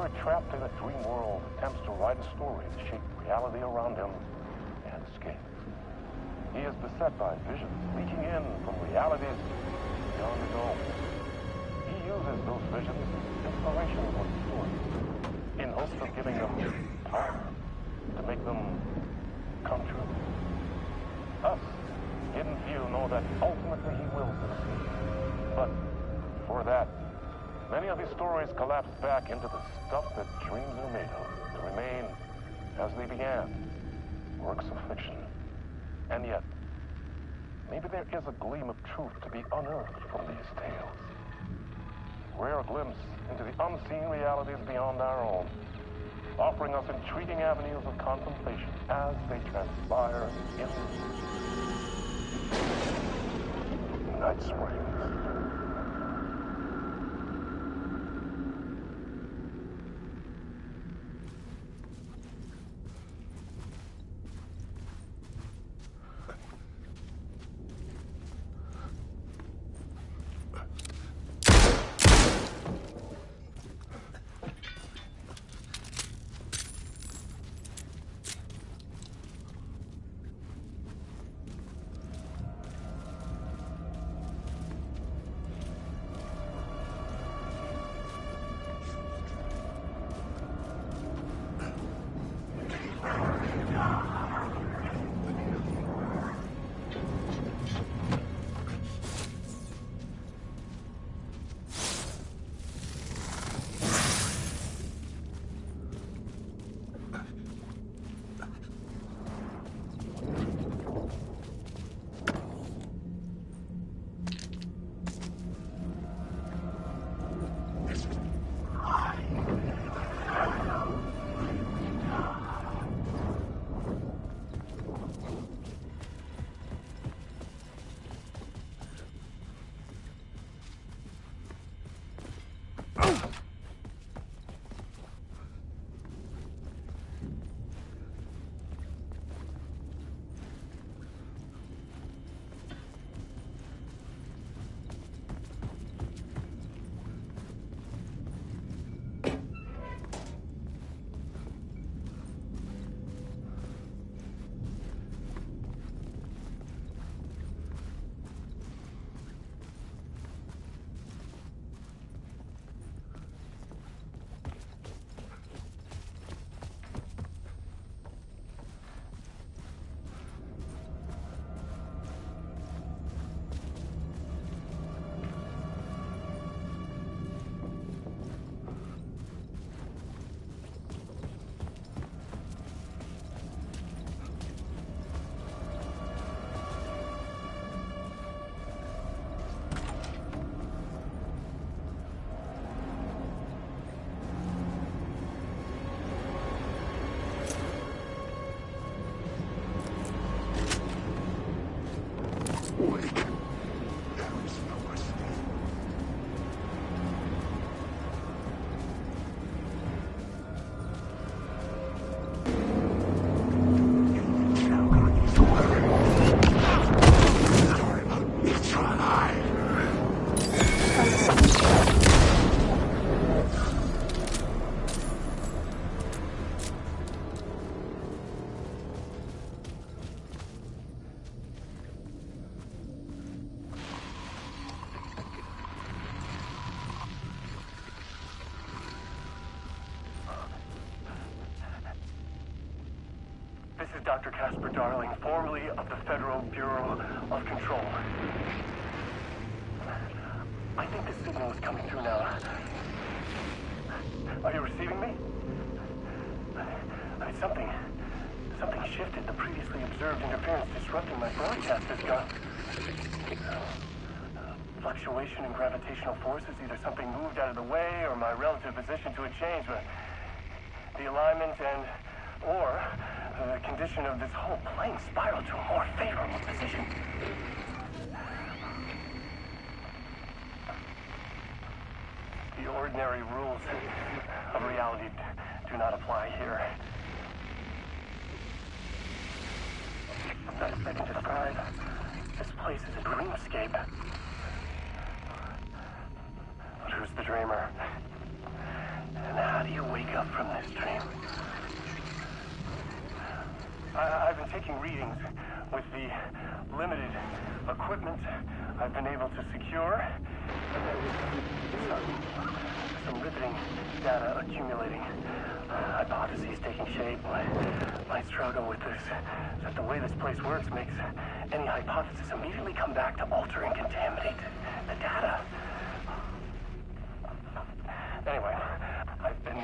dreamer trapped in a dream world attempts to write a story to shape reality around him and escape. He is beset by visions leaking in from realities beyond his own. He uses those visions as inspiration for his story, in hopes of giving them power to make them come true. Us, Hidden Few, know that ultimately he will succeed. But for that, many of his stories collapse back into the stuff that dreams are made of, to remain as they began, works of fiction. And yet, maybe there is a gleam of truth to be unearthed from these tales. A rare glimpse into the unseen realities beyond our own, offering us intriguing avenues of contemplation as they transpire in Night Springs. This is Dr. Casper Darling, formerly of the Federal Bureau of Control. I think the signal is coming through now. Are you receiving me? Something shifted. The previously observed interference disrupting my broadcast has gone. Fluctuation in gravitational forces. Either something moved out of the way or my relative position to it changed. But the alignment or the condition of this whole plane spiraled to a more favorable position. The ordinary rules of reality do not apply here. Best I can describe this place as a dreamscape. But who's the dreamer? And how do you wake I've been taking readings with the limited equipment I've been able to secure. Some riveting data accumulating. Hypotheses taking shape. My struggle with this is that the way this place works makes any hypothesis immediately come back to alter and contaminate the data. Anyway, I've been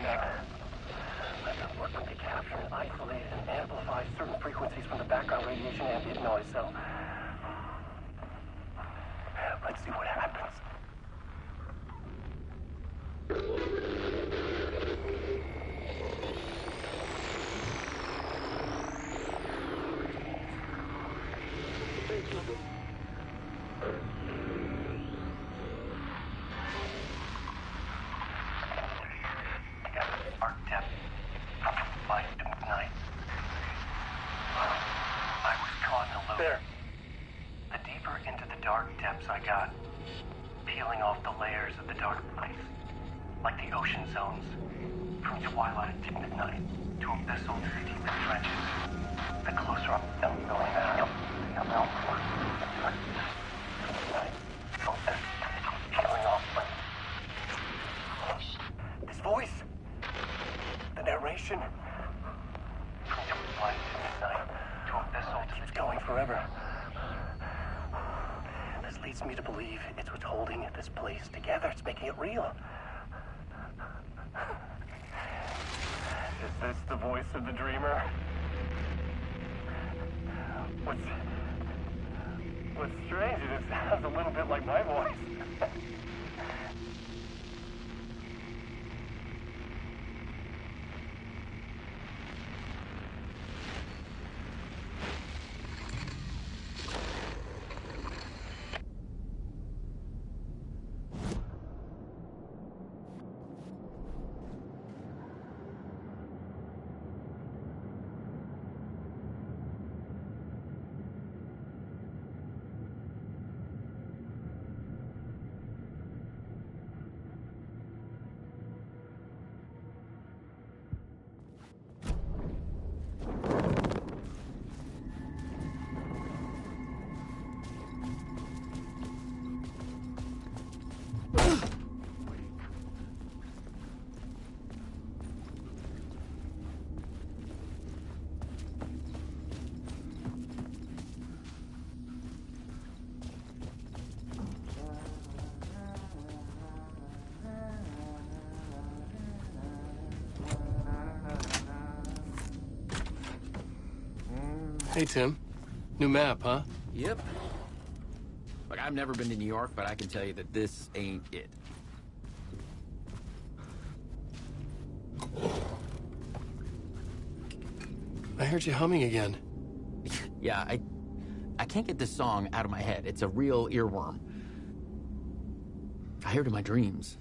working to capture, isolate, and amplify certain frequencies from the background radiation ambient noise, so let's see what happens. There. The deeper into the dark depths I got, peeling off the layers of the dark place, like the ocean zones, from twilight to midnight to abyssal to deep trenches. The closer I'm going out, peeling off this voice, the narration, from twilight to midnight to abyssal to the going forever. This leads me to believe it's what's holding this place together. It's making it real. Is this the voice of the dreamer? What's strange is it sounds a little bit like my voice. Hey, Tim. New map, huh? Yep. Look, I've never been to New York, but I can tell you that this ain't it. I heard you humming again. Yeah, I can't get this song out of my head. It's a real earworm. I hear it in my dreams.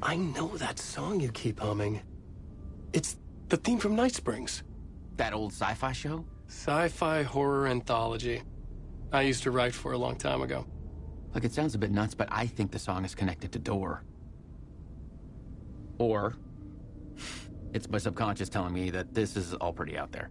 I know that song you keep humming. It's the theme from Night Springs. That old sci-fi show? Sci-fi horror anthology. I used to write for a long time ago. Look, it sounds a bit nuts, but I think the song is connected to Door. Or it's my subconscious telling me that this is all pretty out there.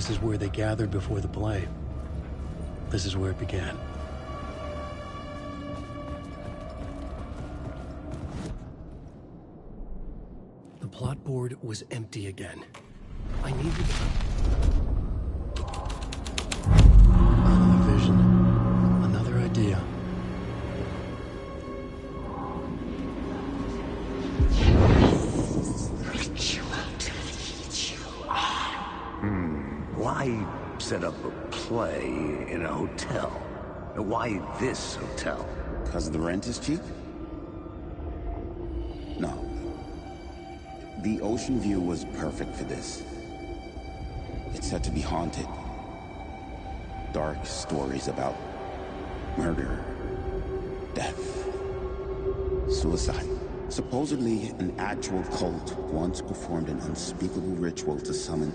This is where they gathered before the play. This is where it began. The plot board was empty again. I needed... Another vision. Another idea. Why set up a play in a hotel? Why this hotel? Because the rent is cheap? No. The ocean view was perfect for this. It's said to be haunted. Dark stories about murder, death, suicide. Supposedly, an actual cult once performed an unspeakable ritual to summon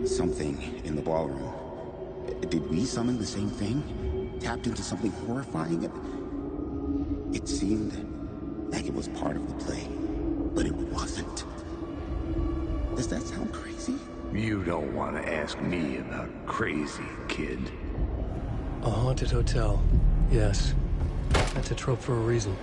something in the ballroom. Did we summon the same thing? Tapped into something horrifying? It seemed like it was part of the play, but it wasn't. Does that sound crazy? You don't want to ask me about crazy, kid. A haunted hotel. Yes. That's a trope for a reason.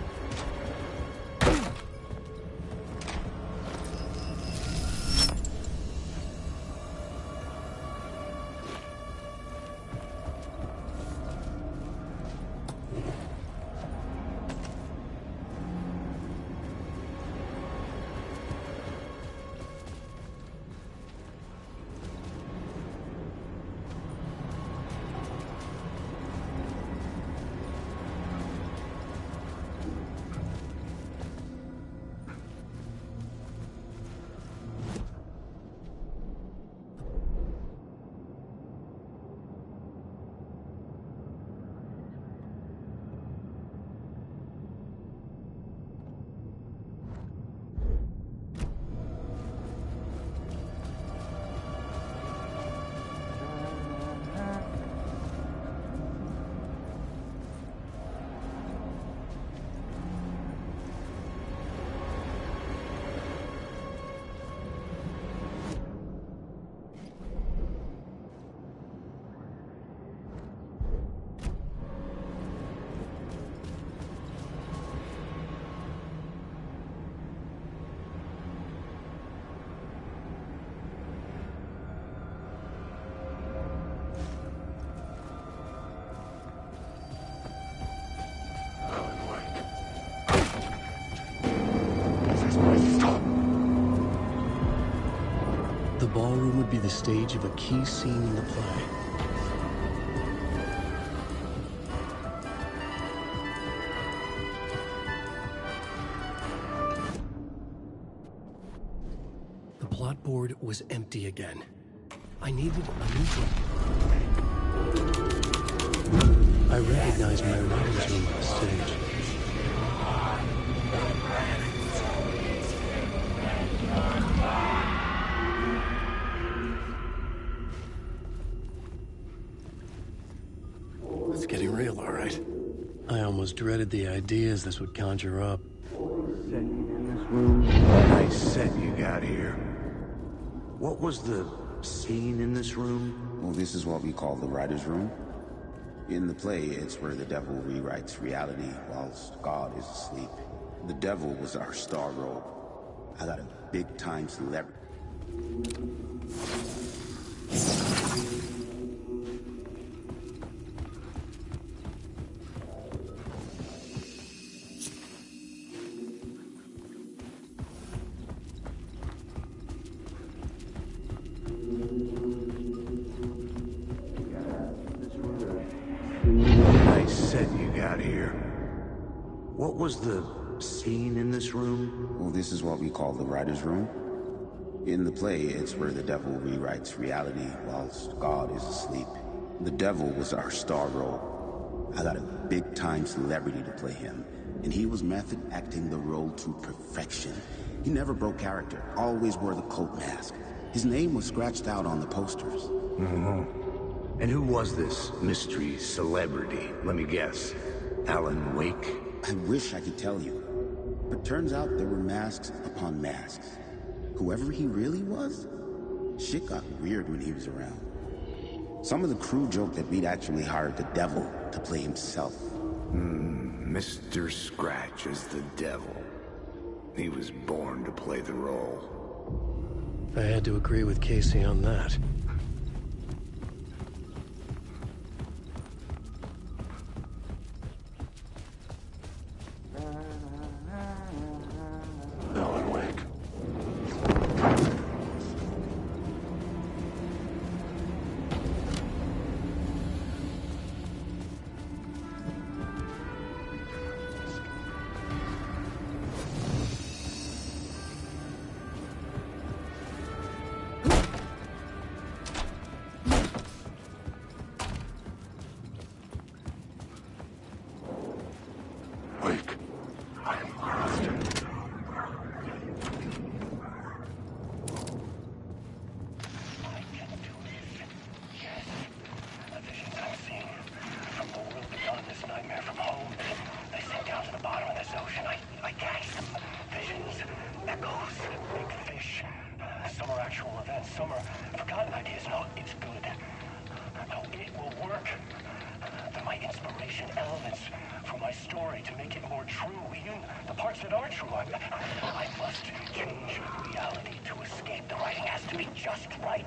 The ballroom would be the stage of a key scene in the play. The plot board was empty again. I needed a new book. I recognized my writer's room on the stage. It's getting real, all right. I almost dreaded the ideas this would conjure up. Nice set you got here. What was the scene in this room? Well, this is what we call the writer's room. In the play, it's where the devil rewrites reality whilst God is asleep. The devil was our star role. I got a big-time celebrity. Nice set you got here. What was the scene in this room? Well, this is what we call the writer's room. In the play, it's where the devil rewrites reality whilst God is asleep. The devil was our star role. I got a big-time celebrity to play him, and he was method acting the role to perfection. He never broke character, always wore the cult mask. His name was scratched out on the posters. And who was this mystery celebrity? Let me guess. Alan Wake? I wish I could tell you. But turns out there were masks upon masks. Whoever he really was, Shit got weird when he was around. Some of the crew joked that we'd actually hired the devil to play himself. Mr. Scratch is the devil. He was born to play the role. I had to agree with Casey on that. Alan Wake. Wake. I am cursed. Some are actual events, some are forgotten ideas. No, it's good. No, it will work. They're my inspiration, elements for my story to make it more true. Even the parts that aren't true. I must change reality to escape. The writing has to be just right,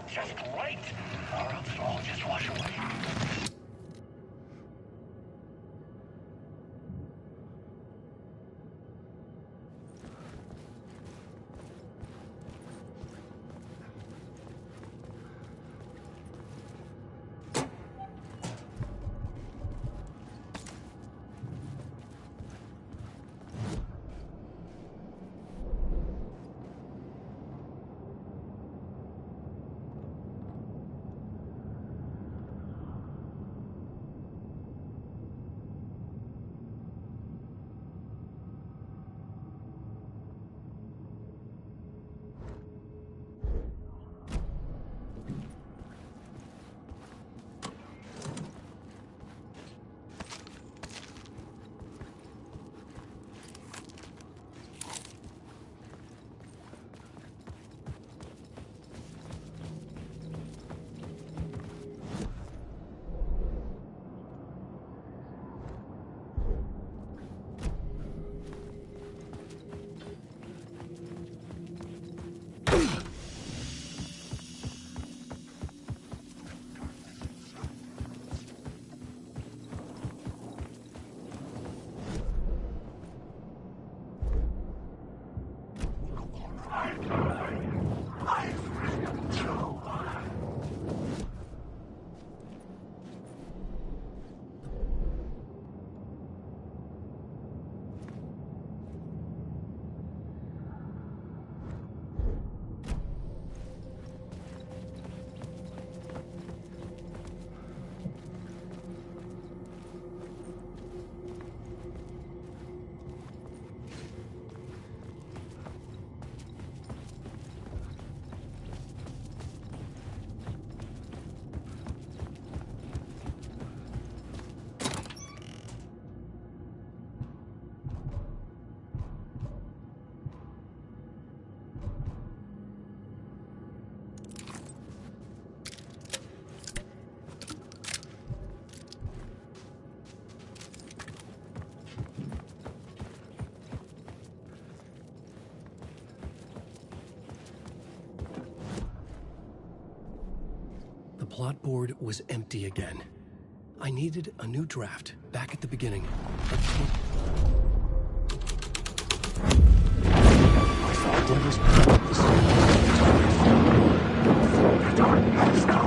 or else it'll all just wash away. The plot board was empty again. I needed a new draft, back at the beginning. I saw Devil's The darkness now.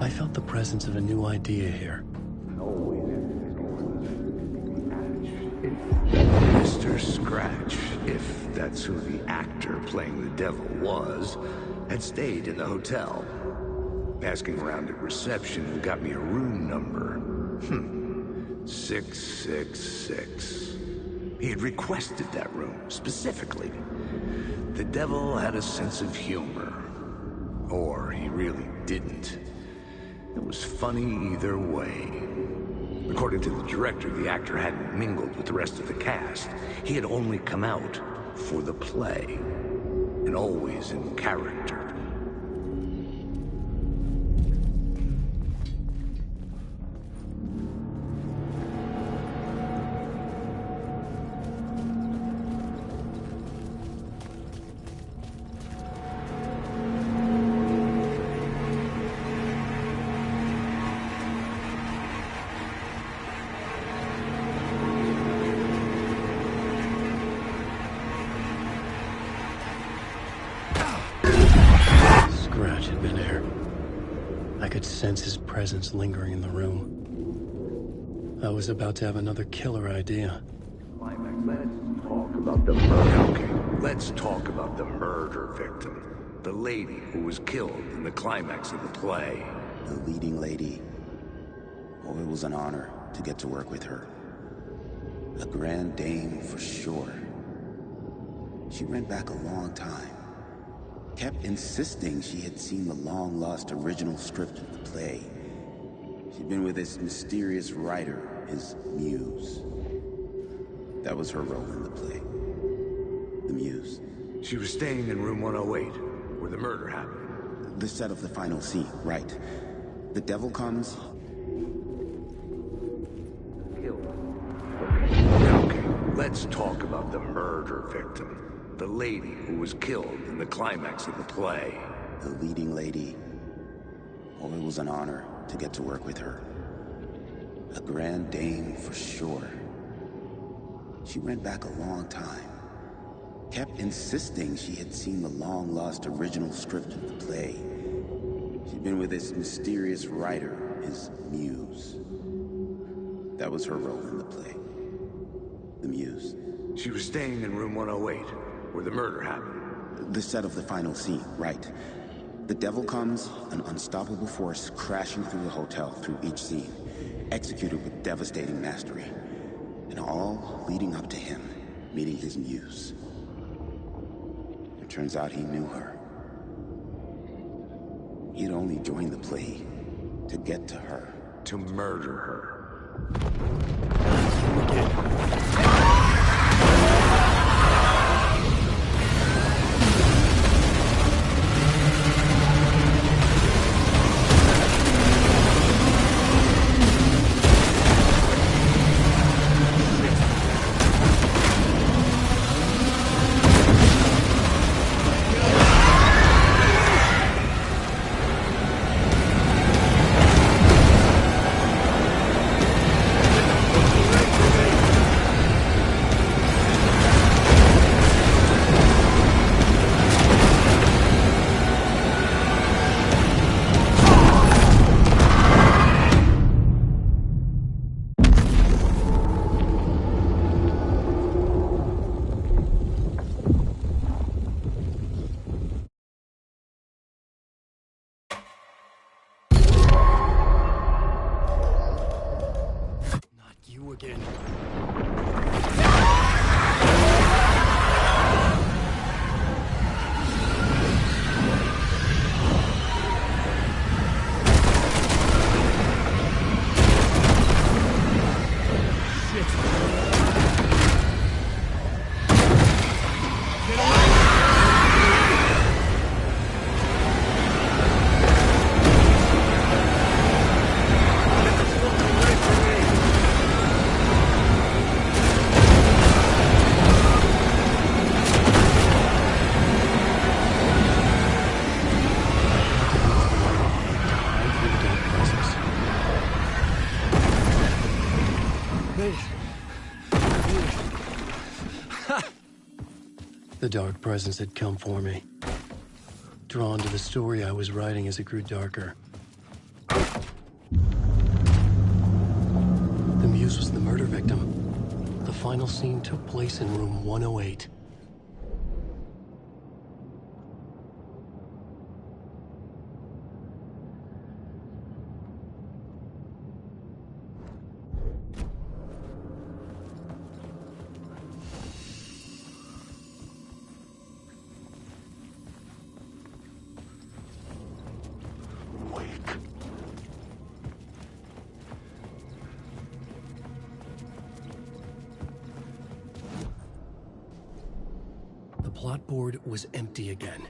I felt the presence of a new idea here. Mr. Scratch, if that's who the actor playing the devil was, had stayed in the hotel. Asking around at reception got me a room number. 666. He had requested that room, specifically. The devil had a sense of humor. Or he really didn't. It was funny either way. According to the director, the actor hadn't mingled with the rest of the cast. He had only come out for the play. And always in character. Scratch had been here. I could sense his presence lingering in the room. I was about to have another killer idea. Let's talk about the murder. Okay, let's talk about the murder victim. The lady who was killed in the climax of the play. The leading lady. Oh, it was an honor to get to work with her. A grand dame for sure. She went back a long time. Kept insisting she had seen the long-lost original script of the play. She'd been with this mysterious writer, his muse. That was her role in the play. The muse. She was staying in room 108, where the murder happened. The set of the final scene, right. The devil comes. Okay, let's talk about the murder victim. The lady who was killed in the climax of the play. The leading lady. Oh, it was an honor to get to work with her. A grand dame for sure. She went back a long time. Kept insisting she had seen the long-lost original script of the play. She'd been with this mysterious writer, his muse. That was her role in the play. The muse. She was staying in room 108, where the murder happened. The set of the final scene, right. The devil comes, an unstoppable force crashing through the hotel through each scene, executed with devastating mastery, and all leading up to him meeting his muse. It turns out he knew her. He'd only joined the play to get to her. To murder her. The dark presence had come for me. Drawn to the story I was writing as it grew darker. this was the murder victim. The final scene took place in room 108. The plot board was empty again.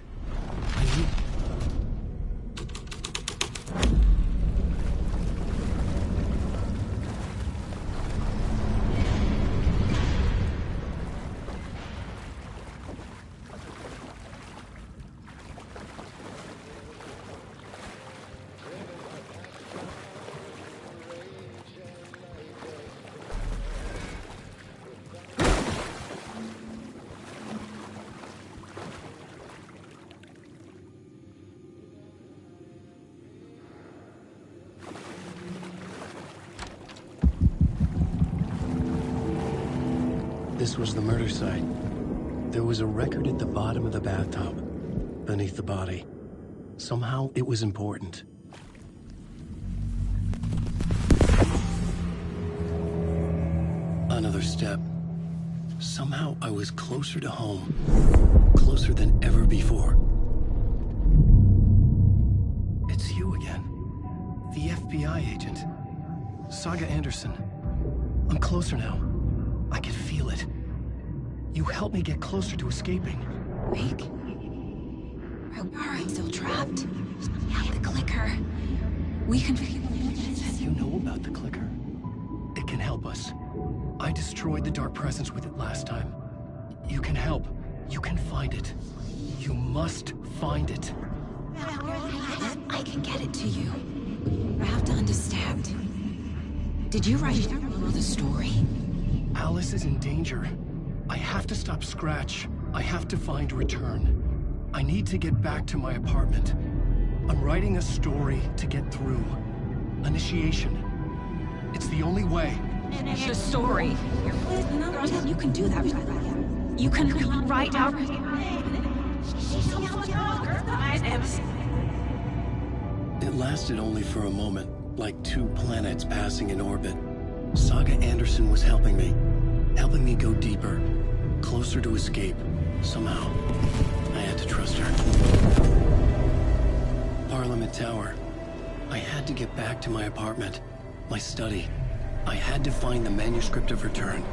This was the murder site. There was a record at the bottom of the bathtub, beneath the body. Somehow, it was important. Another step. Somehow, I was closer to home. Closer than ever before. It's you again. The FBI agent. Saga Anderson. I'm closer now. I can feel it. You helped me get closer to escaping. Rick? Are we still trapped? I have the clicker. We can feel it. You know about the clicker. It can help us. I destroyed the dark presence with it last time. You can help. You can find it. You must find it. I can get it to you. I have to understand. Did you write the story? Alice is in danger. I have to stop Scratch. I have to find Return. I need to get back to my apartment. I'm writing a story to get through. Initiation. It's the only way. The story. You can do that. You can write out. It lasted only for a moment, like two planets passing in orbit. Saga Anderson was helping me go deeper, closer to escape. Somehow, I had to trust her. Parliament Tower. I had to get back to my apartment, my study. I had to find the manuscript of Return.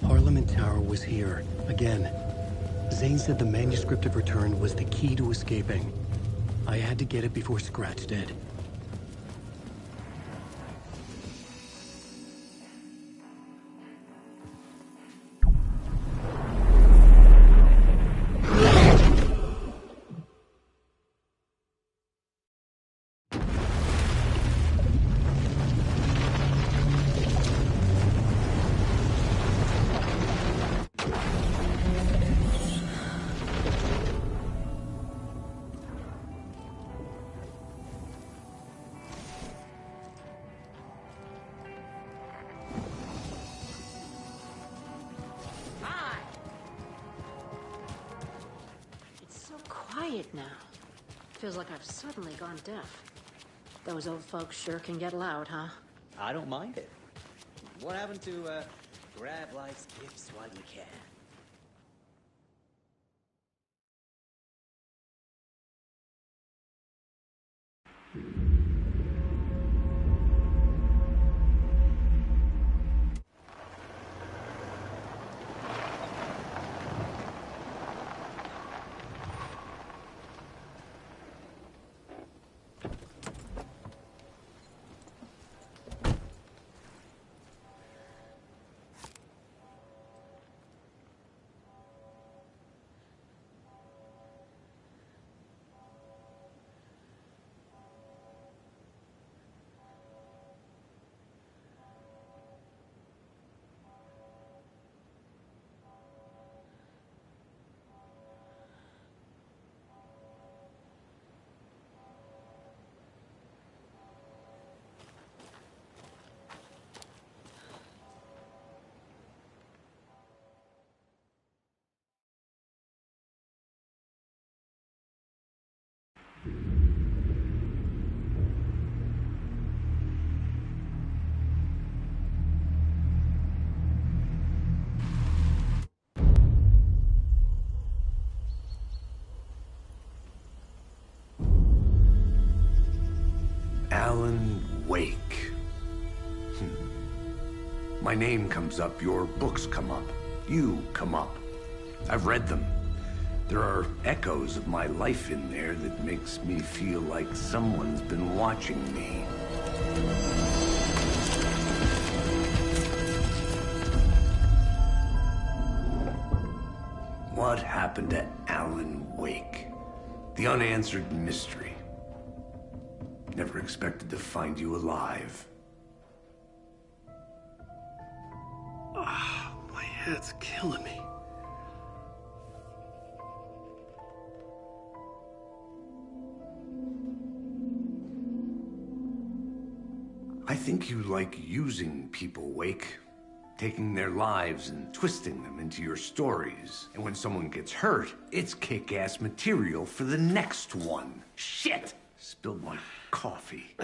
Parliament Tower was here, again. Zane said the manuscript of Return was the key to escaping. I had to get it before Scratch did. Quiet now. Feels like I've suddenly gone deaf. Those old folks sure can get loud, huh? I don't mind it. What happened to, grab life's gifts while you can? Alan Wake. My name comes up, your books come up, you come up. I've read them. There are echoes of my life in there that makes me feel like someone's been watching me. What happened to Alan Wake? The unanswered mystery. Never expected to find you alive. Ah, my head's killing me. I think you like using people, Wake. Taking their lives and twisting them into your stories. And when someone gets hurt, it's kick-ass material for the next one. Shit! Spilled my coffee.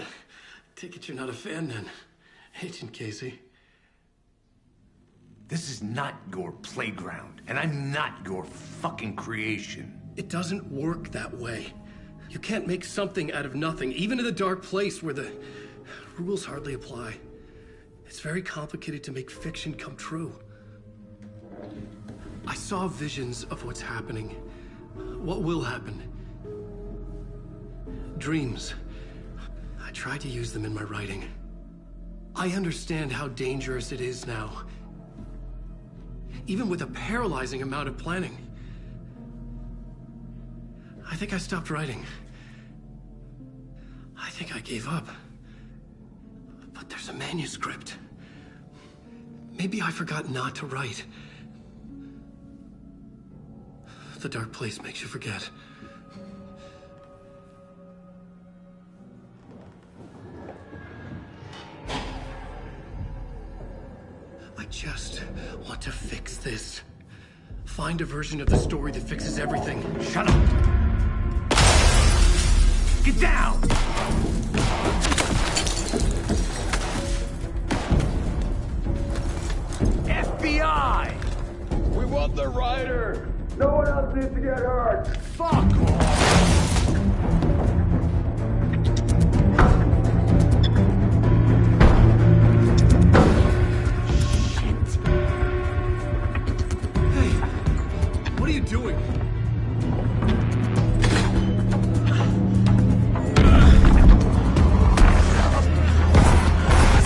Take it you're not a fan then, Agent Casey. This is not your playground, and I'm not your fucking creation. It doesn't work that way. You can't make something out of nothing, even in the dark place where the rules hardly apply. It's very complicated to make fiction come true. I saw visions of what's happening, what will happen. Dreams. I tried to use them in my writing. I understand how dangerous it is now. Even with a paralyzing amount of planning. I think I stopped writing. I think I gave up. But there's a manuscript. Maybe I forgot not to write. The dark place makes you forget. I just want to fix this. Find a version of the story that fixes everything. Shut up! Get down! FBI! We want the rider! No one else needs to get hurt! Fuck off! What are you doing?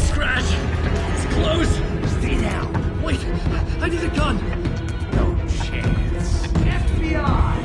Scratch! It's close! Stay down. Wait! I need a gun! No chance. FBI!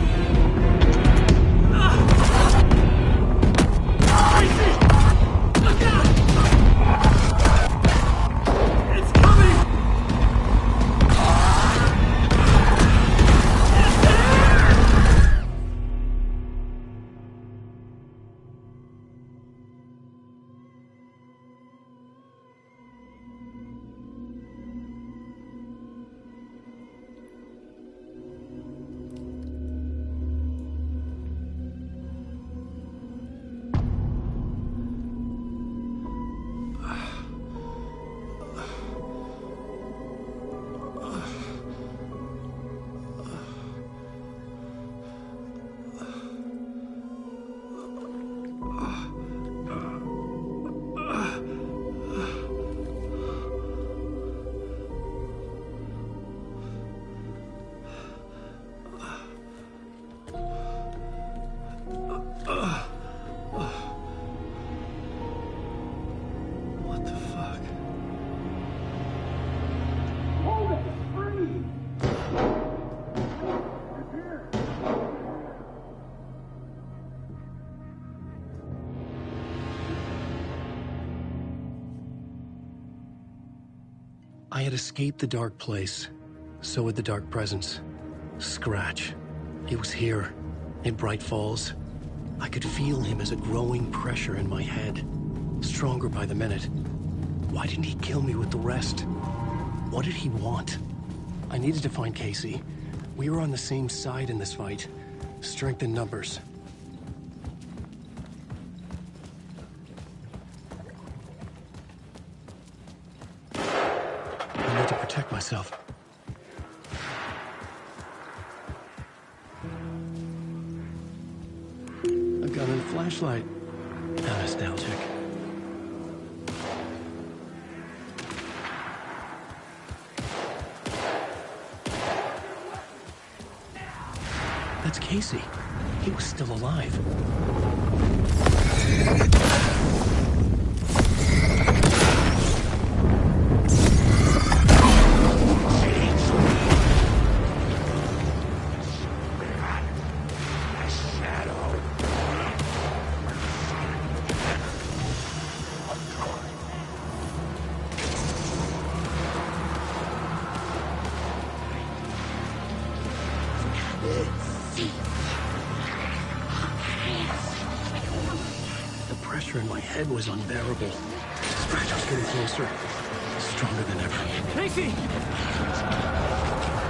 I had escaped the dark place. So had the dark presence. Scratch. He was here, in Bright Falls. I could feel him as a growing pressure in my head. Stronger by the minute. Why didn't he kill me with the rest? What did he want? I needed to find Casey. We were on the same side in this fight. Strength in numbers. I need to protect myself. A gun and flashlight. How nostalgic. That's Casey. He was still alive. In my head was unbearable. Scratch was getting closer. Stronger than ever. Casey!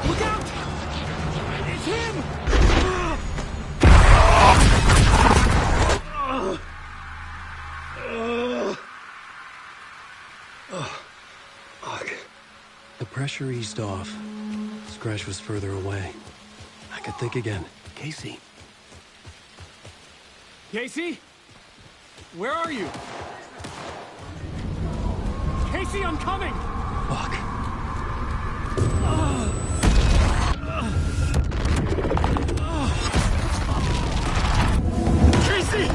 Look out! It's him! Fuck. The pressure eased off. Scratch was further away. I could think again. Casey. Casey? Where are you? Casey, I'm coming! Fuck. Casey!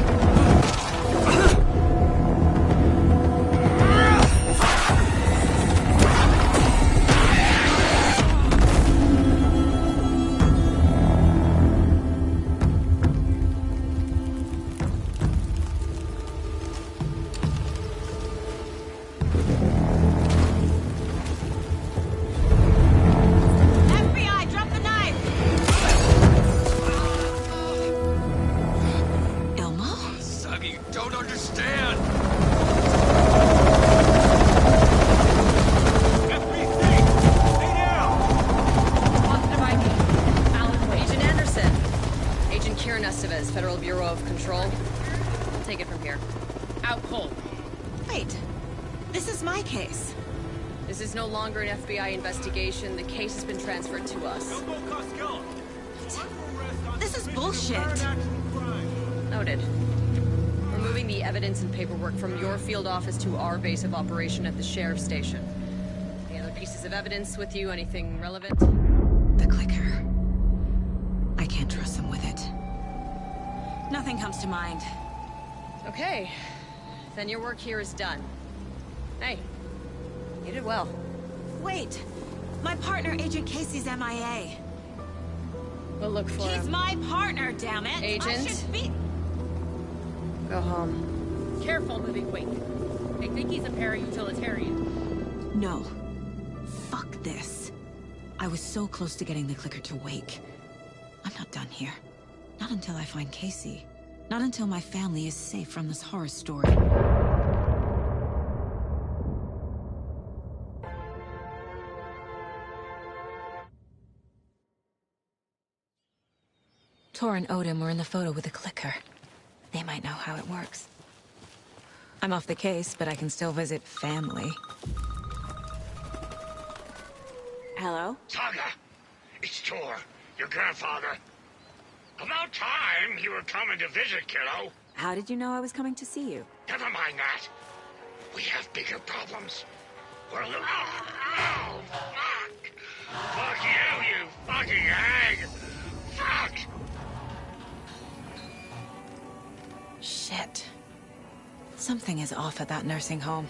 Federal Bureau of Control. I'll take it from here. Out cold. Wait. This is my case. This is no longer an FBI investigation. The case has been transferred to us. This is bullshit. Noted. We're moving the evidence and paperwork from your field office to our base of operation at the sheriff's station. Any other pieces of evidence with you? Anything relevant? The clicker. I can't trust them with it. Nothing comes to mind. Okay. Then your work here is done. Hey, you did well. Wait! My partner, Agent Casey's MIA. We'll look for him. He's my partner, damn it! Agent? I should be... Go home. Careful moving Wake. They think he's a para-utilitarian. No. Fuck this. I was so close to getting the clicker to Wake. I'm not done here. Not until I find Casey. Not until my family is safe from this horror story. Tor and Odin were in the photo with the clicker. They might know how it works. I'm off the case, but I can still visit family. Hello? Saga! It's Tor, your grandfather. About time you were coming to visit, kiddo. How did you know I was coming to see you? Never mind that. We have bigger problems. We're oh, fuck! Fuck you fucking hag! Fuck! Shit. Something is off at that nursing home.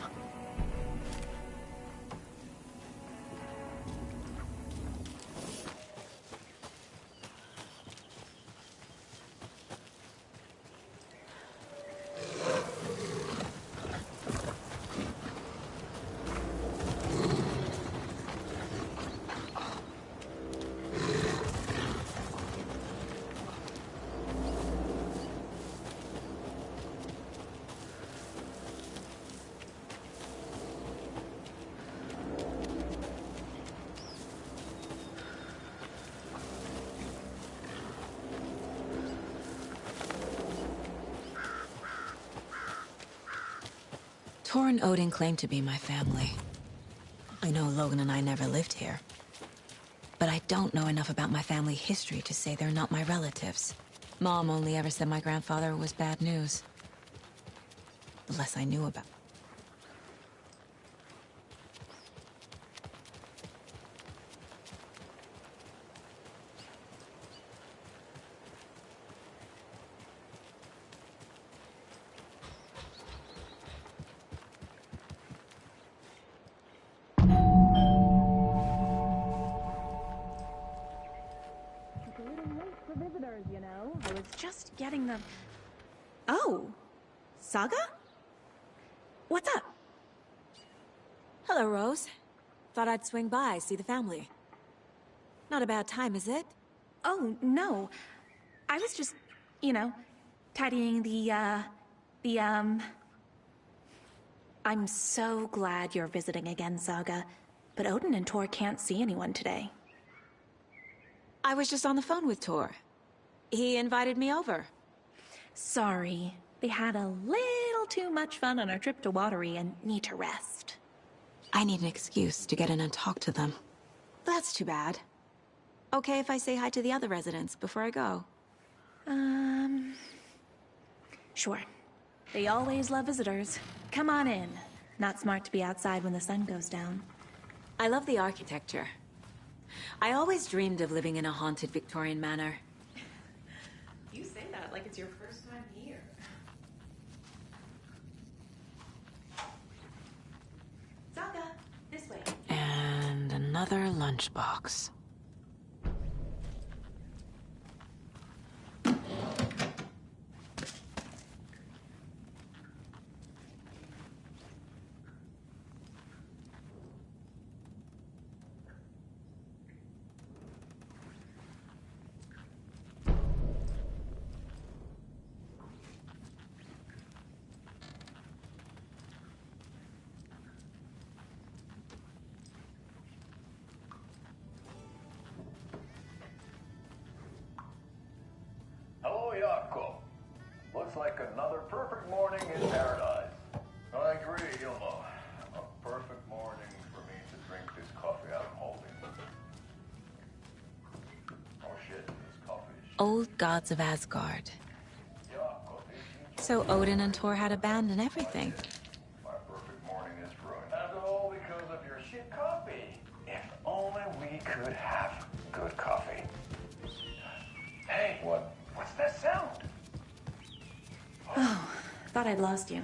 Tor and Odin claim to be my family. I know Logan and I never lived here. But I don't know enough about my family history to say they're not my relatives. Mom only ever said my grandfather was bad news. The less I knew about. I was just getting the... Oh, Saga? What's up? Hello, Rose. Thought I'd swing by, see the family. Not a bad time, is it? Oh, no. I was just, tidying I'm so glad you're visiting again, Saga. But Odin and Tor can't see anyone today. I was just on the phone with Tor. He invited me over. Sorry. They had a little too much fun on our trip to Watery and need to rest. I need an excuse to get in and talk to them. That's too bad. Okay if I say hi to the other residents before I go? Sure. They always love visitors. Come on in. Not smart to be outside when the sun goes down. I love the architecture. I always dreamed of living in a haunted Victorian manor. You say that like it's your first time here. Saga, this way. And another lunchbox. Hello, Jakob. Looks like another perfect morning in paradise. I agree, Ilmo. A perfect morning for me to drink this coffee I'm holding. Oh shit, this coffee is... Old gods of Asgard. So Odin and Tor had a band and everything. My perfect morning is ruined. And all because of your shit coffee. If only we could have good coffee. Hey, what's that sound? Oh, thought I'd lost you.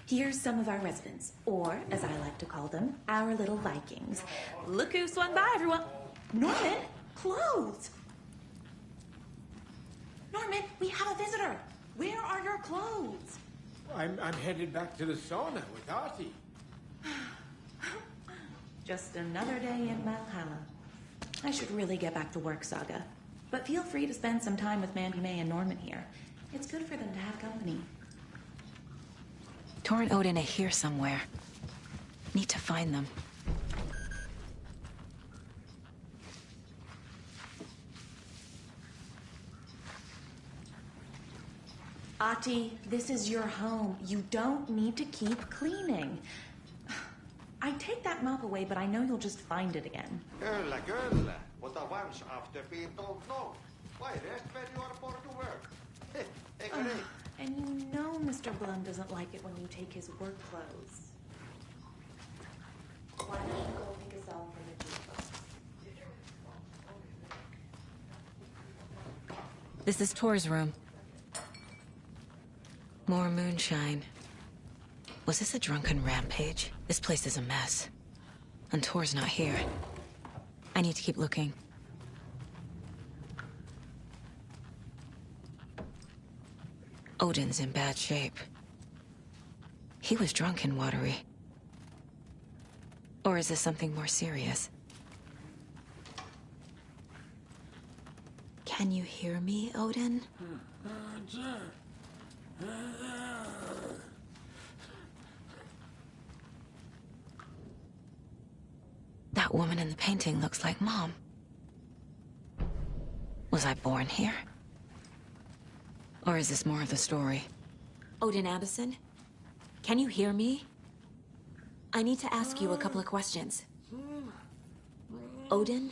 Here's some of our residents, or, as I like to call them, our little Vikings. Look who swung by, everyone. Norman, clothes. Norman, we have a visitor. Where are your clothes? I'm headed back to the sauna with Artie. Just another day in Valhalla. I should really get back to work, Saga. But feel free to spend some time with Mandy May and Norman here. It's good for them to have company. Tor and Odin are here somewhere. Need to find them. Ahti, this is your home. You don't need to keep cleaning. I take that mop away, but I know you'll just find it again. Kyllä, kyllä. Mutta once after being told no, why rest when you are born to work? Eikö niin? And you know Mr. Blum doesn't like it when you take his work clothes. Why don't you go pick us up from the jukebox? This is Tor's room. More moonshine. Was this a drunken rampage? This place is a mess. And Tor's not here. I need to keep looking. Odin's in bad shape. He was drunk in Watery. Or is this something more serious? Can you hear me, Odin? That woman in the painting looks like Mom. Was I born here? Or is this more of the story? Odin Anderson? Can you hear me? I need to ask you a couple of questions. Odin?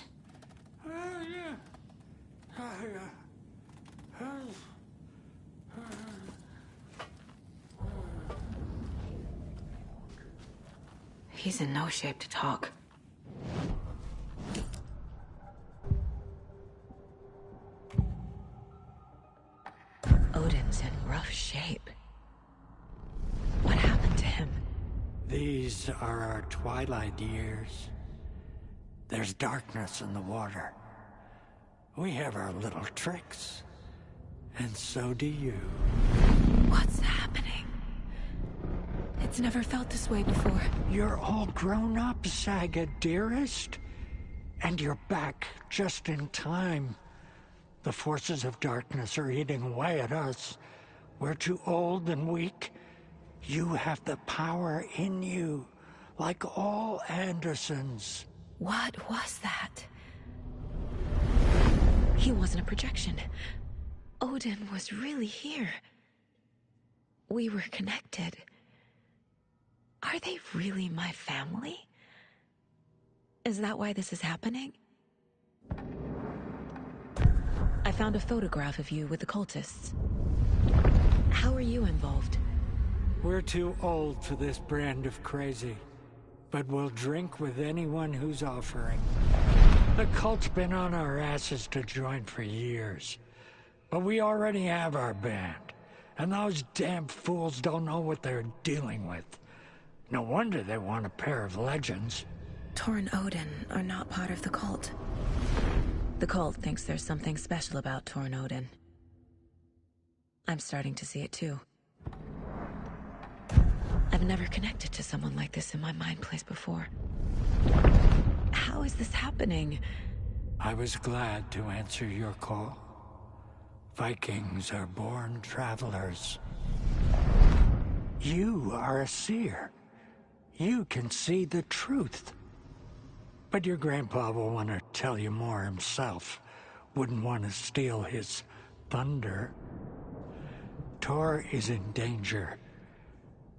He's in no shape to talk. Odin's in rough shape. What happened to him? These are our twilight years. There's darkness in the water. We have our little tricks. And so do you. What's happening? It's never felt this way before. You're all grown up, Saga, dearest. And you're back just in time. The forces of darkness are eating away at us. We're too old and weak. You have the power in you, like all Andersons. What was that? He wasn't a projection. Odin was really here. We were connected. Are they really my family? Is that why this is happening? I found a photograph of you with the cultists. How are you involved? We're too old for this brand of crazy, but we'll drink with anyone who's offering. The cult's been on our asses to join for years, but we already have our band, and those damn fools don't know what they're dealing with. No wonder they want a pair of legends. Tor and Odin are not part of the cult. The cult thinks there's something special about Tor and Odin. I'm starting to see it too. I've never connected to someone like this in my mind place before. How is this happening? I was glad to answer your call. Vikings are born travelers. You are a seer. You can see the truth. But your grandpa will want to tell you more himself. Wouldn't want to steal his thunder. Tor is in danger.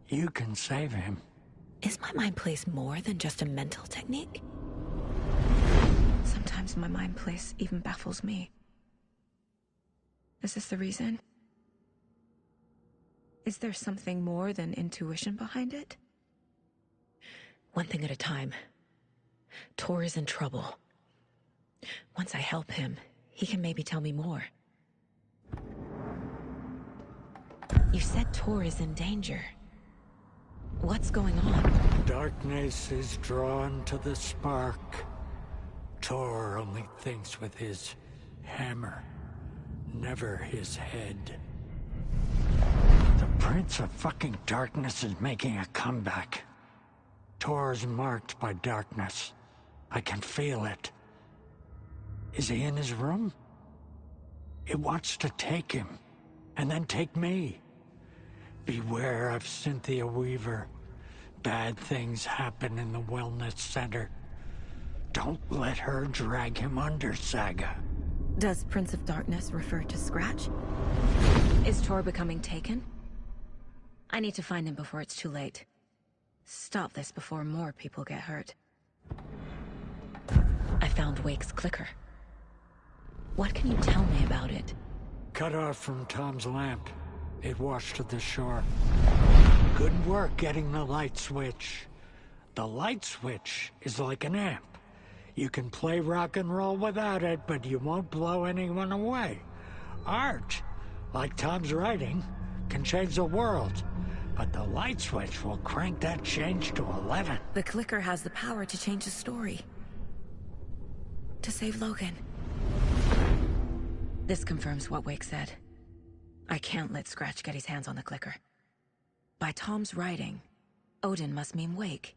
You can save him. Is my mind place more than just a mental technique? Sometimes my mind place even baffles me. Is this the reason? Is there something more than intuition behind it? One thing at a time. Tor is in trouble. Once I help him, he can maybe tell me more. You said Tor is in danger. What's going on? Darkness is drawn to the spark. Tor only thinks with his hammer, never his head. The Prince of fucking Darkness is making a comeback. Tor's marked by darkness. I can feel it. Is he in his room? It wants to take him, and then take me. Beware of Cynthia Weaver. Bad things happen in the wellness center. Don't let her drag him under, Saga. Does Prince of Darkness refer to Scratch? Is Tor becoming taken? I need to find him before it's too late. Stop this before more people get hurt. I found Wake's clicker. What can you tell me about it? Cut off from Tom's lamp. It washed to the shore. Good work getting the light switch. The light switch is like an amp. You can play rock and roll without it, but you won't blow anyone away. Art, like Tom's writing, can change the world. But the light switch will crank that change to 11. The clicker has the power to change the story. To save Logan. This confirms what Wake said. I can't let Scratch get his hands on the clicker. By Tom's writing, Odin must mean Wake.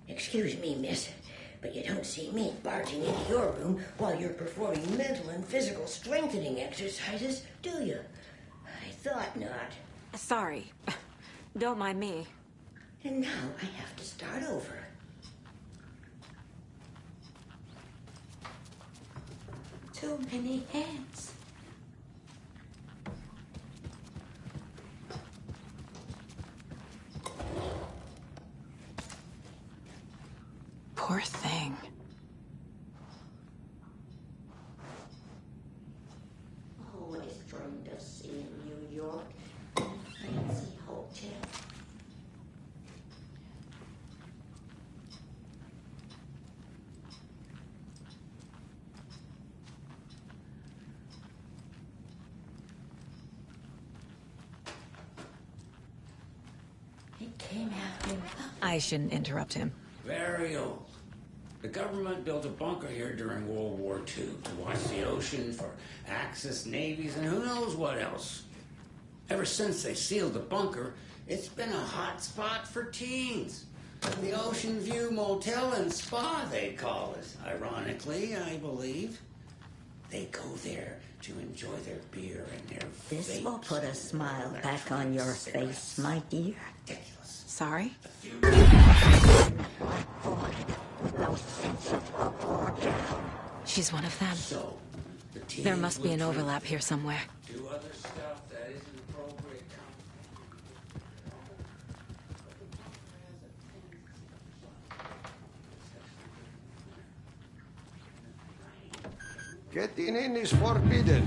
Excuse me, miss, but you don't see me barging into your room while you're performing mental and physical strengthening exercises, do you? I thought not. Sorry. Don't mind me. And now I have to start over. Too many hands. Poor thing. Always dreamed of seeing New York. Fancy hotel. He came after me. I shouldn't interrupt him. Very old. The government built a bunker here during World War II to watch the ocean for Axis navies and who knows what else. Ever since they sealed the bunker, it's been a hot spot for teens. The Ocean View Motel and Spa, they call it. Ironically, I believe. They go there to enjoy their beer and their This will put a smile back on your face, my dear. Sorry? She's one of them. So, There must be an overlap here somewhere. do other stuff that isn't appropriate. Getting in is forbidden,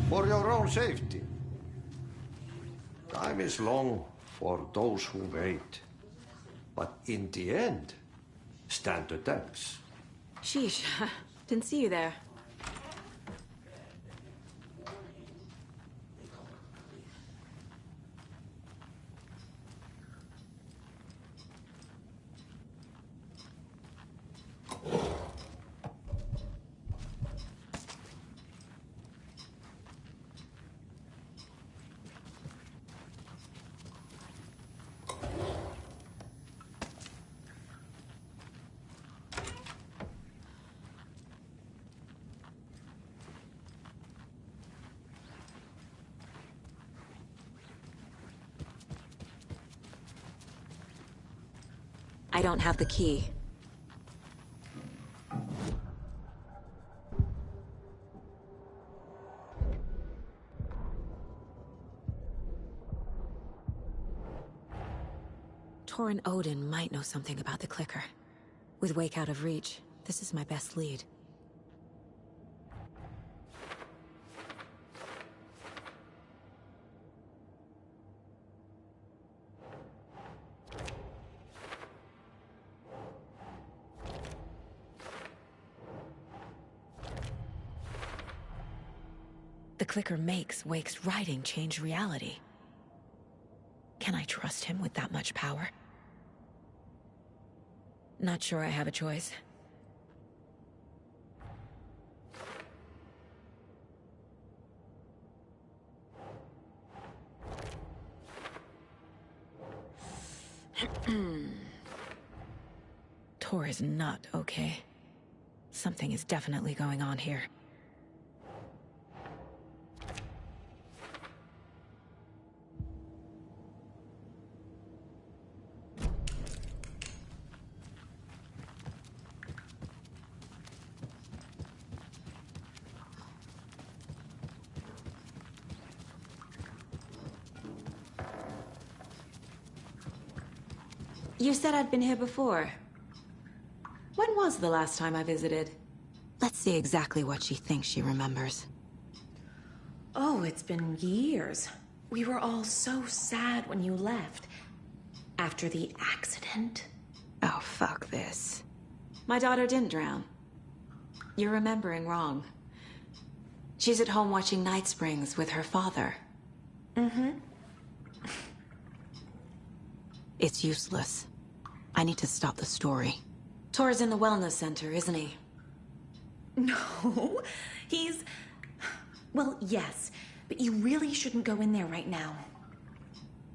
for your own safety. Time is long for those who wait. But in the end, stand the thanks. Sheesh. Didn't see you there. I don't have the key. Torrin Odin might know something about the clicker. With Wake out of reach, this is my best lead. The clicker makes Wake's writing change reality. Can I trust him with that much power? Not sure I have a choice. Tor is not okay. Something is definitely going on here. You said I'd been here before. When was the last time I visited? Let's see exactly what she thinks she remembers. Oh, it's been years. We were all so sad when you left. After the accident. Oh, fuck this. My daughter didn't drown. You're remembering wrong. She's at home watching Night Springs with her father. Mm-hmm. It's useless. I need to stop the story. Tor's in the wellness center, isn't he? No, he's... Well, yes, but you really shouldn't go in there right now.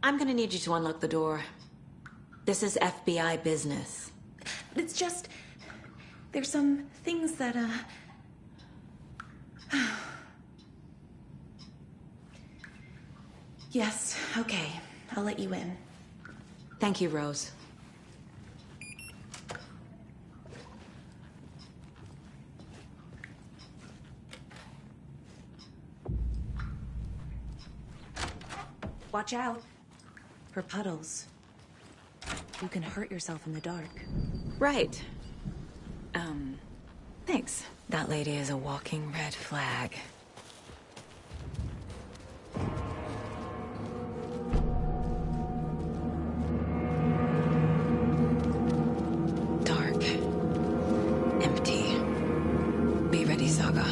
I'm gonna need you to unlock the door. This is FBI business. But it's just... There's some things that, Yes, okay. I'll let you in. Thank you, Rose. Watch out for puddles. You can hurt yourself in the dark. Right. Thanks. That lady is a walking red flag. Dark. Empty. Be ready, Saga.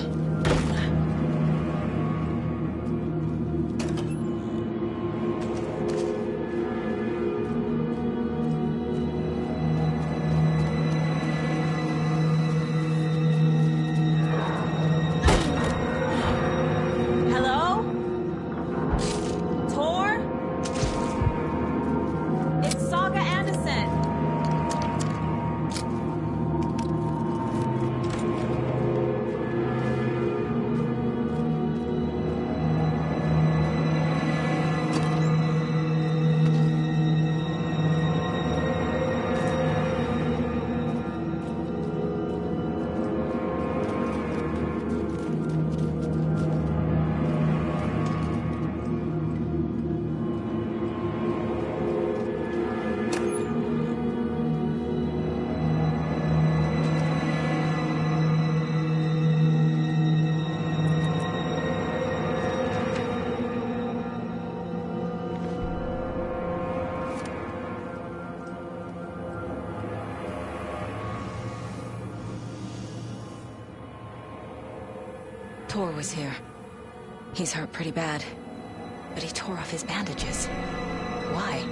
Tor was here. He's hurt pretty bad, but he tore off his bandages. Why?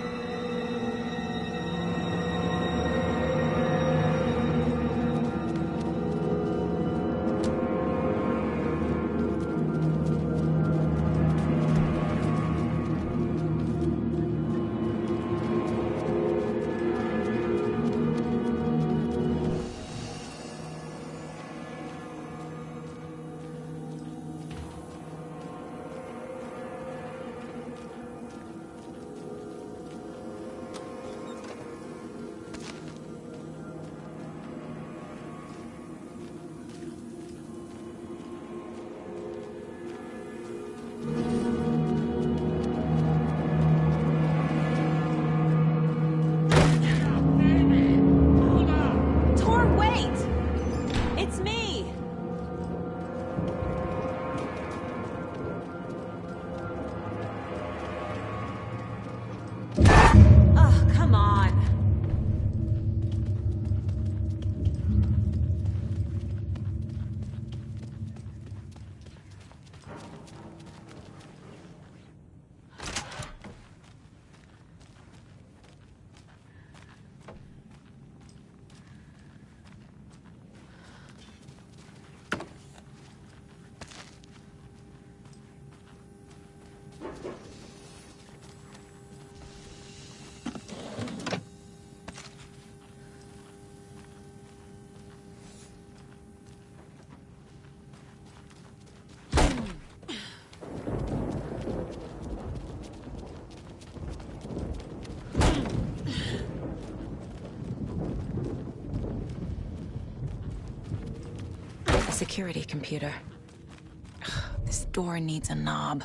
Security computer. Ugh, this door needs a knob.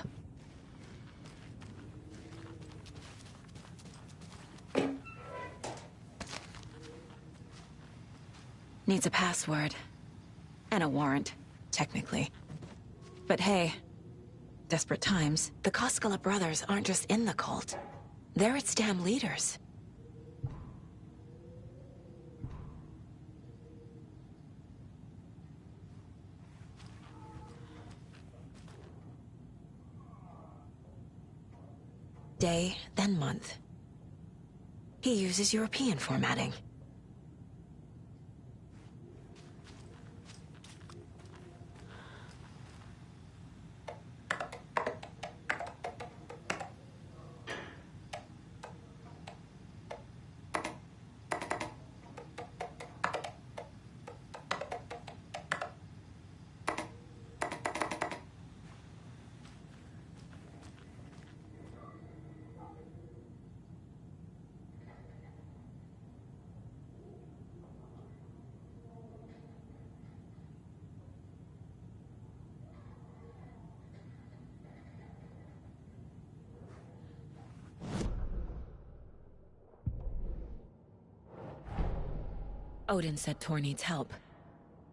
Needs a password. And a warrant, technically. But hey, desperate times. The Koskela brothers aren't just in the cult. They're its damn leaders. Day, then month. He uses European formatting. Odin said Tor needs help.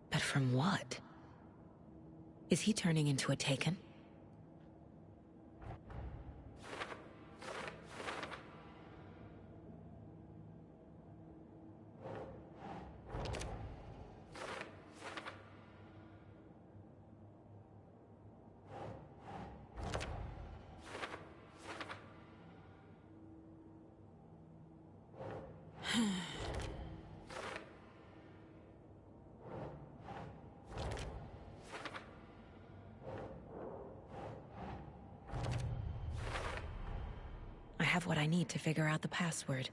But from what? Is he turning into a Taken? I have what I need to figure out the password.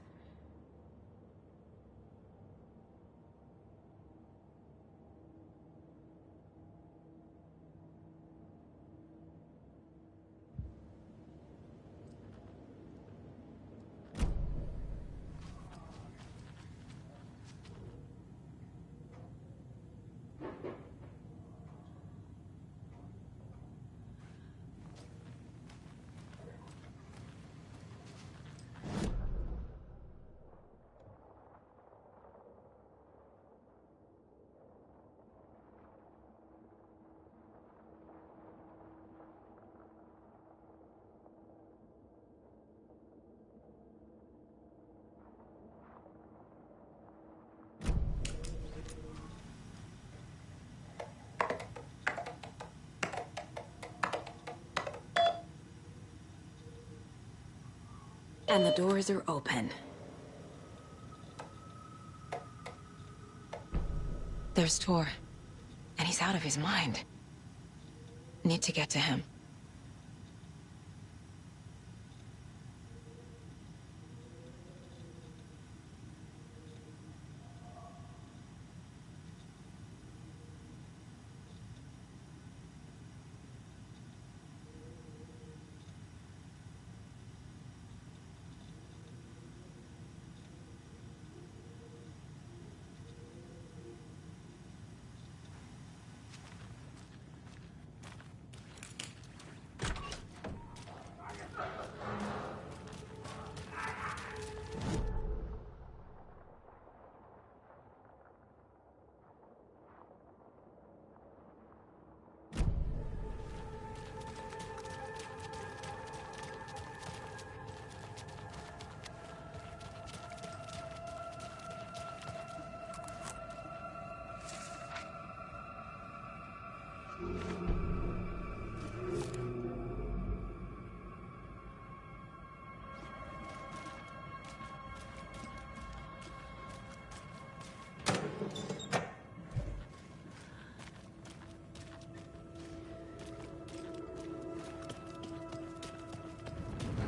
And the doors are open. There's Tor. And he's out of his mind. Need to get to him.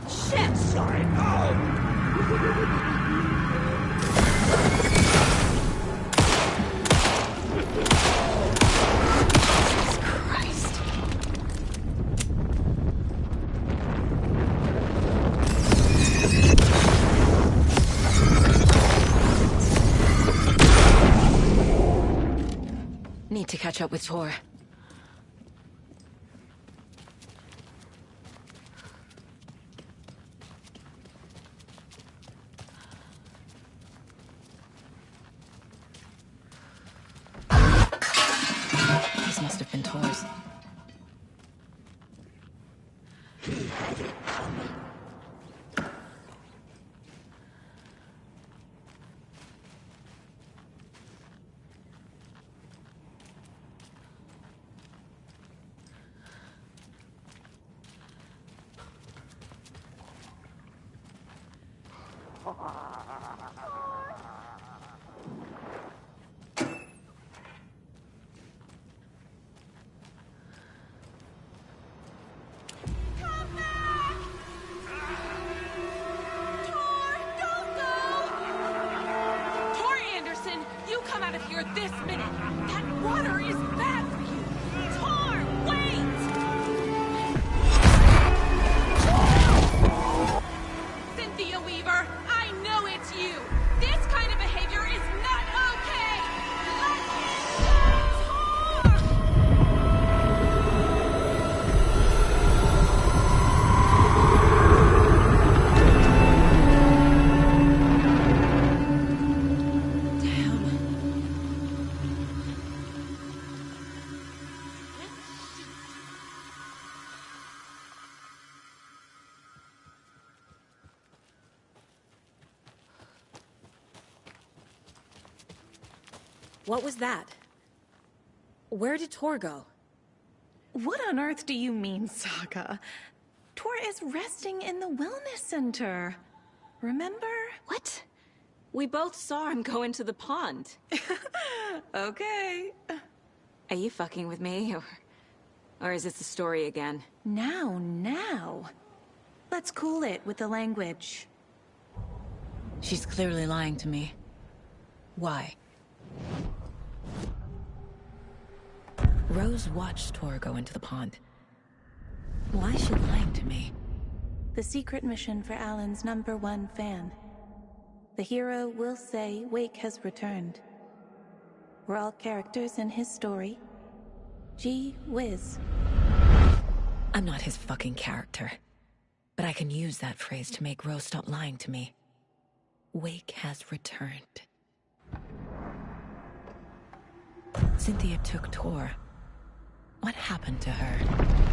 Shit! Sorry, Need to catch up with Tor. These must have been Tor's. He had it coming. This minute! That water is bad for you! Tor, wait! Cynthia Weaver, I know it's you! This kind of behavior is not okay! Let me go, Tor! Damn. What was that? Where did Tor go? What on earth do you mean, Saga? Tor is resting in the wellness center. Remember? What? We both saw him go into the pond. Okay. Are you fucking with me, or is this the story again? Now. Let's cool it with the language. She's clearly lying to me. Why? Rose watched Tor go into the pond. Why is she lying to me? The secret mission for Alan's #1 fan. The hero will say Wake has returned. We're all characters in his story. Gee whiz. I'm not his fucking character. But I can use that phrase to make Rose stop lying to me. Wake has returned. Cynthia took Tor. What happened to her?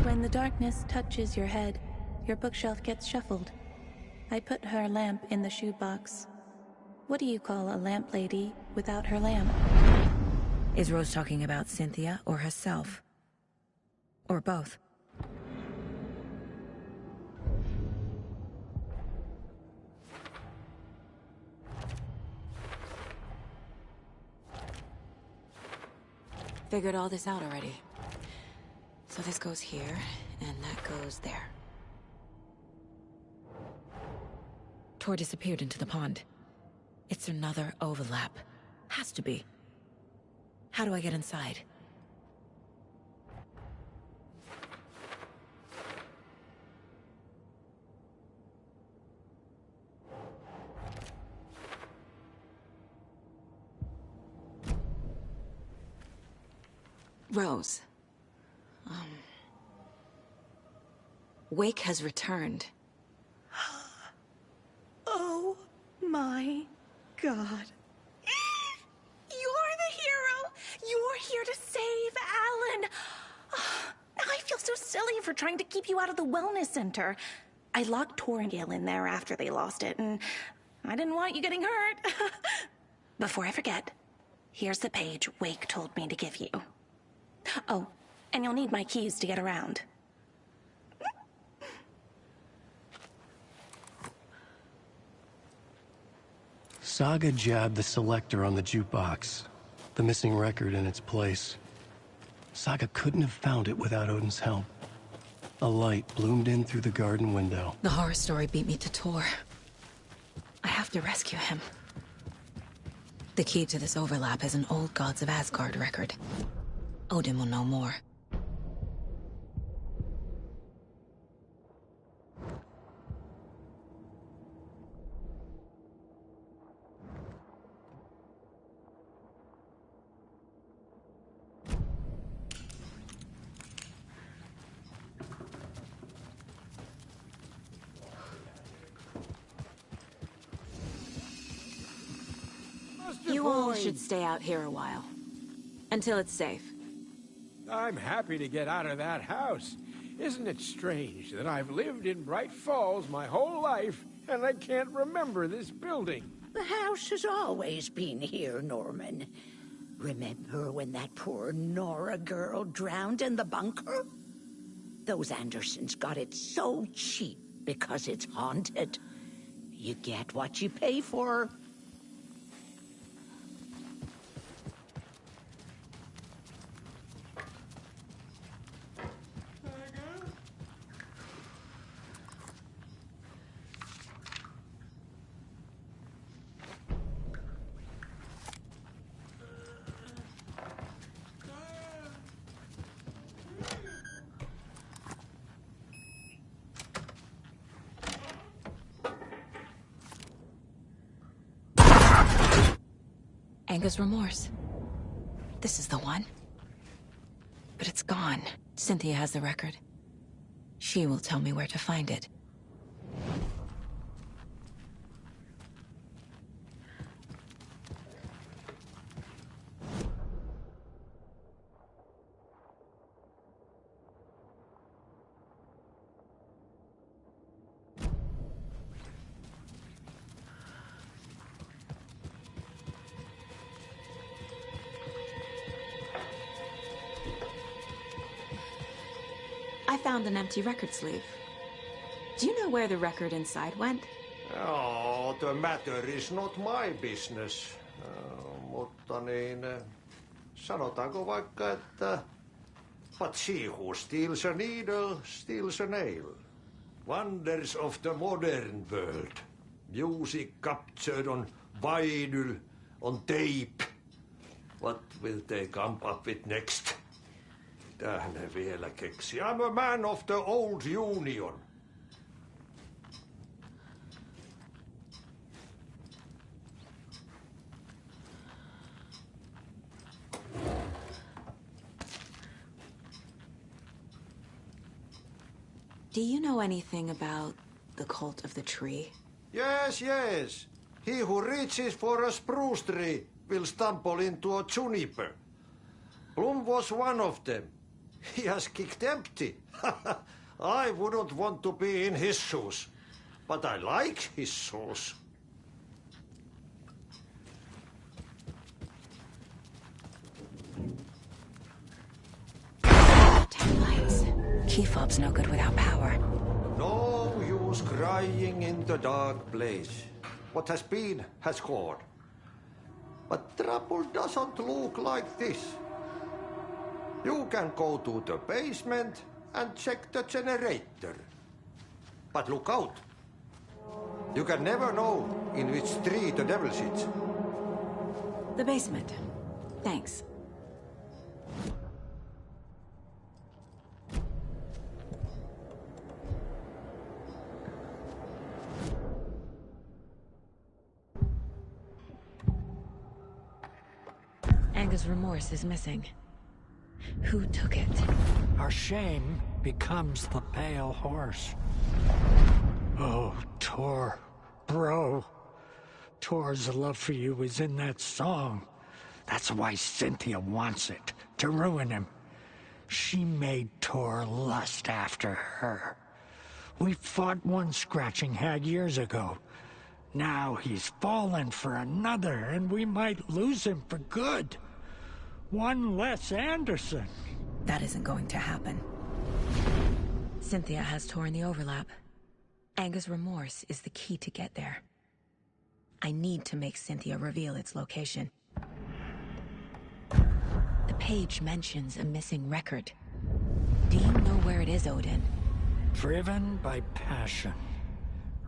When the darkness touches your head, your bookshelf gets shuffled. I put her lamp in the shoebox. What do you call a lamp lady without her lamp? Is Rose talking about Cynthia or herself? Or both? Figured all this out already. So this goes here, and that goes there. Tor disappeared into the pond. It's another overlap. Has to be. How do I get inside? Rose. Wake has returned. Oh my God. You're the hero! You're here to save Alan! I feel so silly for trying to keep you out of the wellness center. I locked Tor and Gale in there after they lost it, and I didn't want you getting hurt. Before I forget, here's the page Wake told me to give you. Oh, and you'll need my keys to get around. Saga jabbed the selector on the jukebox, the missing record in its place. Saga couldn't have found it without Odin's help. A light bloomed in through the garden window. The horror story beat me to Tor. I have to rescue him. The key to this overlap is an old Gods of Asgard record. Odin will know more. You all should stay out here a while. Until it's safe. I'm happy to get out of that house. Isn't it strange that I've lived in Bright Falls my whole life, and I can't remember this building? The house has always been here, Norman. Remember when that poor Nora girl drowned in the bunker? Those Andersons got it so cheap because it's haunted. You get what you pay for. Anger's remorse. This is the one. But it's gone. Cynthia has the record. She will tell me where to find it. found an empty record sleeve. Do you know where the record inside went? Oh, the matter is not my business. Mutta niin, sanotaanko vaikka, että but she who steals a needle steals a nail. Wonders of the modern world. Music captured on vinyl, on tape. What will they come up with next? Mitähän ne vielä keksi? I'm a man of the old union. Do you know anything about the Cult of the Tree? Yes, yes. He who reaches for a spruce tree will stumble into a juniper. Bloom was one of them. He has kicked empty. I wouldn't want to be in his shoes. But I like his shoes. Taillights. Key fob's no good without power. No use crying in the dark place. What has been has gone. But trouble doesn't look like this. You can go to the basement and check the generator. But look out. You can never know in which tree the devil sits. The basement. Thanks. Angus Remorse is missing. Who took it? Our shame becomes the pale horse. Oh, Tor. Bro. Tor's love for you is in that song. That's why Cynthia wants it. To ruin him. She made Tor lust after her. We fought one scratching hag years ago. Now he's fallen for another, and we might lose him for good. One less Anderson. That isn't going to happen. Cynthia has Tor in the overlap. Angus Remorse is the key to get there. I need to make Cynthia reveal its location. The page mentions a missing record. Do you know where it is, Odin? Driven by passion.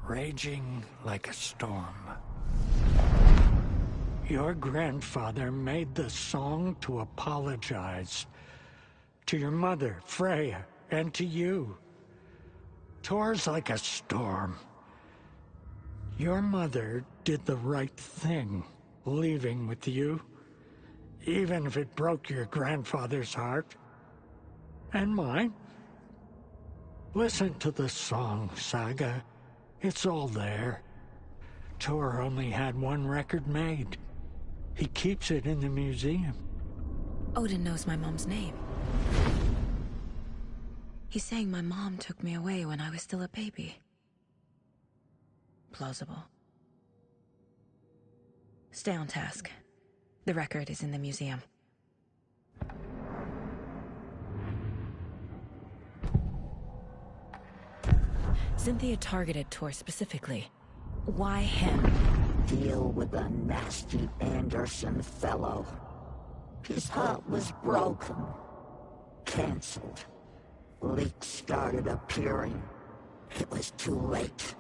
Raging like a storm. Your grandfather made the song to apologize. To your mother, Freya, and to you. Tor's like a storm. Your mother did the right thing, leaving with you. Even if it broke your grandfather's heart. And mine. Listen to the song, Saga. It's all there. Tor only had one record made. He keeps it in the museum. Odin knows my mom's name. He's saying my mom took me away when I was still a baby. Plausible. Stay on task. The record is in the museum. Cynthia targeted Tor specifically. Why him? Deal with the nasty Anderson fellow. His heart was broken. Cancelled. Leaks started appearing. It was too late.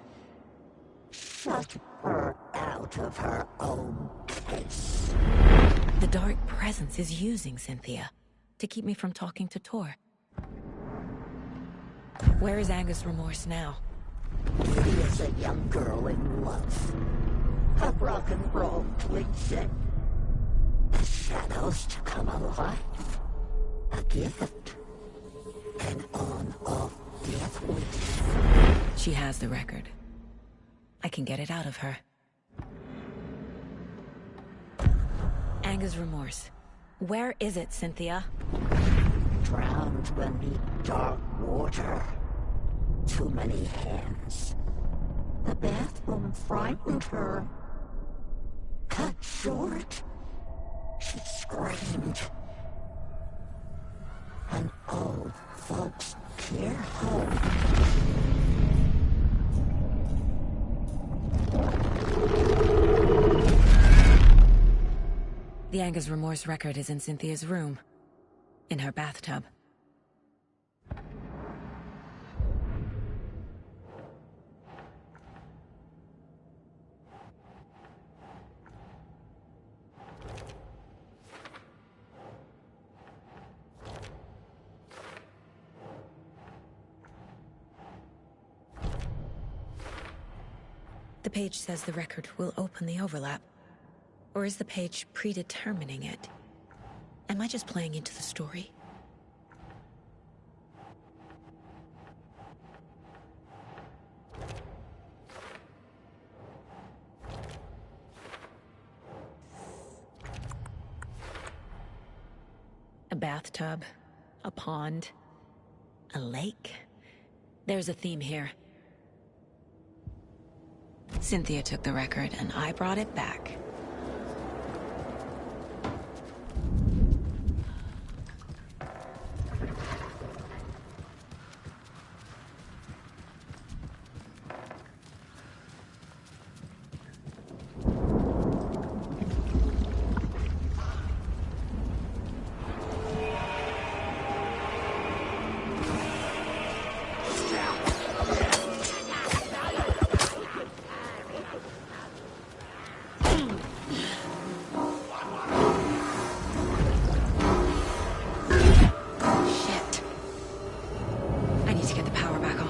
Shut her out of her own case. The Dark Presence is using Cynthia to keep me from talking to Tor. Where is Angus Remorse now? She is a young girl in love. A rock and roll twin. The shadows to come alive. A gift. An on-off death wish. She has the record. I can get it out of her. Angus Remorse. Where is it, Cynthia? Drowned beneath dark water. Too many hands. The bathroom frightened her. Cut short. She screamed. An old folks' They're home. The Anger's Remorse record is in Cynthia's room. In her bathtub. The page says the record will open the overlap. Or is the page predetermining it? Am I just playing into the story? A bathtub, a pond, a lake. There's a theme here. Cynthia took the record, and I brought it back.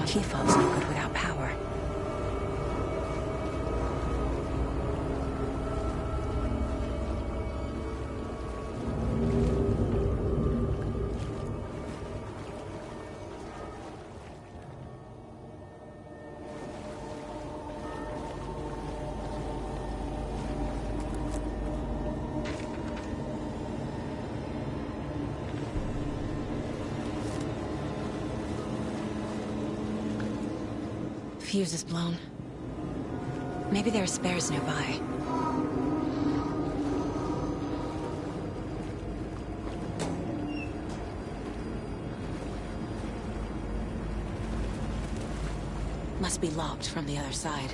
T-Fog's no good without power. Fuse is blown. Maybe there are spares nearby. Must be locked from the other side.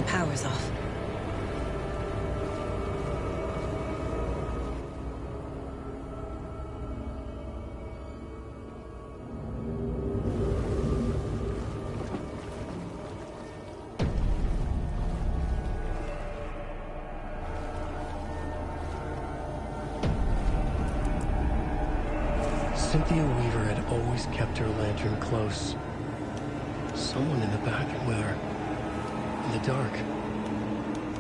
Power's off. Cynthia Weaver had always kept her lantern close. Someone in the bathroom with her. In the dark.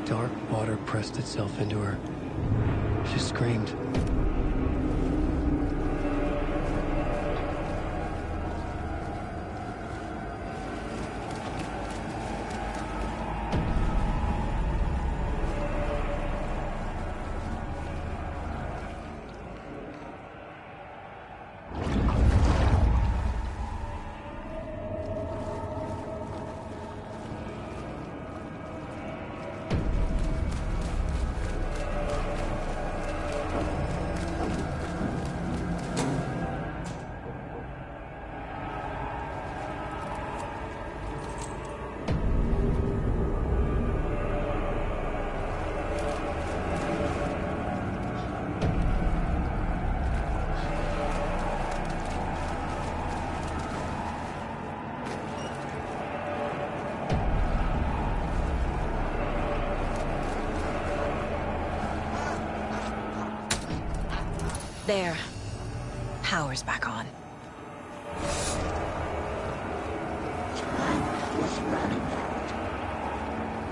Dark water pressed itself into her. She screamed. There. Power's back on.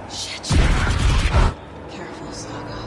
Shit. Careful, Saga.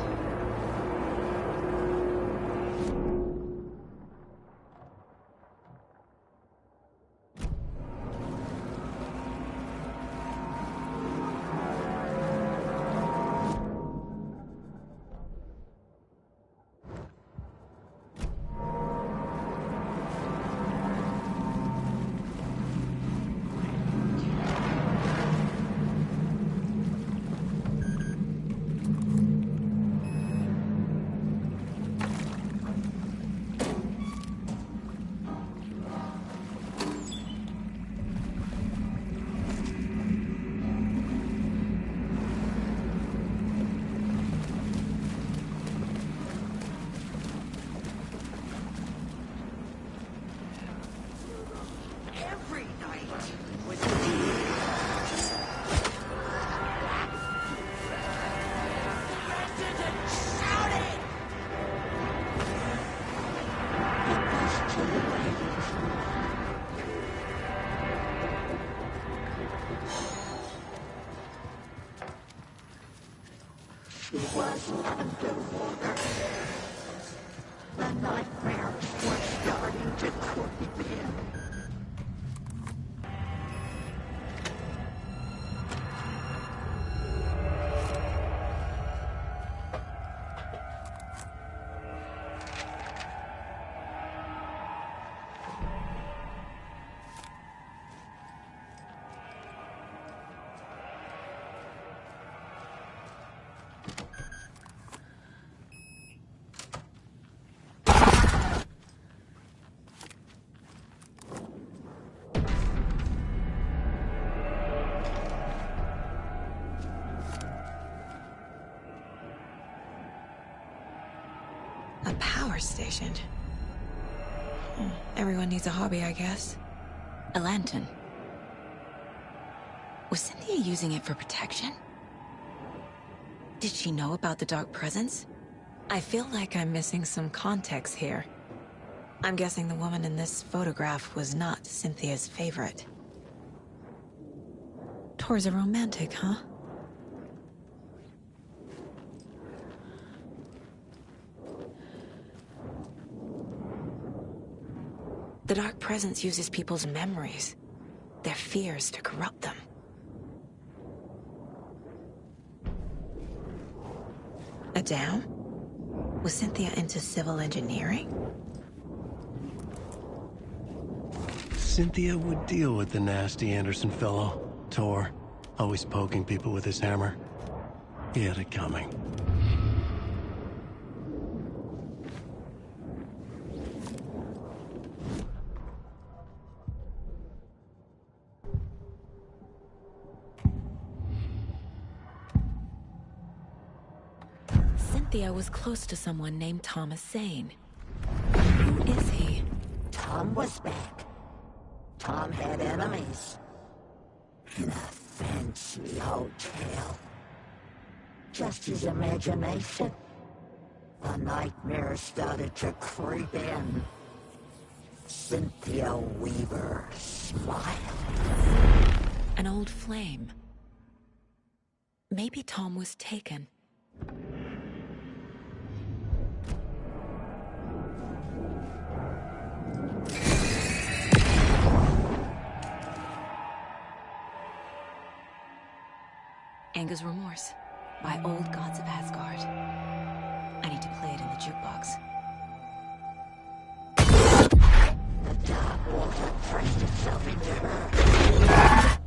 She was underwater. The nightmares were starting to creep in. A power station. Everyone needs a hobby, I guess. A lantern. Was Cynthia using it for protection? Did she know about the Dark Presence? I feel like I'm missing some context here. I'm guessing the woman in this photograph was not Cynthia's favorite. Tor's a romantic, huh? The Dark Presence uses people's memories, their fears to corrupt them. A dam? Was Cynthia into civil engineering? Cynthia would deal with the nasty Anderson fellow, Tor, always poking people with his hammer. He had it coming. Cynthia was close to someone named Thomas Zane. Who is he? Tom was back. Tom had enemies. In a fancy hotel. Just his imagination. The nightmare started to creep in. Cynthia Weaver smiled. An old flame. Maybe Tom was taken. Anger's Remorse by Old Gods of Asgard. I need to play it in the jukebox. The dark water pressed itself into her.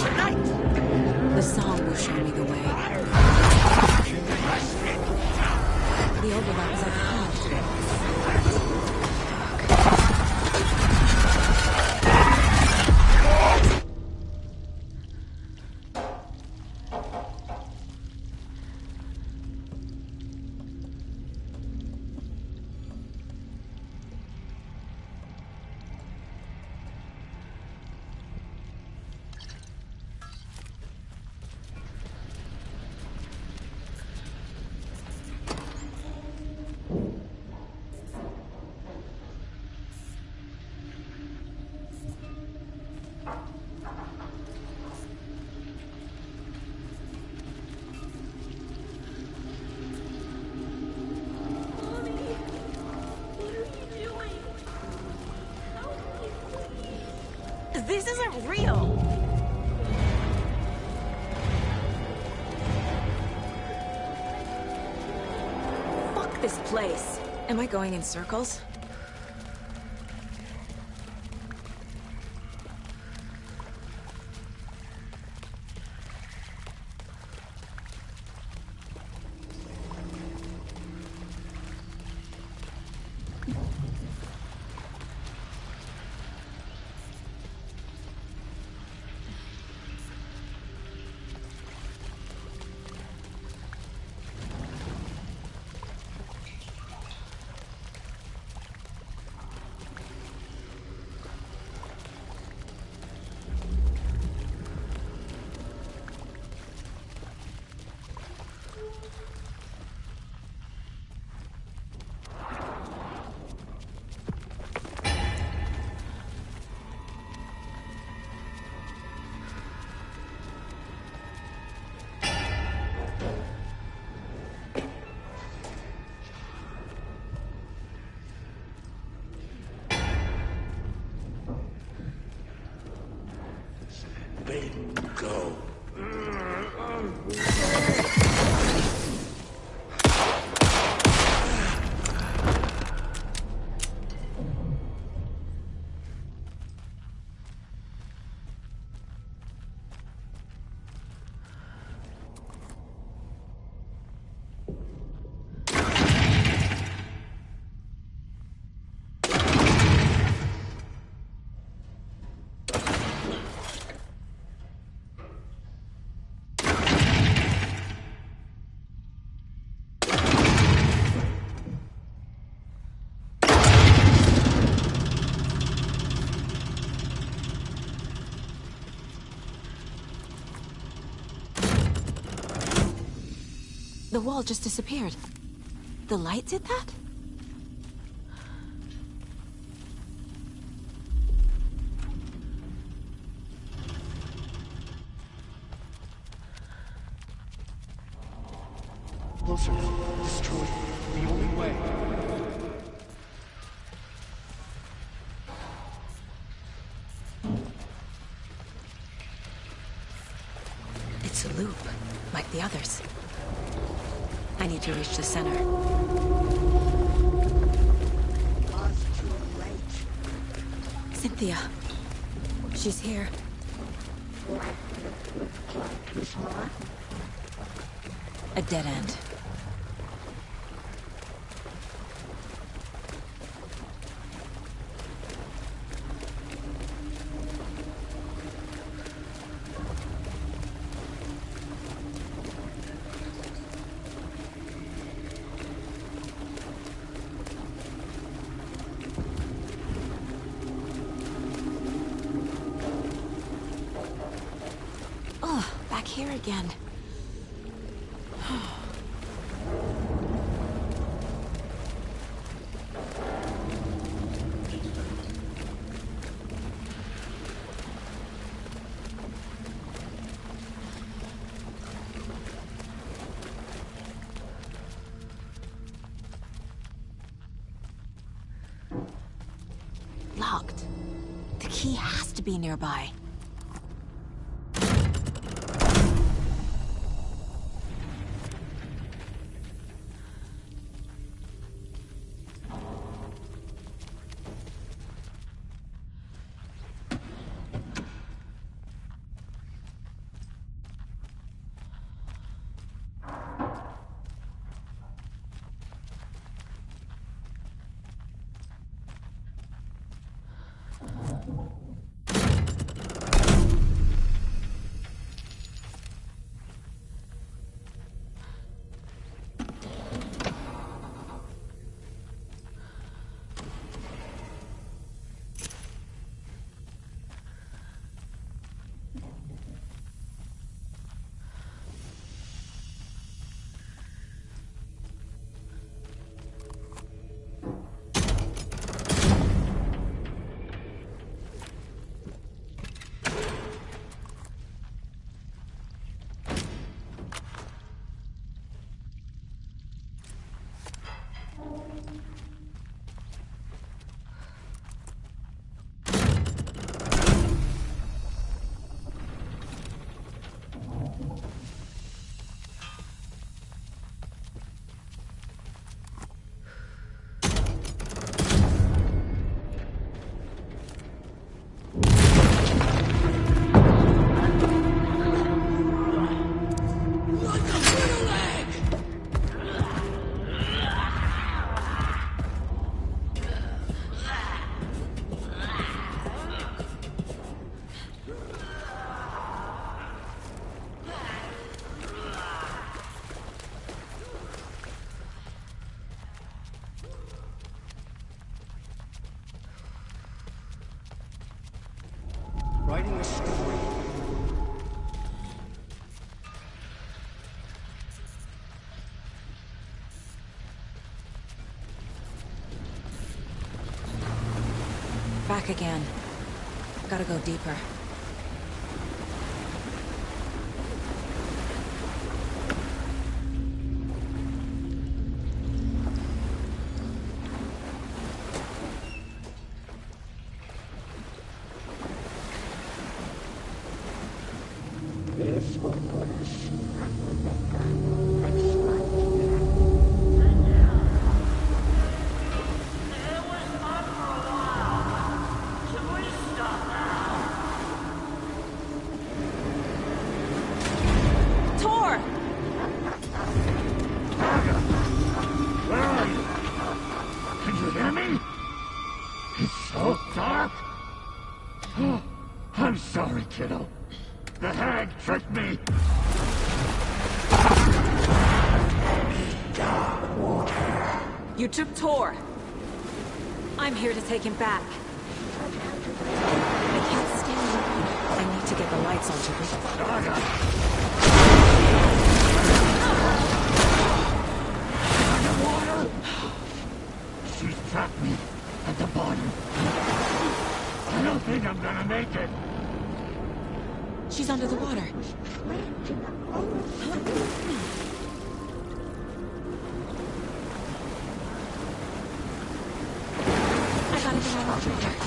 Tonight! This isn't real! Fuck this place. Am I going in circles? Go. The wall just disappeared. The light did that? Closer. Destroy. The only way. It's a loop, like the others. I need to reach the center. Cynthia. She's here. A dead end. Back here again. Locked. The key has to be nearby. dark again. Gotta go deeper. Kiddo. The hag tricked me. You took Tor. I'm here to take him back. I can't stand it. I need to get the lights on to Underwater. She's trapped me at the bottom. I don't think I'm gonna make it. She's under the water. I gotta get out of the water.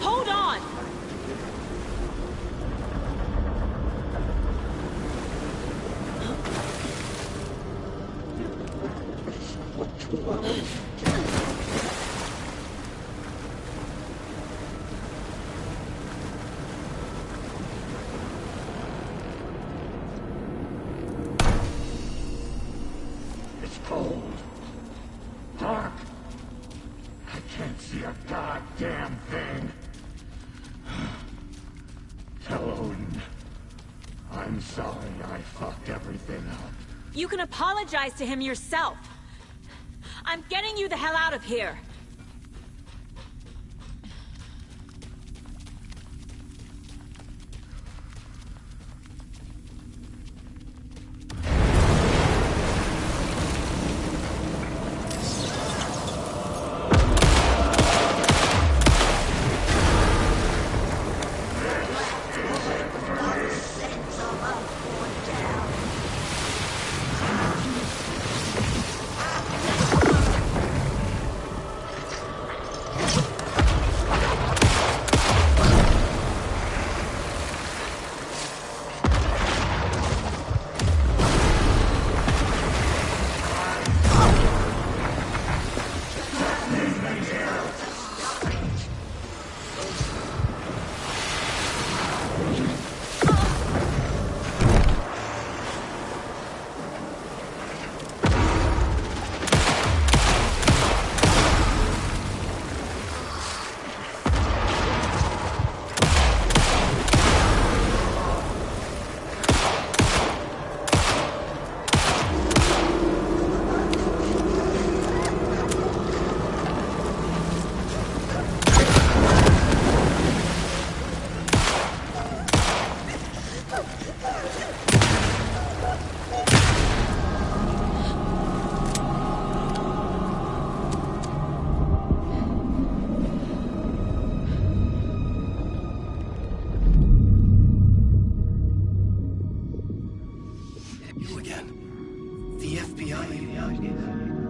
Hold on! It's cold. Dark. I can't see a goddamn thing. Tell Odin. I'm sorry I fucked everything up. You can apologize to him yourself. I'm getting you the hell out of here.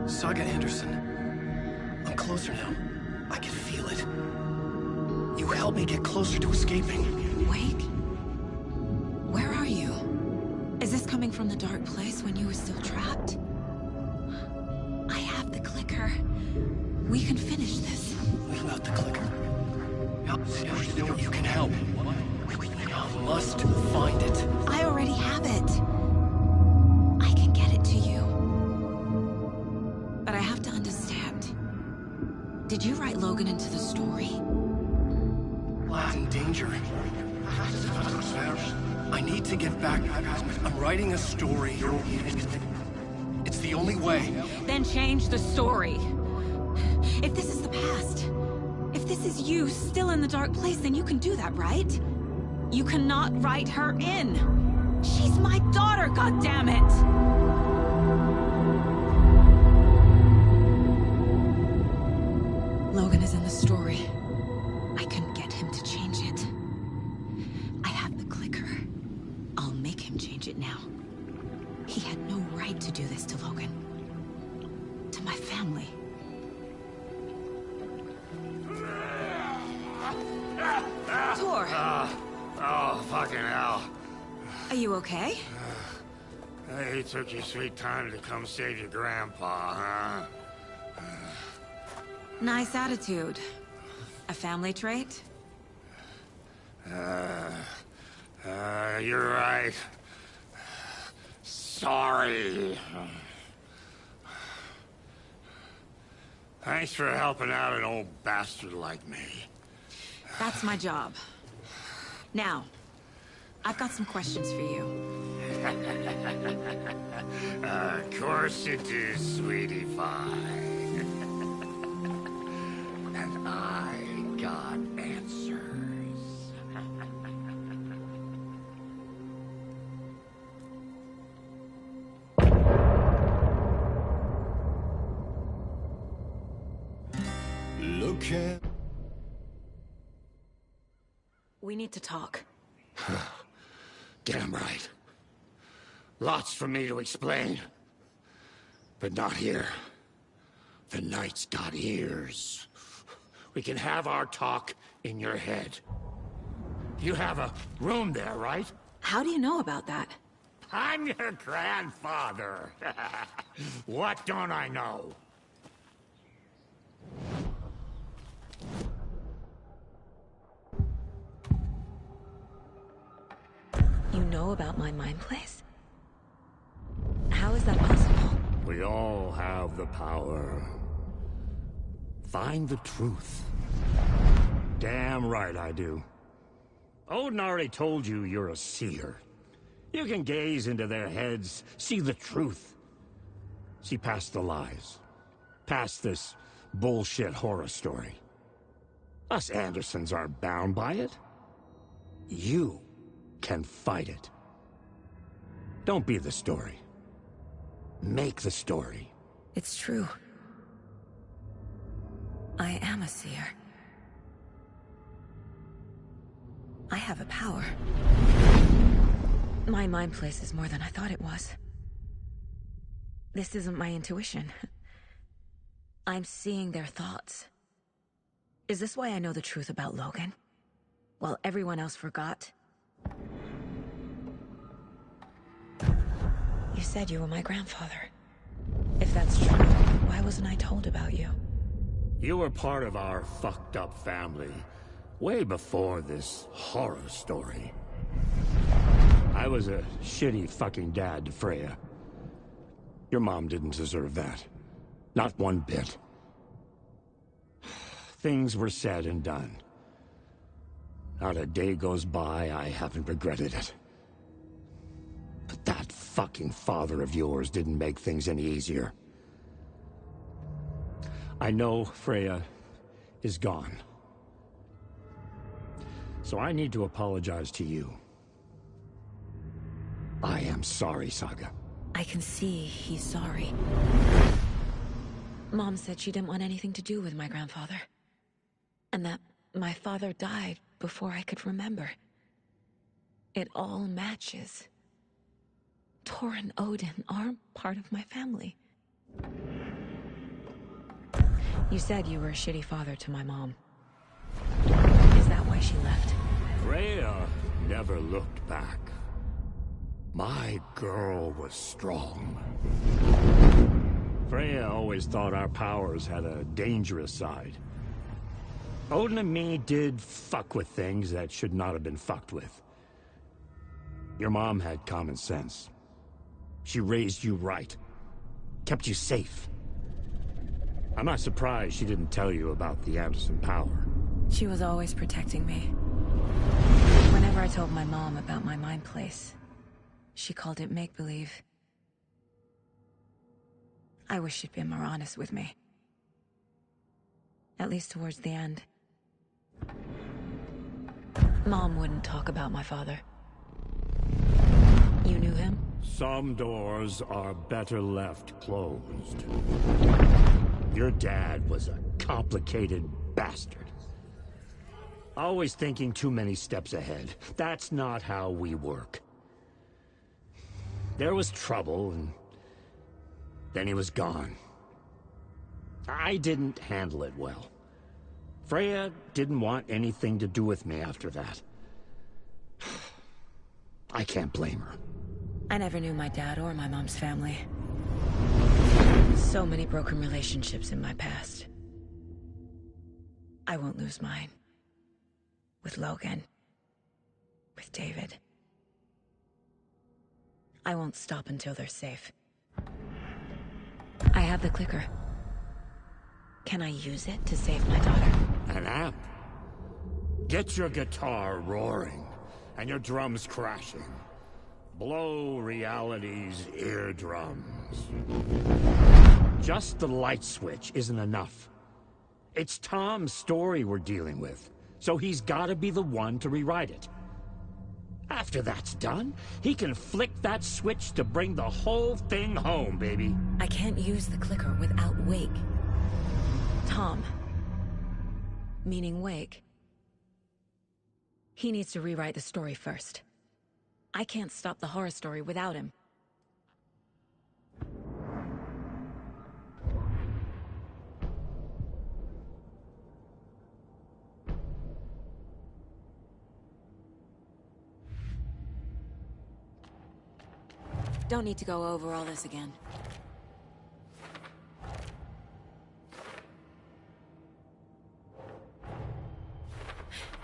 Saga Anderson. I'm closer now. I can feel it. You helped me get closer to escaping. Wait. Where are you? Is this coming from the dark place when you were still trapped? I have the clicker. We can finish this. Without the clicker, you can help. I must find it. I already have it. I can get it to you. But I have to understand. Did you write Logan into the story? Lad's in danger. I need to get back. I'm writing a story. It's the only way. Then change the story. If this is the past, if this is you still in the dark place, then you can do that, right? You cannot write her in. She's my daughter, goddammit! Logan is in the story. I can get him to change it. I have the clicker. I'll make him change it now. He had no right to do this to Logan. To my family. Tor! Oh, fucking hell. Are you okay? Hey, you took your sweet time to come save your grandpa, huh? Nice attitude. A family trait? You're right. Sorry. Thanks for helping out an old bastard like me. That's my job. Now, I've got some questions for you. Of course you do, sweetie pie. And I got answers. Look at... We need to talk. Damn right. Lots for me to explain. But not here. The night's got ears. We can have our talk in your head. You have a room there, right? How do you know about that? I'm your grandfather. What don't I know? You know about my mind place? How is that possible? We all have the power. Find the truth. Damn right I do. Odin already told you you're a seer. You can gaze into their heads, see the truth. See past the lies. Past this bullshit horror story. Us Andersons aren't bound by it. You can fight it. Don't be the story. Make the story. It's true. I am a seer. I have a power. My mind place is more than I thought it was. This isn't my intuition. I'm seeing their thoughts. Is this why I know the truth about Logan? While everyone else forgot? You said you were my grandfather. If that's true, why wasn't I told about you? You were part of our fucked up family, way before this horror story. I was a shitty fucking dad to Freya. Your mom didn't deserve that. Not one bit. Things were said and done. Not a day goes by I haven't regretted it. But that fucking father of yours didn't make things any easier. I know Freya is gone. So I need to apologize to you. I am sorry, Saga. I can see he's sorry. Mom said she didn't want anything to do with my grandfather. And that my father died before I could remember. It all matches. Tor and Odin are part of my family. You said you were a shitty father to my mom. Is that why she left? Freya never looked back. My girl was strong. Freya always thought our powers had a dangerous side. Odin and me did fuck with things that should not have been fucked with. Your mom had common sense. She raised you right. Kept you safe. I'm not surprised she didn't tell you about the Anderson power. She was always protecting me. Whenever I told my mom about my mind place, she called it make-believe. I wish she'd been more honest with me. At least towards the end. Mom wouldn't talk about my father. You knew him? Some doors are better left closed. Your dad was a complicated bastard. Always thinking too many steps ahead. That's not how we work. There was trouble, and then he was gone. I didn't handle it well. Freya didn't want anything to do with me after that. I can't blame her. I never knew my dad or my mom's family. So many broken relationships in my past. I won't lose mine. With Logan. With David. I won't stop until they're safe. I have the clicker. Can I use it to save my daughter? An amp? Get your guitar roaring, and your drums crashing. Blow reality's eardrums. Just the light switch isn't enough. It's Tom's story we're dealing with, so he's gotta be the one to rewrite it. After that's done, he can flick that switch to bring the whole thing home, baby. I can't use the clicker without Wake. Tom. Meaning Wake. He needs to rewrite the story first. I can't stop the horror story without him. Don't need to go over all this again.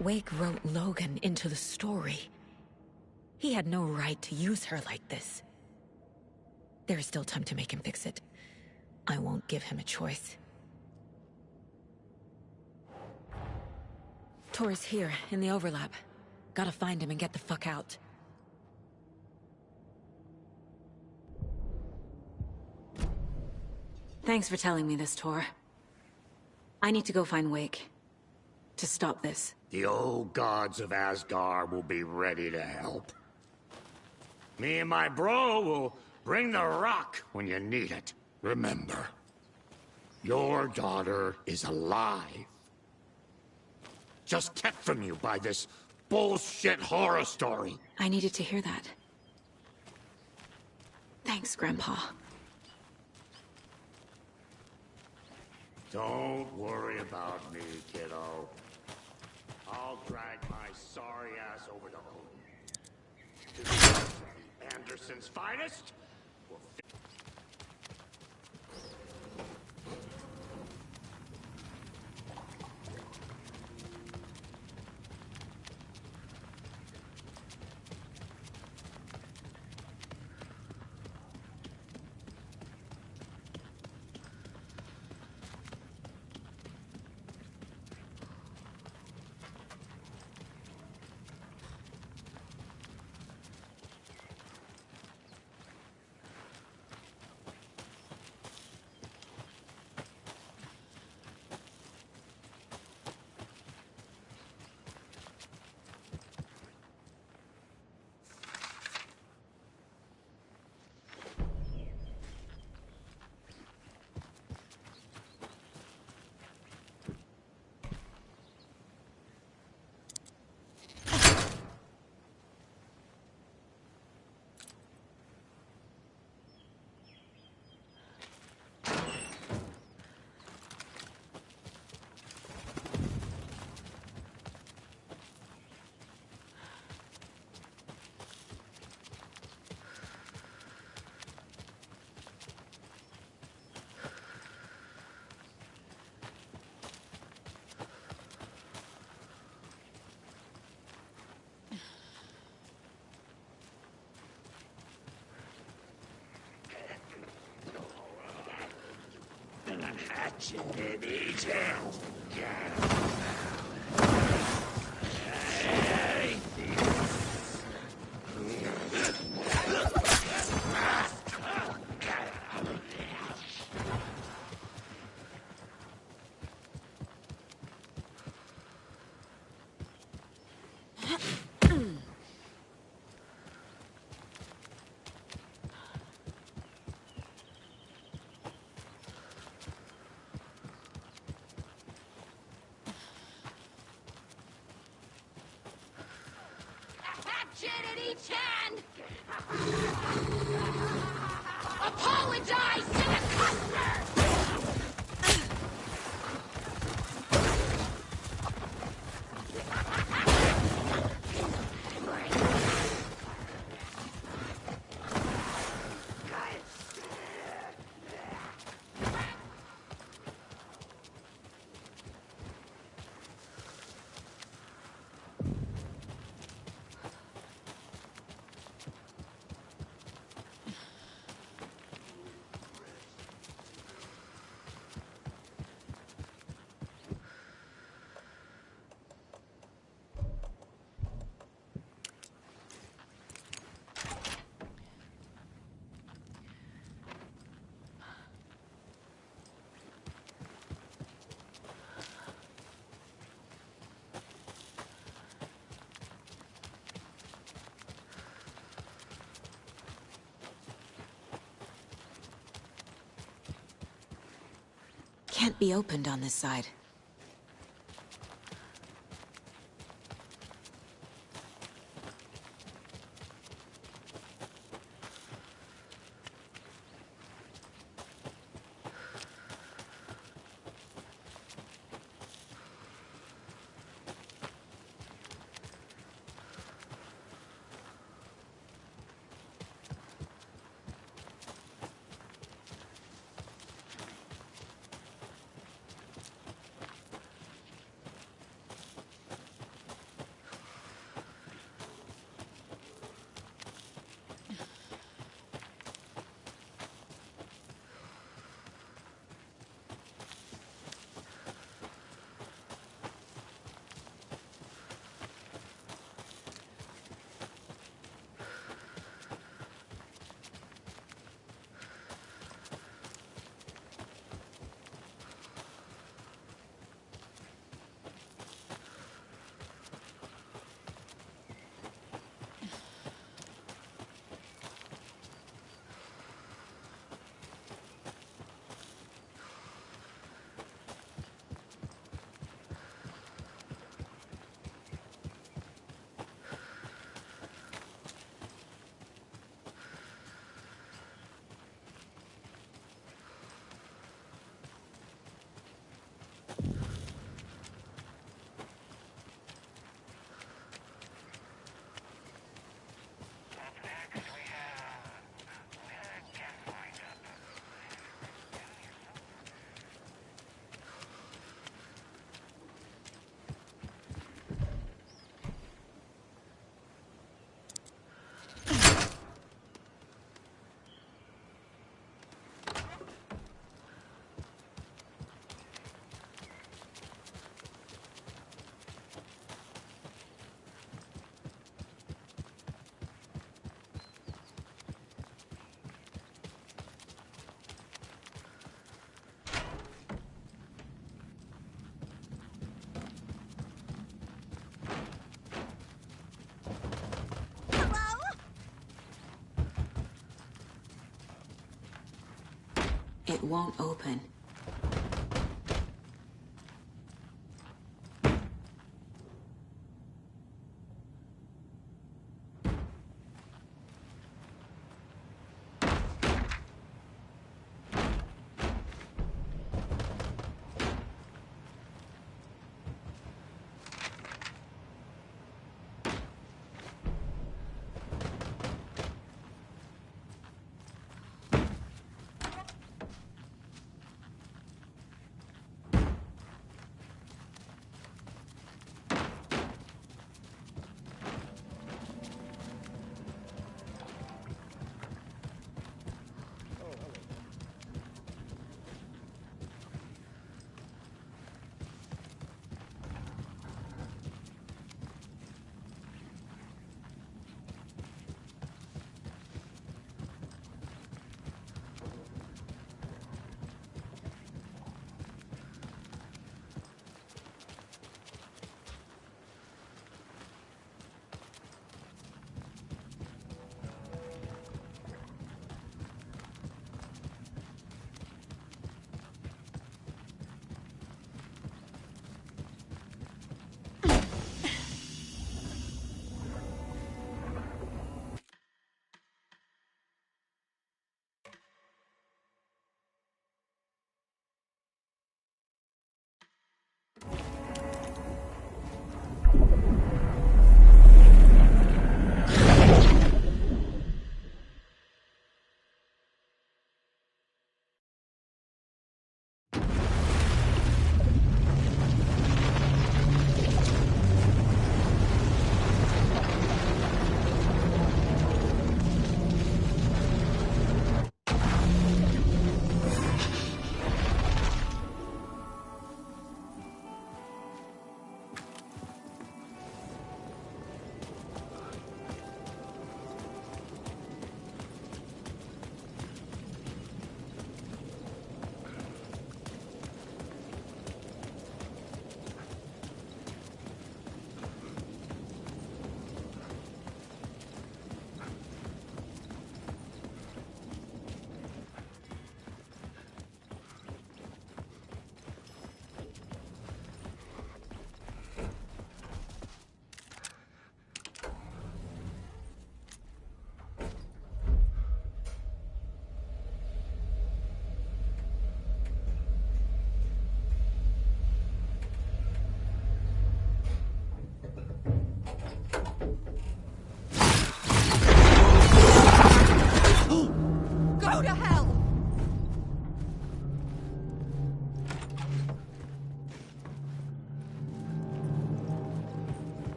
Wake wrote Logan into the story. He had no right to use her like this. There is still time to make him fix it. I won't give him a choice. Tor's here, in the overlap. Gotta find him and get the fuck out. Thanks for telling me this, Tor. I need to go find Wake. To stop this. The old gods of Asgard will be ready to help. Me and my bro will bring the rock when you need it. Remember, your daughter is alive. Just kept from you by this bullshit horror story. I needed to hear that. Thanks, Grandpa. Don't worry about me, kiddo. I'll drag my sorry ass over to Odin. Anderson's finest will Catch it and eat it. Chan! Apologize to the customer! Can't be opened on this side. It won't open.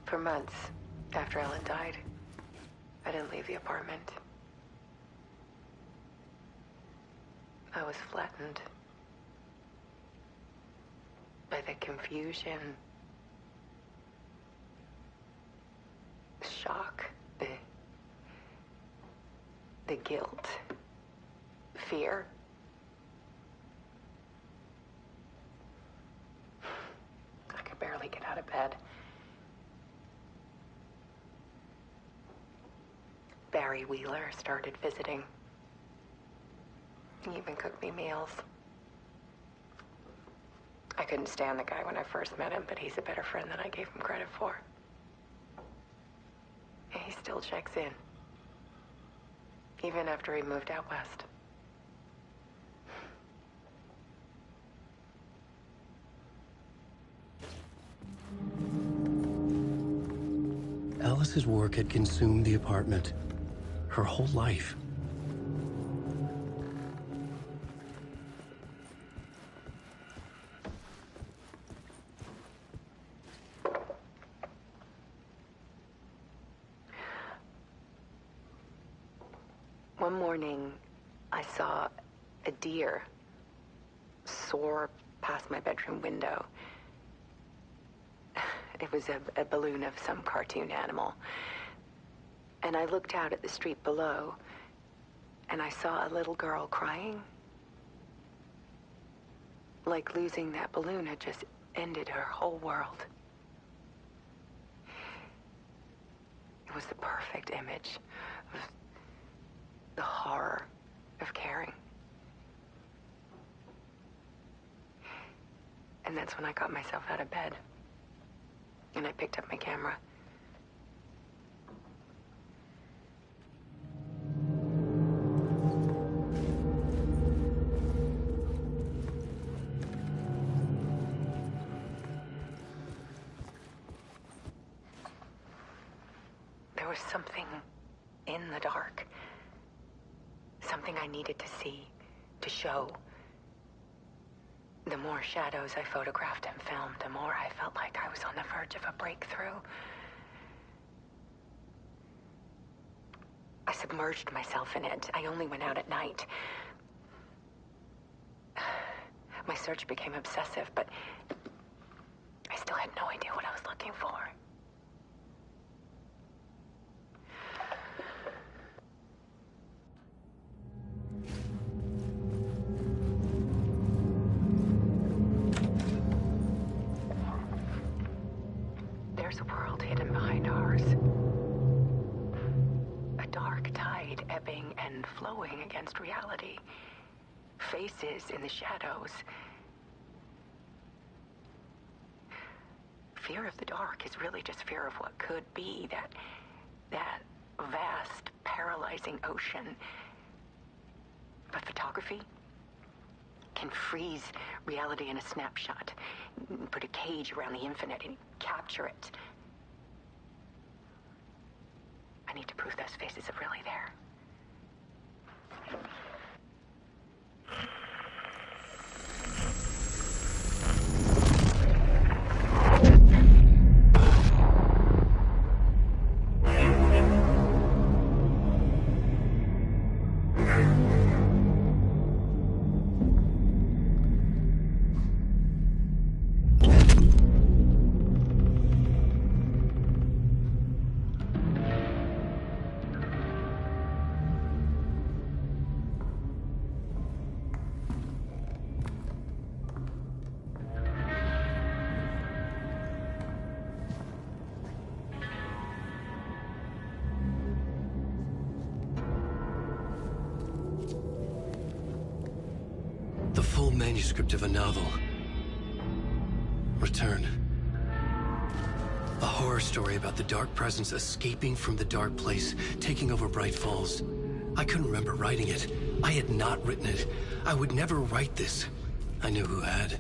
For months after Ellen died, I didn't leave the apartment. I was flattened by the confusion, the shock, the guilt, fear. I could barely get out of bed. Barry Wheeler started visiting. He even cooked me meals. I couldn't stand the guy when I first met him, but he's a better friend than I gave him credit for. And he still checks in. Even after he moved out west. Alice's work had consumed the apartment. Her whole life. One morning, I saw a deer soar past my bedroom window. It was a balloon of some cartoon animal. And I looked out at the street below, and I saw a little girl crying. Like losing that balloon had just ended her whole world. It was the perfect image of the horror of caring. And that's when I got myself out of bed. And I picked up my camera. There was something in the dark. Something I needed to see, to show. The more shadows I photographed and filmed, the more I felt like I was on the verge of a breakthrough. I submerged myself in it. I only went out at night. My search became obsessive, but I still had no idea what I was looking for. There's a world hidden behind ours. A dark tide ebbing and flowing against reality. Faces in the shadows. Fear of the dark is really just fear of what could be, that vast, paralyzing ocean. But photography can freeze reality in a snapshot, put a cage around the infinite and capture it. I need to prove those faces are really there. The full manuscript of a novel. Return. A horror story about the dark presence escaping from the dark place, taking over Bright Falls. I couldn't remember writing it. I had not written it. I would never write this. I knew who had.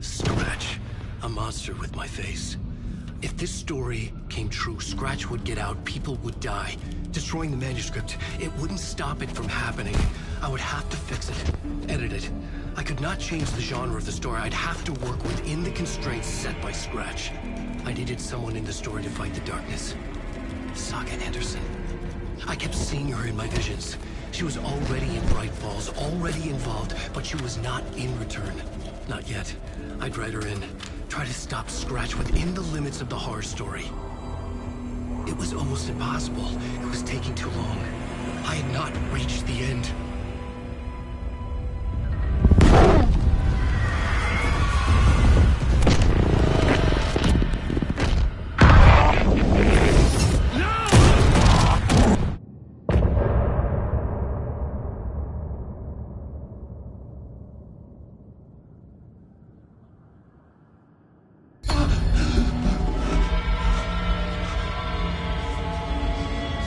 Scratch. A monster with my face. If this story came true, Scratch would get out, people would die. Destroying the manuscript, it wouldn't stop it from happening. I would have to fix it, edit it. I could not change the genre of the story. I'd have to work within the constraints set by Scratch. I needed someone in the story to fight the darkness. Saga Anderson. I kept seeing her in my visions. She was already in Bright Falls, already involved, but she was not in Return. Not yet. I'd write her in. Try to stop Scratch within the limits of the horror story. It was almost impossible. It was taking too long. I had not reached the end.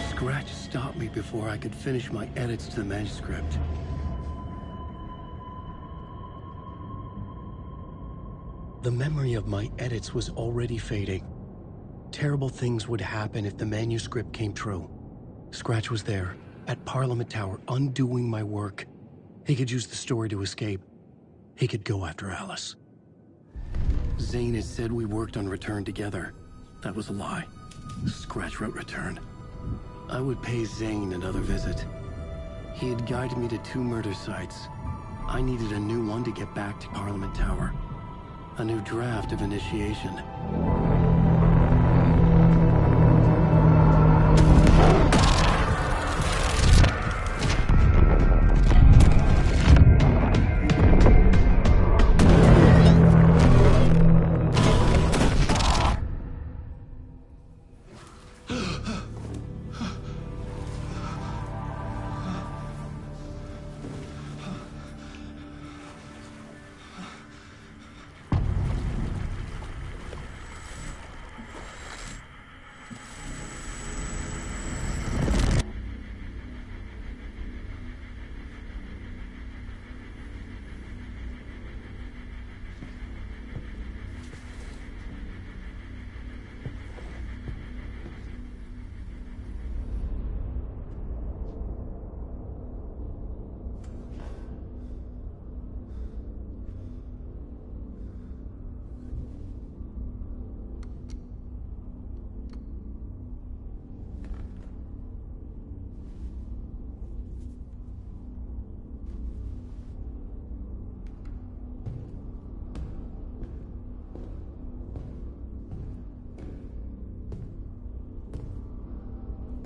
Scratch stopped me before I could finish my edits to the manuscript. The memory of my edits was already fading. Terrible things would happen if the manuscript came true. Scratch was there, at Parliament Tower, undoing my work. He could use the story to escape. He could go after Alice. Zane had said we worked on Return together. That was a lie. Scratch wrote Return. I would pay Zane another visit. He had guided me to 2 murder sites. I needed a new one to get back to Parliament Tower. A new draft of Initiation.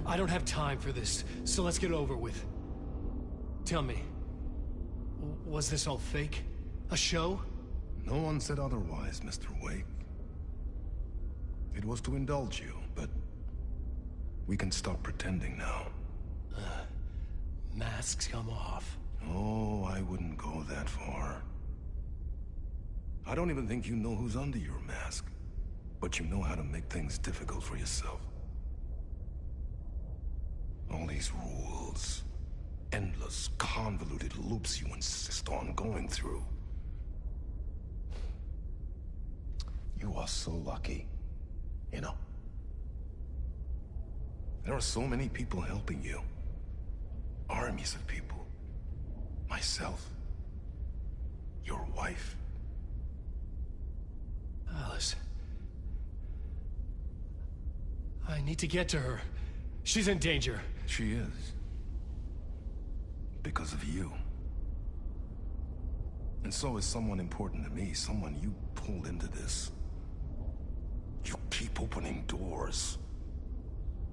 I don't have time for this, so let's get it over with. Tell me, was this all fake? A show? No one said otherwise, Mr. Wake. It was to indulge you, but we can stop pretending now. Masks come off. Oh, I wouldn't go that far. I don't even think you know who's under your mask, but you know how to make things difficult for yourself. All these rules, endless, convoluted loops you insist on going through. You are so lucky, you know. There are so many people helping you. Armies of people. Myself. Your wife. Alice. I need to get to her. She's in danger. She is. Because of you. And so is someone important to me, someone you pulled into this. You keep opening doors.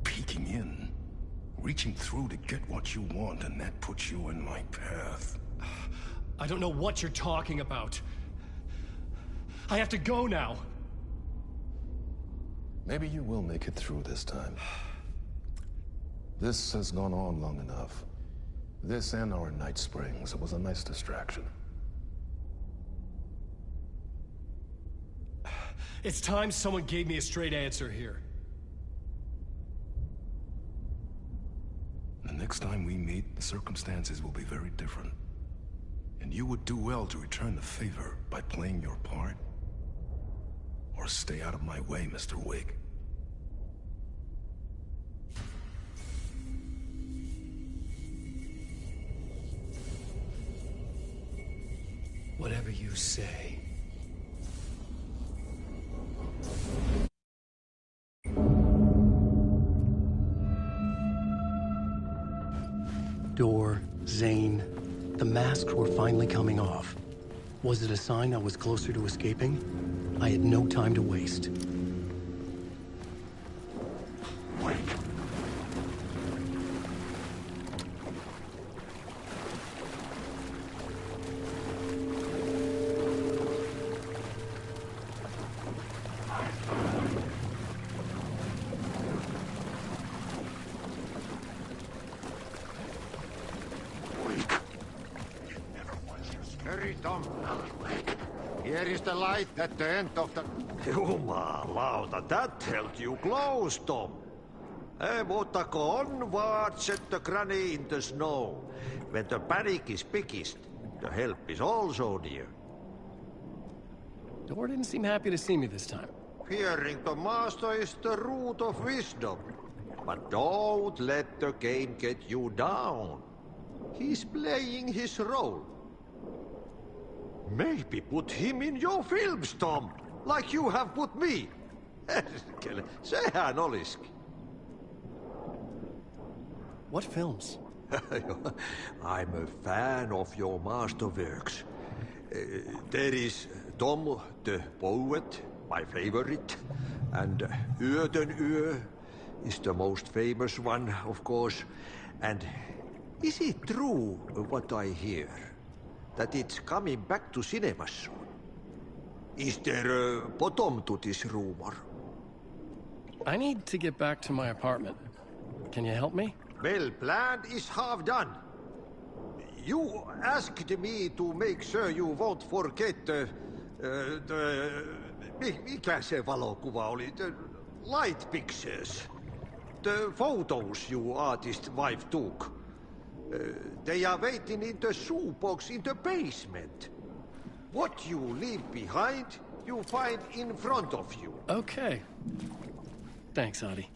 Peeking in. Reaching through to get what you want, and that puts you in my path. I don't know what you're talking about. I have to go now. Maybe you will make it through this time. This has gone on long enough. This and our Night Springs. It was a nice distraction. It's time someone gave me a straight answer here. The next time we meet, the circumstances will be very different. And you would do well to return the favor by playing your part. Or stay out of my way, Mr. Wake. Whatever you say. Zane, the masks were finally coming off. Was it a sign I was closer to escaping? I had no time to waste. Hurry, Tom. Here is the light at the end of the... Jumalauta, that held you close, Tom. Mutta onward, said the granny in the snow. When the panic is biggest, the help is also near. Door didn't seem happy to see me this time. Fearing the master is the root of wisdom. But don't let the game get you down. He's playing his role. Maybe put him in your films, Tom, like you have put me. Sehän olisikin. What films? I'm a fan of your masterworks. There is Tom the Poet, my favorite, and Ödenö is the most famous one, of course. And is it true what I hear? That it's coming back to cinemas soon? Is there a bottom to this rumor? I need to get back to my apartment. Can you help me? Well, plan is half done. You asked me to make sure you won't forget mikä se valokuva oli? The light pictures. The photos you artist wife took. They are waiting in the shoebox in the basement. What you leave behind, you find in front of you. Okay. Thanks, Adi.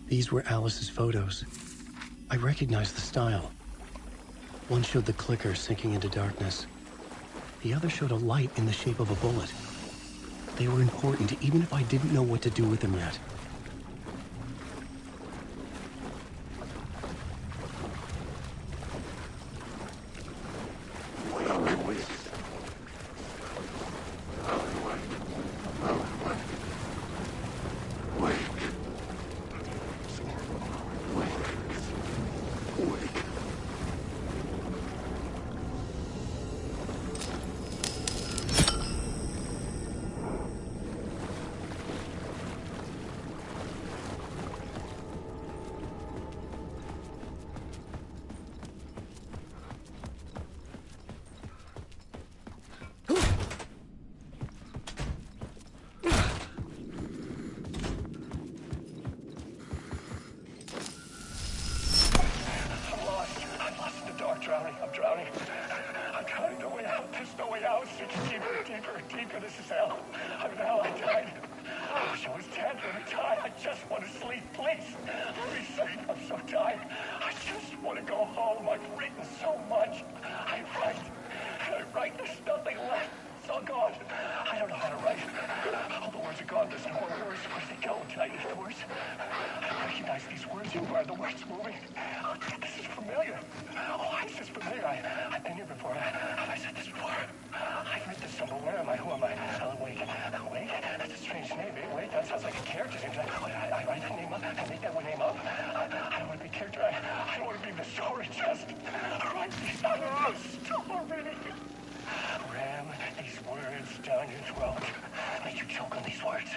These were Alice's photos. I recognized the style. One showed the clicker sinking into darkness. The other showed a light in the shape of a bullet. They were important even if I didn't know what to do with them yet. film. I've written so much. I write. There's nothing left. It's all gone. I don't know how to write. All the words are gone. There's no more words. Where's they go? Did I eat the words? I recognize these words. Are the words moving? Oh, this is familiar. Oh, this is familiar. I've been here before. Have I said this before? I've read this somewhere. Where am I? Who am I? Wake. Wake? That's a strange name. Wake, that sounds like a character name. I write that name up. I make that name up. I don't want to be a character. I don't want to be the story. Just write the story. Ram these words down your throat. Make you choke on these words.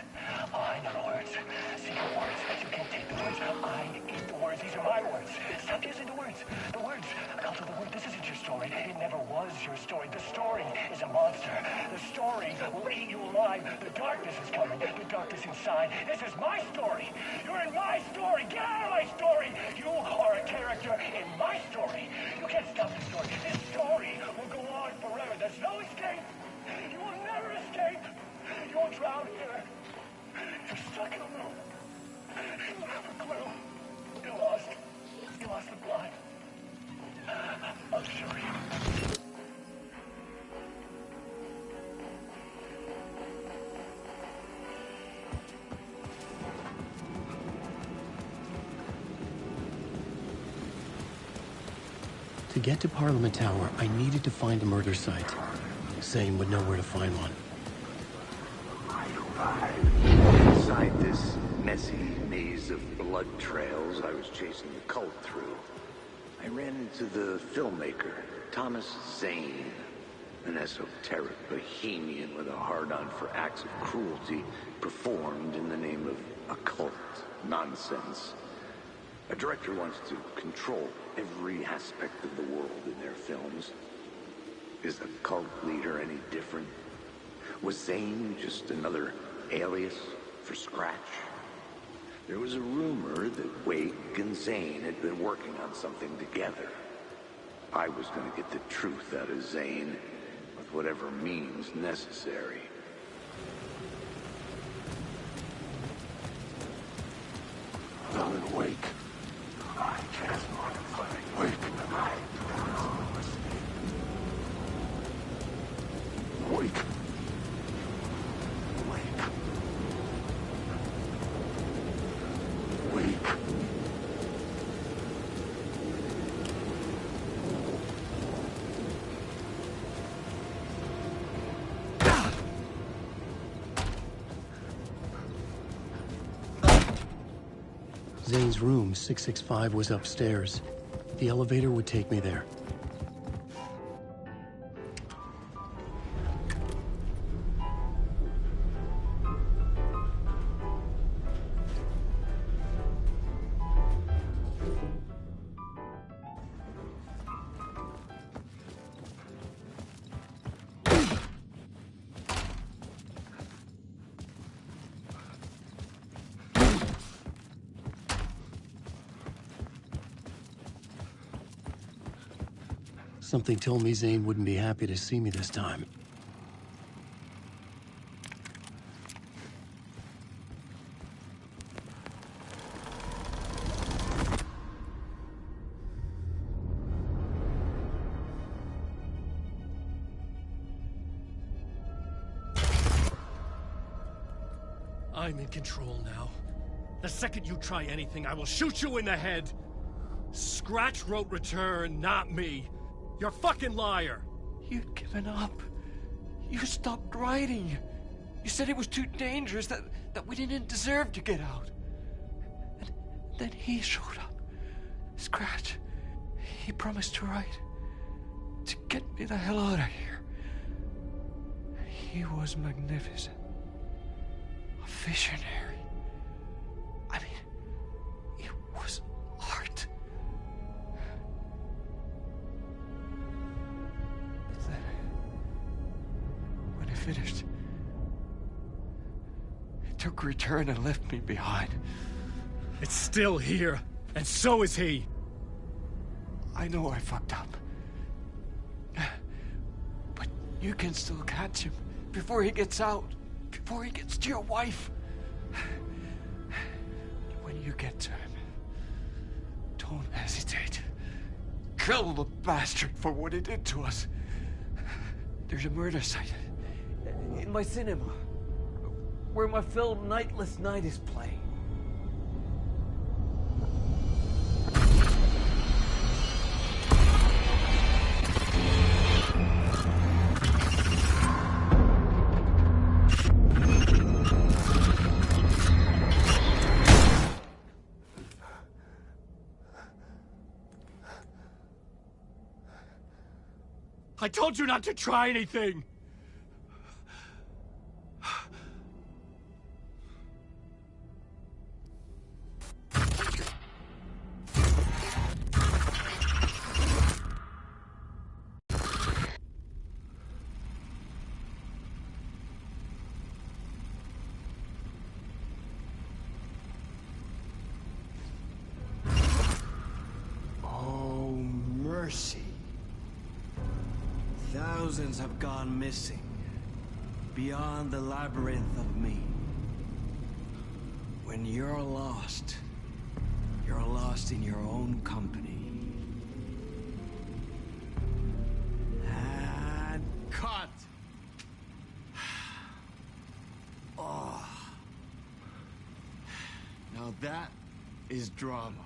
Oh, I know the words. Secret words. You can't take the words. I eat the words. These are my words. Stop using the words. The words. Alto, the word. This isn't your story. It never was your story. The story is a monster. The story will eat you alive. The darkness is coming. The darkness inside. This is my story. You're in my story. Get out of my story. You are a character in my story. You can't stop the story. This story will go on forever. There's no escape. You will never escape. You will drown here. You're stuck in a room. You don't have a clue. You're lost. You lost the plot. I'll show you. To get to Parliament Tower, I needed to find a murder site. Zane would know where to find one. Inside this messy maze of blood trails I was chasing the cult through, I ran into the filmmaker, Thomas Zane, an esoteric bohemian with a hard-on for acts of cruelty performed in the name of occult nonsense. A director wants to control every aspect of the world in their films. Is the cult leader any different? Was Zane just another alias for Scratch? There was a rumor that Wake and Zane had been working on something together. I was going to get the truth out of Zane with whatever means necessary. Alan Wake. I can't modify Wake. Wake. Wake. Zane's room, 665, was upstairs. The elevator would take me there. Something told me Zane wouldn't be happy to see me this time. I'm in control now. The second you try anything, I will shoot you in the head. Scratch wrote Return, not me. You're a fucking liar. You'd given up. You stopped writing. You said it was too dangerous, that we didn't deserve to get out. And then he showed up. Scratch. He promised to write. To get me the hell out of here. He was magnificent. A visionary. I mean, it was art. But then, when he finished, he took Return and left me behind. It's still here, and so is he. I know I fucked up. But you can still catch him before he gets out. Before he gets to your wife. When you get to him, don't hesitate. kill the bastard for what he did to us. There's a murder site in my cinema where my film Nightless Night is playing. I told you not to try anything! Oh, mercy. Thousands have gone missing, beyond the labyrinth of me. When you're lost in your own company. And cut! Oh. Now that is drama.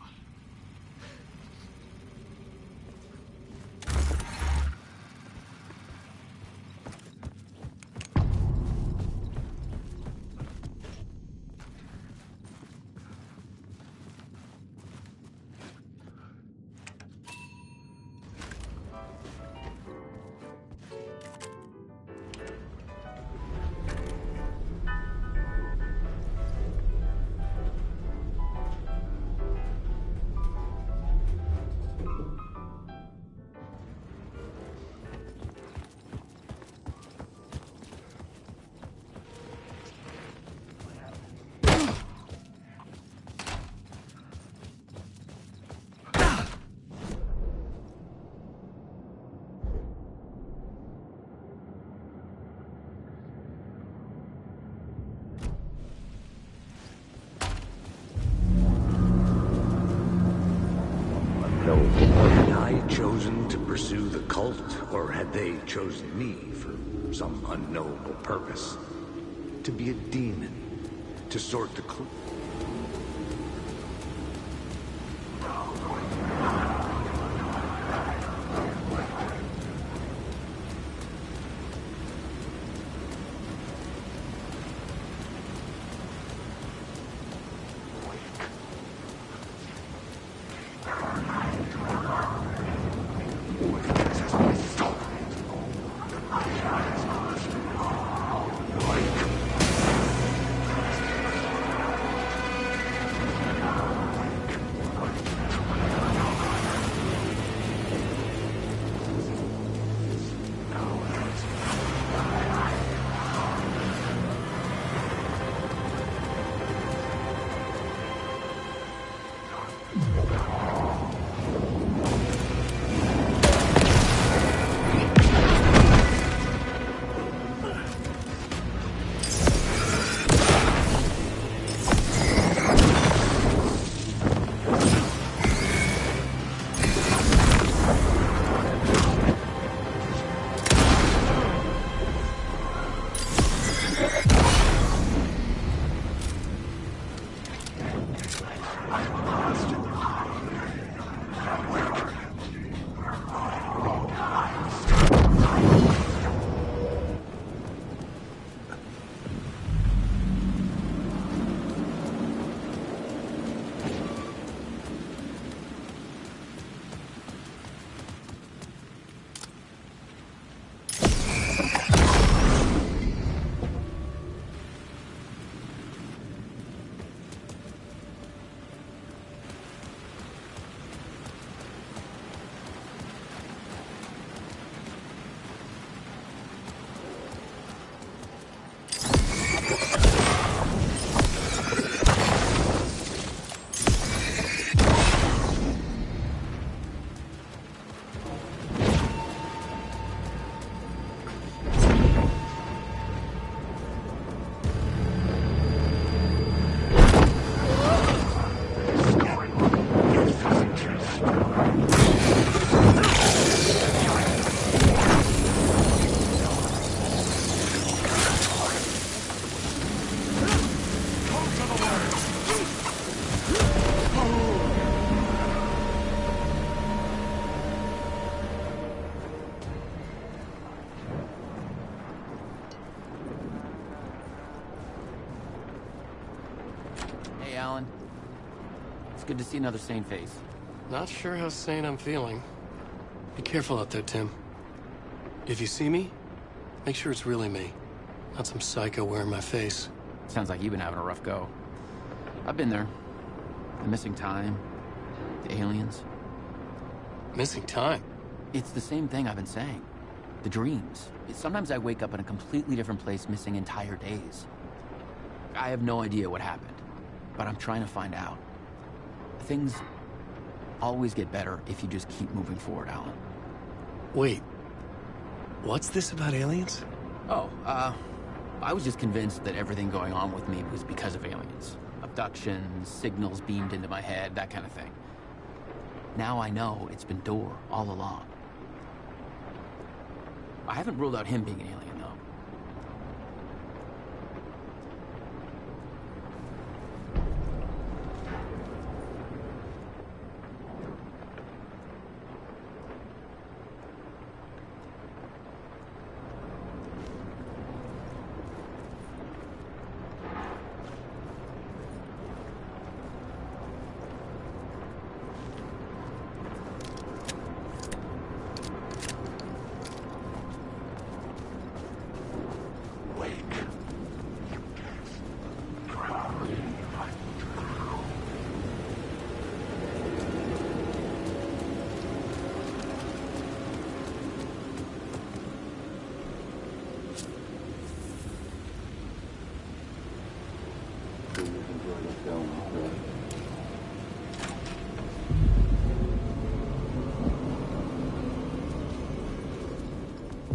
Had I chosen to pursue the cult, or had they chosen me for some unknowable purpose? To be a demon, to sort the clues. Alan. It's good to see another sane face. Not sure how sane I'm feeling. Be careful out there, Tim. If you see me, make sure it's really me, not some psycho wearing my face. Sounds like you've been having a rough go. I've been there. The missing time, the aliens. Missing time? It's the same thing I've been saying. The dreams. Sometimes I wake up in a completely different place, missing entire days. I have no idea what happened, but I'm trying to find out. Things always get better if you just keep moving forward, Alan. Wait. What's this about aliens? Oh, I was just convinced that everything going on with me was because of aliens. Abductions, signals beamed into my head, that kind of thing. Now I know it's been Door all along. I haven't ruled out him being an alien, though.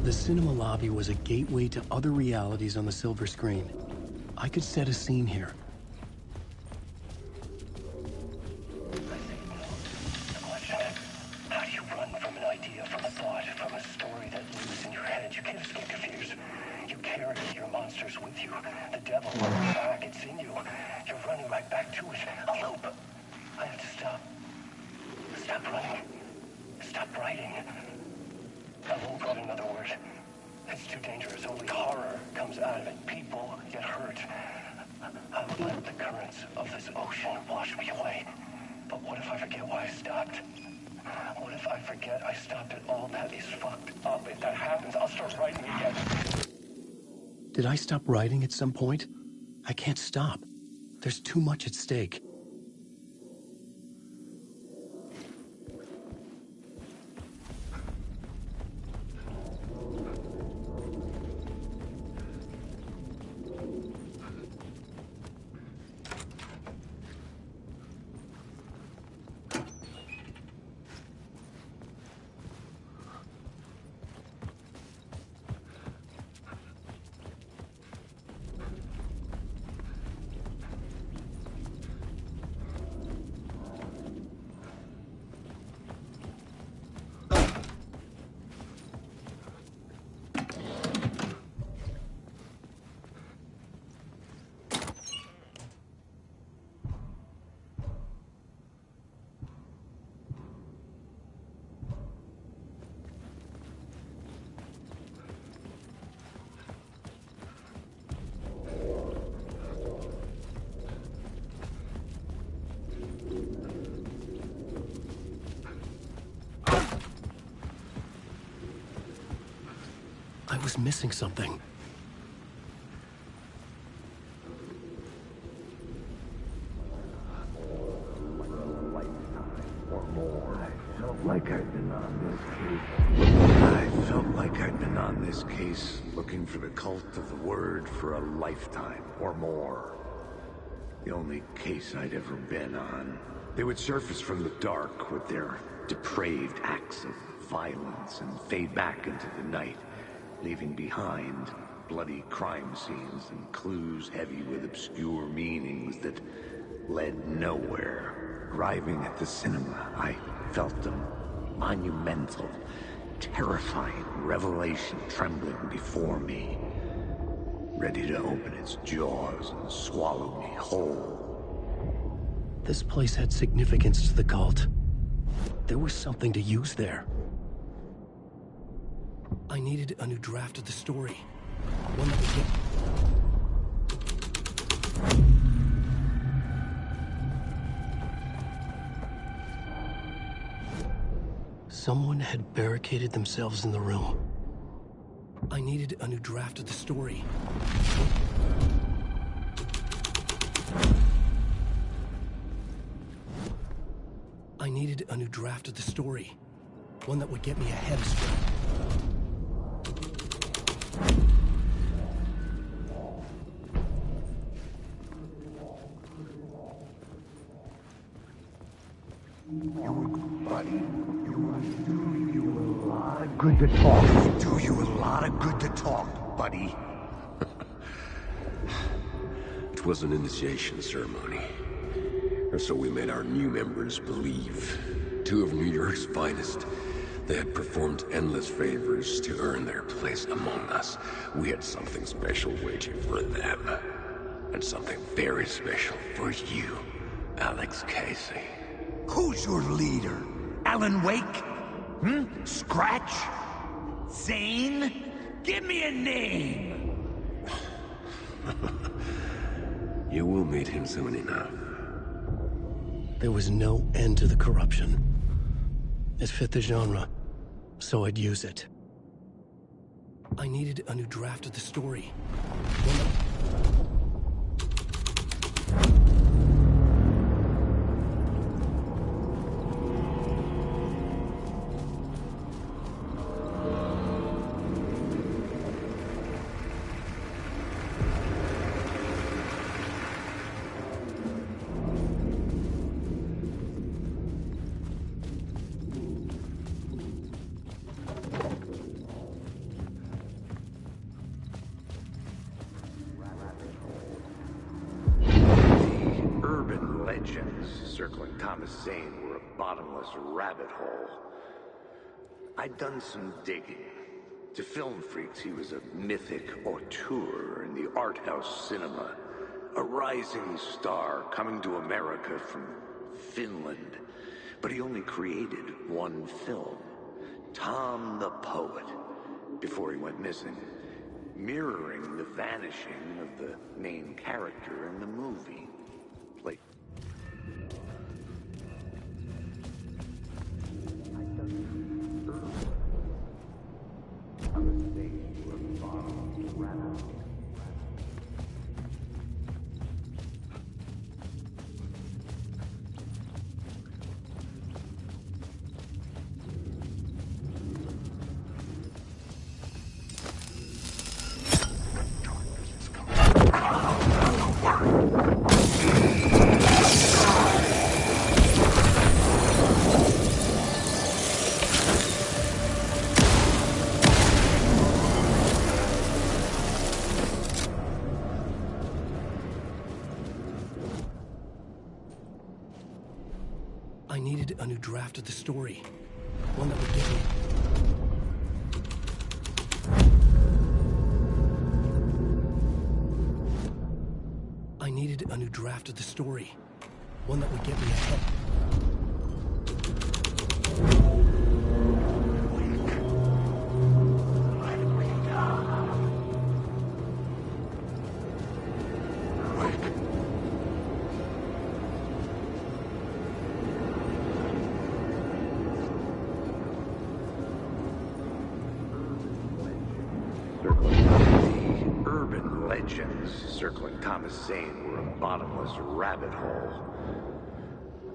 The cinema lobby was a gateway to other realities on the silver screen. I could set a scene here. How do you run from an idea, from a thought, from a story that lives in your head? You can't escape your fears. You carry your monsters with you. The devil is back, it's in you. You're running right back to it. A loop. I have to stop. Stop running. Stop writing. I won't write another word. It's too dangerous. Only horror comes out of it. People get hurt. I would let the currents of this ocean wash me away. But what if I forget why I stopped? What if I forget I stopped at all that is fucked up? If that happens, I'll start writing again. Did I stop writing at some point? I can't stop. There's too much at stake. I was missing something. I felt like I'd been on this case looking for the cult of the word for a lifetime or more. The only case I'd ever been on. They would surface from the dark with their depraved acts of violence and fade back into the night, leaving behind bloody crime scenes and clues heavy with obscure meanings that led nowhere. Arriving at the cinema, I felt a monumental, terrifying revelation trembling before me, ready to open its jaws and swallow me whole. This place had significance to the cult. There was something to use there. I needed a new draft of the story. One that would get... Someone had barricaded themselves in the room. I needed a new draft of the story. I needed a new draft of the story. One that would get me ahead of script. Good to talk. Do you a lot of good to talk, buddy. It was an initiation ceremony. Or so we made our new members believe. 2 of New York's finest. They had performed endless favors to earn their place among us. We had something special waiting for them. And something very special for you, Alex Casey. Who's your leader? Alan Wake? Scratch? Zane? Give me a name! You will meet him soon enough. There was no end to the corruption. It fit the genre, so I'd use it. I needed a new draft of the story. One that... Circling Thomas Zane were a bottomless rabbit hole. I'd done some digging. To film freaks, he was a mythic auteur in the art house cinema. A rising star coming to America from Finland. But he only created one film, Tom the Poet, before he went missing, mirroring the vanishing of the main character in the movie. Like... I needed a new draft of the story. One that would get me... I needed a new draft of the story. One that would get me ahead. Circling Thomas Zane were a bottomless rabbit hole.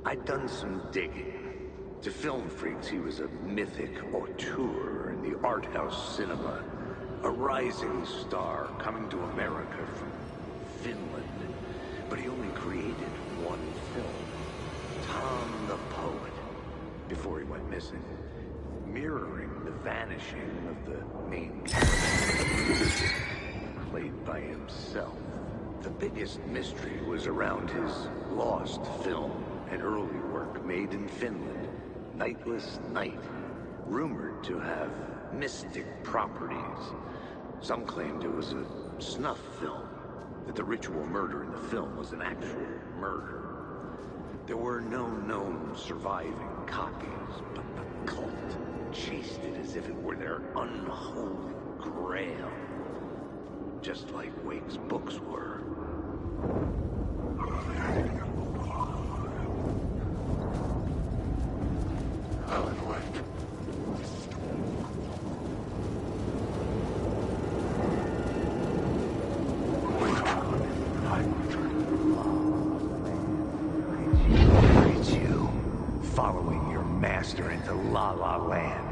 I'd done some digging. To film freaks, he was a mythic auteur in the art house cinema. A rising star coming to America from Finland. But he only created one film, Tom the Poet, before he went missing, mirroring the vanishing of the main character. Played by himself. The biggest mystery was around his lost film, an early work made in Finland, Nightless Night, rumored to have mystic properties. Some claimed it was a snuff film, that the ritual murder in the film was an actual murder. There were no known surviving copies, but the cult chased it as if it were their unholy grail. Just like Wake's books were. Alan Wake. following your master into La La Land.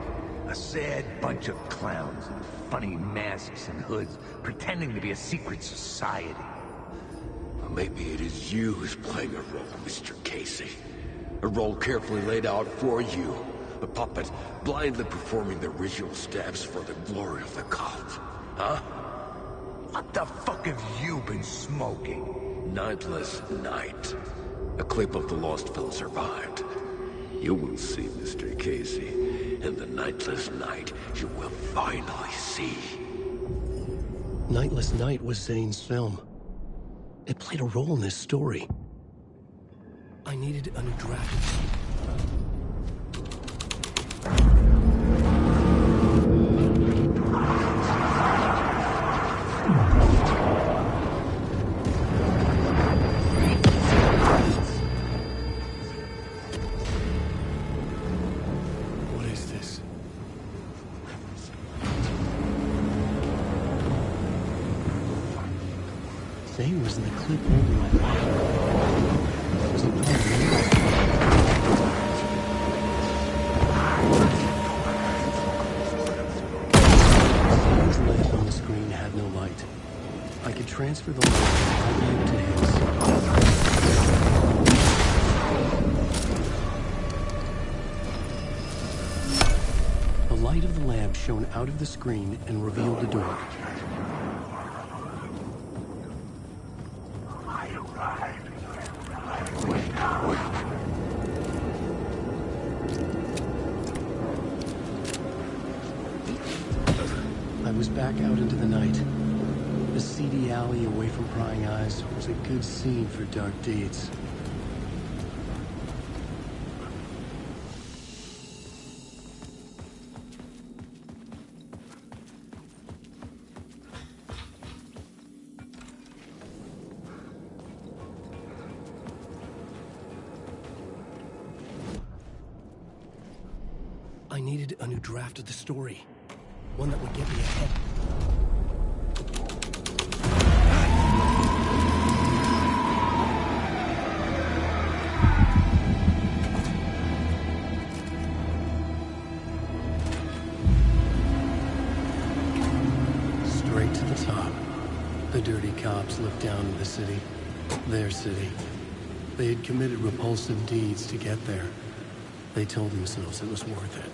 A sad bunch of clowns in funny masks and hoods, pretending to be a secret society. Well, maybe it is you who's playing a role, Mr. Casey. A role carefully laid out for you. A puppet blindly performing the ritual steps for the glory of the cult. Huh? What the fuck have you been smoking? Nightless Night. A clip of the lost film survived. You will see, Mr. Casey. In the Nightless Night, you will finally see. Nightless Night was Zane's film. It played a role in this story. I needed a new draft. What is this? Zane was in the clip holding my bag. Was it part of me? Zane's lamp on the screen had no light. I could transfer the light from my lamp to his. The light of the lamp shone out of the screen and revealed the door. I was back out into the night. The seedy alley away from prying eyes was a good scene for dark deeds. I needed a new draft of the story. One that would get me ahead. Straight to the top. The dirty cops looked down on the city. Their city. They had committed repulsive deeds to get there. They told themselves it was worth it.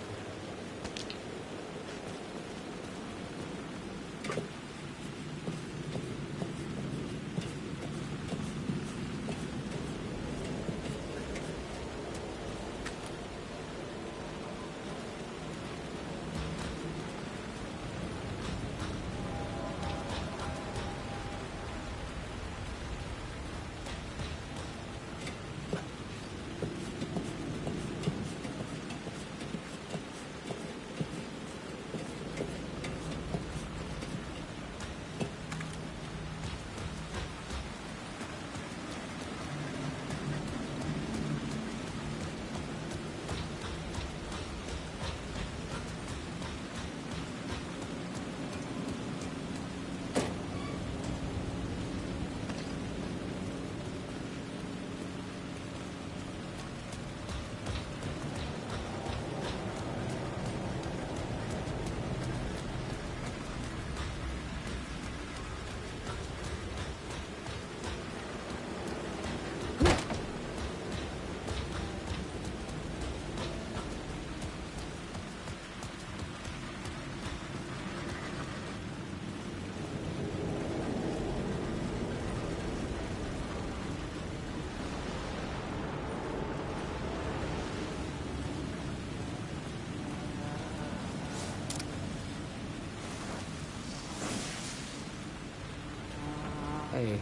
Hey.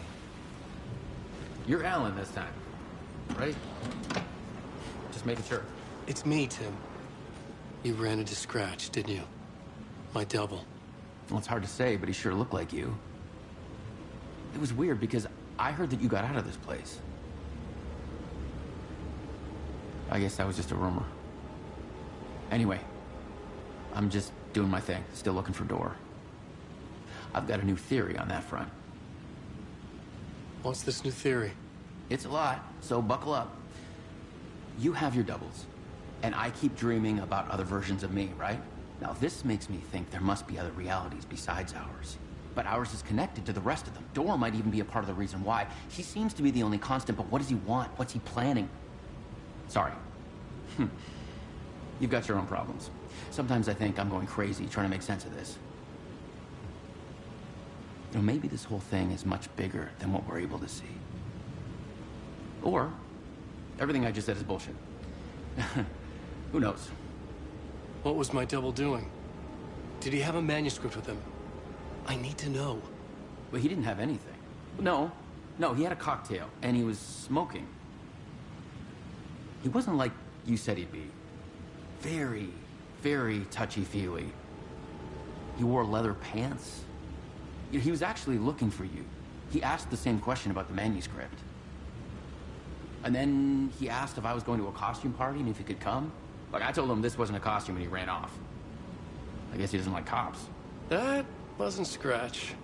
You're Alan this time, right? Just making sure. It's me, Tim. You ran into Scratch, didn't you? My double. Well, it's hard to say, but he sure looked like you. It was weird because I heard that you got out of this place. I guess that was just a rumor. Anyway, I'm just doing my thing, still looking for Door. I've got a new theory on that front. What's this new theory? It's a lot, so buckle up. You have your doubles, And I keep dreaming about other versions of me, right? Now this makes me think there must be other realities besides ours. But ours is connected to the rest of them. Dora might even be a part of the reason why. He seems to be the only constant, but what does he want? What's he planning? Sorry. You've got your own problems. Sometimes I think I'm going crazy trying to make sense of this. You know, maybe this whole thing is much bigger than what we're able to see. Or, everything I just said is bullshit. Who knows? What was my double doing? Did he have a manuscript with him? I need to know. Well, he didn't have anything. No, he had a cocktail, and he was smoking. He wasn't like you said he'd be. Very, very touchy-feely. He wore leather pants. He was actually looking for you. He asked the same question about the manuscript. And then he asked if I was going to a costume party and if he could come. Like, I told him this wasn't a costume and he ran off. I guess he doesn't like cops. That wasn't Scratch.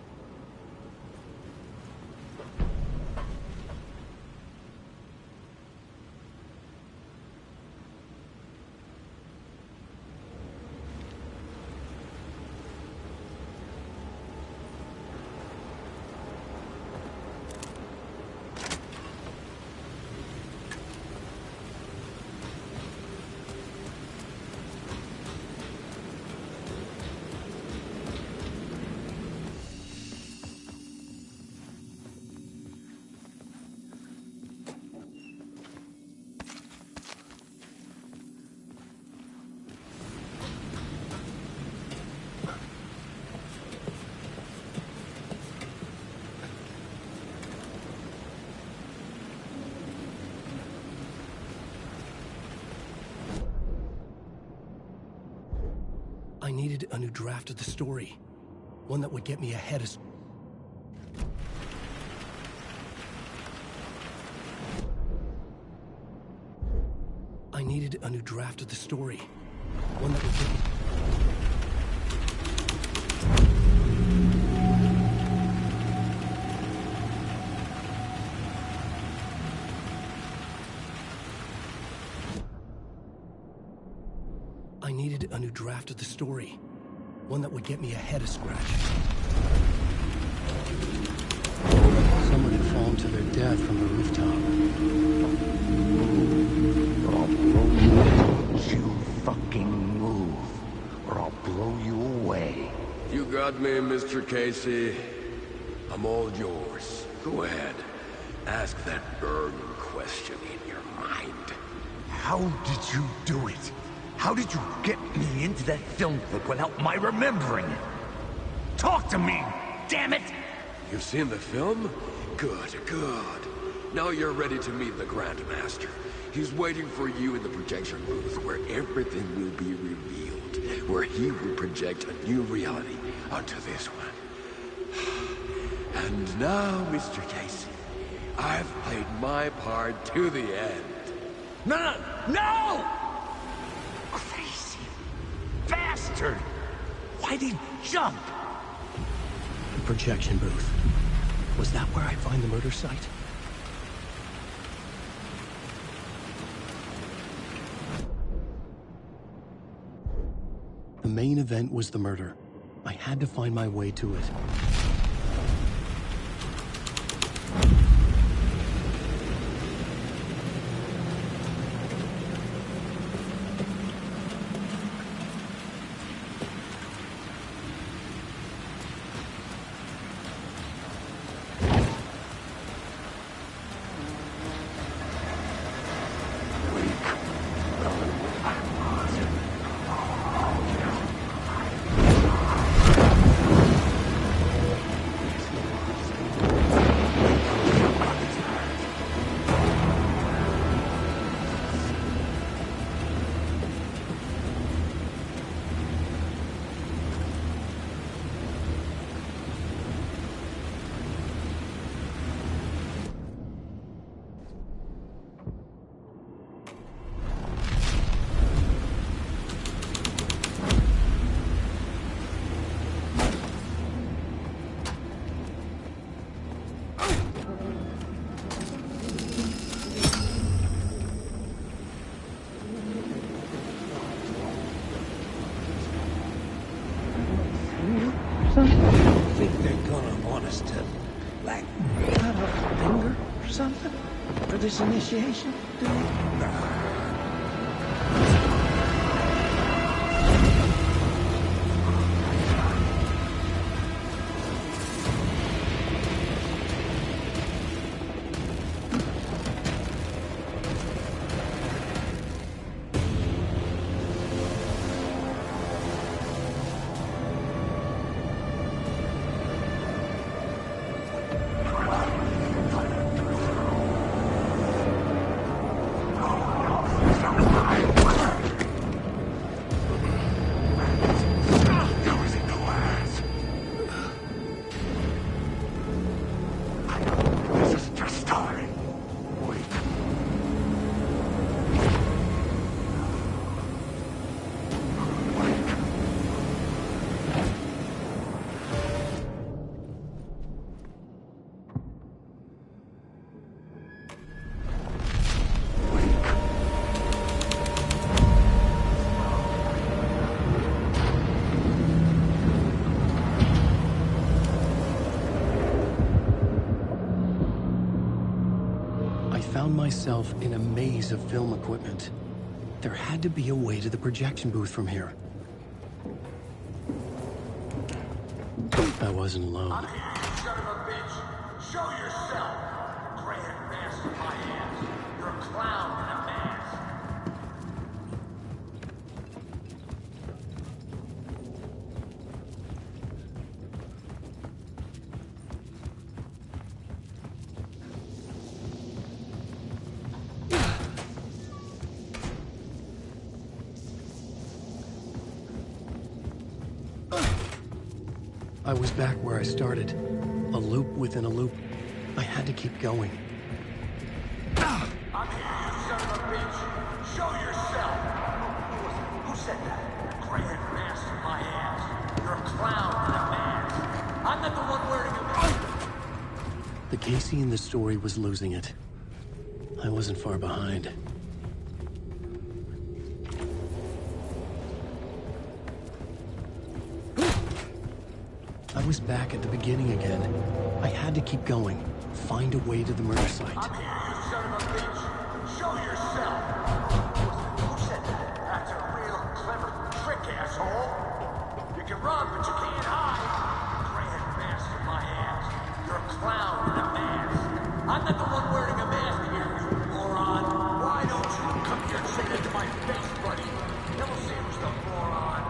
I needed a new draft of the story. One that would get me ahead of... I needed a new draft of the story. One that would get me... I needed a new draft of the story. One that would get me ahead of Scratch. Someone had fallen to their death from the rooftop. Don't you fucking move, or I'll blow you away. You got me, Mr. Casey. I'm all yours. Go ahead. Ask that burning question in your mind. How did you do it? How did you get me into that film clip without my remembering it? Talk to me, damn it! You've seen the film? Good, good. Now you're ready to meet the Grandmaster. He's waiting for you in the projection booth where everything will be revealed, where he will project a new reality onto this one. And now, Mr. Casey, I've played my part to the end. No! Crazy bastard! Why'd he jump? The projection booth. Was that where I find the murder site? The main event was the murder. I had to find my way to it. this initiation, do you? Myself in a maze of film equipment. There had to be a way to the projection booth from here. I wasn't alone. I'm here, you son of a bitch. Show yourself. Grand master my ass. You're a clown in a mask. I was back where I started. A loop within a loop. I had to keep going. I'm here, you son of a bitch. Show yourself. Who said that? Grand master my ass. You're a clown in a mask. I'm not the one wearing a mask. The Casey in the story was losing it. I wasn't far behind. I was back at the beginning again. I had to keep going. Find a way to the murder site. I'm here, you son of a bitch. Show yourself. Who said that? That's a real clever trick, asshole. You can run, but you can't hide. Grand master my ass. You're a clown in a mask. I'm not the one wearing a mask here, you moron. Why don't you come here and say that to my face, buddy? Then we'll see who's the moron.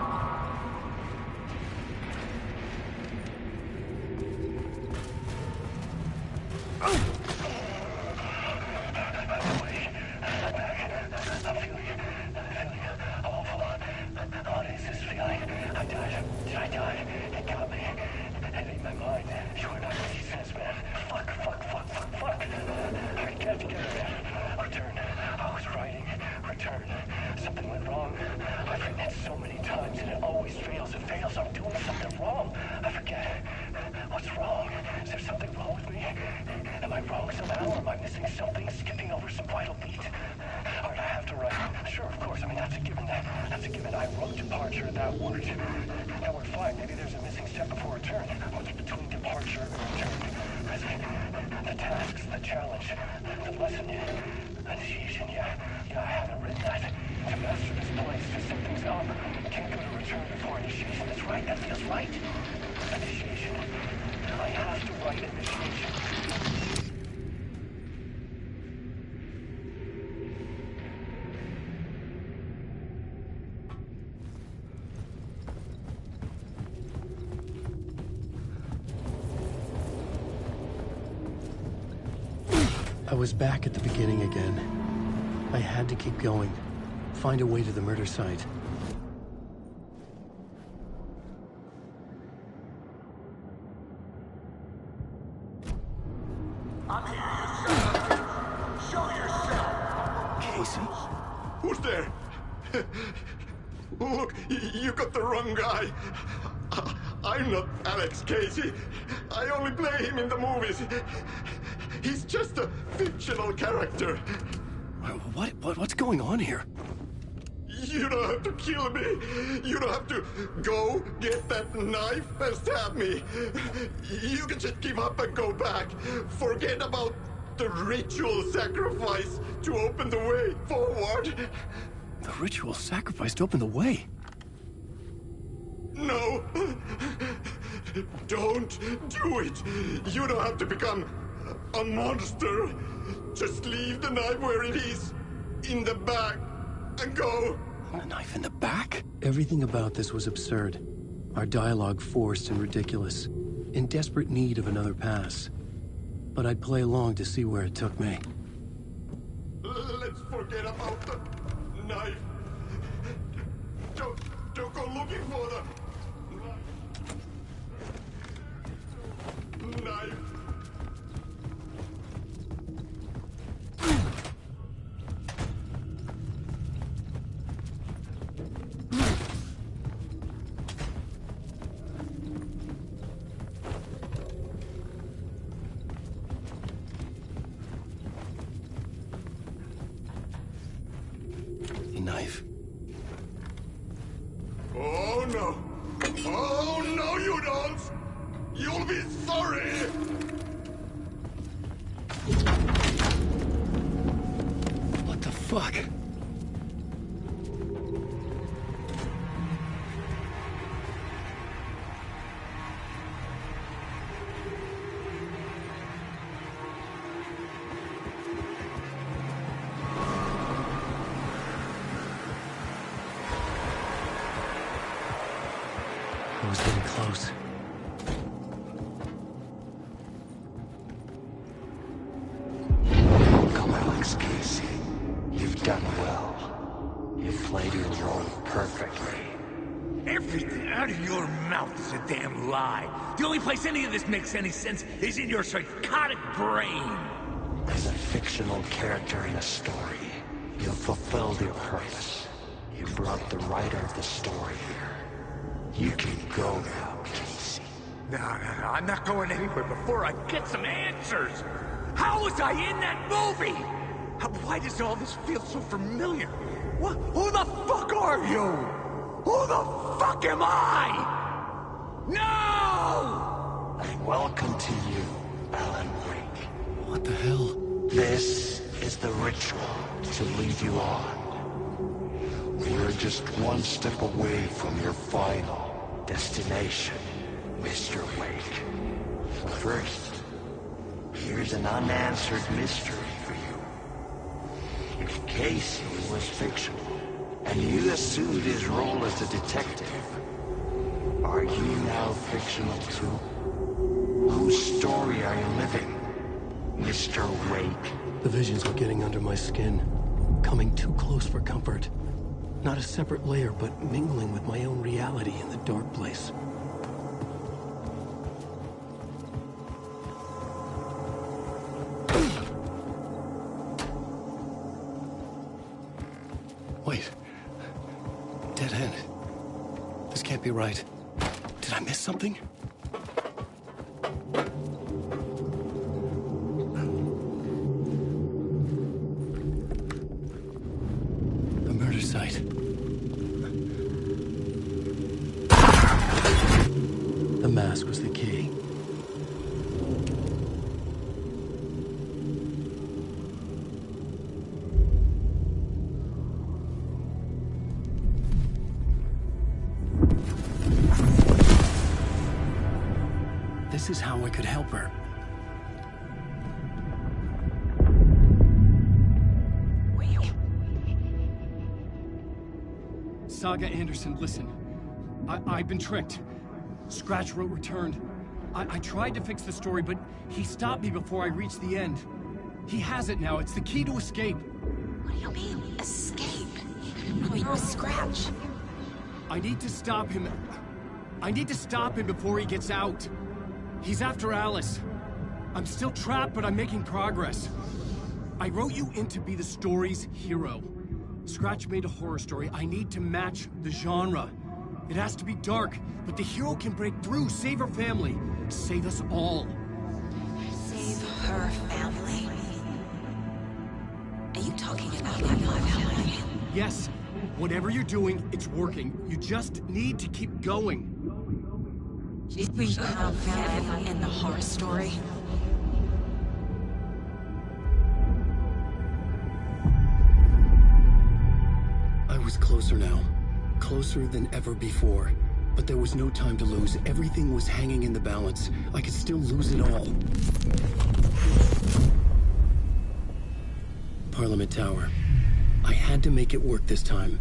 I was back at the beginning again. I had to keep going. Find a way to the murder site. I'm here, you son of a bitch. Show yourself. Casey? Who's there? Look, you got the wrong guy. I'm not Alex Casey. I only play him in the movies. He's just a fictional character. What's going on here? You don't have to kill me. You don't have to go get that knife and stab me. You can just give up and go back. Forget about The ritual sacrifice to open the way forward. The ritual sacrifice to open the way? No! Don't do it! You don't have to become a monster. Just leave the knife where it is, in the back, and go. A knife in the back? Everything about this was absurd. Our dialogue forced and ridiculous. In desperate need of another pass. But I'd play along to see where it took me. Let's forget about the knife. Don't go looking for the knife. Knife. Oh no! Oh no, you don't! You'll be sorry! What the fuck? I was getting close. Come, Alex Casey. You've done well. You've played your role perfectly. Everything out of your mouth is a damn lie. The only place any of this makes any sense is in your psychotic brain. As a fictional character in a story, you've fulfilled your purpose. You brought the writer of the story here. You can go now, Casey. No, I'm not going anywhere before I get some answers. How was I in that movie? Why does all this feel so familiar? What? Who the fuck are you? Who the fuck am I? No! And welcome to you, Alan Wake. What the hell? This is the ritual to lead you on. We're just one step away from your final destination, Mr. Wake. But first, here's an unanswered mystery for you. If Casey was fictional, and you assumed his role as a detective, are you now fictional too? Whose story are you living, Mr. Wake? The visions were getting under my skin, coming too close for comfort. Not a separate layer, but mingling with my own reality in the dark place. Wait. Dead end. This can't be right. Did I miss something? A murder site. The mask was the key. This is how I could help her. Saga Anderson, listen. I've been tricked. Scratch wrote returned. I tried to fix the story, but he stopped me before I reached the end. He has it now. It's the key to escape. What do you mean, escape? Wait, with Scratch. I need to stop him. I need to stop him before he gets out. He's after Alice. I'm still trapped, but I'm making progress. I wrote you in to be the story's hero. Scratch made a horror story. I need to match the genre. It has to be dark, but the hero can break through, save her family, save us all. Save her family? Are you talking about my family? Yes. Whatever you're doing, it's working. You just need to keep going. We found family in the horror story. was closer now. Closer than ever before. But there was no time to lose. Everything was hanging in the balance. I could still lose it all. Parliament Tower. I had to make it work this time.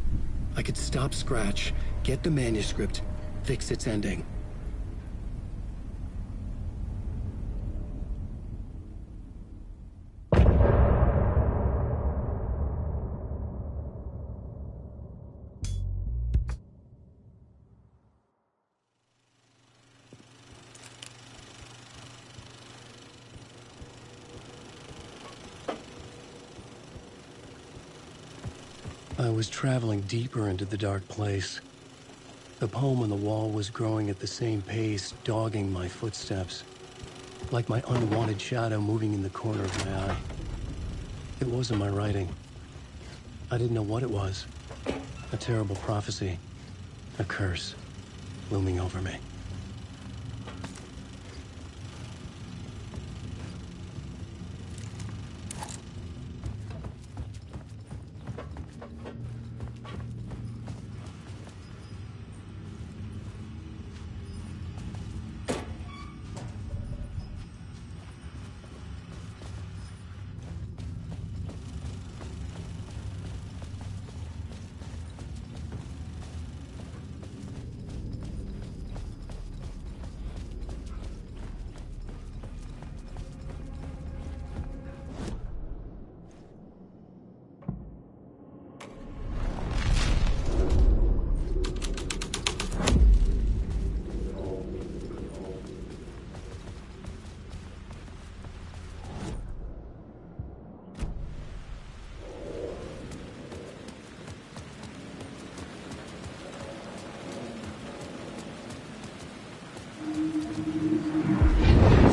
I could stop Scratch, get the manuscript, fix its ending. I was traveling deeper into the dark place. The poem on the wall was growing at the same pace, dogging my footsteps. Like my unwanted shadow moving in the corner of my eye. It wasn't my writing. I didn't know what it was. A terrible prophecy. A curse. Looming over me.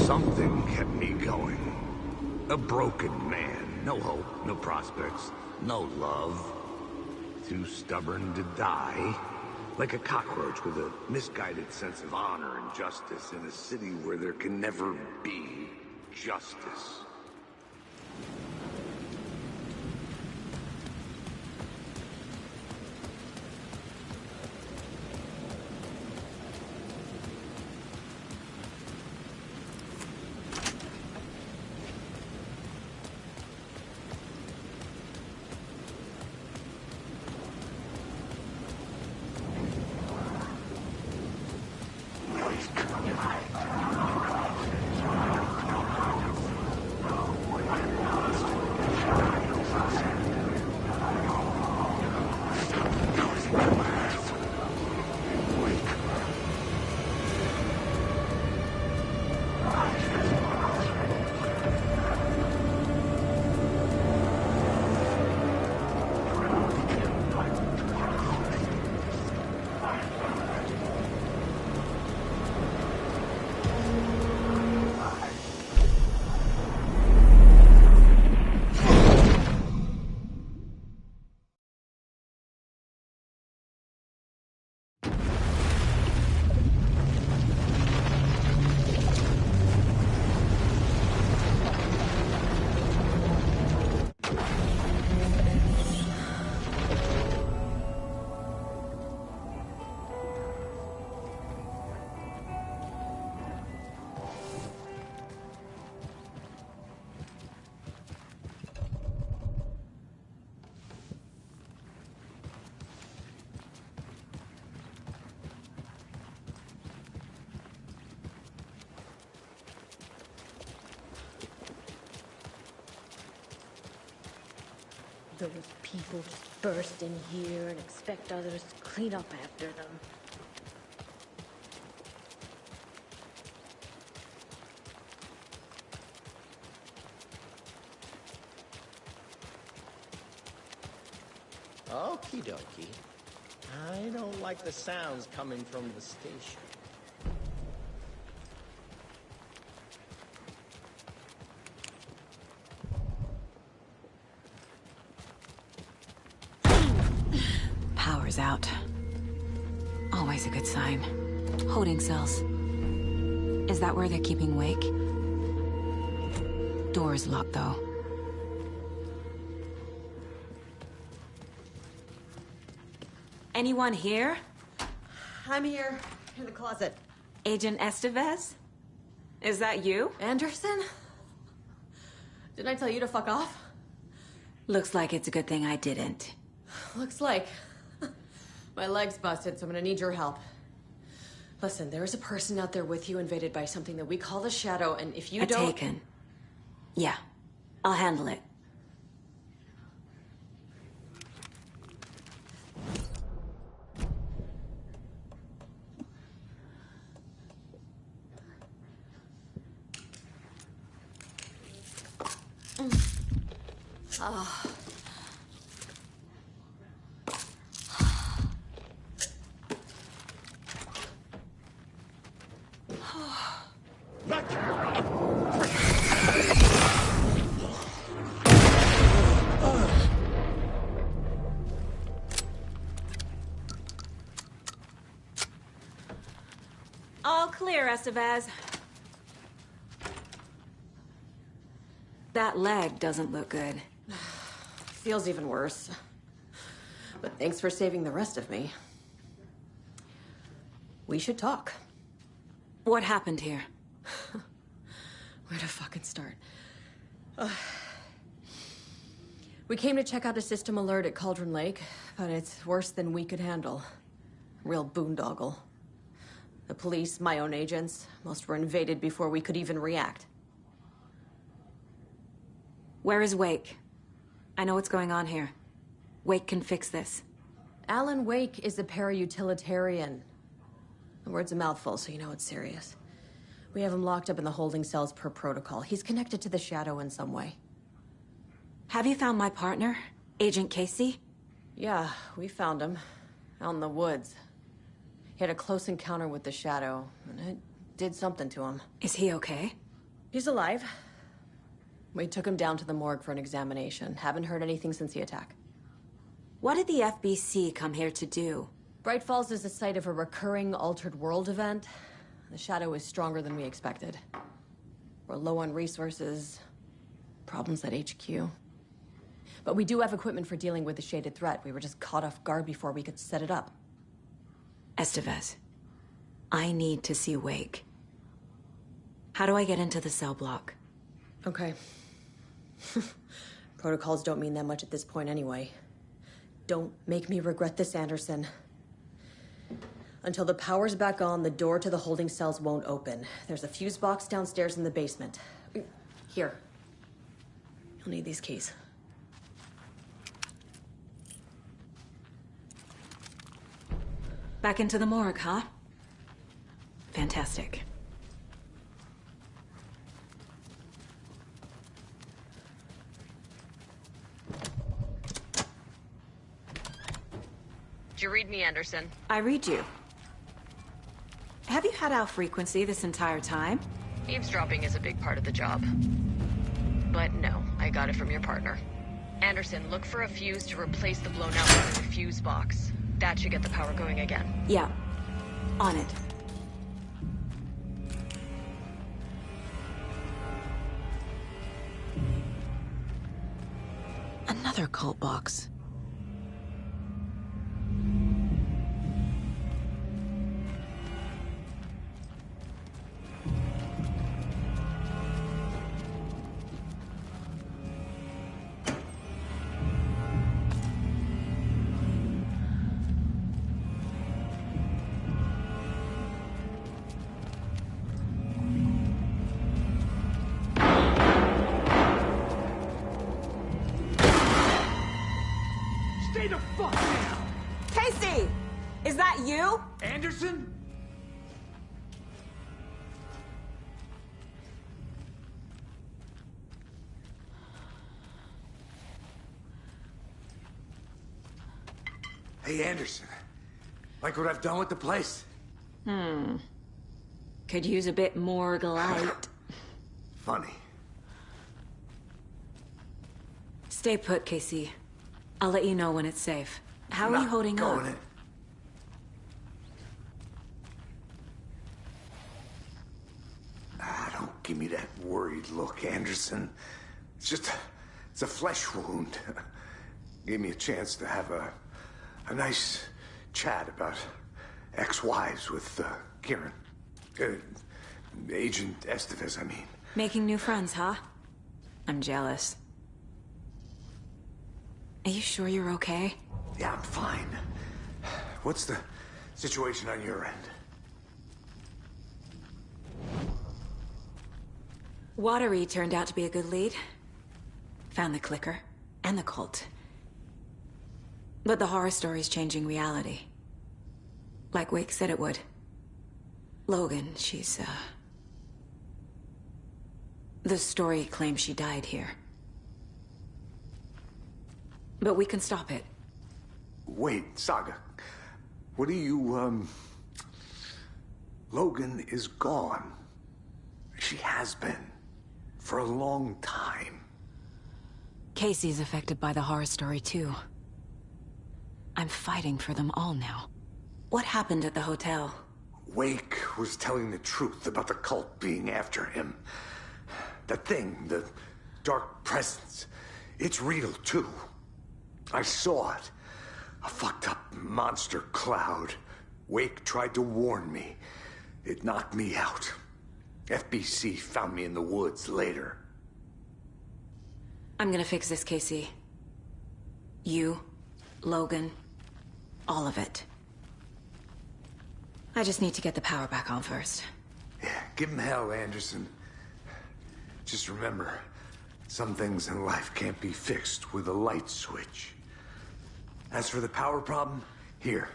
Something kept me going. A broken man. No hope, no prospects, no love. Too stubborn to die. Like a cockroach with a misguided sense of honor and justice in a city where there can never be justice. Those people just burst in here and expect others to clean up after them. Okie dokie. I don't like the sounds coming from the station. Power's out. Always a good sign. Holding cells. Is that where they're keeping Wake? Door's locked, though. Anyone here? I'm here, in the closet. Agent Estevez? Is that you? Anderson? Didn't I tell you to fuck off? Looks like it's a good thing I didn't. Looks like. My leg's busted, so I'm gonna need your help. Listen, there is a person out there with you invaded by something that we call the Shadow, and if you don't... Taken. Yeah, I'll handle it. Oh. All clear, Estevez. That leg doesn't look good. Feels even worse. But thanks for saving the rest of me. We should talk. What happened here? Where to fucking start? We came to check out a system alert at Cauldron Lake, but it's worse than we could handle. Real boondoggle. The police, my own agents, most were invaded before we could even react. Where is Wake? I know what's going on here. Wake can fix this. Alan Wake is a para-utilitarian. The word's a mouthful, so you know it's serious. We have him locked up in the holding cells per protocol. He's connected to the Shadow in some way. Have you found my partner, Agent Casey? Yeah, we found him. Out in the woods. He had a close encounter with the Shadow, and it did something to him. Is he okay? He's alive. We took him down to the morgue for an examination. Haven't heard anything since the attack. What did the FBC come here to do? Bright Falls is the site of a recurring Altered World event. The Shadow is stronger than we expected. We're low on resources, problems at HQ. But we do have equipment for dealing with the shaded threat. We were just caught off guard before we could set it up. Estevez, I need to see Wake. How do I get into the cell block? Okay. Protocols don't mean that much at this point anyway. Don't make me regret this, Anderson. Until the power's back on, the door to the holding cells won't open. There's a fuse box downstairs in the basement. Here. You'll need these keys. Back into the morgue, huh? Fantastic. Did you read me, Anderson? I read you. Have you had our frequency this entire time? Eavesdropping is a big part of the job. But no, I got it from your partner. Anderson, look for a fuse to replace the blown out one in the fuse box. That should get the power going again. Yeah. On it. Another cult box. Stay the fuck down! Casey! Is that you? Anderson? Hey, Anderson. Like what I've done with the place? Could use a bit more light. Funny. Stay put, Casey. I'll let you know when it's safe. How are you holding up? Don't give me that worried look, Anderson. It's a flesh wound. Gave me a chance to have a nice, chat about ex-wives with, Kieran. Agent Estevez, I mean. Making new friends, huh? I'm jealous. Are you sure you're okay? Yeah, I'm fine. What's the situation on your end? Watery turned out to be a good lead. Found the clicker and the cult. But the horror story's changing reality. Like Wake said it would. Logan, she's, the story claims she died here. But we can stop it. Wait, Saga. What do you, Logan is gone. She has been. For a long time. Casey's affected by the horror story, too. I'm fighting for them all now. What happened at the hotel? Wake was telling the truth about the cult being after him. That thing, the dark presence, it's real, too. I saw it. A fucked up monster cloud. Wake tried to warn me. It knocked me out. FBC found me in the woods later. I'm gonna fix this, Casey. You, Logan, all of it. I just need to get the power back on first. Yeah, give him hell, Anderson. Just remember, some things in life can't be fixed with a light switch. As for the power problem, here.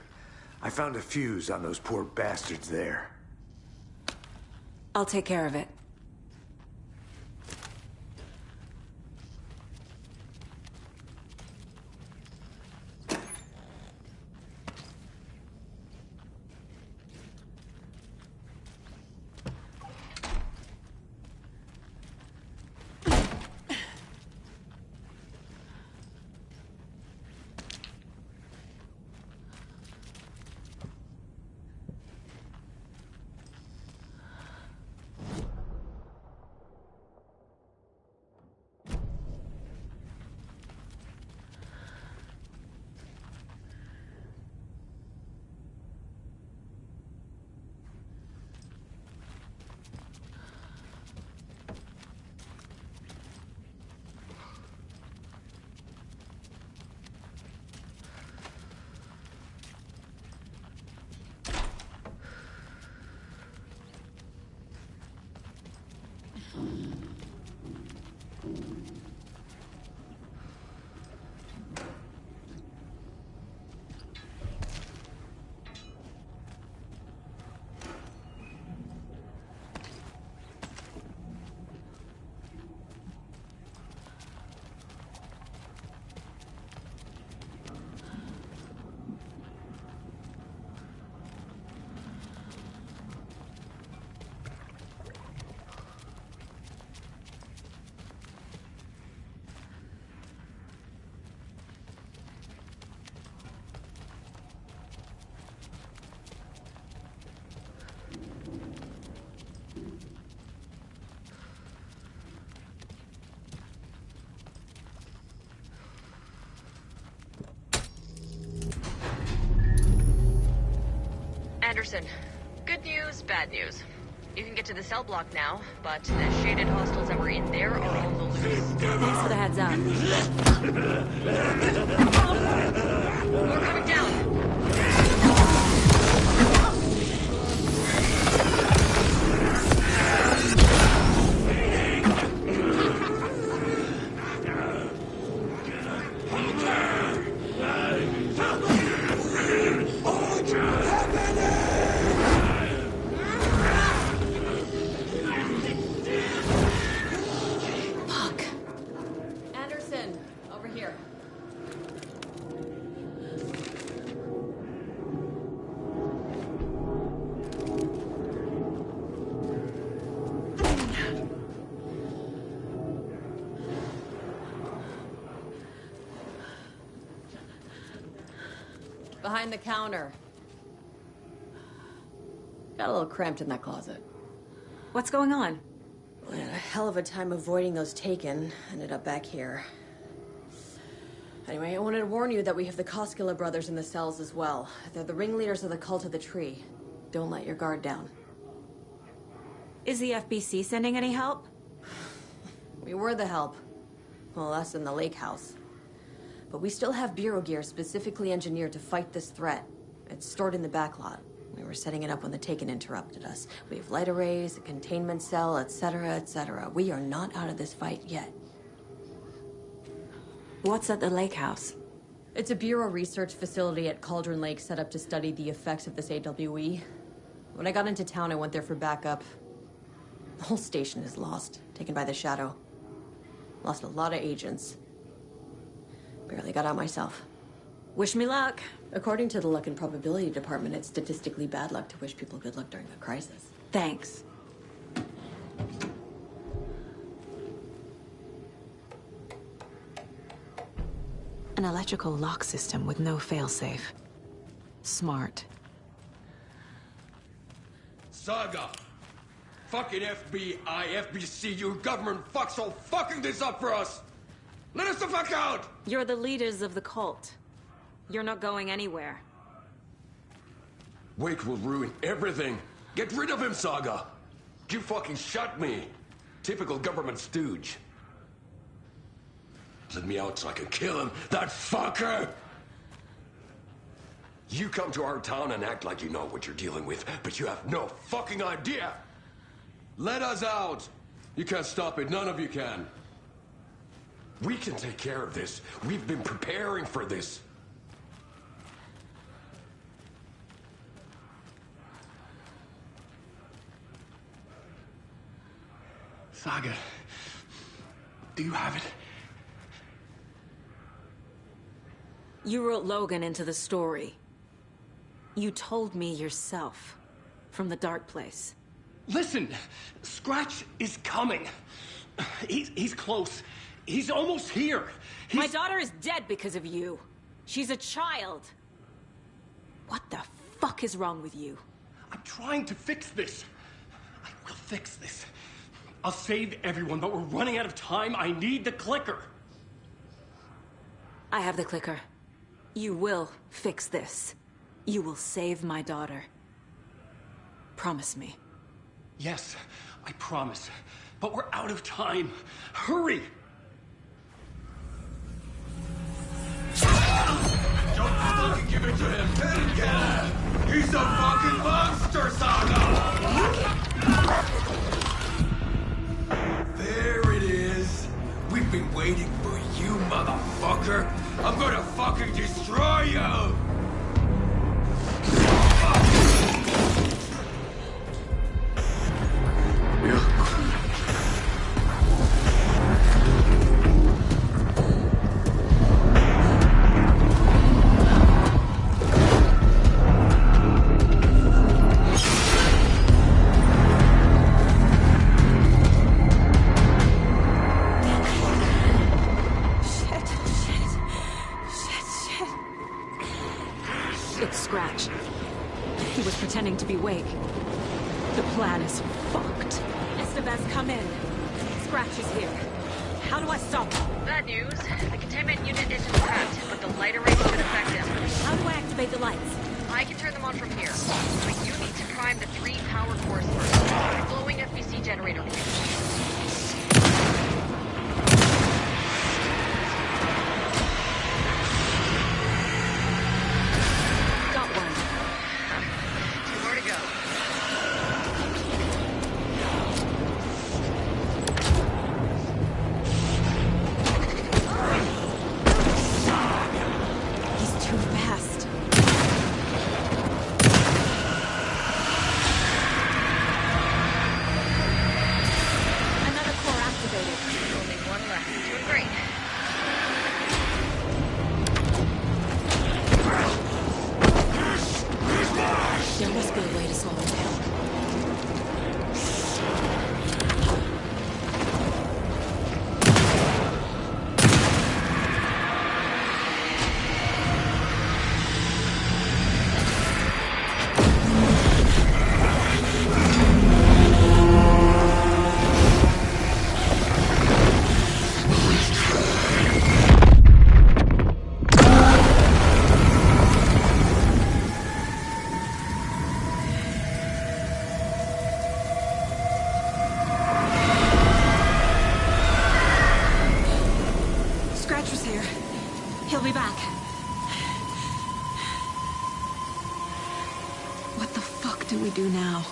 I found a fuse on those poor bastards there. I'll take care of it. Anderson, good news, bad news. You can get to the cell block now, but the shaded hostiles that were in there are on the loose. Thanks for the heads up. We're coming down. Behind the counter. Got a little cramped in that closet. What's going on? We had a hell of a time avoiding those taken. Ended up back here. Anyway, I wanted to warn you that we have the Koskela brothers in the cells as well. They're the ringleaders of the Cult of the Tree. Don't let your guard down. Is the FBC sending any help? We were the help. Well, us in the lake house. But we still have Bureau gear specifically engineered to fight this threat. It's stored in the backlot. We were setting it up when the Taken interrupted us. We have light arrays, a containment cell, etc., etc. We are not out of this fight yet. What's at the lake house? It's a Bureau research facility at Cauldron Lake set up to study the effects of this AWE. When I got into town, I went there for backup. The whole station is lost, taken by the Shadow. Lost a lot of agents. Barely got out myself. Wish me luck. According to the Luck and Probability Department, it's statistically bad luck to wish people good luck during a crisis. Thanks. An electrical lock system with no failsafe. Smart. Saga! Fucking FBI, FBC, your government fucks all fucking this up for us! Let us the fuck out! You're the leaders of the cult. You're not going anywhere. Wake will ruin everything. Get rid of him, Saga! You fucking shot me! Typical government stooge. Let me out so I can kill him, that fucker! You come to our town and act like you know what you're dealing with, but you have no fucking idea! Let us out! You can't stop it, none of you can. We can take care of this. We've been preparing for this. Saga, do you have it? You wrote Logan into the story. You told me yourself. From the dark place. Listen, Scratch is coming. He's close. He's almost here. My daughter is dead because of you. She's a child. What the fuck is wrong with you? I'm trying to fix this. I will fix this. I'll save everyone, but we're running out of time. I need the clicker. I have the clicker. You will fix this. You will save my daughter. Promise me. Yes, I promise. But we're out of time. Hurry! Don't fucking give it to him! Let him get him! He's a fucking monster, Saga! There it is! We've been waiting for you, motherfucker! I'm gonna fucking destroy you! It's Scratch. He was pretending to be Wake. The plan is fucked. Estevez, come in. Scratch is here. How do I stop him? Bad news. The containment unit isn't cracked, but the light array should affect him. How do I activate the lights? I can turn them on from here. But you need to prime the 3 power cores first. Glowing FBC generator. What do we do now?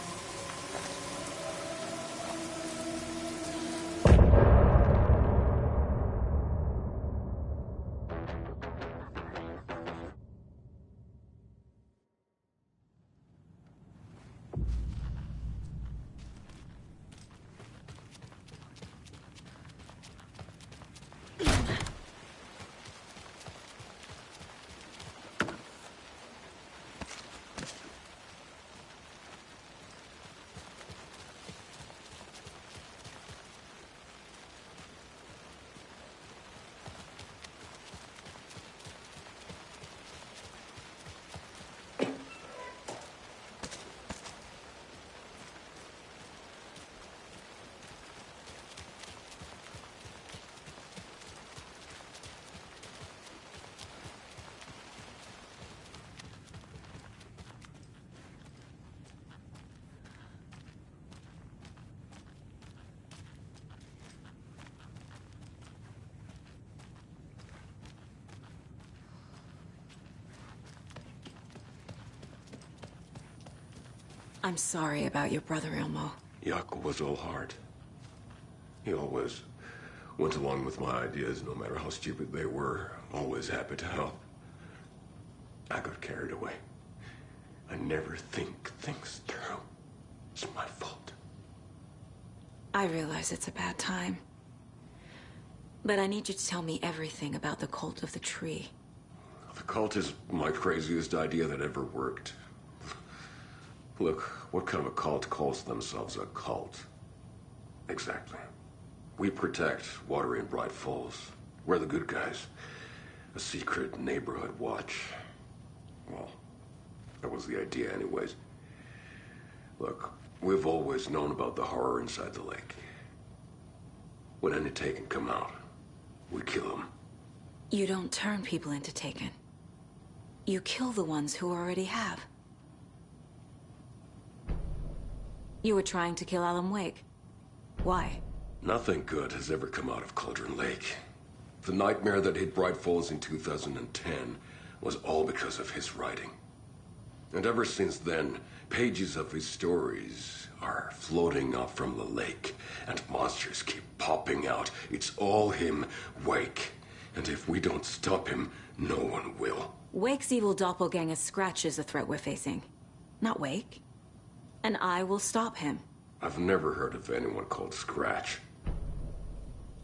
I'm sorry about your brother, Ilmo. Jaakko was all heart. He always went along with my ideas, no matter how stupid they were. Always happy to help. I got carried away. I never think things through. It's my fault. I realize it's a bad time. But I need you to tell me everything about the Cult of the Tree. The cult is my craziest idea that ever worked. Look, what kind of a cult calls themselves a cult? Exactly. We protect Watery and Bright Falls. We're the good guys. A secret neighborhood watch. Well, that was the idea anyways. Look, we've always known about the horror inside the lake. When any Taken come out, we kill them. You don't turn people into Taken. You kill the ones who already have. You were trying to kill Alan Wake. Why? Nothing good has ever come out of Cauldron Lake. The nightmare that hit Bright Falls in 2010 was all because of his writing. And ever since then, pages of his stories are floating up from the lake, and monsters keep popping out. It's all him, Wake. And if we don't stop him, no one will. Wake's evil doppelganger Scratch is the threat we're facing, not Wake. And I will stop him. I've never heard of anyone called Scratch.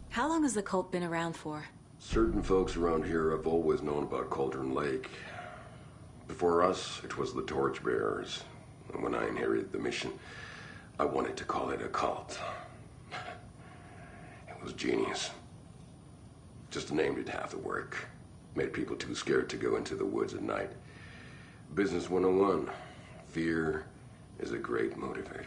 How long has the cult been around for? Certain folks around here have always known about Cauldron Lake. Before us, it was the Torchbearers. And when I inherited the mission, I wanted to call it a cult. It was genius. Just a name did half the work. Made people too scared to go into the woods at night. Business 101. Fear is a great motivator.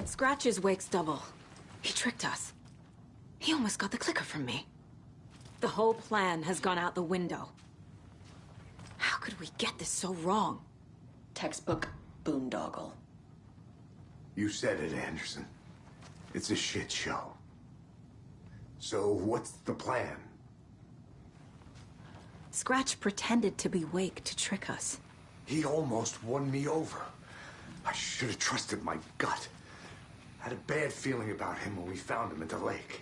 Scratch is Wake's double. He tricked us. He almost got the clicker from me. The whole plan has gone out the window. How could we get this so wrong? Textbook boondoggle. You said it, Anderson. It's a shit show. So what's the plan? Scratch pretended to be Wake to trick us. He almost won me over. I should have trusted my gut. I had a bad feeling about him when we found him at the lake.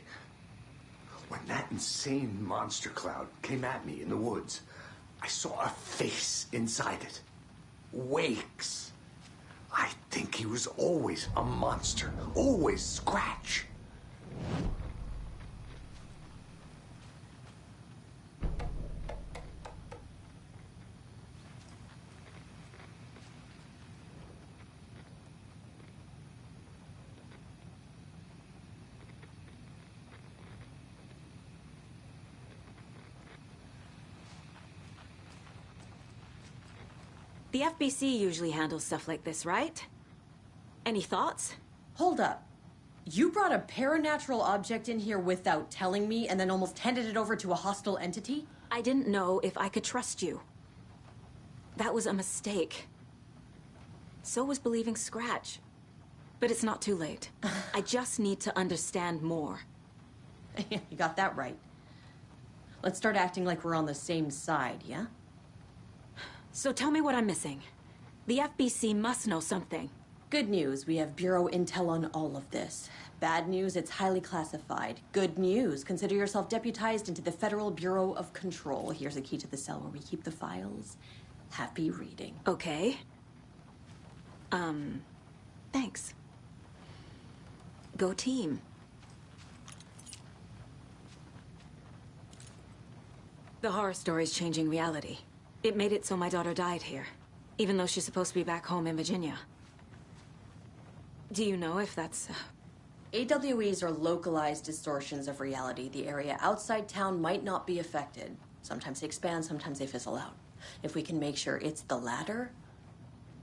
When that insane monster cloud came at me in the woods, I saw a face inside it. Wake's. I think he was always a monster. Always Scratch. The FBC usually handles stuff like this, right? Any thoughts? Hold up. You brought a paranatural object in here without telling me and then almost handed it over to a hostile entity? I didn't know if I could trust you. That was a mistake. So was believing Scratch. But it's not too late. I just need to understand more. You got that right. Let's start acting like we're on the same side, yeah? So tell me what I'm missing. The FBC must know something. Good news, we have Bureau intel on all of this. Bad news, it's highly classified. Good news, consider yourself deputized into the Federal Bureau of Control. Here's a key to the cell where we keep the files. Happy reading. Okay. Thanks. Go team. The horror story's changing reality. It made it so my daughter died here, even though she's supposed to be back home in Virginia. Do you know if that's... AWEs are localized distortions of reality. The area outside town might not be affected. Sometimes they expand, sometimes they fizzle out. If we can make sure it's the latter,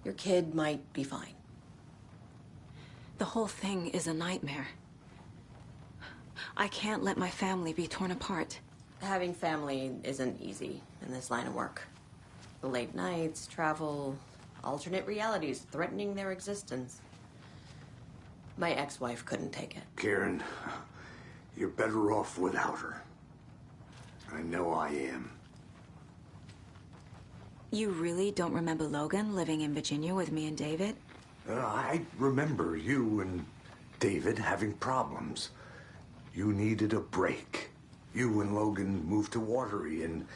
your kid might be fine. The whole thing is a nightmare. I can't let my family be torn apart. Having family isn't easy in this line of work. The late nights, travel, alternate realities threatening their existence. My ex-wife couldn't take it. Karen, you're better off without her. I know I am. You really don't remember Logan living in Virginia with me and David? I remember you and David having problems. You needed a break. You and Logan moved to Watery and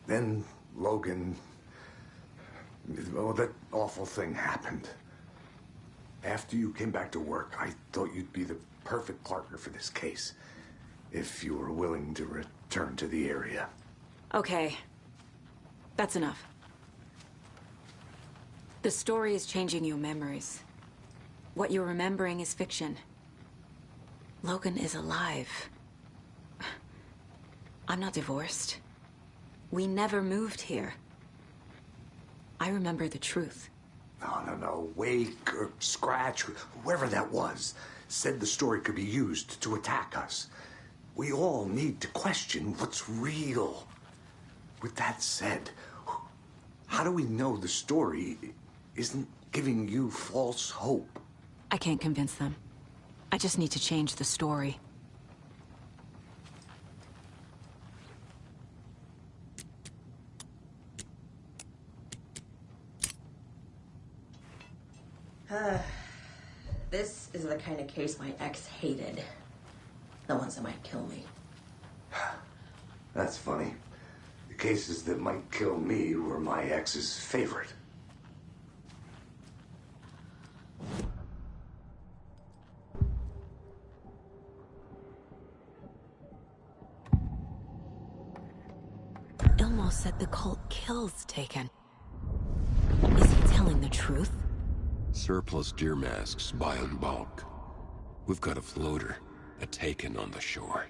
then Logan... Oh, that awful thing happened. After you came back to work, I thought you'd be the perfect partner for this case. If you were willing to return to the area. Okay. That's enough. The story is changing your memories. What you're remembering is fiction. Logan is alive. I'm not divorced. We never moved here. I remember the truth. No. Wake or Scratch, whoever that was, said the story could be used to attack us. We all need to question what's real. With that said, how do we know the story isn't giving you false hope? I can't convince them. I just need to change the story. This is the kind of case my ex hated. The ones that might kill me. That's funny. The cases that might kill me were my ex's favorite. Ilmo said the cult kills Taken. Is he telling the truth? Surplus deer masks buy in bulk. We've got a floater, a Taken on the shore.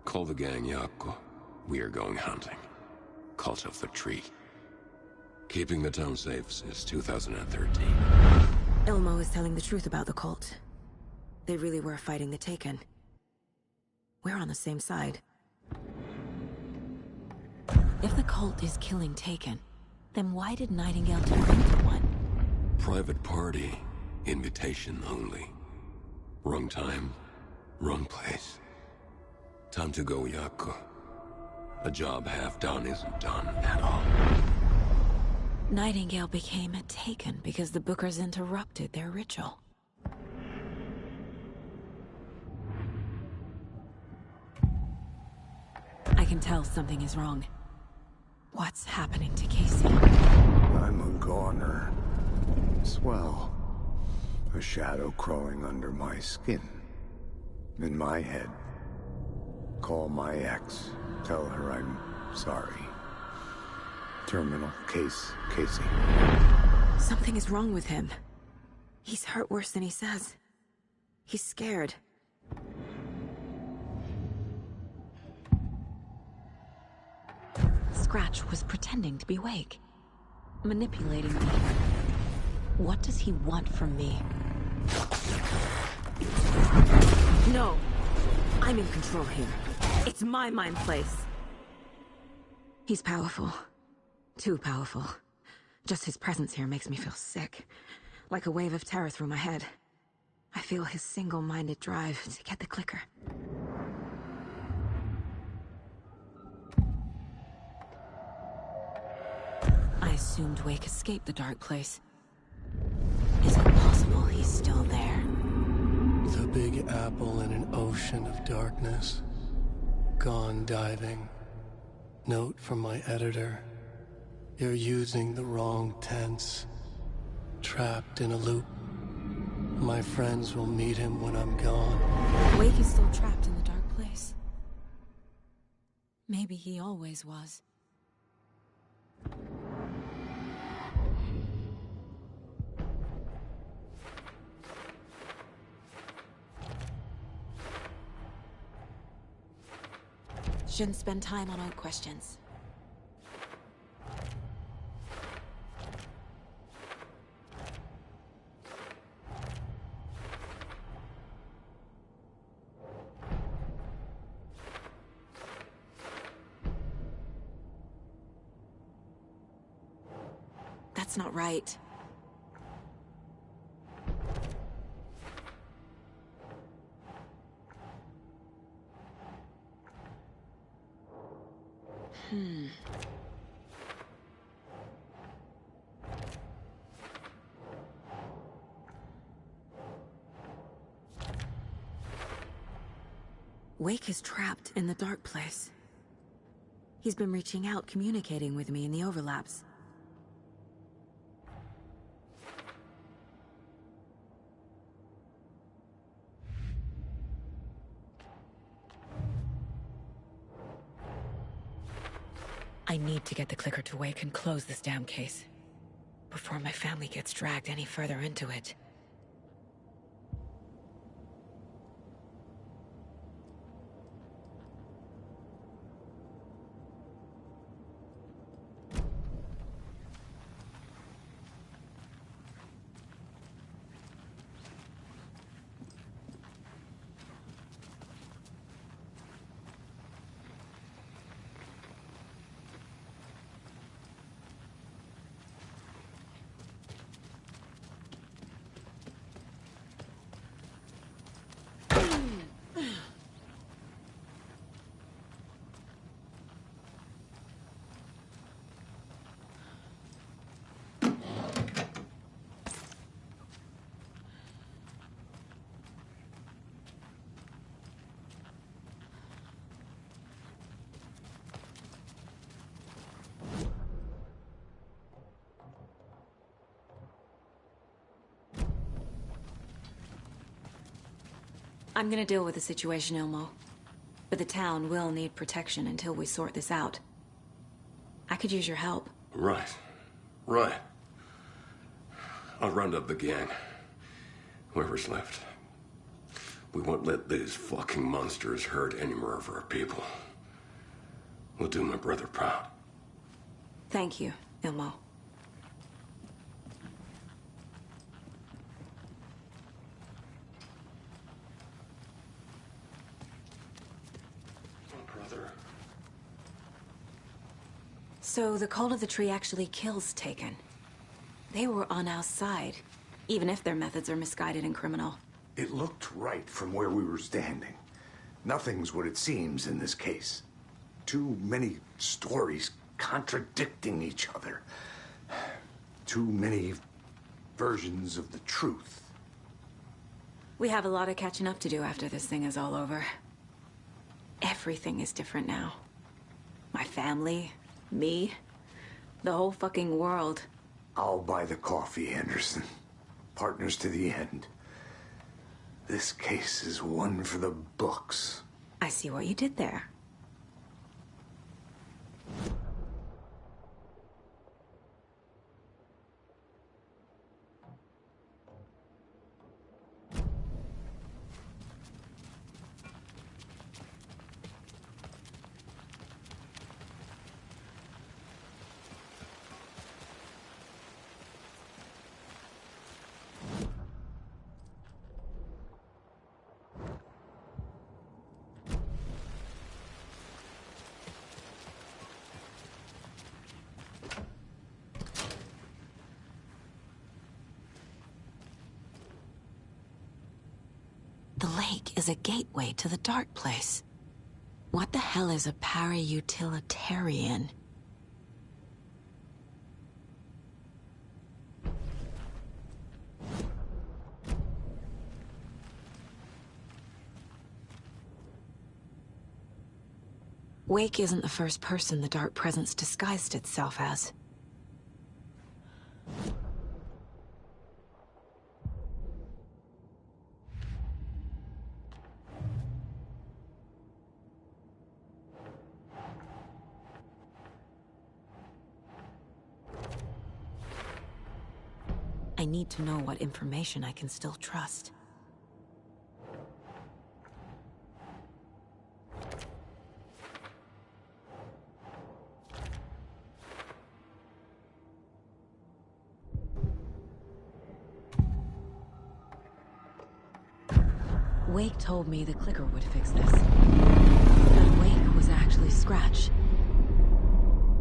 Call the gang Yako. We are going hunting. Cult of the Tree. Keeping the town safe since 2013. Ilmo is telling the truth about the cult. They really were fighting the Taken. We're on the same side. If the cult is killing Taken, then why did Nightingale turn into one? Private party. Invitation only. Wrong time, wrong place. Time to go, Yako. A job half done isn't done at all. Nightingale became a Taken because the Bookers interrupted their ritual. I can tell something is wrong. What's happening to Casey? I'm a goner. Swell. A shadow crawling under my skin. In my head. Call my ex. Tell her I'm sorry. Terminal case, Casey. Something is wrong with him. He's hurt worse than he says. He's scared. Scratch was pretending to be awake. Manipulating me. What does he want from me? No! I'm in control here. It's my mind place. He's powerful. Too powerful. Just his presence here makes me feel sick. Like a wave of terror through my head. I feel his single-minded drive to get the clicker. I assumed Wake escaped the dark place. Is it possible he's still there? The Big Apple in an ocean of darkness. Gone diving. Note from my editor. You're using the wrong tense. Trapped in a loop. My friends will meet him when I'm gone. Wake is still trapped in the dark place. Maybe he always was. Shouldn't spend time on old questions. That's not right. Wake is trapped in the dark place. He's been reaching out, communicating with me in the overlaps. I need to get the clicker to Wake and close this damn case before my family gets dragged any further into it. I'm gonna deal with the situation, Ilmo. But the town will need protection until we sort this out. I could use your help. Right. Right. I'll round up the gang. Whoever's left. We won't let these fucking monsters hurt any more of our people. We'll do my brother proud. Thank you, Ilmo. So the Cult of the Tree actually kills Taken. They were on our side, even if their methods are misguided and criminal. It looked right from where we were standing. Nothing's what it seems in this case. Too many stories contradicting each other. Too many versions of the truth. We have a lot of catching up to do after this thing is all over. Everything is different now. My family, me, the whole fucking world. I'll buy the coffee, Anderson. Partners to the end. This case is one for the books. I see what you did there. Wake is a gateway to the dark place. What the hell is a para-utilitarian? Wake isn't the first person the Dark Presence disguised itself as. I need to know what information I can still trust. Wake told me the clicker would fix this. But Wake was actually Scratch.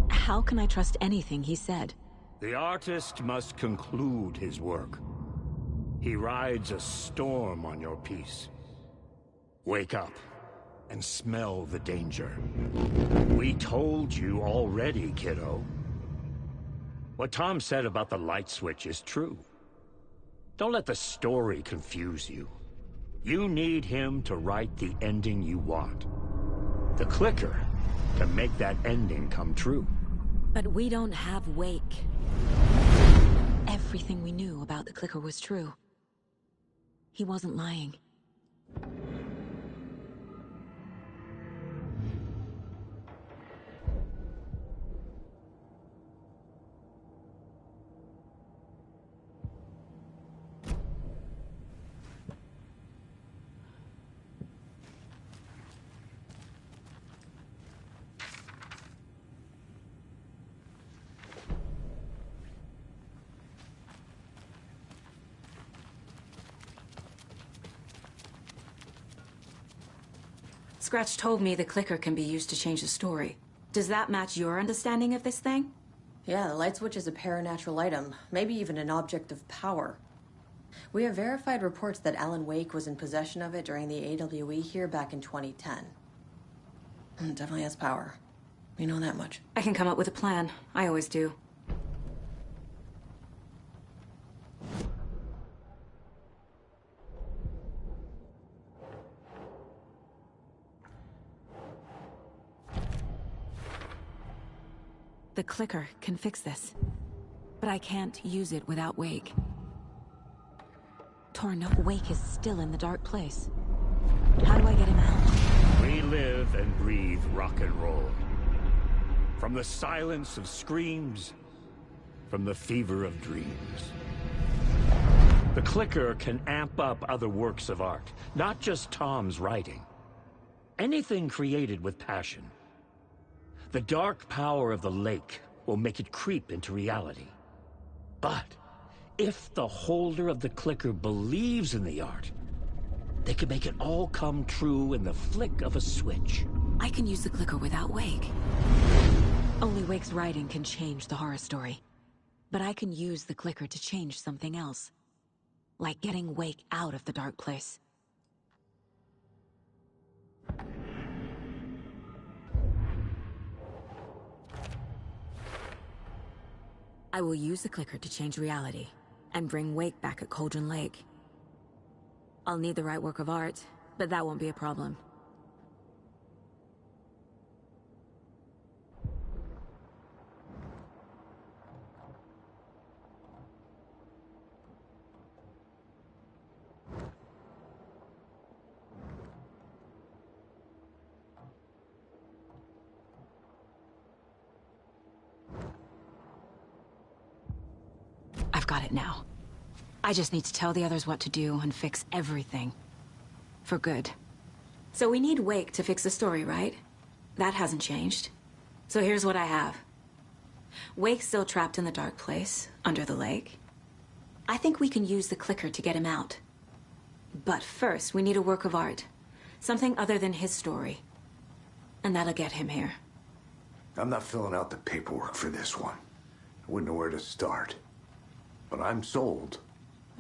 How can I trust anything he said? The artist must conclude his work. He rides a storm on your piece. Wake up and smell the danger. We told you already, kiddo. What Tom said about the light switch is true. Don't let the story confuse you. You need him to write the ending you want. The clicker can make that ending come true. But we don't have Wake. Everything we knew about the clicker was true. He wasn't lying. Scratch told me the clicker can be used to change the story. Does that match your understanding of this thing? Yeah, the light switch is a paranatural item, maybe even an object of power. We have verified reports that Alan Wake was in possession of it during the AWE here back in 2010. It definitely has power. We know that much. I can come up with a plan. I always do. The clicker can fix this, but I can't use it without Wake. Torno, Wake is still in the dark place. How do I get him out? We live and breathe rock and roll. From the silence of screams, from the fever of dreams. The clicker can amp up other works of art, not just Tom's writing. Anything created with passion. The dark power of the lake will make it creep into reality. But if the holder of the clicker believes in the art, they can make it all come true in the flick of a switch. I can use the clicker without Wake. Only Wake's writing can change the horror story. But I can use the clicker to change something else. Like getting Wake out of the dark place. I will use the clicker to change reality, and bring Wake back at Cauldron Lake. I'll need the right work of art, but that won't be a problem. I've got it now. I just need to tell the others what to do and fix everything. For good. So we need Wake to fix the story, right? That hasn't changed. So here's what I have. Wake's still trapped in the dark place, under the lake. I think we can use the clicker to get him out. But first, we need a work of art. Something other than his story. And that'll get him here. I'm not filling out the paperwork for this one. I wouldn't know where to start. But I'm sold.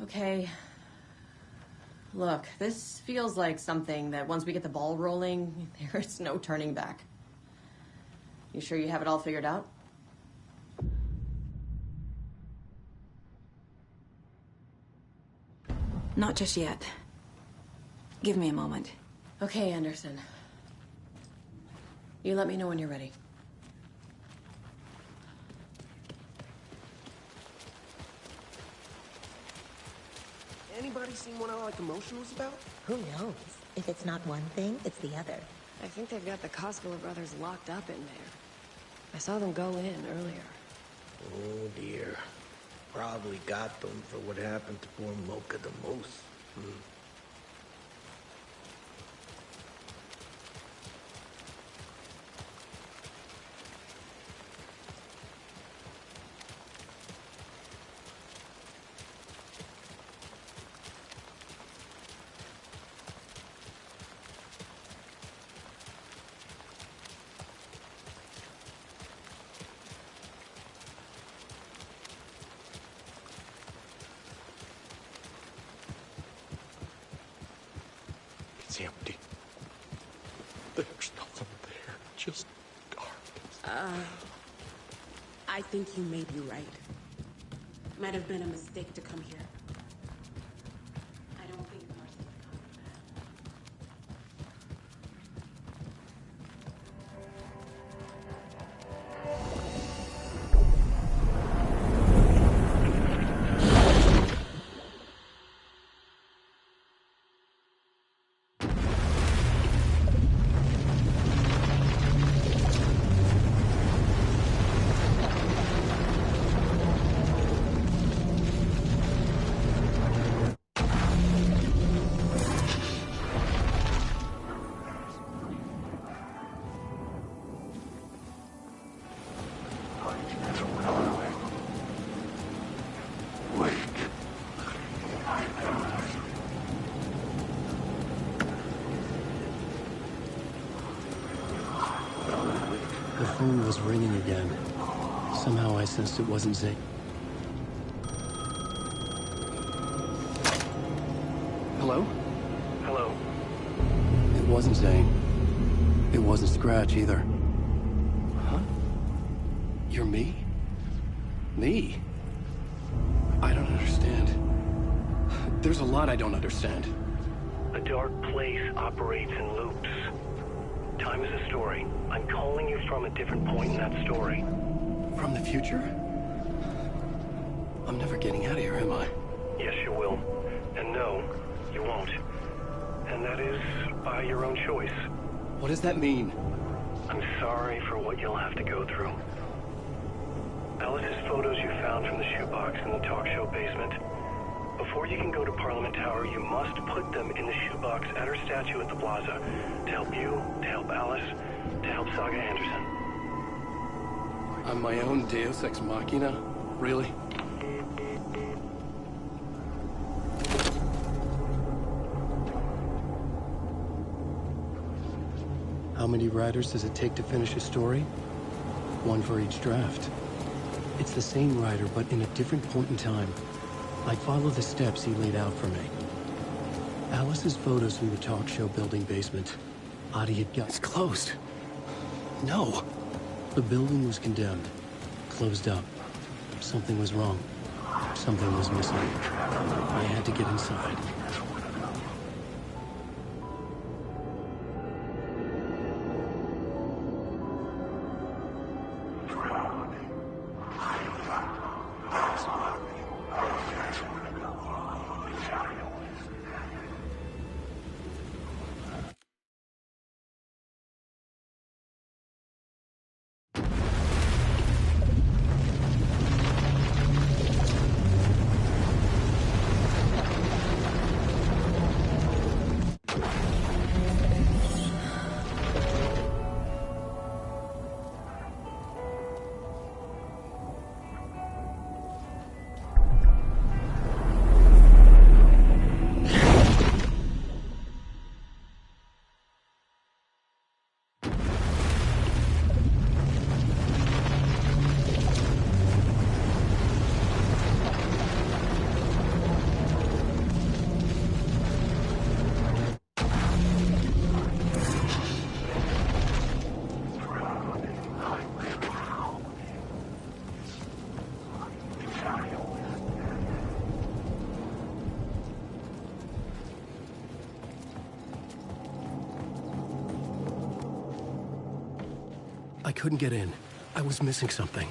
Okay. Look, this feels like something that once we get the ball rolling, there's no turning back. You sure you have it all figured out? Not just yet. Give me a moment. Okay, Anderson. You let me know when you're ready. Anybody seen what Alec Emotion was about? Who knows? If it's not one thing, it's the other. I think they've got the Koskela brothers locked up in there. I saw them go in earlier. Oh dear. Probably got them for what happened to poor Mocha the Moose. It's empty. There's nothing there. Just darkness. I think you may be right. Might have been a mistake to come here. I don't think Marcy's The phone was ringing again. Somehow I sensed it wasn't Zane. Hello? Hello. It wasn't Zane. It wasn't Scratch either. Huh? You're me? Me? I don't understand. There's a lot I don't understand. A dark place operates in loops. Time is a story. I'm calling you from a different point in that story. From the future? I'm never getting out of here, am I? Yes, you will. And no, you won't. And that is by your own choice. What does that mean? I'm sorry for what you'll have to go through. Alice's photos you found from the shoebox in the talk show basement. Before you can go to Parliament Tower, you must put them in the shoebox at her statue at the plaza. To help you, to help Alice, to help Saga Anderson. I'm my own Deus Ex Machina? Really? How many writers does it take to finish a story? One for each draft. It's the same writer, but in a different point in time. I follow the steps he laid out for me. Alice's photos from the talk show building basement. Adi had got... It's closed. No. The building was condemned. Closed up. Something was wrong. Something was missing. I had to get inside. I couldn't get in. I was missing something.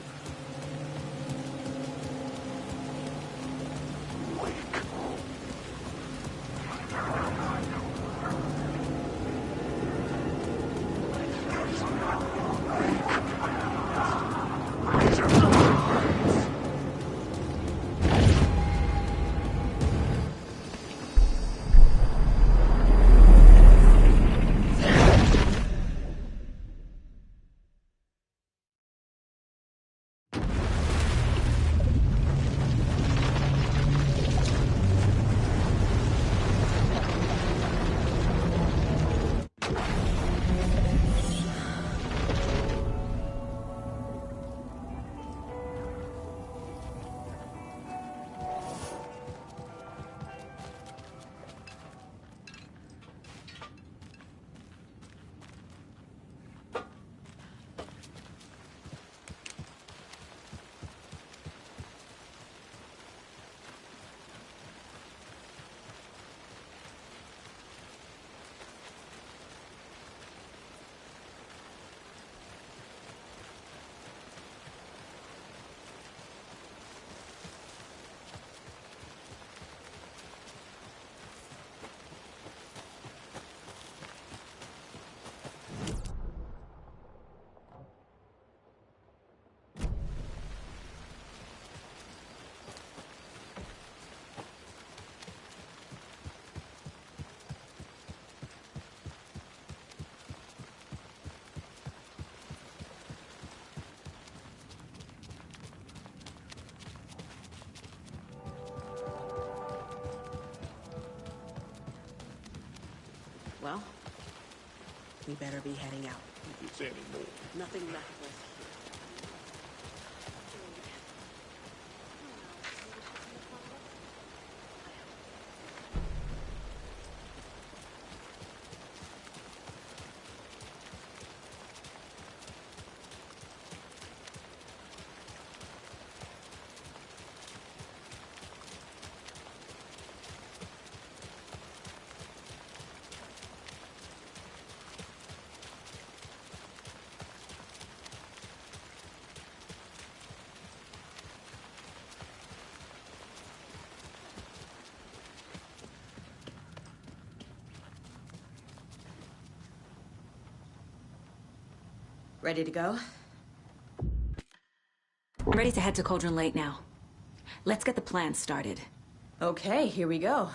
Well, we better be heading out. If it's any more. Nothing left for us Ready to go? I'm ready to head to Cauldron Lake now. Let's get the plan started. Okay, here we go.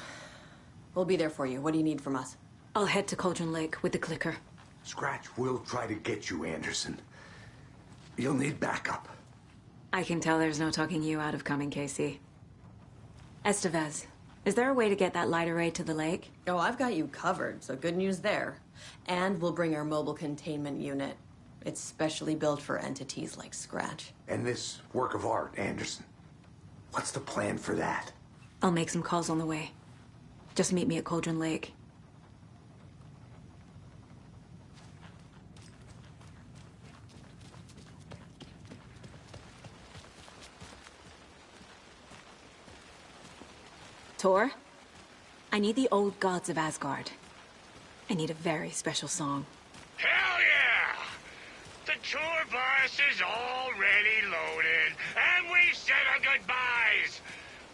We'll be there for you. What do you need from us? I'll head to Cauldron Lake with the clicker. Scratch will try to get you, Anderson. You'll need backup. I can tell there's no talking you out of coming, Casey. Estevez, is there a way to get that light array to the lake? Oh, I've got you covered, so good news there. And we'll bring our mobile containment unit. It's specially built for entities like Scratch. And this work of art, Anderson. What's the plan for that? I'll make some calls on the way. Just meet me at Cauldron Lake. Tor, I need the old gods of Asgard. I need a very special song. Hell yeah! The tour bus is already loaded, and we said our goodbyes.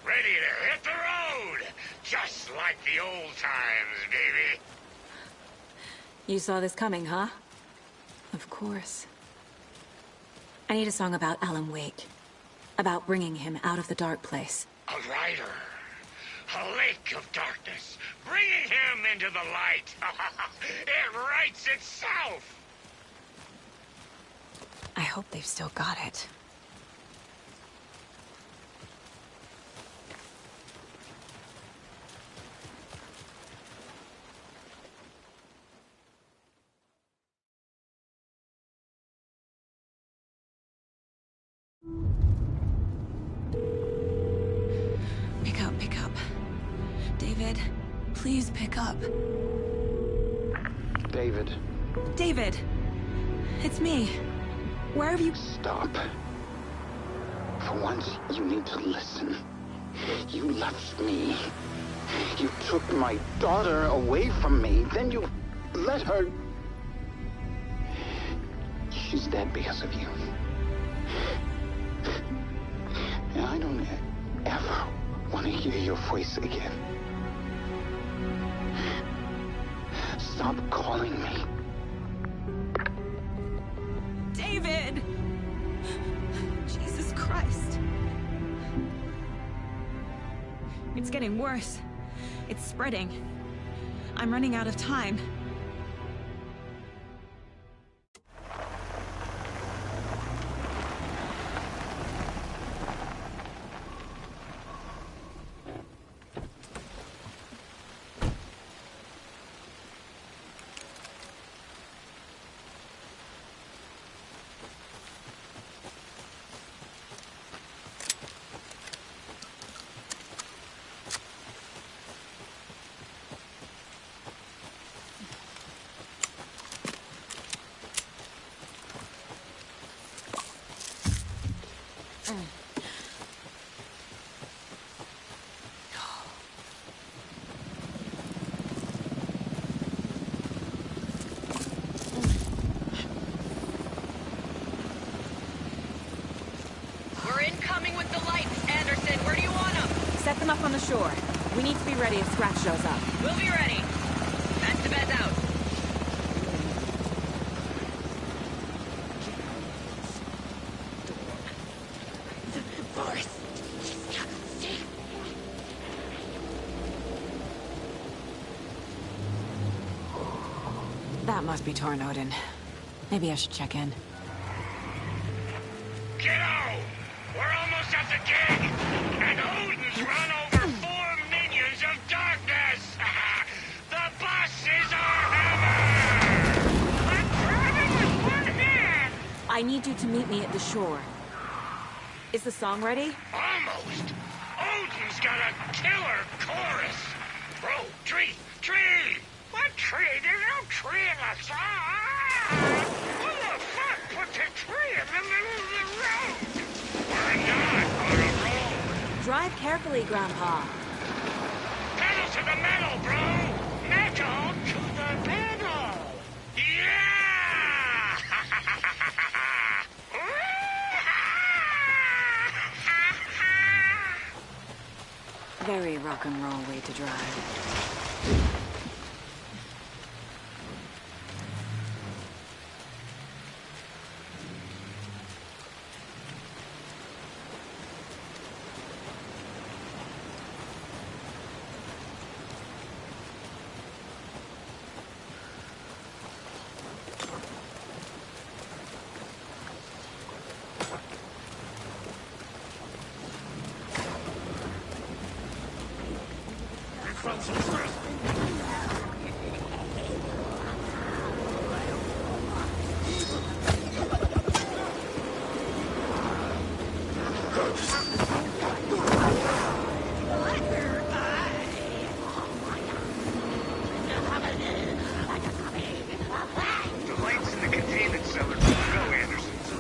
Ready to hit the road, just like the old times, baby. You saw this coming, huh? Of course. I need a song about Alan Wake. About bringing him out of the dark place. A rider. A lake of darkness. Bringing him into the light. It writes itself. I hope they've still got it. Pick up. David, please pick up. David. David! It's me. Where have you... Stop. For once, you need to listen. You left me. You took my daughter away from me. Then you let her... She's dead because of you. And I don't ever want to hear your voice again. Stop calling me. David! Jesus Christ. It's getting worse. It's spreading. I'm running out of time. Set them up on the shore. We need to be ready if Scratch shows up. We'll be ready. Estevez out. That must be Torrin Odin. Maybe I should check in. Kiddo! We're almost at the gig! And Odin's run over 4 minions of darkness! The bus is our hammer! I'm driving with one hand! I need you to meet me at the shore. Is the song ready? Almost! Odin's got a killer chorus! Bro, tree! Tree! What tree? There's no tree in the song! Who the fuck put the tree in the middle of the road? We're not on a road! Drive carefully, Grandpa. Pedal to the metal, bro! Metal to the metal! Yeah! Very rock and roll way to drive.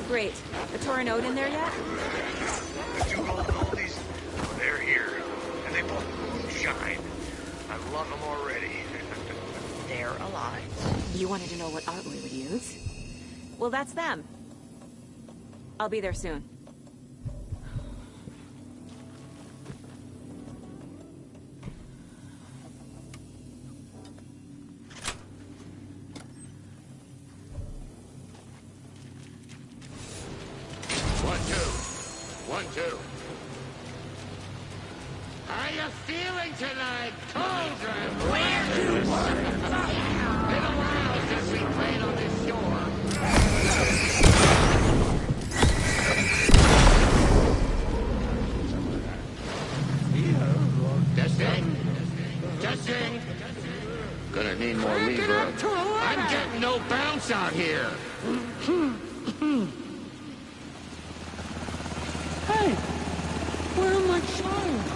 Great. The Torrin Odin there yet? The two old oldies, they're here. And they both moonshine. I love them already. They're alive. You wanted to know what art we would use? Well, that's them. I'll be there soon. How you feeling tonight, Cauldron? Been a while since we played on this shore. Testing. Testing. Gonna need more lever. I'm getting no bounce out here. Hey! Where are my chimes?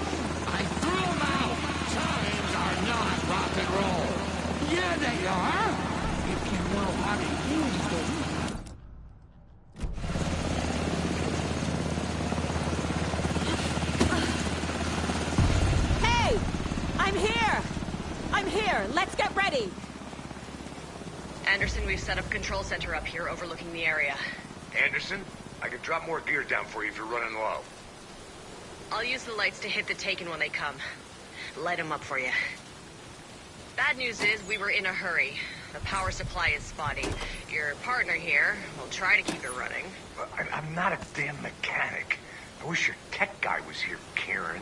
I threw them out! Chimes are not rock and roll! Yeah, they are! If you know how to use them. Hey! I'm here! I'm here! Let's get ready! Anderson, we've set up a control center up here overlooking the area. Anderson, I could drop more gear down for you if you're running low. I'll use the lights to hit the Taken when they come. Light them up for you. Bad news is we were in a hurry. The power supply is spotty. Your partner here will try to keep it running. I'm not a damn mechanic. I wish your tech guy was here, Karen.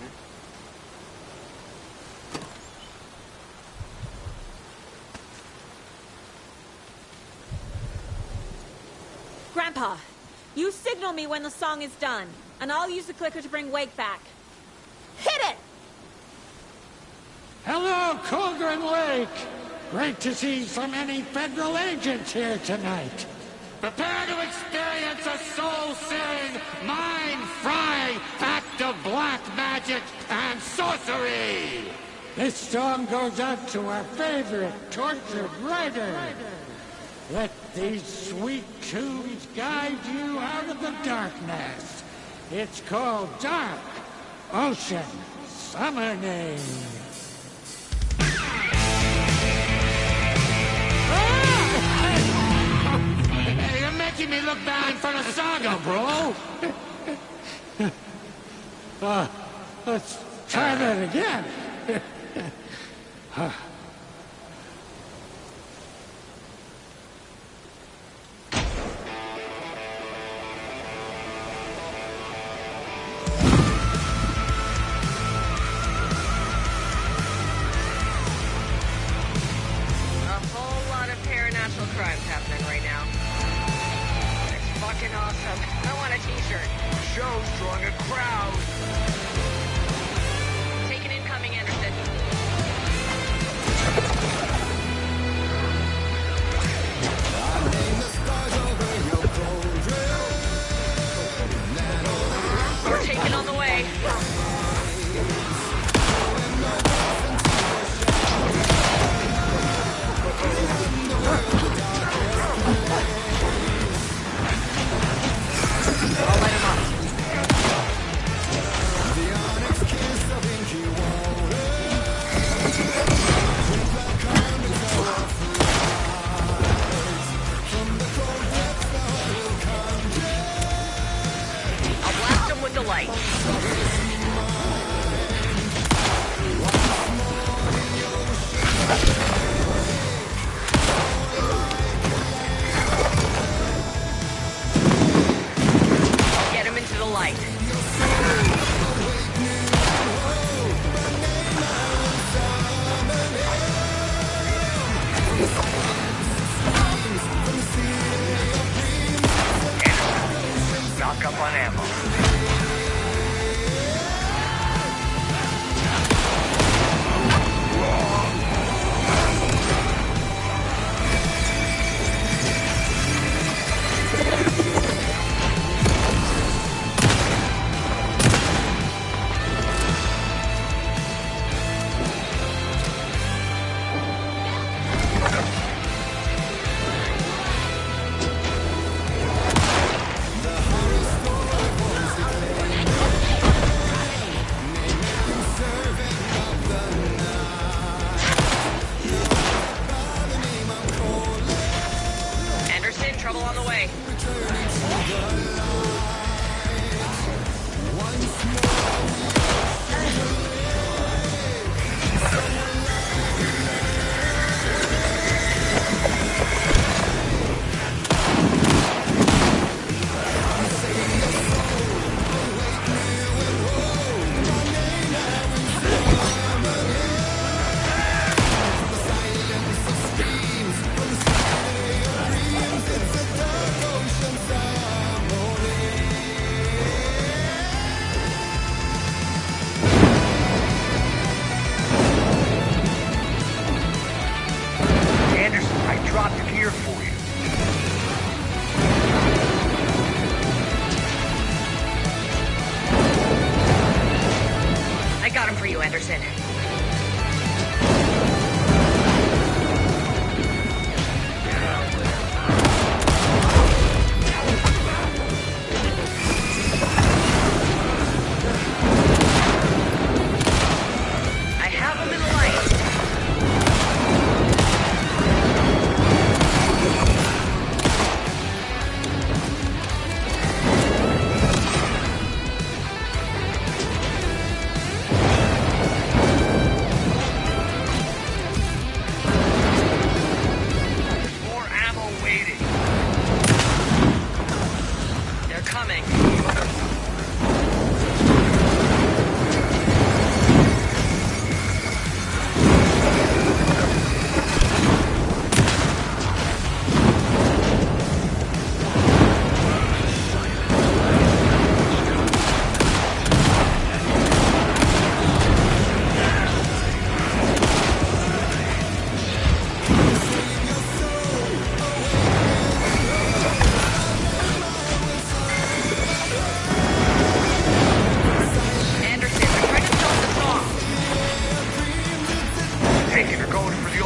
Grandpa, you signal me when the song is done, and I'll use the clicker to bring Wake back. Hit it! Hello, Cauldron Lake. Great to see so many federal agents here tonight. Prepare to experience a soul-searing, mind-frying act of black magic and sorcery. This song goes out to our favorite tortured writer. Let these sweet tunes guide you out of the darkness. It's called Dark Ocean Summoning. You're making me look bad in front of Saga, bro. Let's try that again. Crimes happening right now. It's fucking awesome. I want a t-shirt. Show's drawing a crowd. Take an incoming, Anderson. We're taking on the way. I'll light him up.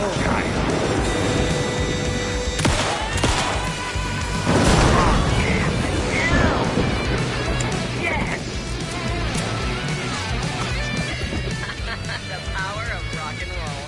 old guy. The power of rock and roll.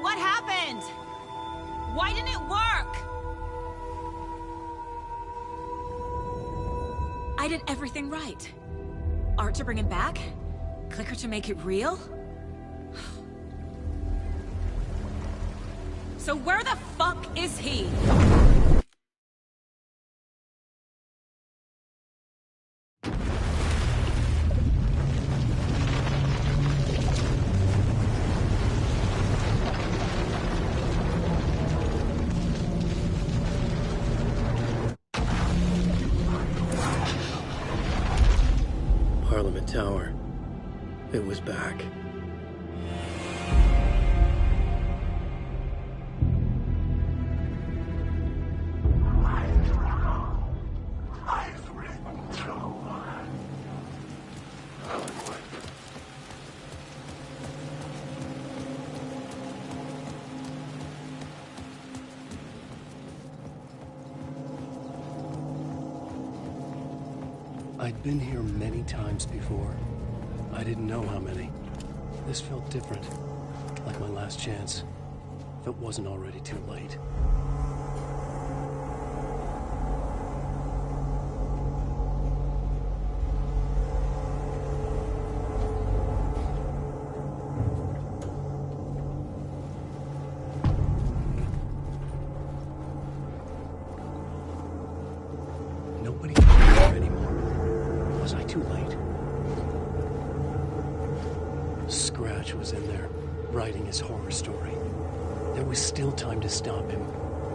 What happened? Why didn't it work? I did everything right. Art to bring him back? Clicker to make it real? So where the fuck is he? Parliament Tower. It was back. I've ridden through Hollywood. I'd been here many times before. I didn't know how many. This felt different, like my last chance, if it wasn't already too late. Nobody cared anymore. Was I too late? Scratch was in there, writing his horror story. There was still time to stop him.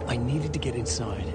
I needed to get inside.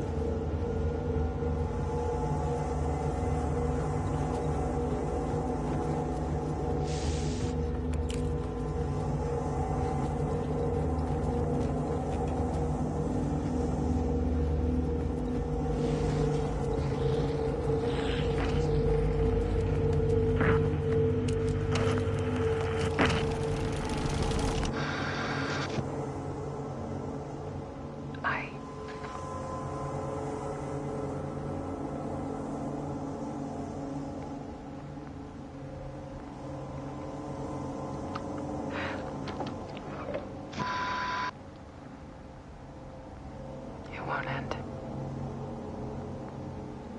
It won't end.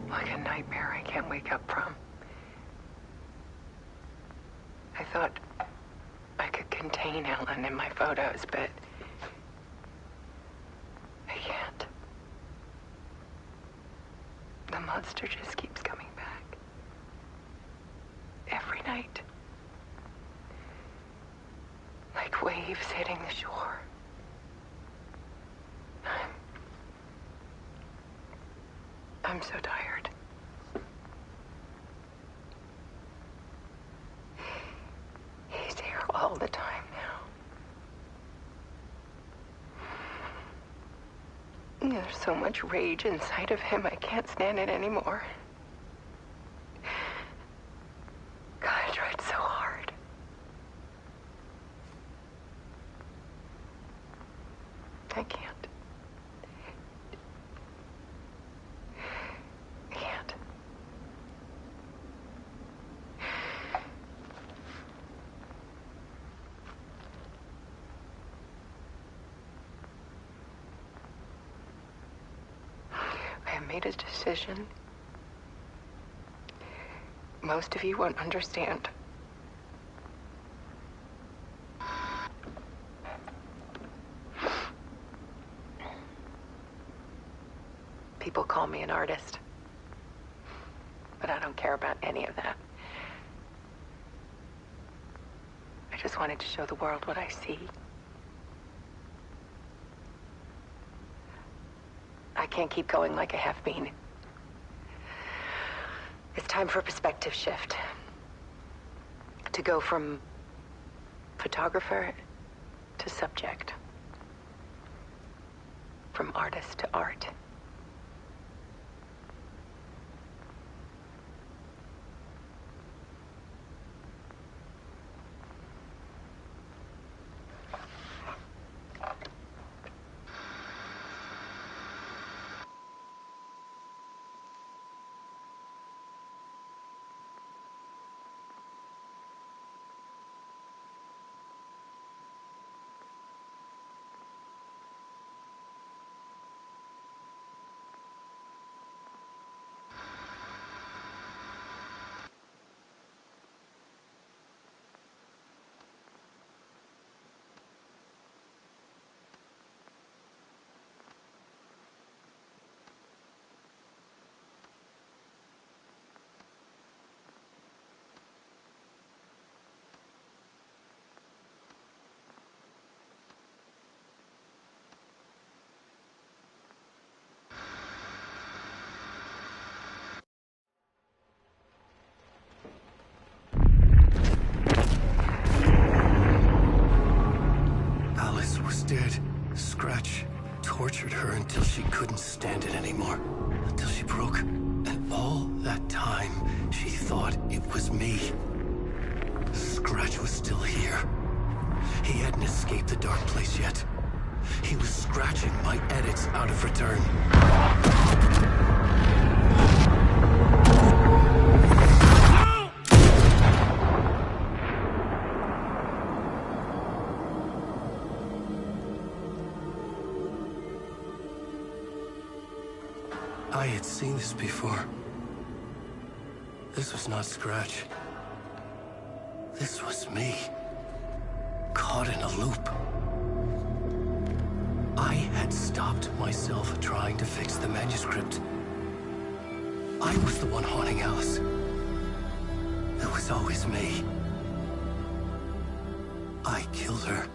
Like a nightmare I can't wake up from. I thought I could contain Ellen in my photos, but I can't. The monster just keeps coming back. Every night. Like waves hitting the shore. I'm so tired. He's here all the time now. There's so much rage inside of him, I can't stand it anymore. God, I tried so hard. I can't. I made a decision. Most of you won't understand. People call me an artist, but I don't care about any of that. I just wanted to show the world what I see. I can't keep going like I have been. It's time for a perspective shift. To go from photographer to subject. From artist to art. Dead. Scratch tortured her until she couldn't stand it anymore. Until she broke. And all that time, she thought it was me. Scratch was still here. He hadn't escaped the dark place yet. He was scratching my edits out of return. I had seen this before. This was not Scratch. This was me. Caught in a loop. I had stopped myself trying to fix the manuscript. I was the one haunting Alice. It was always me. I killed her.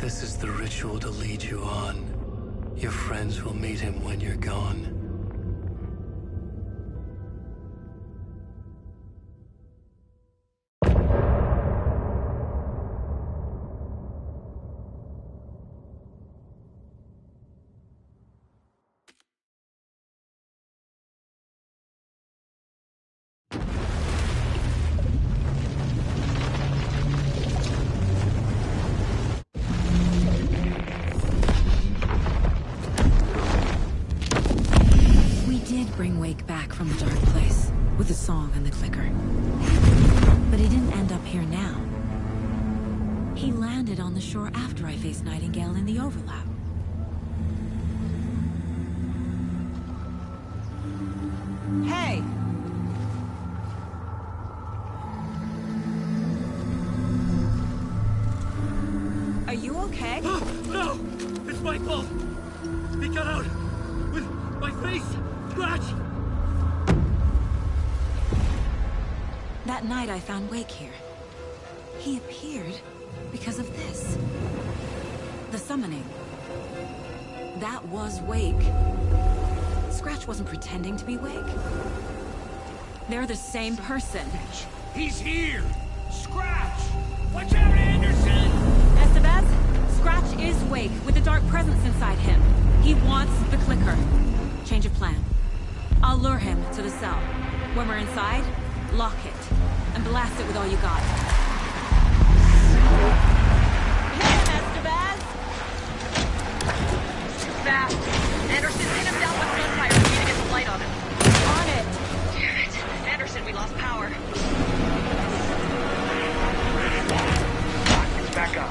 This is the ritual to lead you on. Your friends will meet him when you're gone. Bring Wake back from the dark place with the song and the clicker. But he didn't end up here now. He landed on the shore after I faced Nightingale in the overlap. Hey! Are you okay? No! It's my fault! He got out with my face! Scratch! That night I found Wake here. He appeared because of this. The summoning. That was Wake. Scratch wasn't pretending to be Wake. They're the same person. He's here! Scratch! Watch out, Anderson! Estevez, Scratch is Wake with the dark presence inside him. He wants the clicker. Change of plan. I'll lure him to the cell. When we're inside, lock it, and blast it with all you got. Hit him, Estevez! Fast! Anderson, pin him down with gunfire. We need to get the light on him. On it! Damn it. Anderson, we lost power. Back up.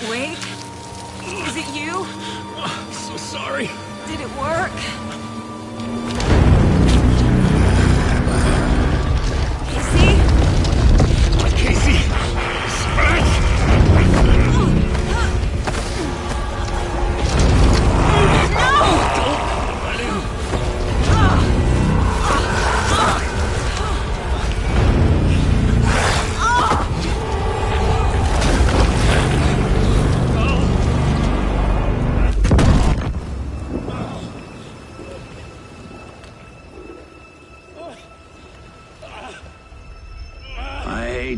Wake? Is it you? I'm so sorry. Did it work? Casey? Scratch!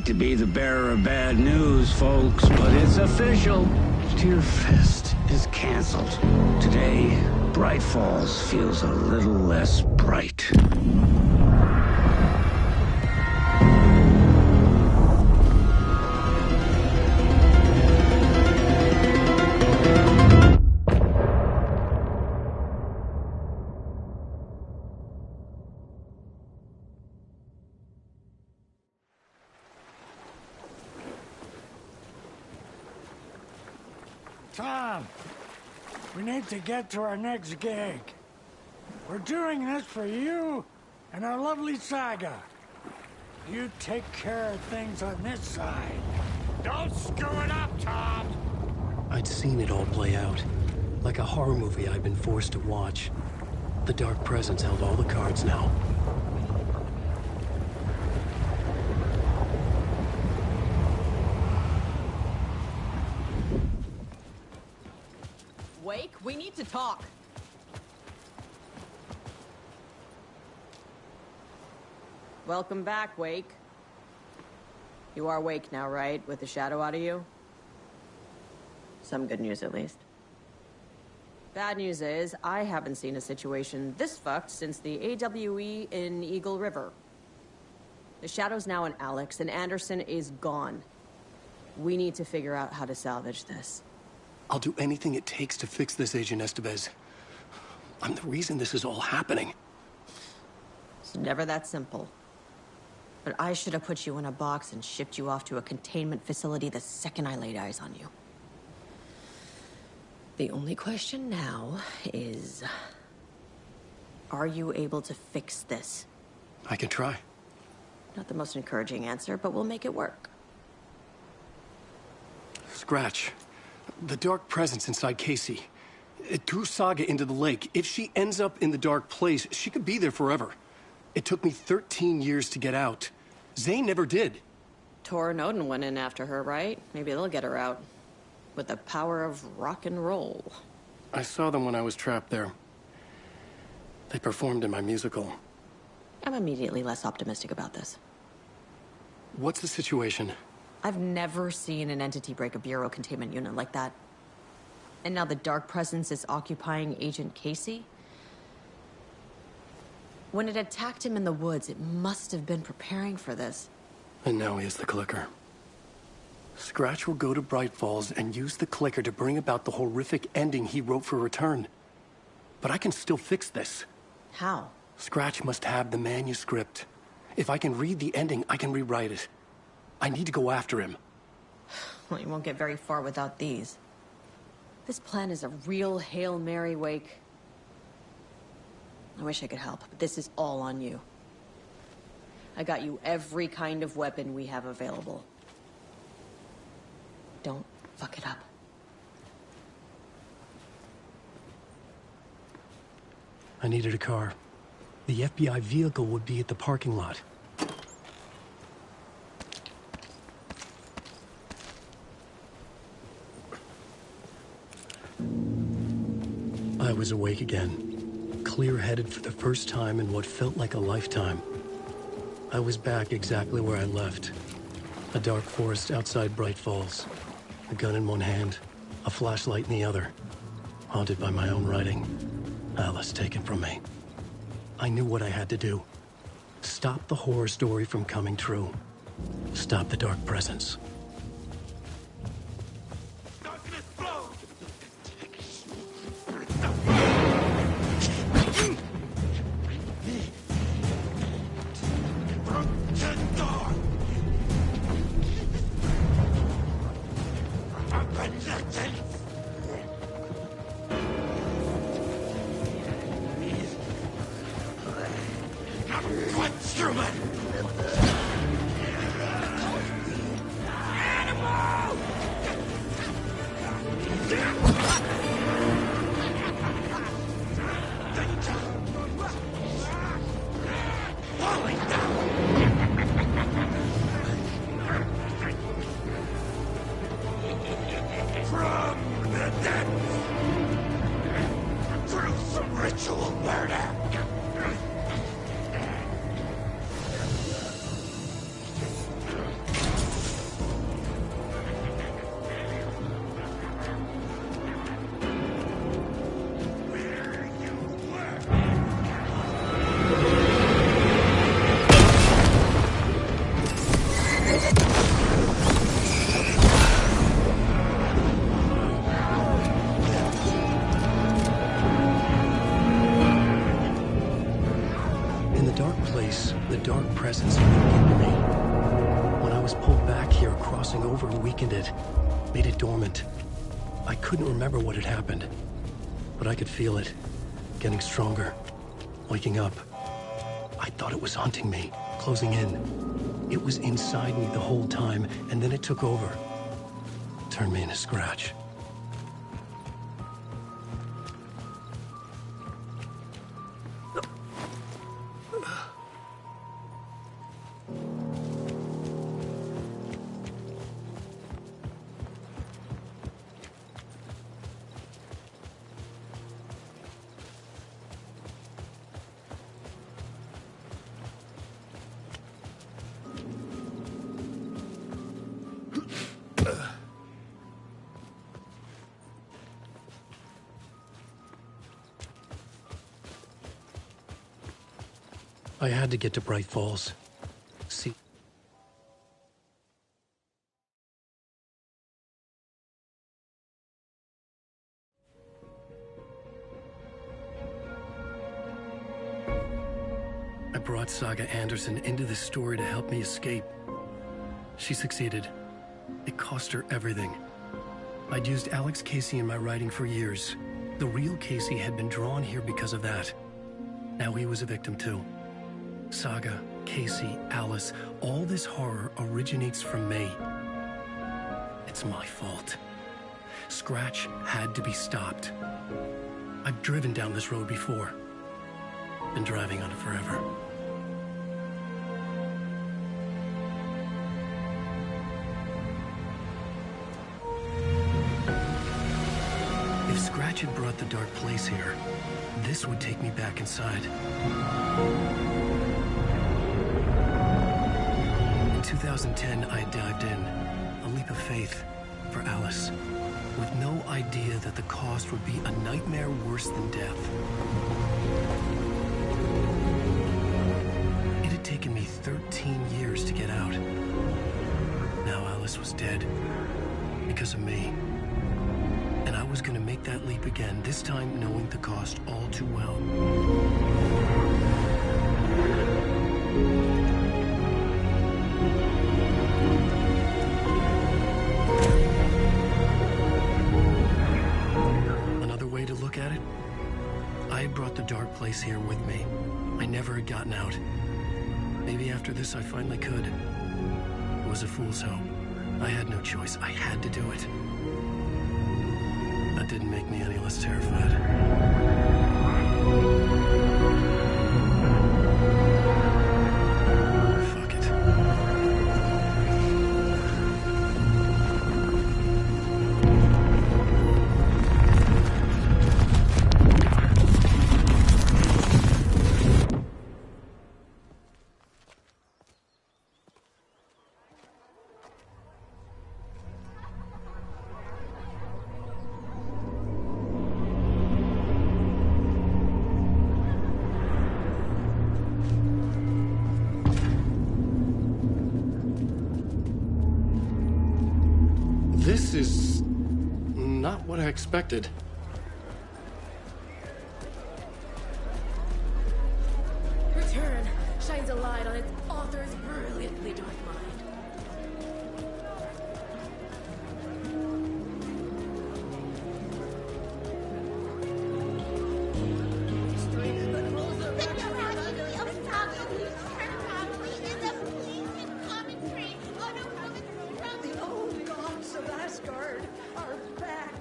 To be the bearer of bad news, folks, but it's official. Tearfest is canceled. Today, Bright Falls feels a little less bright. Tom, we need to get to our next gig. We're doing this for you and our lovely saga. You take care of things on this side. Don't screw it up, Tom! I'd seen it all play out. Like a horror movie I'd been forced to watch. The Dark Presence held all the cards now. Wake, we need to talk. Welcome back, Wake. You are Wake now, right? With the shadow out of you? Some good news, at least. Bad news is, I haven't seen a situation this fucked since the AWE in Eagle River. The shadow's now in Alex, and Anderson is gone. We need to figure out how to salvage this. I'll do anything it takes to fix this, Agent Estevez. I'm the reason this is all happening. It's never that simple. But I should have put you in a box and shipped you off to a containment facility the second I laid eyes on you. The only question now is... are you able to fix this? I can try. Not the most encouraging answer, but we'll make it work. Scratch. The Dark Presence inside Casey. It threw Saga into the lake. If she ends up in the Dark Place, she could be there forever. It took me 13 years to get out. Zane never did. Tor and Odin went in after her, right? Maybe they'll get her out. With the power of rock and roll. I saw them when I was trapped there. They performed in my musical. I'm immediately less optimistic about this. What's the situation? I've never seen an entity break a Bureau containment unit like that. And now the Dark Presence is occupying Agent Casey? When it attacked him in the woods, it must have been preparing for this. And now he has the clicker. Scratch will go to Bright Falls and use the clicker to bring about the horrific ending he wrote for Return. But I can still fix this. How? Scratch must have the manuscript. If I can read the ending, I can rewrite it. I need to go after him. Well, you won't get very far without these. This plan is a real Hail Mary, Wake. I wish I could help, but this is all on you. I got you every kind of weapon we have available. Don't fuck it up. I needed a car. The FBI vehicle would be at the parking lot. I was awake again, clear-headed for the first time in what felt like a lifetime. I was back exactly where I left. A dark forest outside Bright Falls. A gun in one hand, a flashlight in the other. Haunted by my own writing. Alice taken from me. I knew what I had to do. Stop the horror story from coming true. Stop the Dark Presence. ritual murder. Presence weakened me. When I was pulled back here, crossing over weakened it, made it dormant. I couldn't remember what had happened, but I could feel it, getting stronger, waking up. I thought it was hunting me, closing in. It was inside me the whole time, and then it took over. Turned me into Scratch. I had to get to Bright Falls. See... I brought Saga Anderson into this story to help me escape. She succeeded. It cost her everything. I'd used Alex Casey in my writing for years. The real Casey had been drawn here because of that. Now he was a victim too. Saga, Casey, Alice, all this horror originates from me. It's my fault. Scratch had to be stopped. I've driven down this road before. Been driving on it forever. If Scratch had brought the Dark Place here, this would take me back inside. In 2010, I dived in, a leap of faith, for Alice, with no idea that the cost would be a nightmare worse than death. It had taken me 13 years to get out. Now Alice was dead, because of me. And I was going to make that leap again, this time knowing the cost all too well. Another way to look at it, I had brought the Dark Place here with me. I never had gotten out. Maybe after this I finally could. It was a fool's hope. I had no choice. I had to do it. That didn't make me any less terrified. Fuck it. This is not what I expected. Return shines a light on its author's brilliantly dark mind. The old gods of Asgard are back.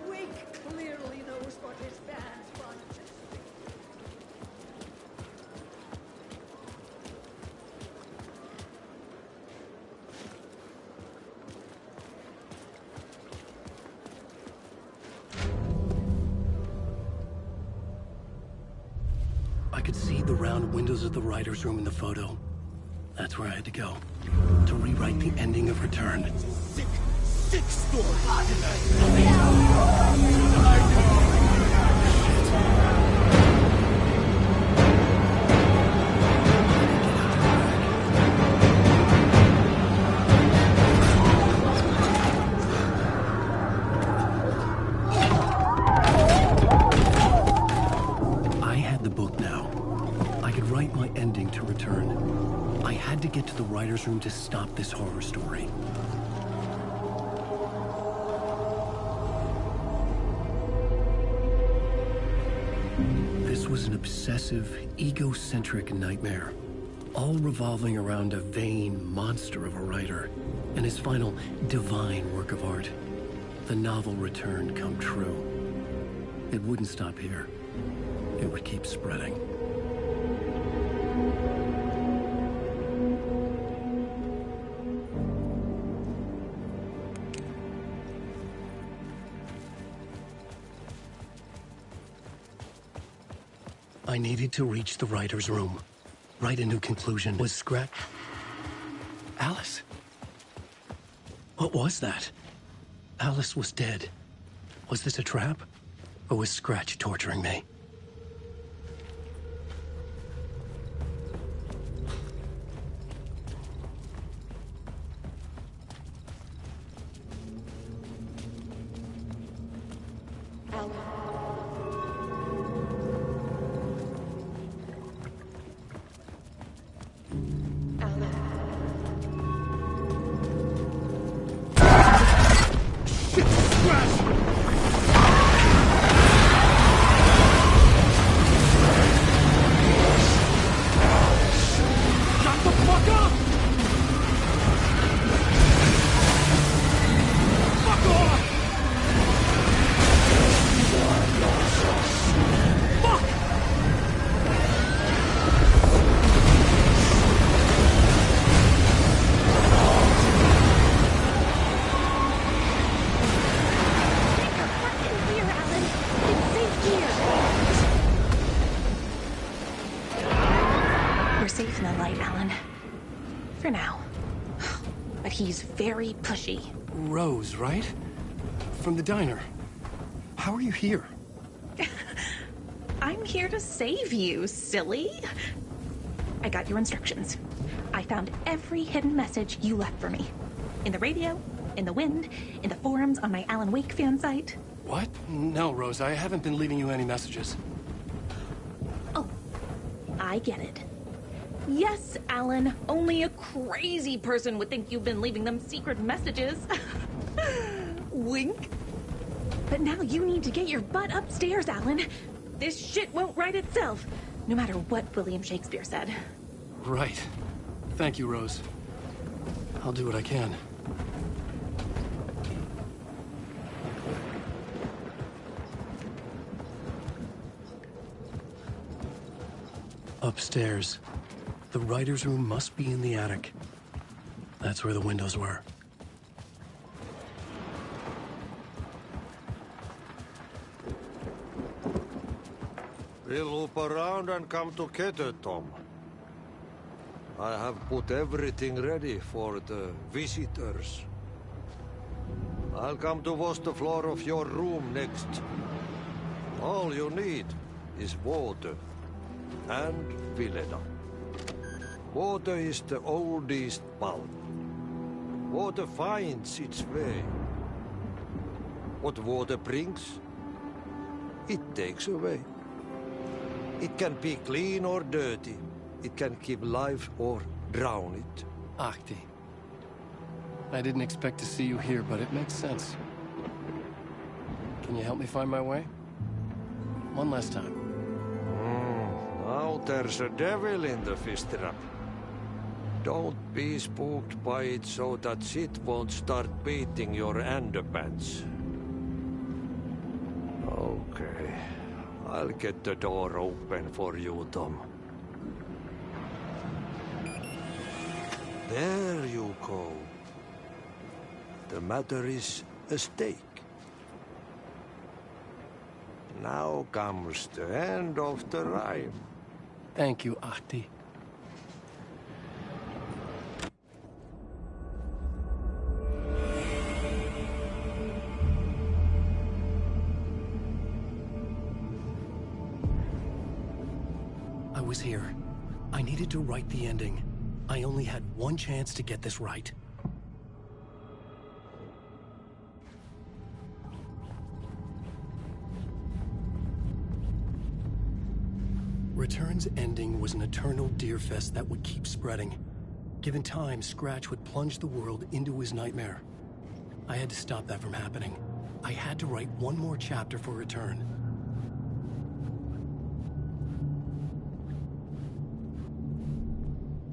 Wake clearly knows what his fans want to see. could see the round windows of the writer's room in the photo. That's where I had to go. To rewrite the ending of Return. Sick story! Get to the writer's room to stop this horror story. This was an obsessive, egocentric nightmare, all revolving around a vain monster of a writer and his final divine work of art, the novel Return come true. It wouldn't stop here. It would keep spreading. I needed to reach the writer's room. Write a new conclusion. Was Scratch... Alice? What was that? Alice was dead. Was this a trap? Or was Scratch torturing me? Very pushy. Rose, right? From the diner. How are you here? I'm here to save you, silly. I got your instructions. I found every hidden message you left for me. In the radio, in the wind, in the forums on my Alan Wake fan site. What? No, Rose, I haven't been leaving you any messages. Oh, I get it. Yes, Alan, only a crazy person would think you've been leaving them secret messages. Wink. But now you need to get your butt upstairs, Alan. This shit won't write itself, no matter what William Shakespeare said. Right. Thank you, Rose. I'll do what I can. Upstairs. The writer's room must be in the attic. That's where the windows were. We'll loop around and come together, Tom. I have put everything ready for the visitors. I'll come to wash the floor of your room next. All you need is water and Vileda. Water is the oldest bulb. Water finds its way. What water brings, it takes away. It can be clean or dirty. It can keep life or drown it. Ahti. I didn't expect to see you here, but it makes sense. Can you help me find my way? One last time. Now there's a devil in the fist trap. Don't be spooked by it so that shit won't start beating your underpants. Okay. I'll get the door open for you, Tom. There you go. The matter is a stake. Now comes the end of the rhyme. Thank you, Ahti. I was here. I needed to write the ending. I only had one chance to get this right. Return's ending was an eternal Deerfest that would keep spreading. Given time, Scratch would plunge the world into his nightmare. I had to stop that from happening. I had to write one more chapter for Return.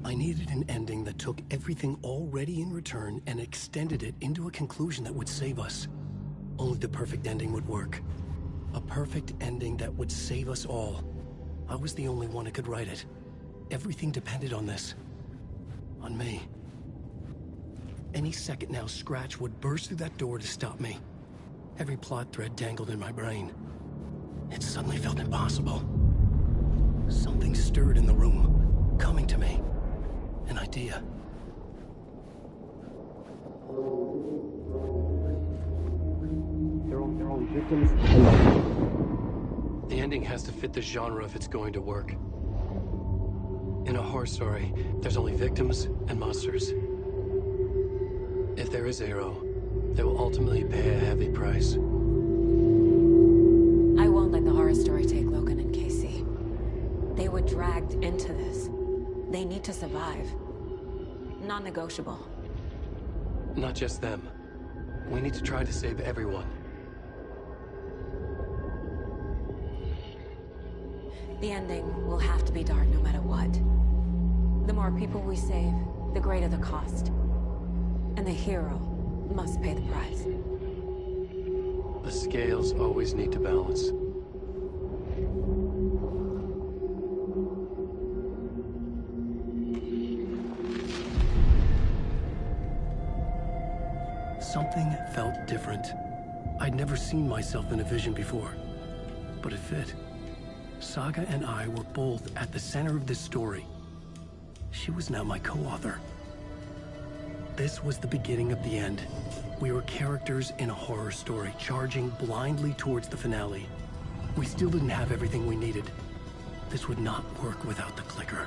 I needed an ending that took everything already in Return and extended it into a conclusion that would save us. Only the perfect ending would work. A perfect ending that would save us all. I was the only one who could write it. Everything depended on this. On me. Any second now, Scratch would burst through that door to stop me. Every plot thread dangled in my brain. It suddenly felt impossible. Something stirred in the room, coming to me. An idea. They're all victims. The ending has to fit the genre if it's going to work. In a horror story, there's only victims and monsters. If there is Arrow, they will ultimately pay a heavy price. I won't let the horror story take Logan and Casey. They were dragged into this. They need to survive. Non-negotiable. Not just them. We need to try to save everyone. The ending will have to be dark no matter what. The more people we save, the greater the cost. And the hero must pay the price. The scales always need to balance. Something felt different. I'd never seen myself in a vision before, but it fit. Saga and I were both at the center of this story. She was now my co-author. This was the beginning of the end. We were characters in a horror story, charging blindly towards the finale. We still didn't have everything we needed. This would not work without the clicker.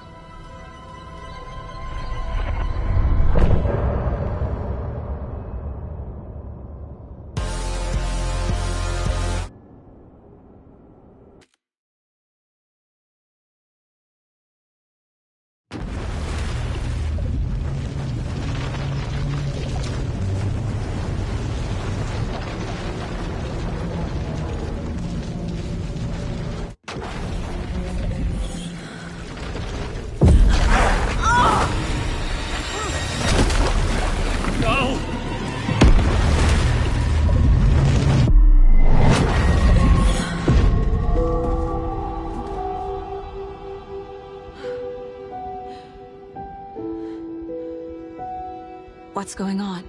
What's going on?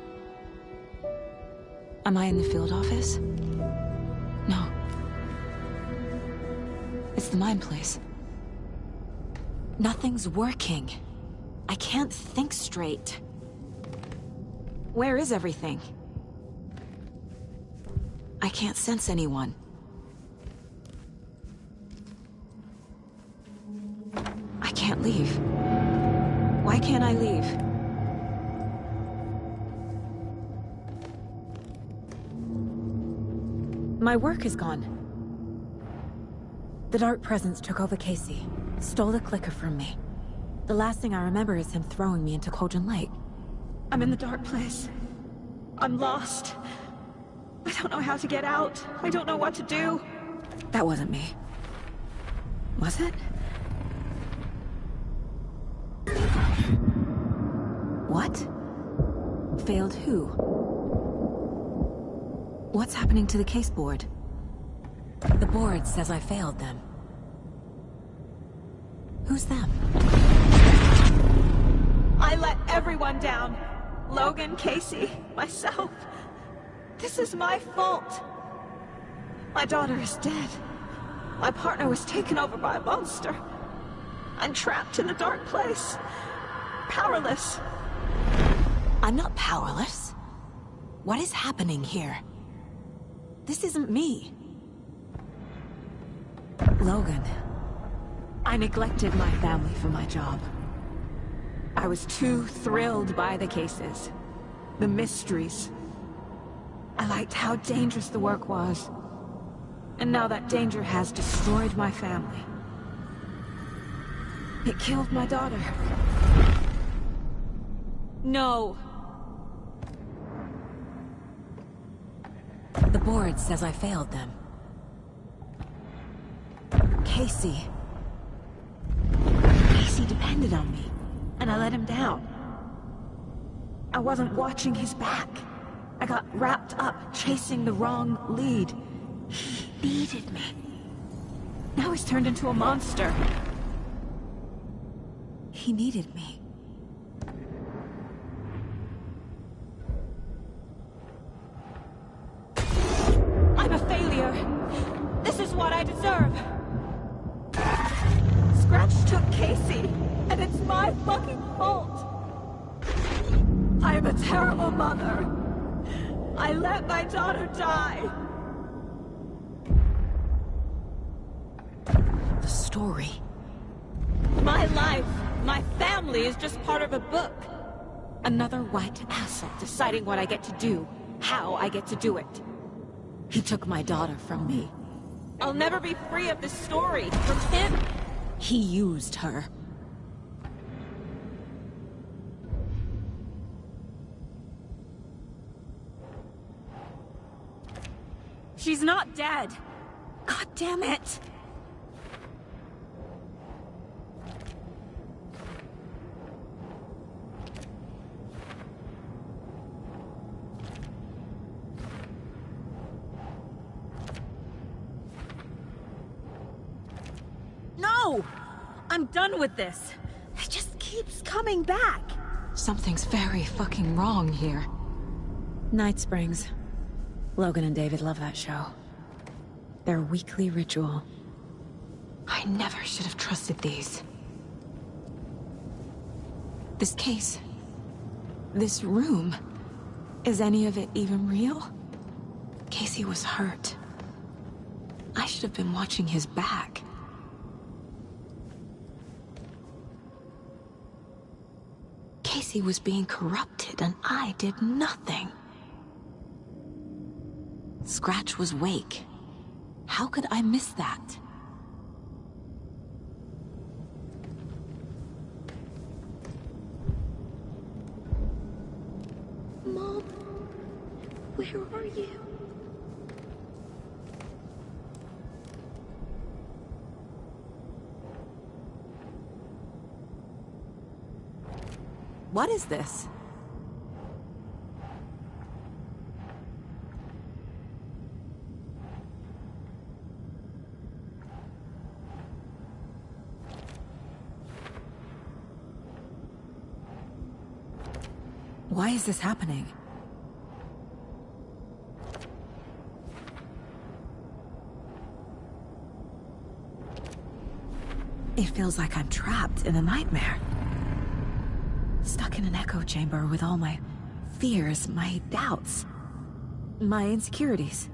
Am I in the field office? No. It's the mine place. Nothing's working. I can't think straight. Where is everything? I can't sense anyone. I can't leave. Why can't I leave? My work is gone. The Dark Presence took over Casey, stole the clicker from me. The last thing I remember is him throwing me into Cauldron Lake. I'm in the dark place. I'm lost. I don't know how to get out. I don't know what to do. That wasn't me. Was it? What? Failed who? What's happening to the case board? The board says I failed them. Who's them? I let everyone down. Logan, Casey, myself. This is my fault. My daughter is dead. My partner was taken over by a monster. I'm trapped in a dark place. Powerless. I'm not powerless. What is happening here? This isn't me. Logan. I neglected my family for my job. I was too thrilled by the cases. The mysteries. I liked how dangerous the work was. And now that danger has destroyed my family. It killed my daughter. No. The board says I failed them. Casey. Casey depended on me, and I let him down. I wasn't watching his back. I got wrapped up chasing the wrong lead. He needed me. Now he's turned into a monster. He needed me. I'm a failure. This is what I deserve. Scratch took Casey, and it's my fucking fault. I am a terrible mother. I let my daughter die. The story. My life, my family is just part of a book. Another white asshole deciding what I get to do, how I get to do it. He took my daughter from me. I'll never be free of this story from him. He used her. She's not dead. God damn it. No! I'm done with this. It just keeps coming back. Something's very fucking wrong here. Night Springs. Logan and David love that show. Their weekly ritual. I never should have trusted these. This case. This room. Is any of it even real? Casey was hurt. I should have been watching his back. Casey was being corrupted, and I did nothing. Scratch was Wake. How could I miss that? Mom, where are you? What is this? Why is this happening? It feels like I'm trapped in a nightmare. Stuck in an echo chamber with all my fears, my doubts, my insecurities.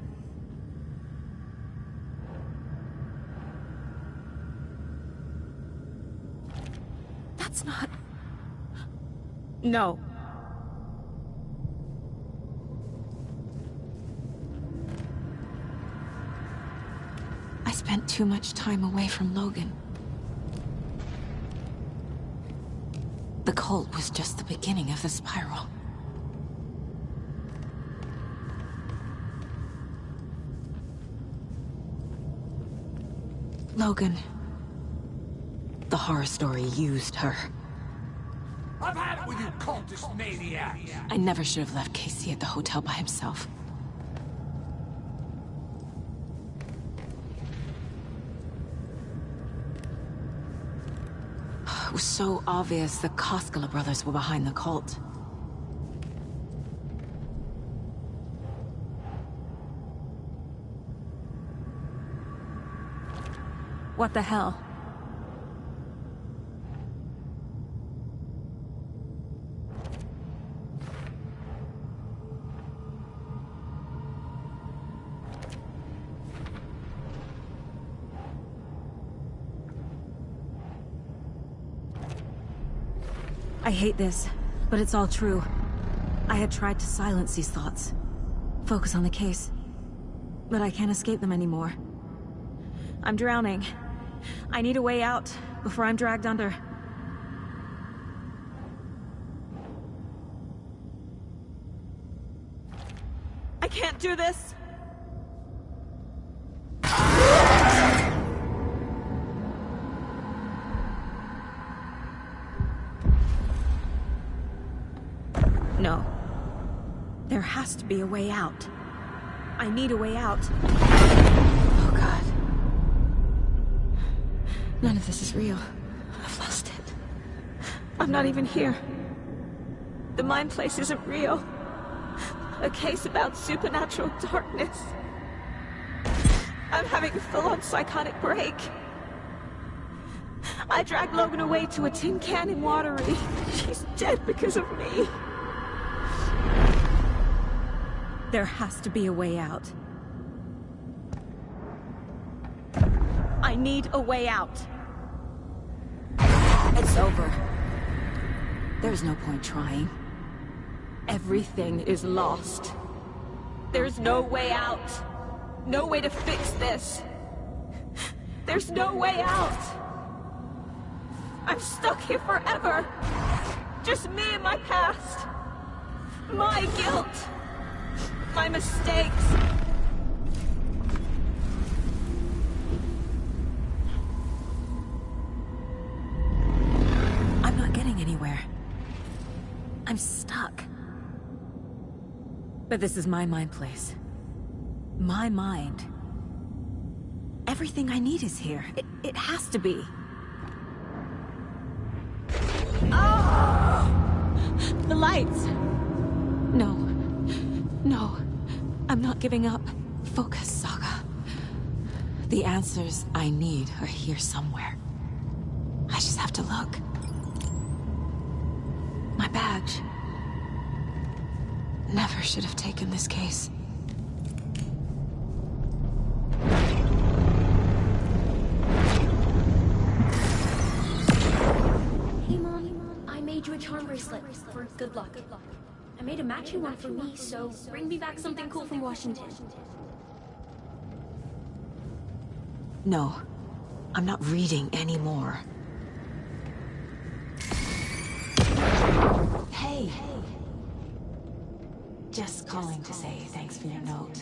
That's not... No. I spent too much time away from Logan. The cult was just the beginning of the spiral. Logan. The horror story used her. I've had it with you cultist maniacs! I never should have left Casey at the hotel by himself. It was so obvious the Koskela brothers were behind the cult. What the hell? I hate this, but it's all true. I had tried to silence these thoughts. Focus on the case. But I can't escape them anymore. I'm drowning. I need a way out before I'm dragged under. I can't do this! No. There has to be a way out. I need a way out. Oh, God. None of this is real. I've lost it. I'm not even here. The mind place isn't real. A case about supernatural darkness. I'm having a full-on psychotic break. I dragged Logan away to a tin can in Watery. She's dead because of me. There has to be a way out. I need a way out. It's over. There's no point trying. Everything is lost. There's no way out. No way to fix this. There's no way out. I'm stuck here forever. Just me and my past. My guilt. My mistakes. I'm not getting anywhere. I'm stuck. But this is my mind place. My mind. Everything I need is here. It has to be. Oh! The lights! No. No. I'm not giving up. Focus, Saga. The answers I need are here somewhere. I just have to look. My badge. Never should have taken this case. Hey, Mom. I made you a charm bracelet for good luck. I made a matching one for me, so bring me back something cool from Washington. No. I'm not reading anymore. Hey. Just calling to say thanks for your note.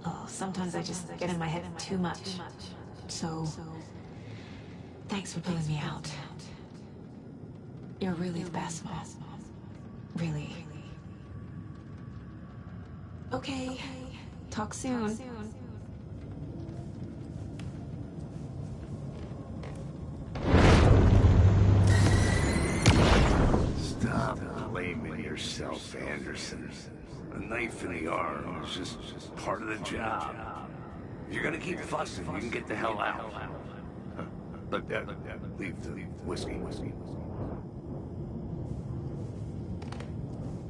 Oh, sometimes I just get in my head too much. So, thanks for pulling me out. You're really the best, Mom. Really. Okay. Talk soon. Stop blaming yourself, Anderson. A knife in the arm is just part of the job. If you're gonna keep fussing, you can get the hell out. But leave the whiskey.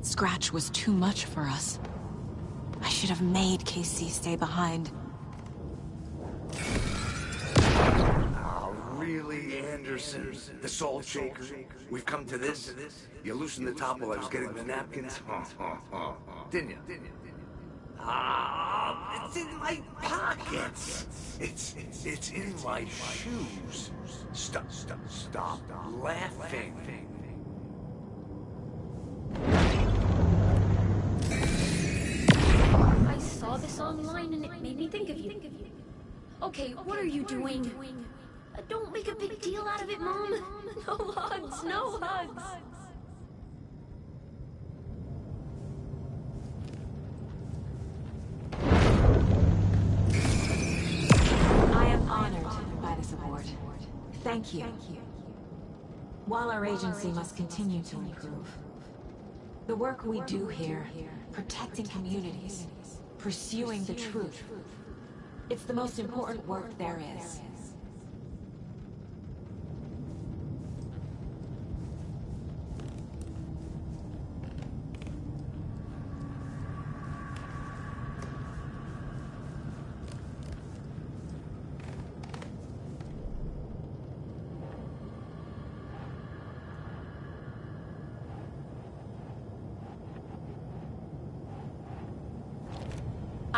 Scratch was too much for us. I should have made KC stay behind. Oh, really, Anderson? The salt shaker? We've come to this? You loosened the top while I was getting the napkins? Didn't you? Ah, it's in my pockets. It's in my shoes. Stop laughing. I saw this online and it made me think of you. Okay, what are you doing? Don't make a big deal out of it, Mom. No hugs, no hugs. I am honored by this award. Thank you. While our agency must continue to improve, the work we do here, protecting communities, pursuing the truth, it's the most important work there is.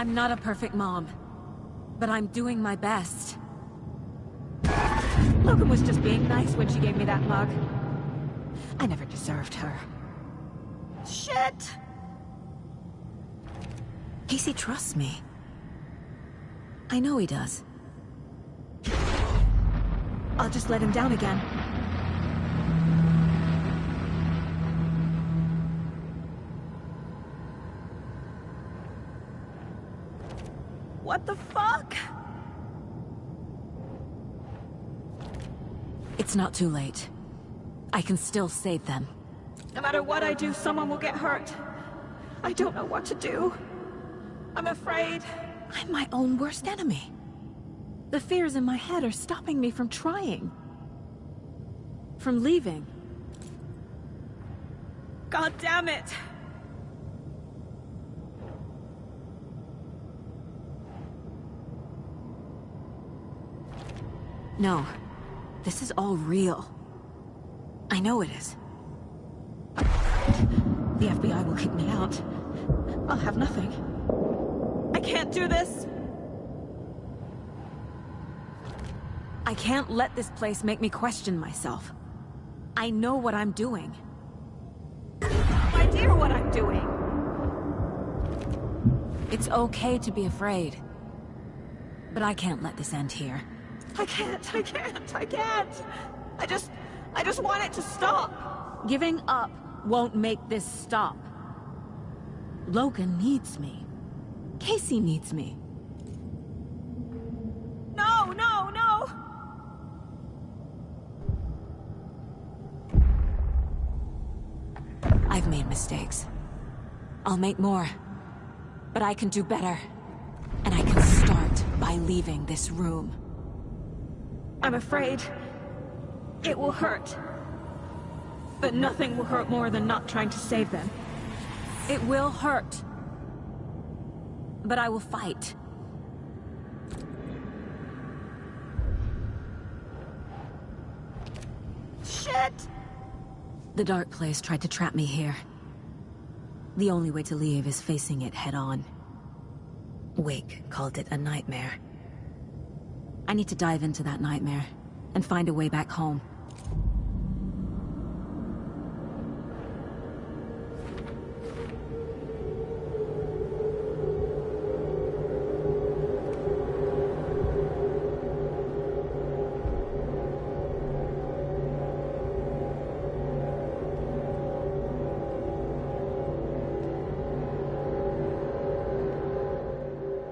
I'm not a perfect mom, but I'm doing my best. Logan was just being nice when she gave me that mug. I never deserved her. Shit! Casey trusts me. I know he does. I'll just let him down again. What the fuck? It's not too late. I can still save them. No matter what I do, someone will get hurt. I don't know what to do. I'm afraid. I'm my own worst enemy. The fears in my head are stopping me from trying. From leaving. God damn it! No. This is all real. I know it is. The FBI will kick me out. I'll have nothing. I can't do this! I can't let this place make me question myself. I know what I'm doing. No idea what I'm doing! It's okay to be afraid. But I can't let this end here. I can't. I just want it to stop. Giving up won't make this stop. Logan needs me. Casey needs me. No! I've made mistakes. I'll make more. But I can do better. And I can start by leaving this room. I'm afraid it will hurt. But nothing will hurt more than not trying to save them. It will hurt. But I will fight. Shit! The Dark Place tried to trap me here. The only way to leave is facing it head-on. Wake called it a nightmare. I need to dive into that nightmare and find a way back home.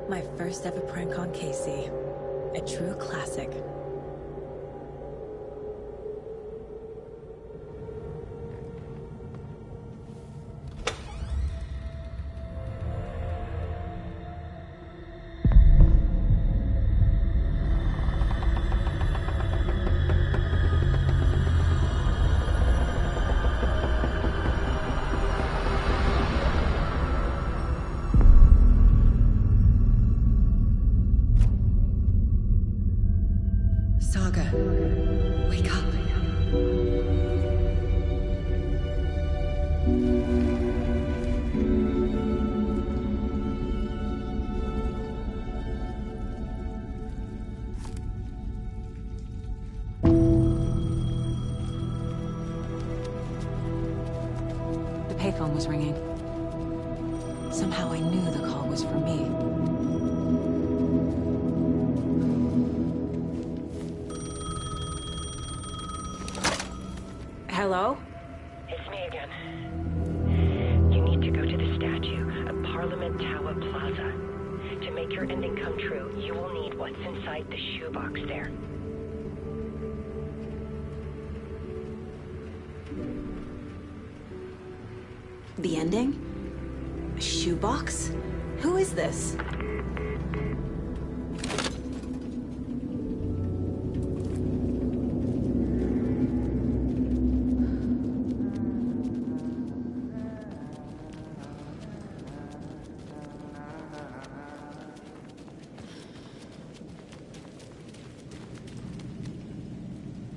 My first ever prank on Casey. A true classic. Saga, wake up. The payphone was ringing. Somehow I knew the call was for me. Hello? It's me again. You need to go to the statue of Parliament Tower Plaza. To make your ending come true, you will need what's inside the shoebox there. The ending? A shoebox? Who is this?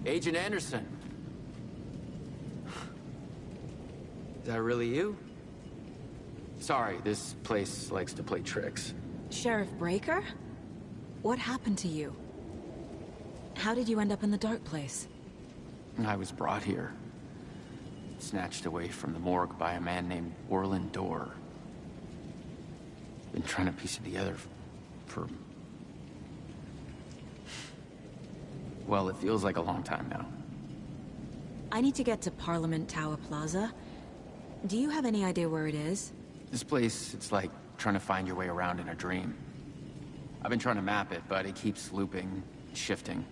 Agent Anderson. Is that really you? Sorry, this place likes to play tricks. Sheriff Breaker? What happened to you? How did you end up in the dark place? I was brought here. Snatched away from the morgue by a man named Orland Dorr. Been trying to piece it together for... well, it feels like a long time now. I need to get to Parliament Tower Plaza. Do you have any idea where it is? This place, it's like trying to find your way around in a dream. I've been trying to map it, but it keeps looping, shifting.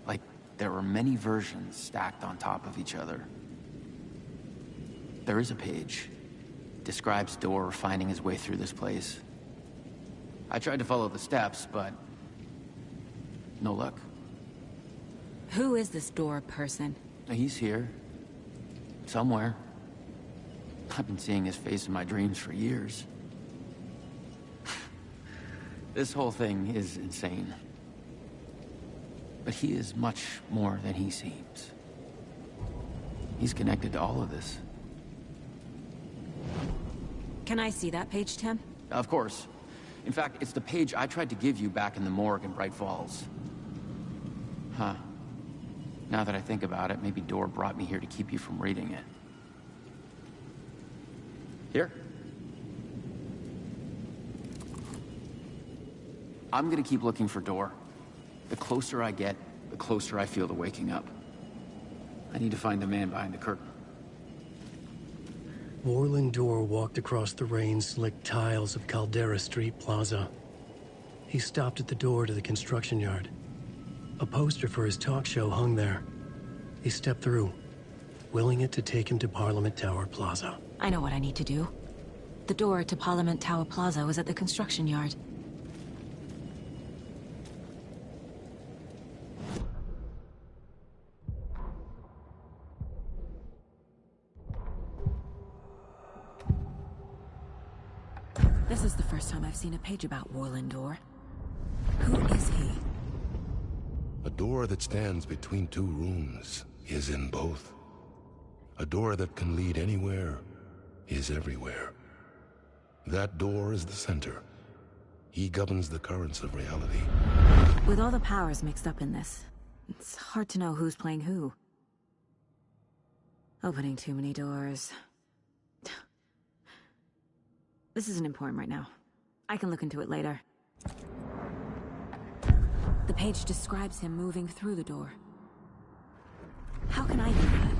Like there are many versions stacked on top of each other. There is a page. Describes Dorr finding his way through this place. I tried to follow the steps, but... no luck. Who is this Dorr person? He's here. Somewhere. I've been seeing his face in my dreams for years. This whole thing is insane. But he is much more than he seems. He's connected to all of this. Can I see that page, Tim? Of course. In fact, it's the page I tried to give you back in the morgue in Bright Falls. Huh. Now that I think about it, maybe Dorr brought me here to keep you from reading it. Here. I'm gonna keep looking for Dorr. The closer I get, the closer I feel to waking up. I need to find the man behind the curtain. Orland Dorr walked across the rain-slicked tiles of Caldera Street Plaza. He stopped at the door to the construction yard. A poster for his talk show hung there. He stepped through, willing it to take him to Parliament Tower Plaza. I know what I need to do. The door to Parliament Tower Plaza was at the construction yard. This is the first time I've seen a page about Orland Dorr. Who is he? A door that stands between two rooms is in both. A door that can lead anywhere is everywhere. That door is the center. He governs the currents of reality. With all the powers mixed up in this, it's hard to know who's playing who. Opening too many doors. This isn't important right now. I can look into it later. The page describes him moving through the door. How can I do that?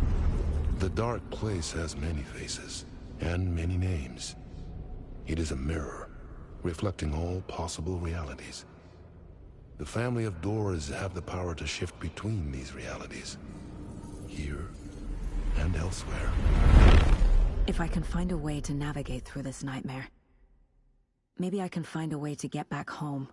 The dark place has many faces, and many names. It is a mirror, reflecting all possible realities. The family of Dorrs have the power to shift between these realities, here and elsewhere. If I can find a way to navigate through this nightmare, maybe I can find a way to get back home.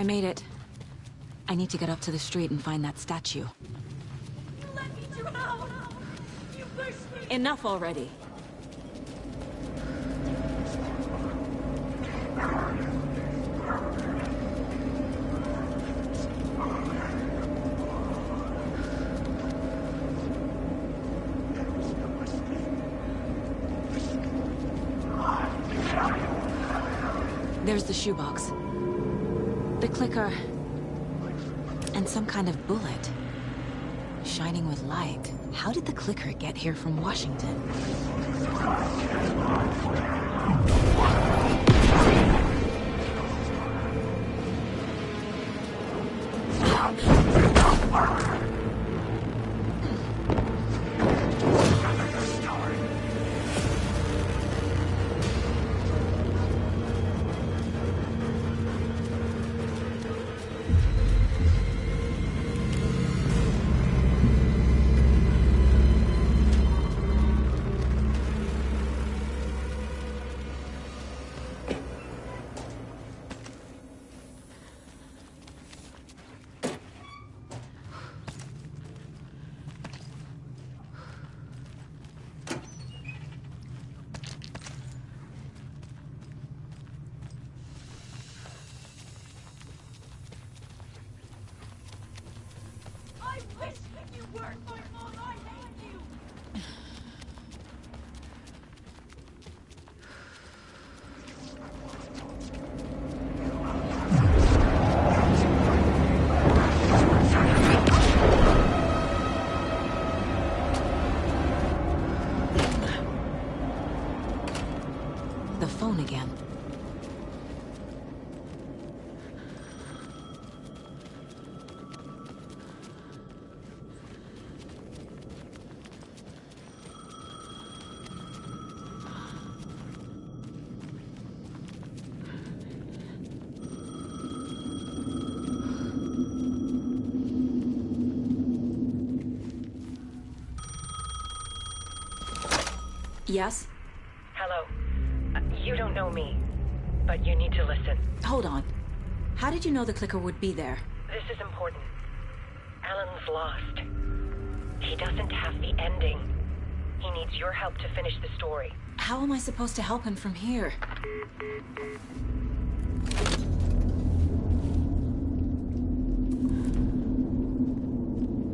made it. I need to get up to the street and find that statue. You let me drown! You pushed me! Enough already. There's the shoebox. The clicker. And some kind of bullet. Shining with light. How did the clicker get here from Washington? Phone again. Yes? Hello. You don't know me, but you need to listen. Hold on. How did you know the clicker would be there? This is important. Alan's lost. He doesn't have the ending. He needs your help to finish the story. How am I supposed to help him from here?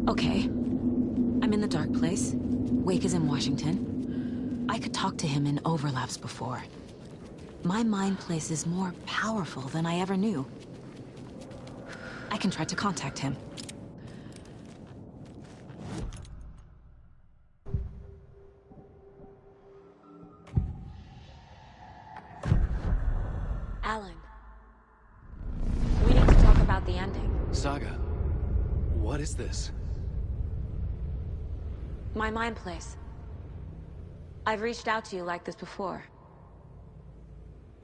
Okay. I'm in the dark place. Wake is in Washington. I could talk to him in overlaps before. My mind place is more powerful than I ever knew. I can try to contact him. Alan. We need to talk about the ending. Saga, what is this? My mind place. I've reached out to you like this before.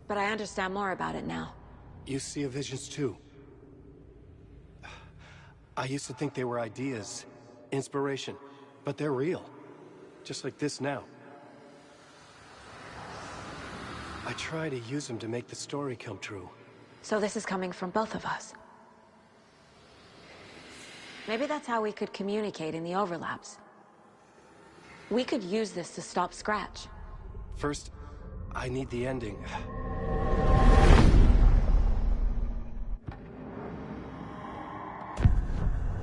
But I understand more about it now. You see visions too. I used to think they were ideas, inspiration, but they're real. Just like this now. I try to use them to make the story come true. So this is coming from both of us. Maybe that's how we could communicate in the overlaps. We could use this to stop Scratch. First, I need the ending.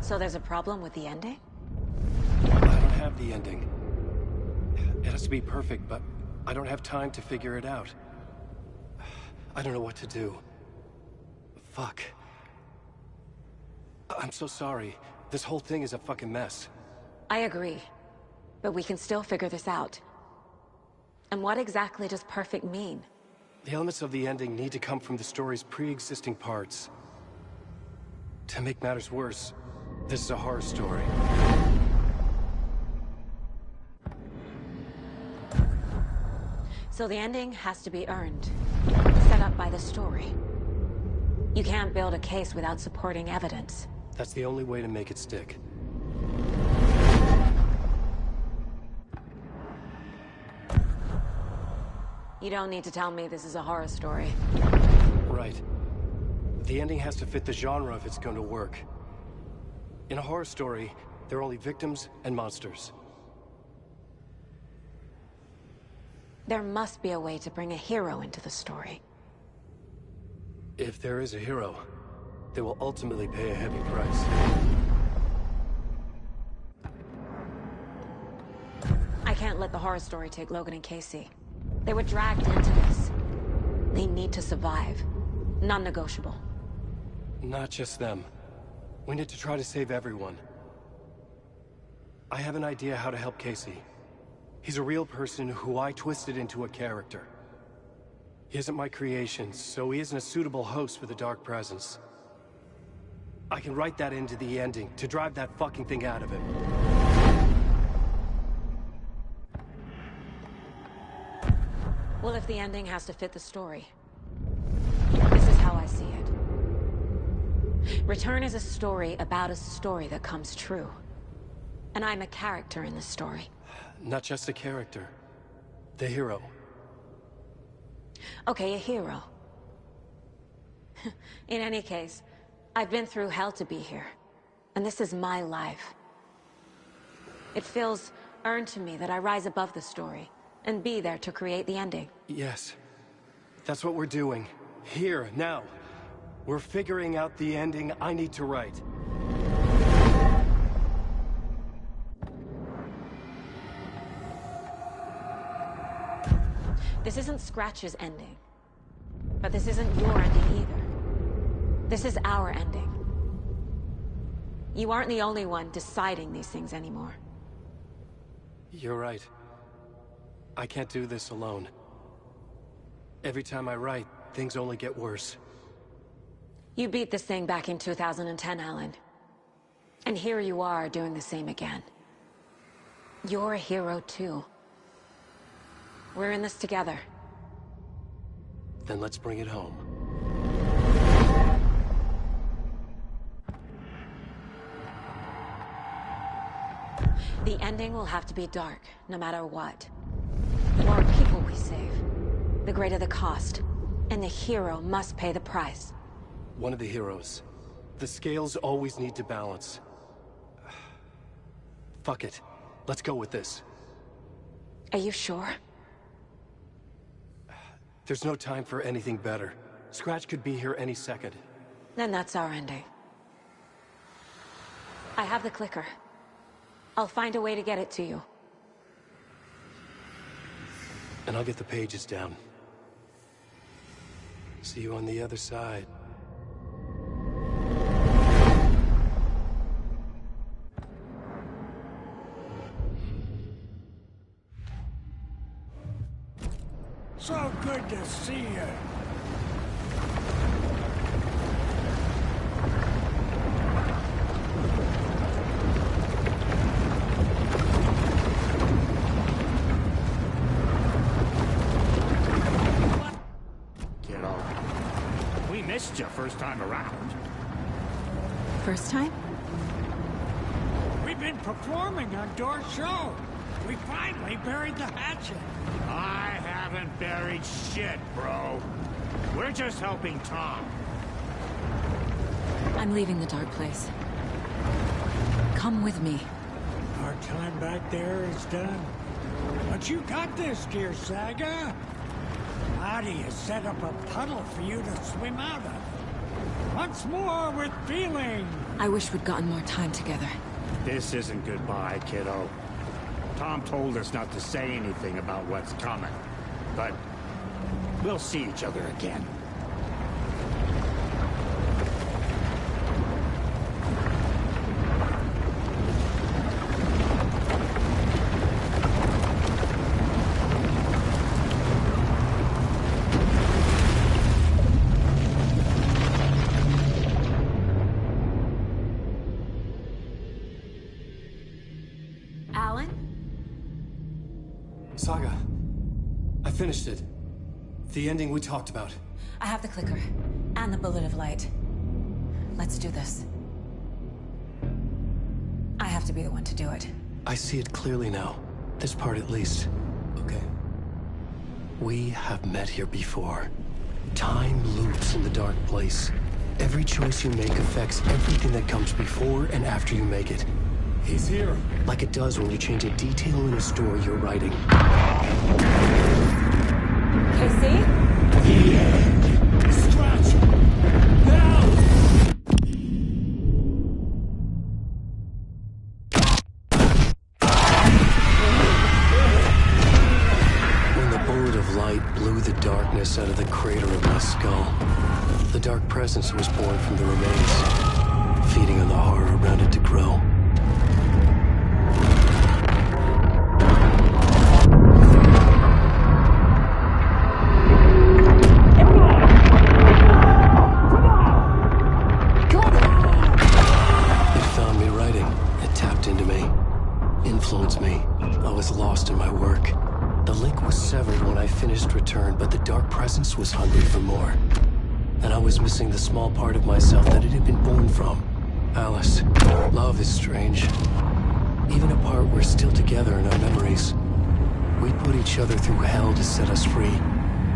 So there's a problem with the ending? I don't have the ending. It has to be perfect, but I don't have time to figure it out. I don't know what to do. Fuck. I'm so sorry. This whole thing is a fucking mess. I agree. But we can still figure this out. And what exactly does perfect mean? The elements of the ending need to come from the story's pre-existing parts. To make matters worse, this is a horror story. So the ending has to be earned. Set up by the story. You can't build a case without supporting evidence. That's the only way to make it stick. You don't need to tell me this is a horror story. Right. The ending has to fit the genre if it's going to work. In a horror story, there are only victims and monsters. There must be a way to bring a hero into the story. If there is a hero, they will ultimately pay a heavy price. I can't let the horror story take Logan and Casey. They were dragged into this. They need to survive. Non-negotiable. Not just them. We need to try to save everyone. I have an idea how to help Casey. He's a real person who I twisted into a character. He isn't my creation, so he isn't a suitable host for the Dark Presence. I can write that into the ending to drive that fucking thing out of him. Well, if the ending has to fit the story, this is how I see it. Return is a story about a story that comes true. And I'm a character in this story. Not just a character. The hero. Okay, a hero. In any case, I've been through hell to be here. And this is my life. It feels earned to me that I rise above the story and be there to create the ending. Yes. That's what we're doing. Here, now. We're figuring out the ending I need to write. This isn't Scratch's ending. But this isn't your ending either. This is our ending. You aren't the only one deciding these things anymore. You're right. I can't do this alone. Every time I write, things only get worse. You beat this thing back in 2010, Alan. And here you are doing the same again. You're a hero too. We're in this together. Then let's bring it home. The ending will have to be dark, no matter what. The more people we save, the greater the cost. And the hero must pay the price. One of the heroes. The scales always need to balance. Fuck it. Let's go with this. Are you sure? There's no time for anything better. Scratch could be here any second. Then that's our ending. I have the clicker. I'll find a way to get it to you. And I'll get the pages down. See you on the other side. So good to see you. Kiddo, we missed you first time around. First time? We've been performing on Door's show. We finally buried the hatchet. I haven't buried shit, bro. We're just helping Tom. I'm leaving the dark place. Come with me. Our time back there is done. But you got this, dear Saga. Adi has set up a puddle for you to swim out of. Once more with feeling. I wish we'd gotten more time together. This isn't goodbye, kiddo. Tom told us not to say anything about what's coming. But we'll see each other again. Alan? Saga. I finished it. The ending we talked about. I have the clicker. And the bullet of light. Let's do this. I have to be the one to do it. I see it clearly now. This part at least. Okay. We have met here before. Time loops in the dark place. Every choice you make affects everything that comes before and after you make it. He's here. Like it does when you change a detail in a story you're writing. Casey? The end. Scratch! Now! When the bullet of light blew the darkness out of the crater of my skull, the dark presence was born from the remains, feeding on the horror around it to grow. It found me writing. It tapped into me, influenced me. I was lost in my work. The link was severed when I finished Return, but the dark presence was hungry for more. And I was missing the small part of myself that it had been born from. Alice, love is strange. Even apart, we're still together in our memories. We put each other through hell to set us free.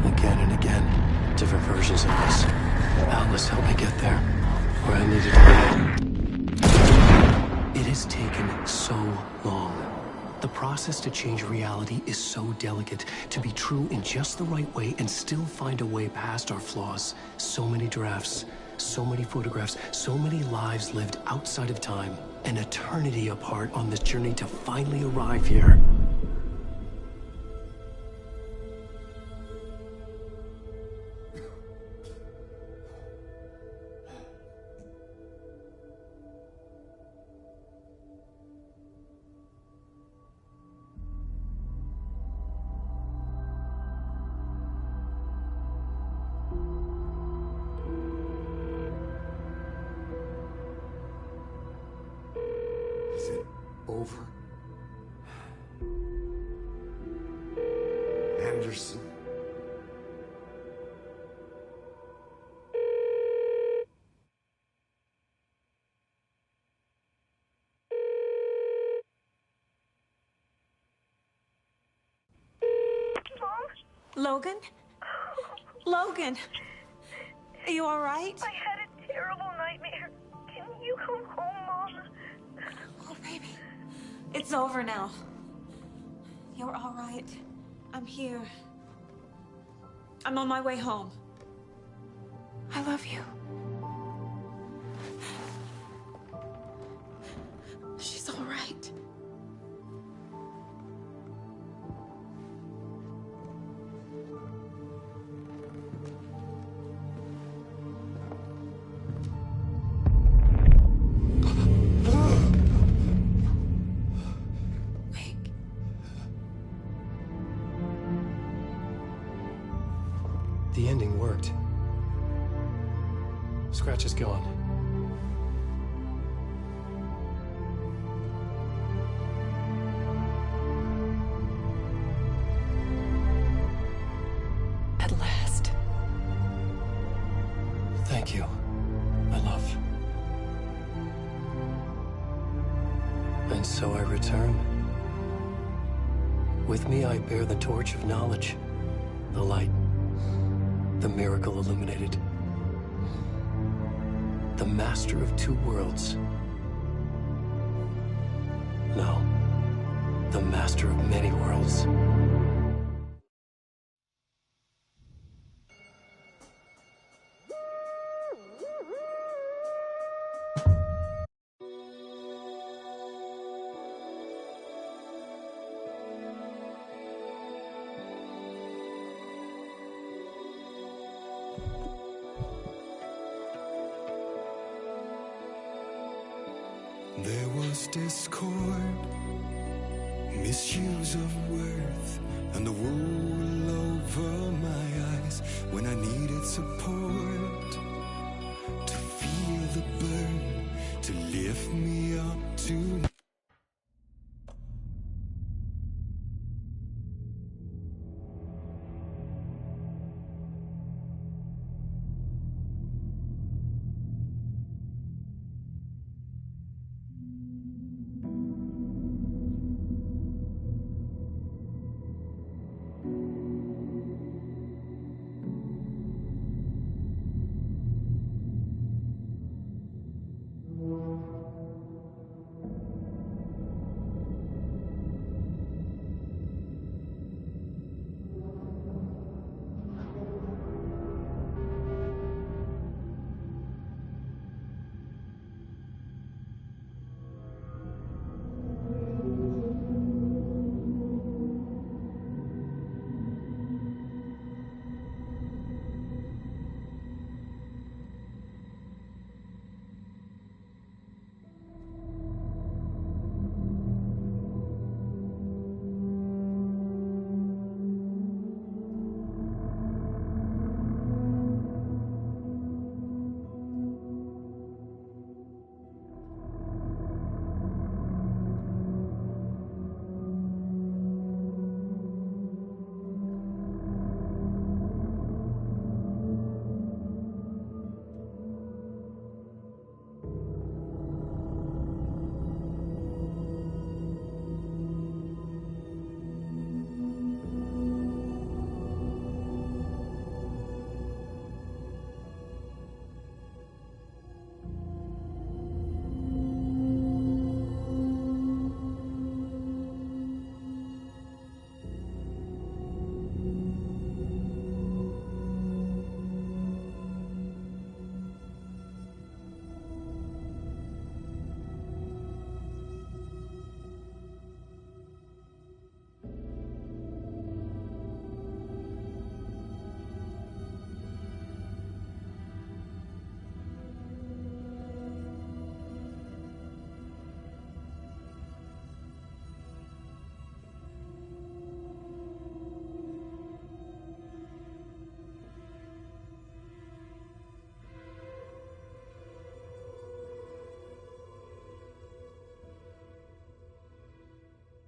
Again and again. Different versions of us. Alice helped me get there, where I needed to be. It has taken so long. The process to change reality is so delicate, to be true in just the right way and still find a way past our flaws. So many drafts, so many photographs, so many lives lived outside of time, an eternity apart on this journey to finally arrive here. Is it over? Anderson? Logan? Logan! Are you alright? I had a terrible nightmare. Can you come home, Mom? Oh, baby. It's over now. You're alright. I'm here. I'm on my way home. I love you. She's alright. The ending worked. Scratch is gone. At last. Thank you, my love. And so I return. With me I bear the torch of knowledge, the light, the miracle illuminated. The master of two worlds. No, the master of many worlds. There was discord, misuse of worth, and the wool over my eyes when I needed support to feel the burn, to lift me up to